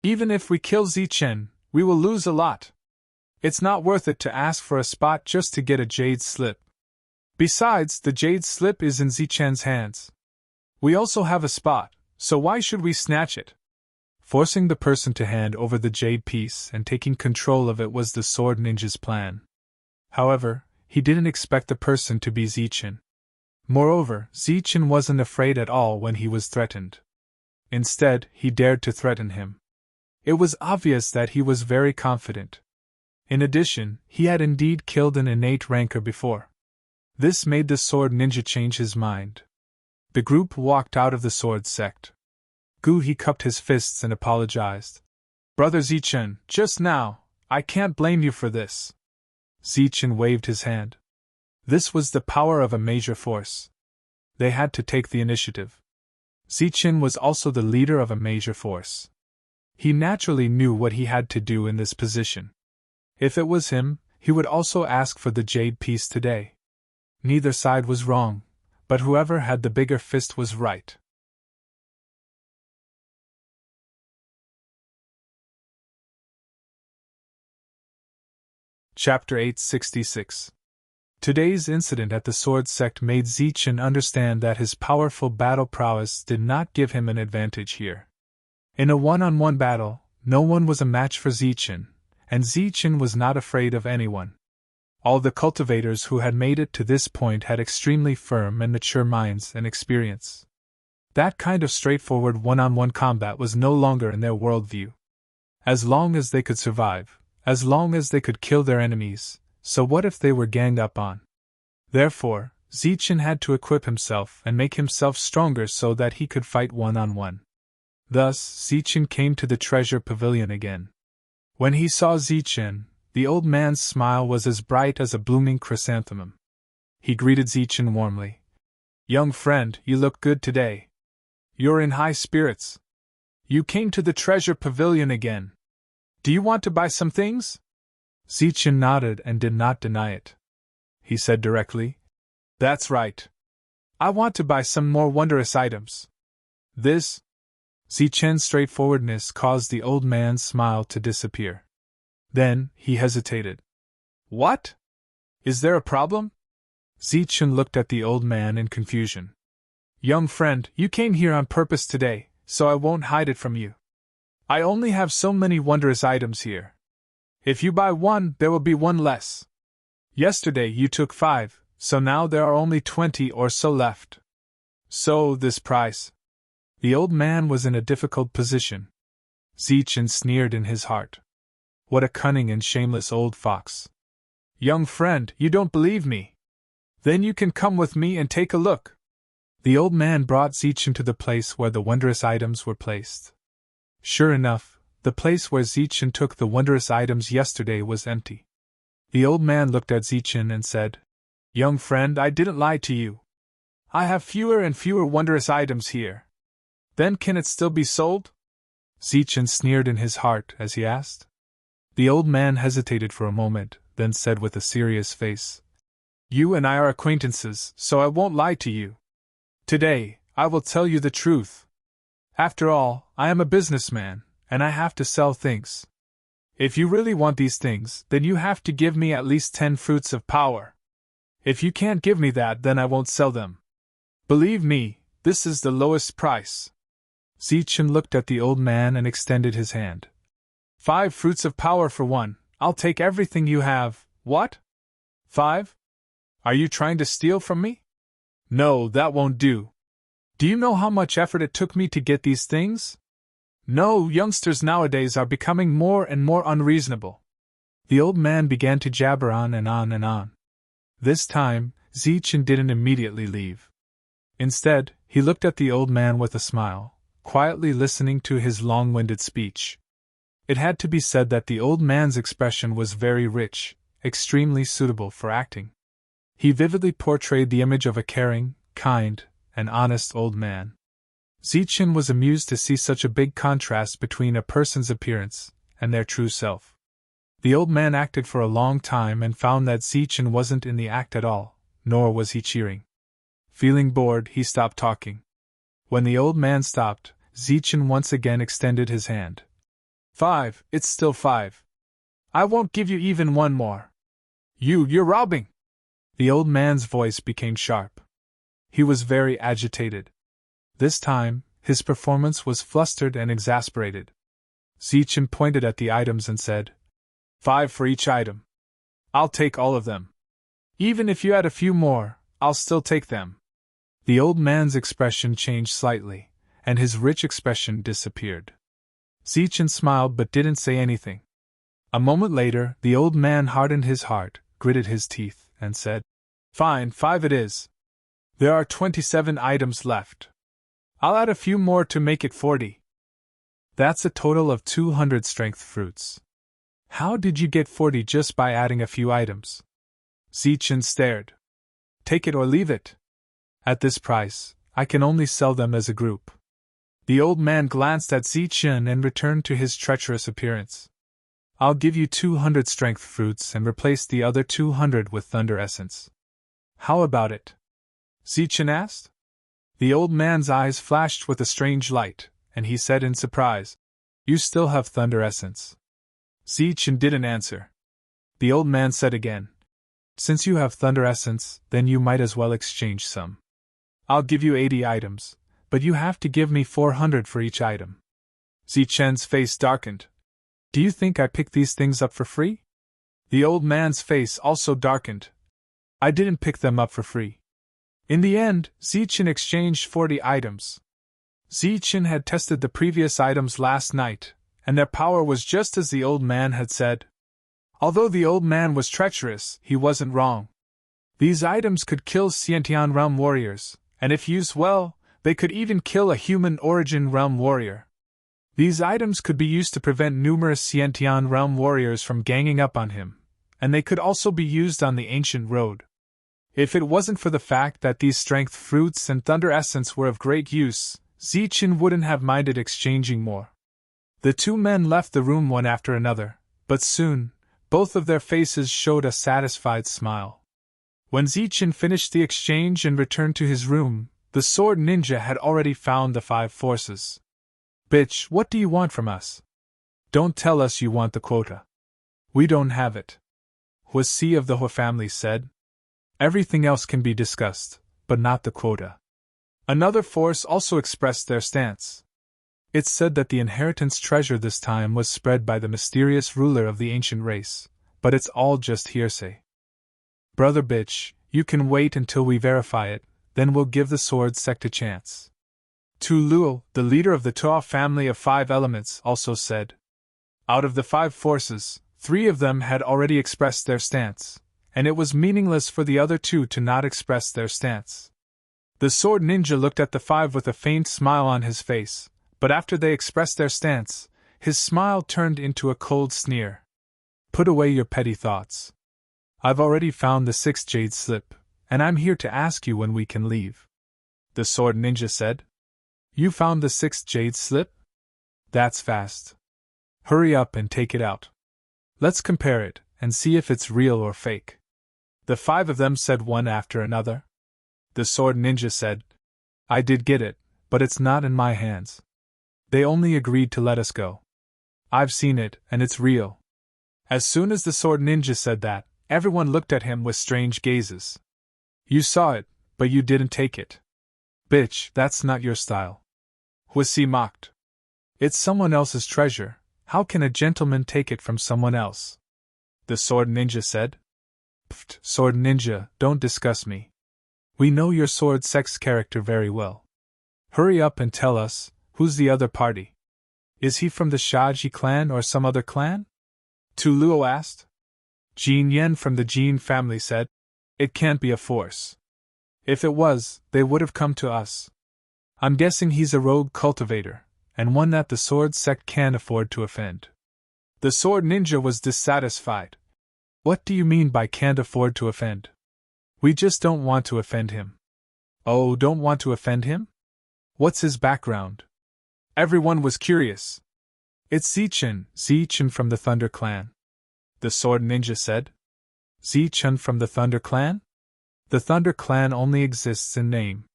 "Even if we kill Zichen, we will lose a lot. It's not worth it to ask for a spot just to get a jade slip. Besides, the jade slip is in Zichen's hands. We also have a spot, so why should we snatch it?" Forcing the person to hand over the jade piece and taking control of it was the sword ninja's plan. However, he didn't expect the person to be Zichen. Moreover, Zichen wasn't afraid at all when he was threatened. Instead, he dared to threaten him. It was obvious that he was very confident. In addition, he had indeed killed an innate rancor before. This made the sword ninja change his mind. The group walked out of the sword sect. Gu He cupped his fists and apologized. "Brother Zichen, just now, I can't blame you for this." Zichen waved his hand. This was the power of a major force. They had to take the initiative. Zichen was also the leader of a major force. He naturally knew what he had to do in this position. If it was him, he would also ask for the jade piece today. Neither side was wrong, but whoever had the bigger fist was right. Chapter 866. Today's incident at the sword sect made Zichen understand that his powerful battle prowess did not give him an advantage here. In a one-on-one battle, no one was a match for Zichen, and Zichen was not afraid of anyone. All the cultivators who had made it to this point had extremely firm and mature minds and experience. That kind of straightforward one-on-one combat was no longer in their worldview. As long as they could survive, as long as they could kill their enemies, so what if they were ganged up on? Therefore, Zichen had to equip himself and make himself stronger so that he could fight one-on-one. Thus, Zichen came to the treasure pavilion again. When he saw Zichen, the old man's smile was as bright as a blooming chrysanthemum. He greeted Zichen warmly. "Young friend, you look good today. You're in high spirits. You came to the treasure pavilion again. Do you want to buy some things?" Zichen nodded and did not deny it. He said directly, "That's right. I want to buy some more wondrous items. This? Zichen's straightforwardness caused the old man's smile to disappear. Then, he hesitated. What? Is there a problem? Zichen looked at the old man in confusion. Young friend, you came here on purpose today, so I won't hide it from you. I only have so many wondrous items here. If you buy one, there will be one less. Yesterday you took 5, so now there are only 20 or so left. So, this price. The old man was in a difficult position. Zichen sneered in his heart. What a cunning and shameless old fox. Young friend, you don't believe me? Then you can come with me and take a look. The old man brought Zichen to the place where the wondrous items were placed. Sure enough, the place where Zichen took the wondrous items yesterday was empty. The old man looked at Zichen and said, Young friend, I didn't lie to you. I have fewer and fewer wondrous items here. Then can it still be sold? Zichen sneered in his heart as he asked. The old man hesitated for a moment, then said with a serious face, You and I are acquaintances, so I won't lie to you. Today, I will tell you the truth. After all, I am a businessman, and I have to sell things. If you really want these things, then you have to give me at least 10 fruits of power. If you can't give me that, then I won't sell them. Believe me, this is the lowest price. Zichen looked at the old man and extended his hand. 5 fruits of power for one. I'll take everything you have. What? 5? Are you trying to steal from me? No, that won't do. Do you know how much effort it took me to get these things? No, youngsters nowadays are becoming more and more unreasonable. The old man began to jabber on and on and on. This time, Zichen didn't immediately leave. Instead, he looked at the old man with a smile, quietly listening to his long-winded speech. It had to be said that the old man's expression was very rich, extremely suitable for acting. He vividly portrayed the image of a caring, kind, and honest old man. Zichen was amused to see such a big contrast between a person's appearance and their true self. The old man acted for a long time and found that Zichen wasn't in the act at all, nor was he cheering. Feeling bored, he stopped talking. When the old man stopped, Zichen once again extended his hand. 5, it's still 5. I won't give you even one more. You're robbing! The old man's voice became sharp. He was very agitated. This time, his performance was flustered and exasperated. Zichen pointed at the items and said, 5 for each item. I'll take all of them. Even if you add a few more, I'll still take them. The old man's expression changed slightly, and his rich expression disappeared. Zichen smiled but didn't say anything. A moment later, the old man hardened his heart, gritted his teeth, and said, Fine, 5 it is. There are 27 items left. I'll add a few more to make it 40. That's a total of 200 strength fruits. How did you get 40 just by adding a few items? Zichen stared. Take it or leave it. At this price, I can only sell them as a group. The old man glanced at Zichen and returned to his treacherous appearance. I'll give you 200 strength fruits and replace the other 200 with thunder essence. How about it? Zichen asked. The old man's eyes flashed with a strange light, and he said in surprise, You still have thunder essence. Zichen didn't answer. The old man said again, Since you have thunder essence, then you might as well exchange some. I'll give you 80 items, but you have to give me 400 for each item. Zichen's face darkened. Do you think I picked these things up for free? The old man's face also darkened. I didn't pick them up for free. In the end, Zichen exchanged 40 items. Zichen had tested the previous items last night, and their power was just as the old man had said. Although the old man was treacherous, he wasn't wrong. These items could kill Xiantian realm warriors, and if used well, they could even kill a human origin realm warrior. These items could be used to prevent numerous Xiantian realm warriors from ganging up on him, and they could also be used on the ancient road. If it wasn't for the fact that these strength fruits and thunder essence were of great use, Zichen wouldn't have minded exchanging more. The two men left the room one after another, but soon, both of their faces showed a satisfied smile. When Zichen finished the exchange and returned to his room, the sword ninja had already found the 5 forces. Bitch, what do you want from us? Don't tell us you want the quota. We don't have it. Huasi of the Hu family said. Everything else can be discussed, but not the quota. Another force also expressed their stance. It said that the inheritance treasure this time was spread by the mysterious ruler of the ancient race, but it's all just hearsay. Brother bitch, you can wait until we verify it, then we'll give the sword sect a chance. Tu Luo, the leader of the Tua family of 5 elements, also said. Out of the 5 forces, 3 of them had already expressed their stance, and it was meaningless for the other 2 to not express their stance. The sword ninja looked at the 5 with a faint smile on his face, but after they expressed their stance, his smile turned into a cold sneer. Put away your petty thoughts. I've already found the 6th jade slip, and I'm here to ask you when we can leave. The sword ninja said. You found the 6th jade slip? That's fast. Hurry up and take it out. Let's compare it, and see if it's real or fake. The 5 of them said one after another. The sword ninja said, I did get it, but it's not in my hands. They only agreed to let us go. I've seen it, and it's real. As soon as the sword ninja said that, everyone looked at him with strange gazes. You saw it, but you didn't take it. Bitch, that's not your style. Huasi mocked. It's someone else's treasure. How can a gentleman take it from someone else? The sword ninja said. Pfft, sword ninja, don't discuss me. We know your sword sect's character very well. Hurry up and tell us, who's the other party? Is he from the Shaji clan or some other clan? Tu Luo asked. Jin Yen from the Jin family said. It can't be a force. If it was, they would have come to us. I'm guessing he's a rogue cultivator, and one that the sword sect can't afford to offend. The sword ninja was dissatisfied. What do you mean by can't afford to offend? We just don't want to offend him. Oh, don't want to offend him? What's his background? Everyone was curious. It's Zichen from the Thunder clan. The sword ninja said. Zichen from the Thunder clan? The Thunder clan only exists in name.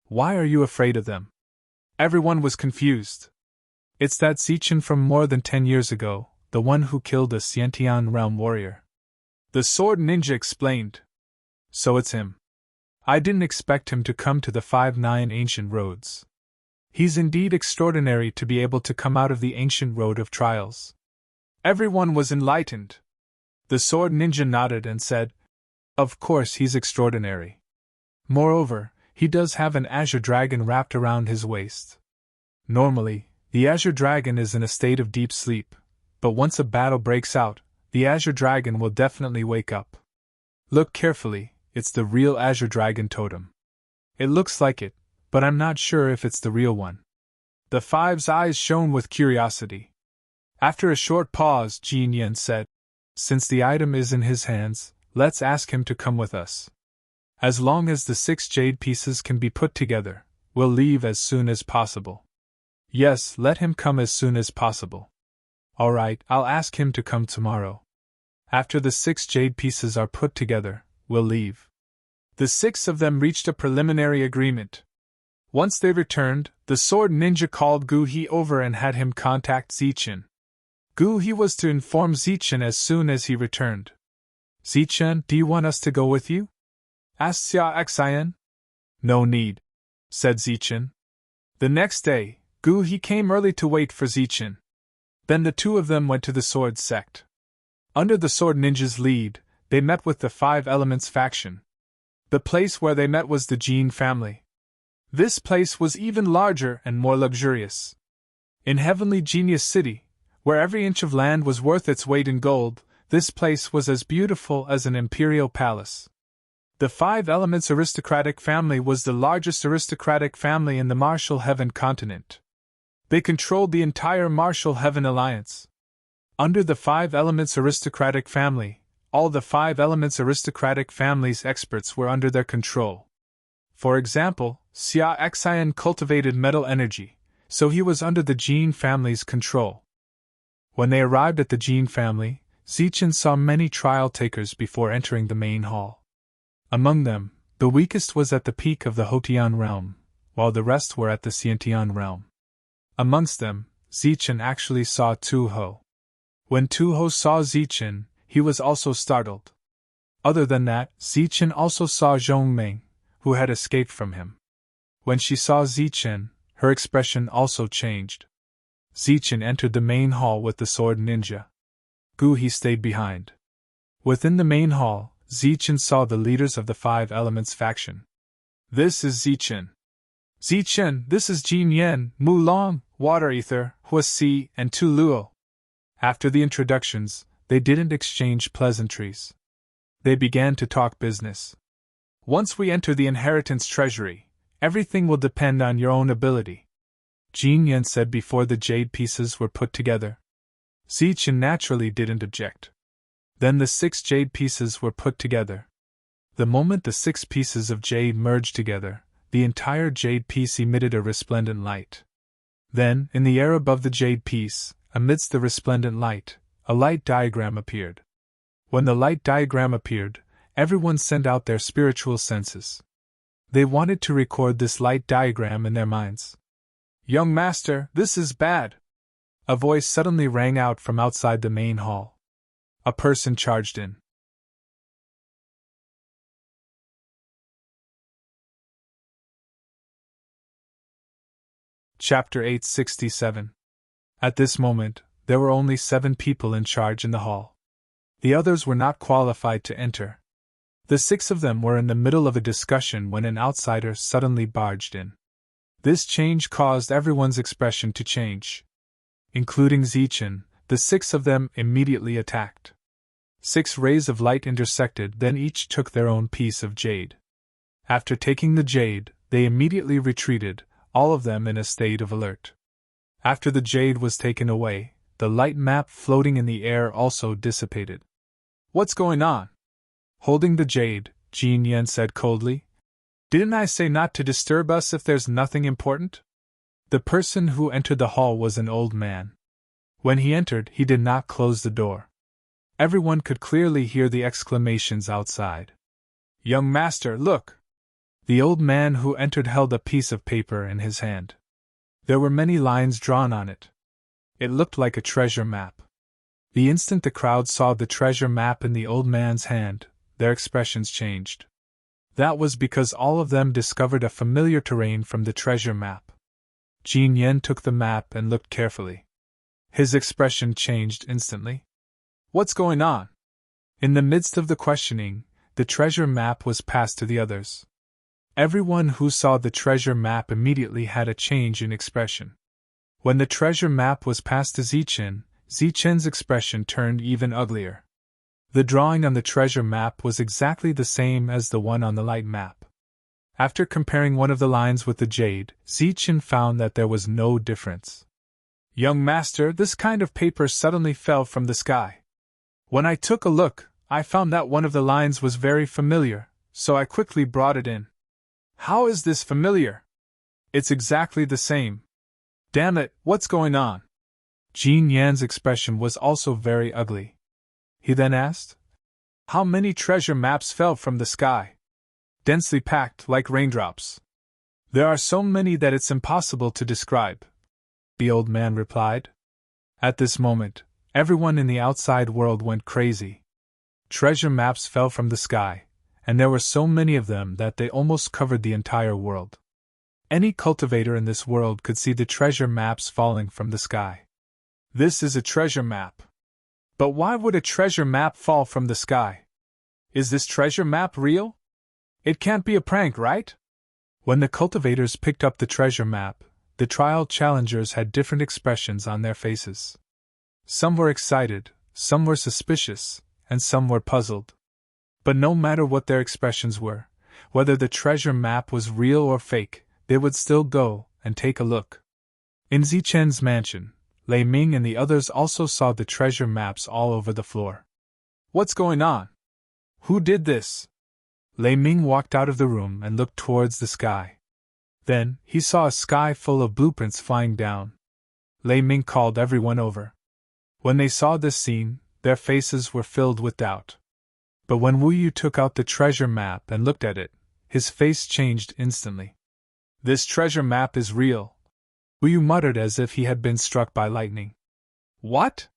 Why are you afraid of them? Everyone was confused. It's that Zichen from more than 10 years ago, the one who killed a Xiantian realm warrior. The sword ninja explained. So it's him. I didn't expect him to come to the 5-9 ancient roads. He's indeed extraordinary to be able to come out of the ancient road of trials. Everyone was enlightened. The sword ninja nodded and said, Of course he's extraordinary. Moreover, he does have an azure dragon wrapped around his waist. Normally, the azure dragon is in a state of deep sleep, but once a battle breaks out, the azure dragon will definitely wake up. Look carefully, it's the real azure dragon totem. It looks like it, but I'm not sure if it's the real one. The 5's eyes shone with curiosity. After a short pause, Jin Yen said, Since the item is in his hands, let's ask him to come with us. As long as the 6 jade pieces can be put together, we'll leave as soon as possible. Yes, let him come as soon as possible. All right, I'll ask him to come tomorrow. After the 6 jade pieces are put together, we'll leave. The 6 of them reached a preliminary agreement. Once they returned, the sword ninja called Gu He over and had him contact Zichen. Gu He was to inform Zichen as soon as he returned. Zichen, do you want us to go with you? Asked Xia Xian. No need, said Zichen. The next day, Gu He came early to wait for Zichen. Then the 2 of them went to the sword sect. Under the sword ninja's lead, they met with the 5 Elements faction. The place where they met was the Jin family. This place was even larger and more luxurious. In Heavenly Genius City, where every inch of land was worth its weight in gold, this place was as beautiful as an imperial palace. The 5 Elements aristocratic family was the largest aristocratic family in the Martial Heaven continent. They controlled the entire Martial Heaven alliance. Under the 5 Elements aristocratic family, all the 5 Elements aristocratic family's experts were under their control. For example, Xia Xian cultivated metal energy, so he was under the Jin family's control. When they arrived at the Jin family, Zichen saw many trial takers before entering the main hall. Among them, the weakest was at the peak of the Hotian realm, while the rest were at the Xiantian realm. Amongst them, Zichen actually saw Tu Ho. When Tu Ho saw Zichen, he was also startled. Other than that, Zichen also saw Zhong Ming, who had escaped from him. When she saw Zichen, her expression also changed. Zichen entered the main hall with the sword ninja. Gu He stayed behind. Within the main hall, Zichen saw the leaders of the Five Elements faction. This is Zichen. Zichen, this is Jin Yen, Mu Long, Water Ether, Hua Si, and Tu Luo. After the introductions, they didn't exchange pleasantries. They began to talk business. Once we enter the inheritance treasury, everything will depend on your own ability, Jin Yen said before the jade pieces were put together. Zichen naturally didn't object. Then the 6 jade pieces were put together. The moment the 6 pieces of jade merged together, the entire jade piece emitted a resplendent light. Then, in the air above the jade piece, amidst the resplendent light, a light diagram appeared. When the light diagram appeared, everyone sent out their spiritual senses. They wanted to record this light diagram in their minds. Young master, this is bad! A voice suddenly rang out from outside the main hall. A person charged in. Chapter 867. At this moment, there were only 7 people in charge in the hall. The others were not qualified to enter. The 6 of them were in the middle of a discussion when an outsider suddenly barged in. This change caused everyone's expression to change. Including Zichen, the 6 of them immediately attacked. 6 rays of light intersected, then each took their own piece of jade. After taking the jade, they immediately retreated, all of them in a state of alert. After the jade was taken away, the light map floating in the air also dissipated. What's going on? Holding the jade, Jin Yen said coldly. Didn't I say not to disturb us if there's nothing important? The person who entered the hall was an old man. When he entered, he did not close the door. Everyone could clearly hear the exclamations outside. Young master, look! The old man who entered held a piece of paper in his hand. There were many lines drawn on it. It looked like a treasure map. The instant the crowd saw the treasure map in the old man's hand, their expressions changed. That was because all of them discovered a familiar terrain from the treasure map. Jin Yen took the map and looked carefully. His expression changed instantly. What's going on? In the midst of the questioning, the treasure map was passed to the others. Everyone who saw the treasure map immediately had a change in expression. When the treasure map was passed to Zichen, Zichen's expression turned even uglier. The drawing on the treasure map was exactly the same as the one on the light map. After comparing one of the lines with the jade, Zichen found that there was no difference. Young master, this kind of paper suddenly fell from the sky. When I took a look, I found that one of the lines was very familiar, so I quickly brought it in. How is this familiar? It's exactly the same. Damn it, what's going on? Jin Yan's expression was also very ugly. He then asked, how many treasure maps fell from the sky? Densely packed like raindrops. There are so many that it's impossible to describe, the old man replied. At this moment, everyone in the outside world went crazy. Treasure maps fell from the sky, and there were so many of them that they almost covered the entire world. Any cultivator in this world could see the treasure maps falling from the sky. This is a treasure map. But why would a treasure map fall from the sky? Is this treasure map real? It can't be a prank, right? When the cultivators picked up the treasure map, the trial challengers had different expressions on their faces. Some were excited, some were suspicious, and some were puzzled. But no matter what their expressions were, whether the treasure map was real or fake, they would still go and take a look. In Zichen's mansion, Lei Ming and the others also saw the treasure maps all over the floor. What's going on? Who did this? Lei Ming walked out of the room and looked towards the sky. Then, he saw a sky full of blueprints flying down. Lei Ming called everyone over. When they saw this scene, their faces were filled with doubt. But when Wu Yu took out the treasure map and looked at it, his face changed instantly. "This treasure map is real," Wu Yu muttered as if he had been struck by lightning. "What?"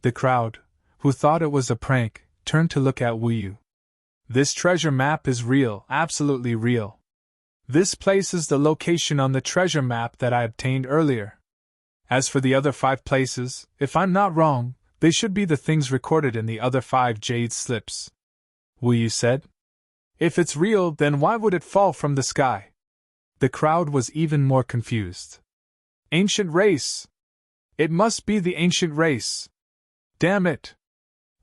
The crowd, who thought it was a prank, turned to look at Wu Yu. "This treasure map is real, absolutely real. This places the location on the treasure map that I obtained earlier. As for the other 5 places, if I'm not wrong, they should be the things recorded in the other 5 jade slips," Wu Yu said. "If it's real, then why would it fall from the sky?" The crowd was even more confused. "Ancient race! It must be the ancient race! Damn it!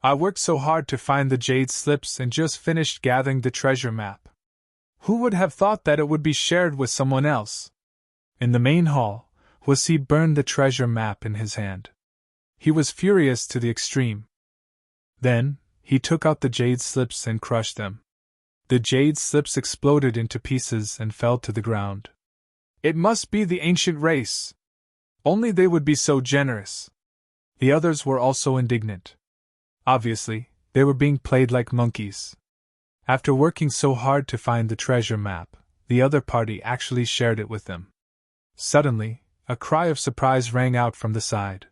I worked so hard to find the jade slips and just finished gathering the treasure map. Who would have thought that it would be shared with someone else?" In the main hall, Huasi burned the treasure map in his hand. He was furious to the extreme. Then, he took out the jade slips and crushed them. The jade slips exploded into pieces and fell to the ground. "It must be the ancient race! Only they would be so generous!" The others were also indignant. Obviously, they were being played like monkeys. After working so hard to find the treasure map, the other party actually shared it with them. Suddenly, a cry of surprise rang out from the side.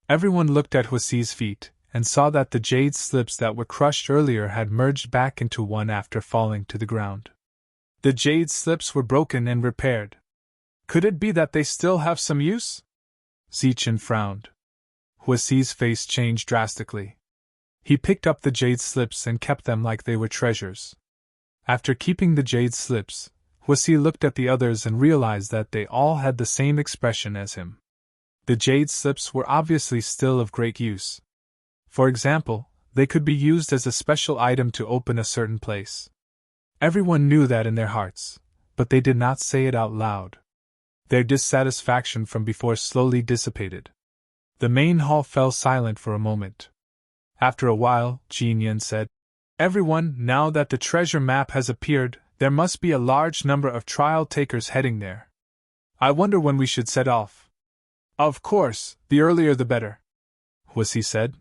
Everyone looked at Huasi's feet, and saw that the jade slips that were crushed earlier had merged back into one after falling to the ground. The jade slips were broken and repaired. Could it be that they still have some use? Zichen frowned. Huasi's face changed drastically. He picked up the jade slips and kept them like they were treasures. After keeping the jade slips, Huasi looked at the others and realized that they all had the same expression as him. The jade slips were obviously still of great use. For example, they could be used as a special item to open a certain place. Everyone knew that in their hearts, but they did not say it out loud. Their dissatisfaction from before slowly dissipated. The main hall fell silent for a moment. After a while, Jin Yan said, "Everyone, now that the treasure map has appeared, there must be a large number of trial takers heading there. I wonder when we should set off." "Of course, the earlier the better," Huasi said.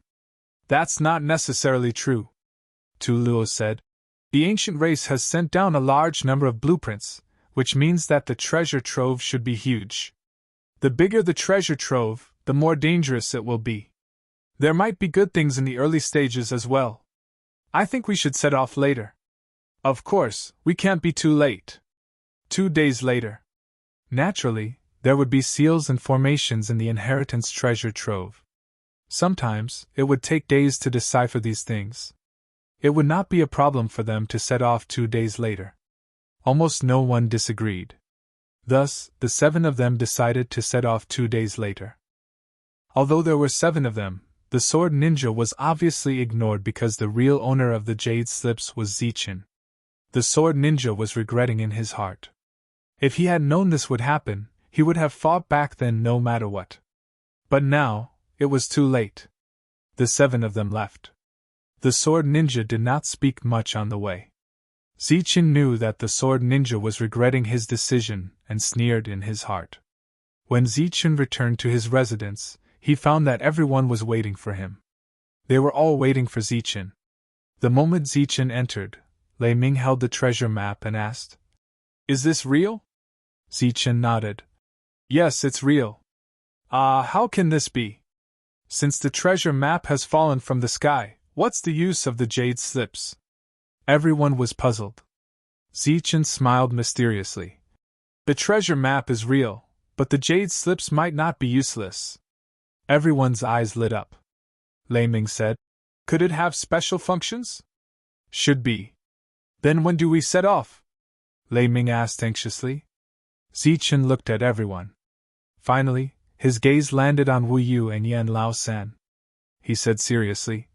"That's not necessarily true," Tu Luo said. "The ancient race has sent down a large number of blueprints, which means that the treasure trove should be huge. The bigger the treasure trove, the more dangerous it will be. There might be good things in the early stages as well. I think we should set off later. Of course, we can't be too late." 2 days later. Naturally, there would be seals and formations in the inheritance treasure trove. Sometimes, it would take days to decipher these things. It would not be a problem for them to set off 2 days later. Almost no one disagreed. Thus, the 7 of them decided to set off 2 days later. Although there were 7 of them, the sword ninja was obviously ignored because the real owner of the jade slips was Zichen. The sword ninja was regretting in his heart. If he had known this would happen, he would have fought back then no matter what. But now, it was too late. The 7 of them left. The sword ninja did not speak much on the way. Zichen knew that the sword ninja was regretting his decision and sneered in his heart. When Zichen returned to his residence, he found that everyone was waiting for him. They were all waiting for Zichen. The moment Zichen entered, Lei Ming held the treasure map and asked, "Is this real?" Zichen nodded. "Yes, it's real." How can this be? Since the treasure map has fallen from the sky, what's the use of the jade slips?" Everyone was puzzled. Zichen smiled mysteriously. "The treasure map is real, but the jade slips might not be useless." Everyone's eyes lit up. Lei Ming said, "Could it have special functions?" "Should be." "Then when do we set off?" Lei Ming asked anxiously. Zichen looked at everyone. Finally, his gaze landed on Wu Yu and Yan Lao San. He said seriously,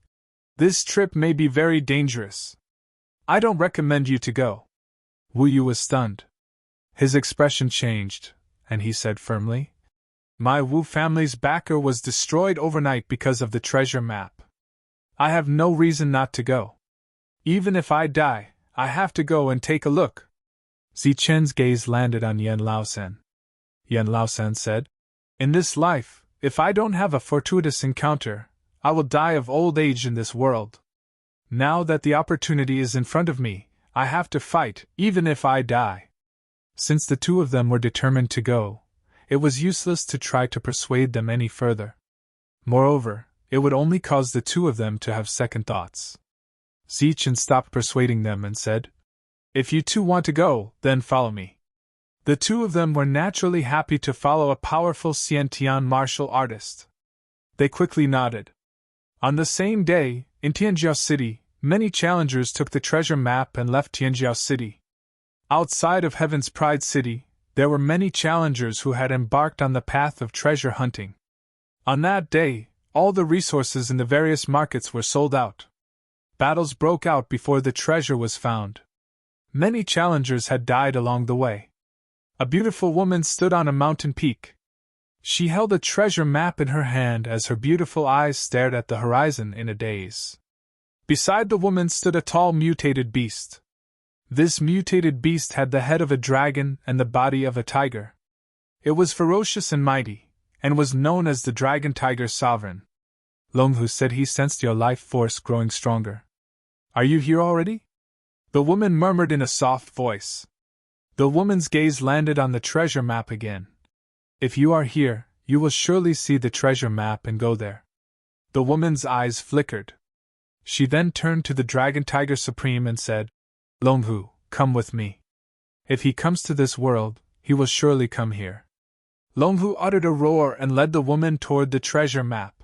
"This trip may be very dangerous. I don't recommend you to go." Wu Yu was stunned. His expression changed, and he said firmly, "My Wu family's backer was destroyed overnight because of the treasure map. I have no reason not to go. Even if I die, I have to go and take a look." Zichen's gaze landed on Yan Laosan. Yan Laosan said, "In this life, if I don't have a fortuitous encounter, I will die of old age in this world." Now that the opportunity is in front of me, I have to fight, even if I die. Since the two of them were determined to go, it was useless to try to persuade them any further. Moreover, it would only cause the two of them to have second thoughts. Zichen stopped persuading them and said, "If you two want to go, then follow me." The two of them were naturally happy to follow a powerful Xiantian martial artist. They quickly nodded. On the same day, in Tianjiao City, many challengers took the treasure map and left Tianjiao City. Outside of Heaven's Pride City, there were many challengers who had embarked on the path of treasure hunting. On that day, all the resources in the various markets were sold out. Battles broke out before the treasure was found. Many challengers had died along the way. A beautiful woman stood on a mountain peak. She held a treasure map in her hand as her beautiful eyes stared at the horizon in a daze. Beside the woman stood a tall mutated beast. This mutated beast had the head of a dragon and the body of a tiger. It was ferocious and mighty, and was known as the Dragon Tiger Sovereign. Longhu said he sensed your life force growing stronger. "Are you here already?" The woman murmured in a soft voice. The woman's gaze landed on the treasure map again. "If you are here, you will surely see the treasure map and go there." The woman's eyes flickered. She then turned to the Dragon Tiger Supreme and said, "Longhu, come with me. If he comes to this world, he will surely come here." Longhu uttered a roar and led the woman toward the treasure map.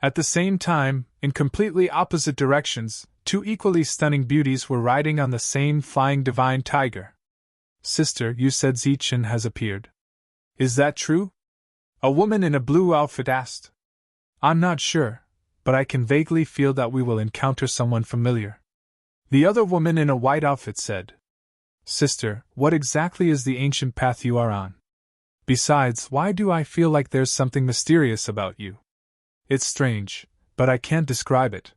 At the same time, in completely opposite directions, two equally stunning beauties were riding on the same flying divine tiger. "Sister, you said Zichen has appeared. Is that true?" A woman in a blue outfit asked. "I'm not sure, but I can vaguely feel that we will encounter someone familiar." The other woman in a white outfit said, "Sister, what exactly is the ancient path you are on? Besides, why do I feel like there's something mysterious about you? It's strange, but I can't describe it."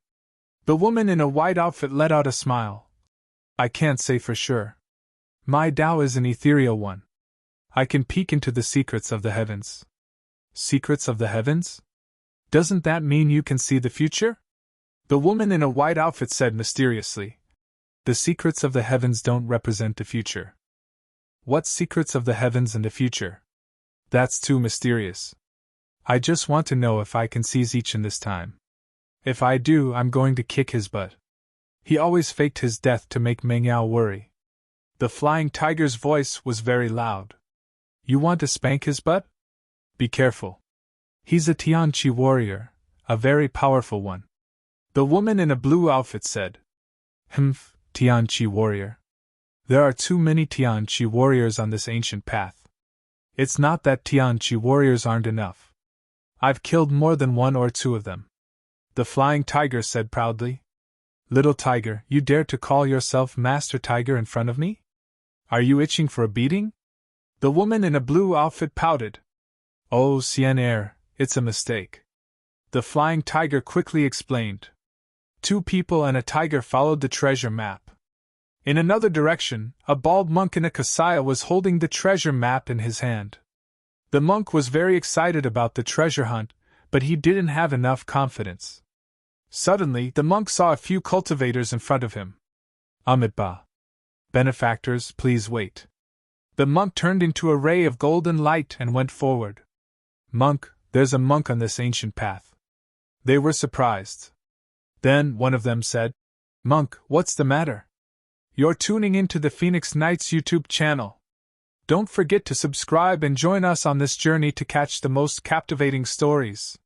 The woman in a white outfit let out a smile. "I can't say for sure. My Tao is an ethereal one. I can peek into the secrets of the heavens." "Secrets of the heavens? Doesn't that mean you can see the future?" The woman in a white outfit said mysteriously. "The secrets of the heavens don't represent the future." "What secrets of the heavens and the future? That's too mysterious. I just want to know if I can see Zichen this time. If I do, I'm going to kick his butt. He always faked his death to make Meng Yao worry." The flying tiger's voice was very loud. "You want to spank his butt? Be careful. He's a Tianqi warrior, a very powerful one." The woman in a blue outfit said, "Humph, Tianqi warrior. There are too many Tianqi warriors on this ancient path. It's not that Tianqi warriors aren't enough. I've killed more than one or two of them." The flying tiger said proudly, "Little tiger, you dare to call yourself Master Tiger in front of me? Are you itching for a beating?" The woman in a blue outfit pouted. "Oh, Xian Air, it's a mistake." The flying tiger quickly explained. Two people and a tiger followed the treasure map. In another direction, a bald monk in a kasaya was holding the treasure map in his hand. The monk was very excited about the treasure hunt, but he didn't have enough confidence. Suddenly, the monk saw a few cultivators in front of him. "Amitabha. Benefactors, please wait." The monk turned into a ray of golden light and went forward. "Monk, there's a monk on this ancient path." They were surprised. Then one of them said, "Monk, what's the matter? You're tuning into the Phoenix Knights YouTube channel. Don't forget to subscribe and join us on this journey to catch the most captivating stories."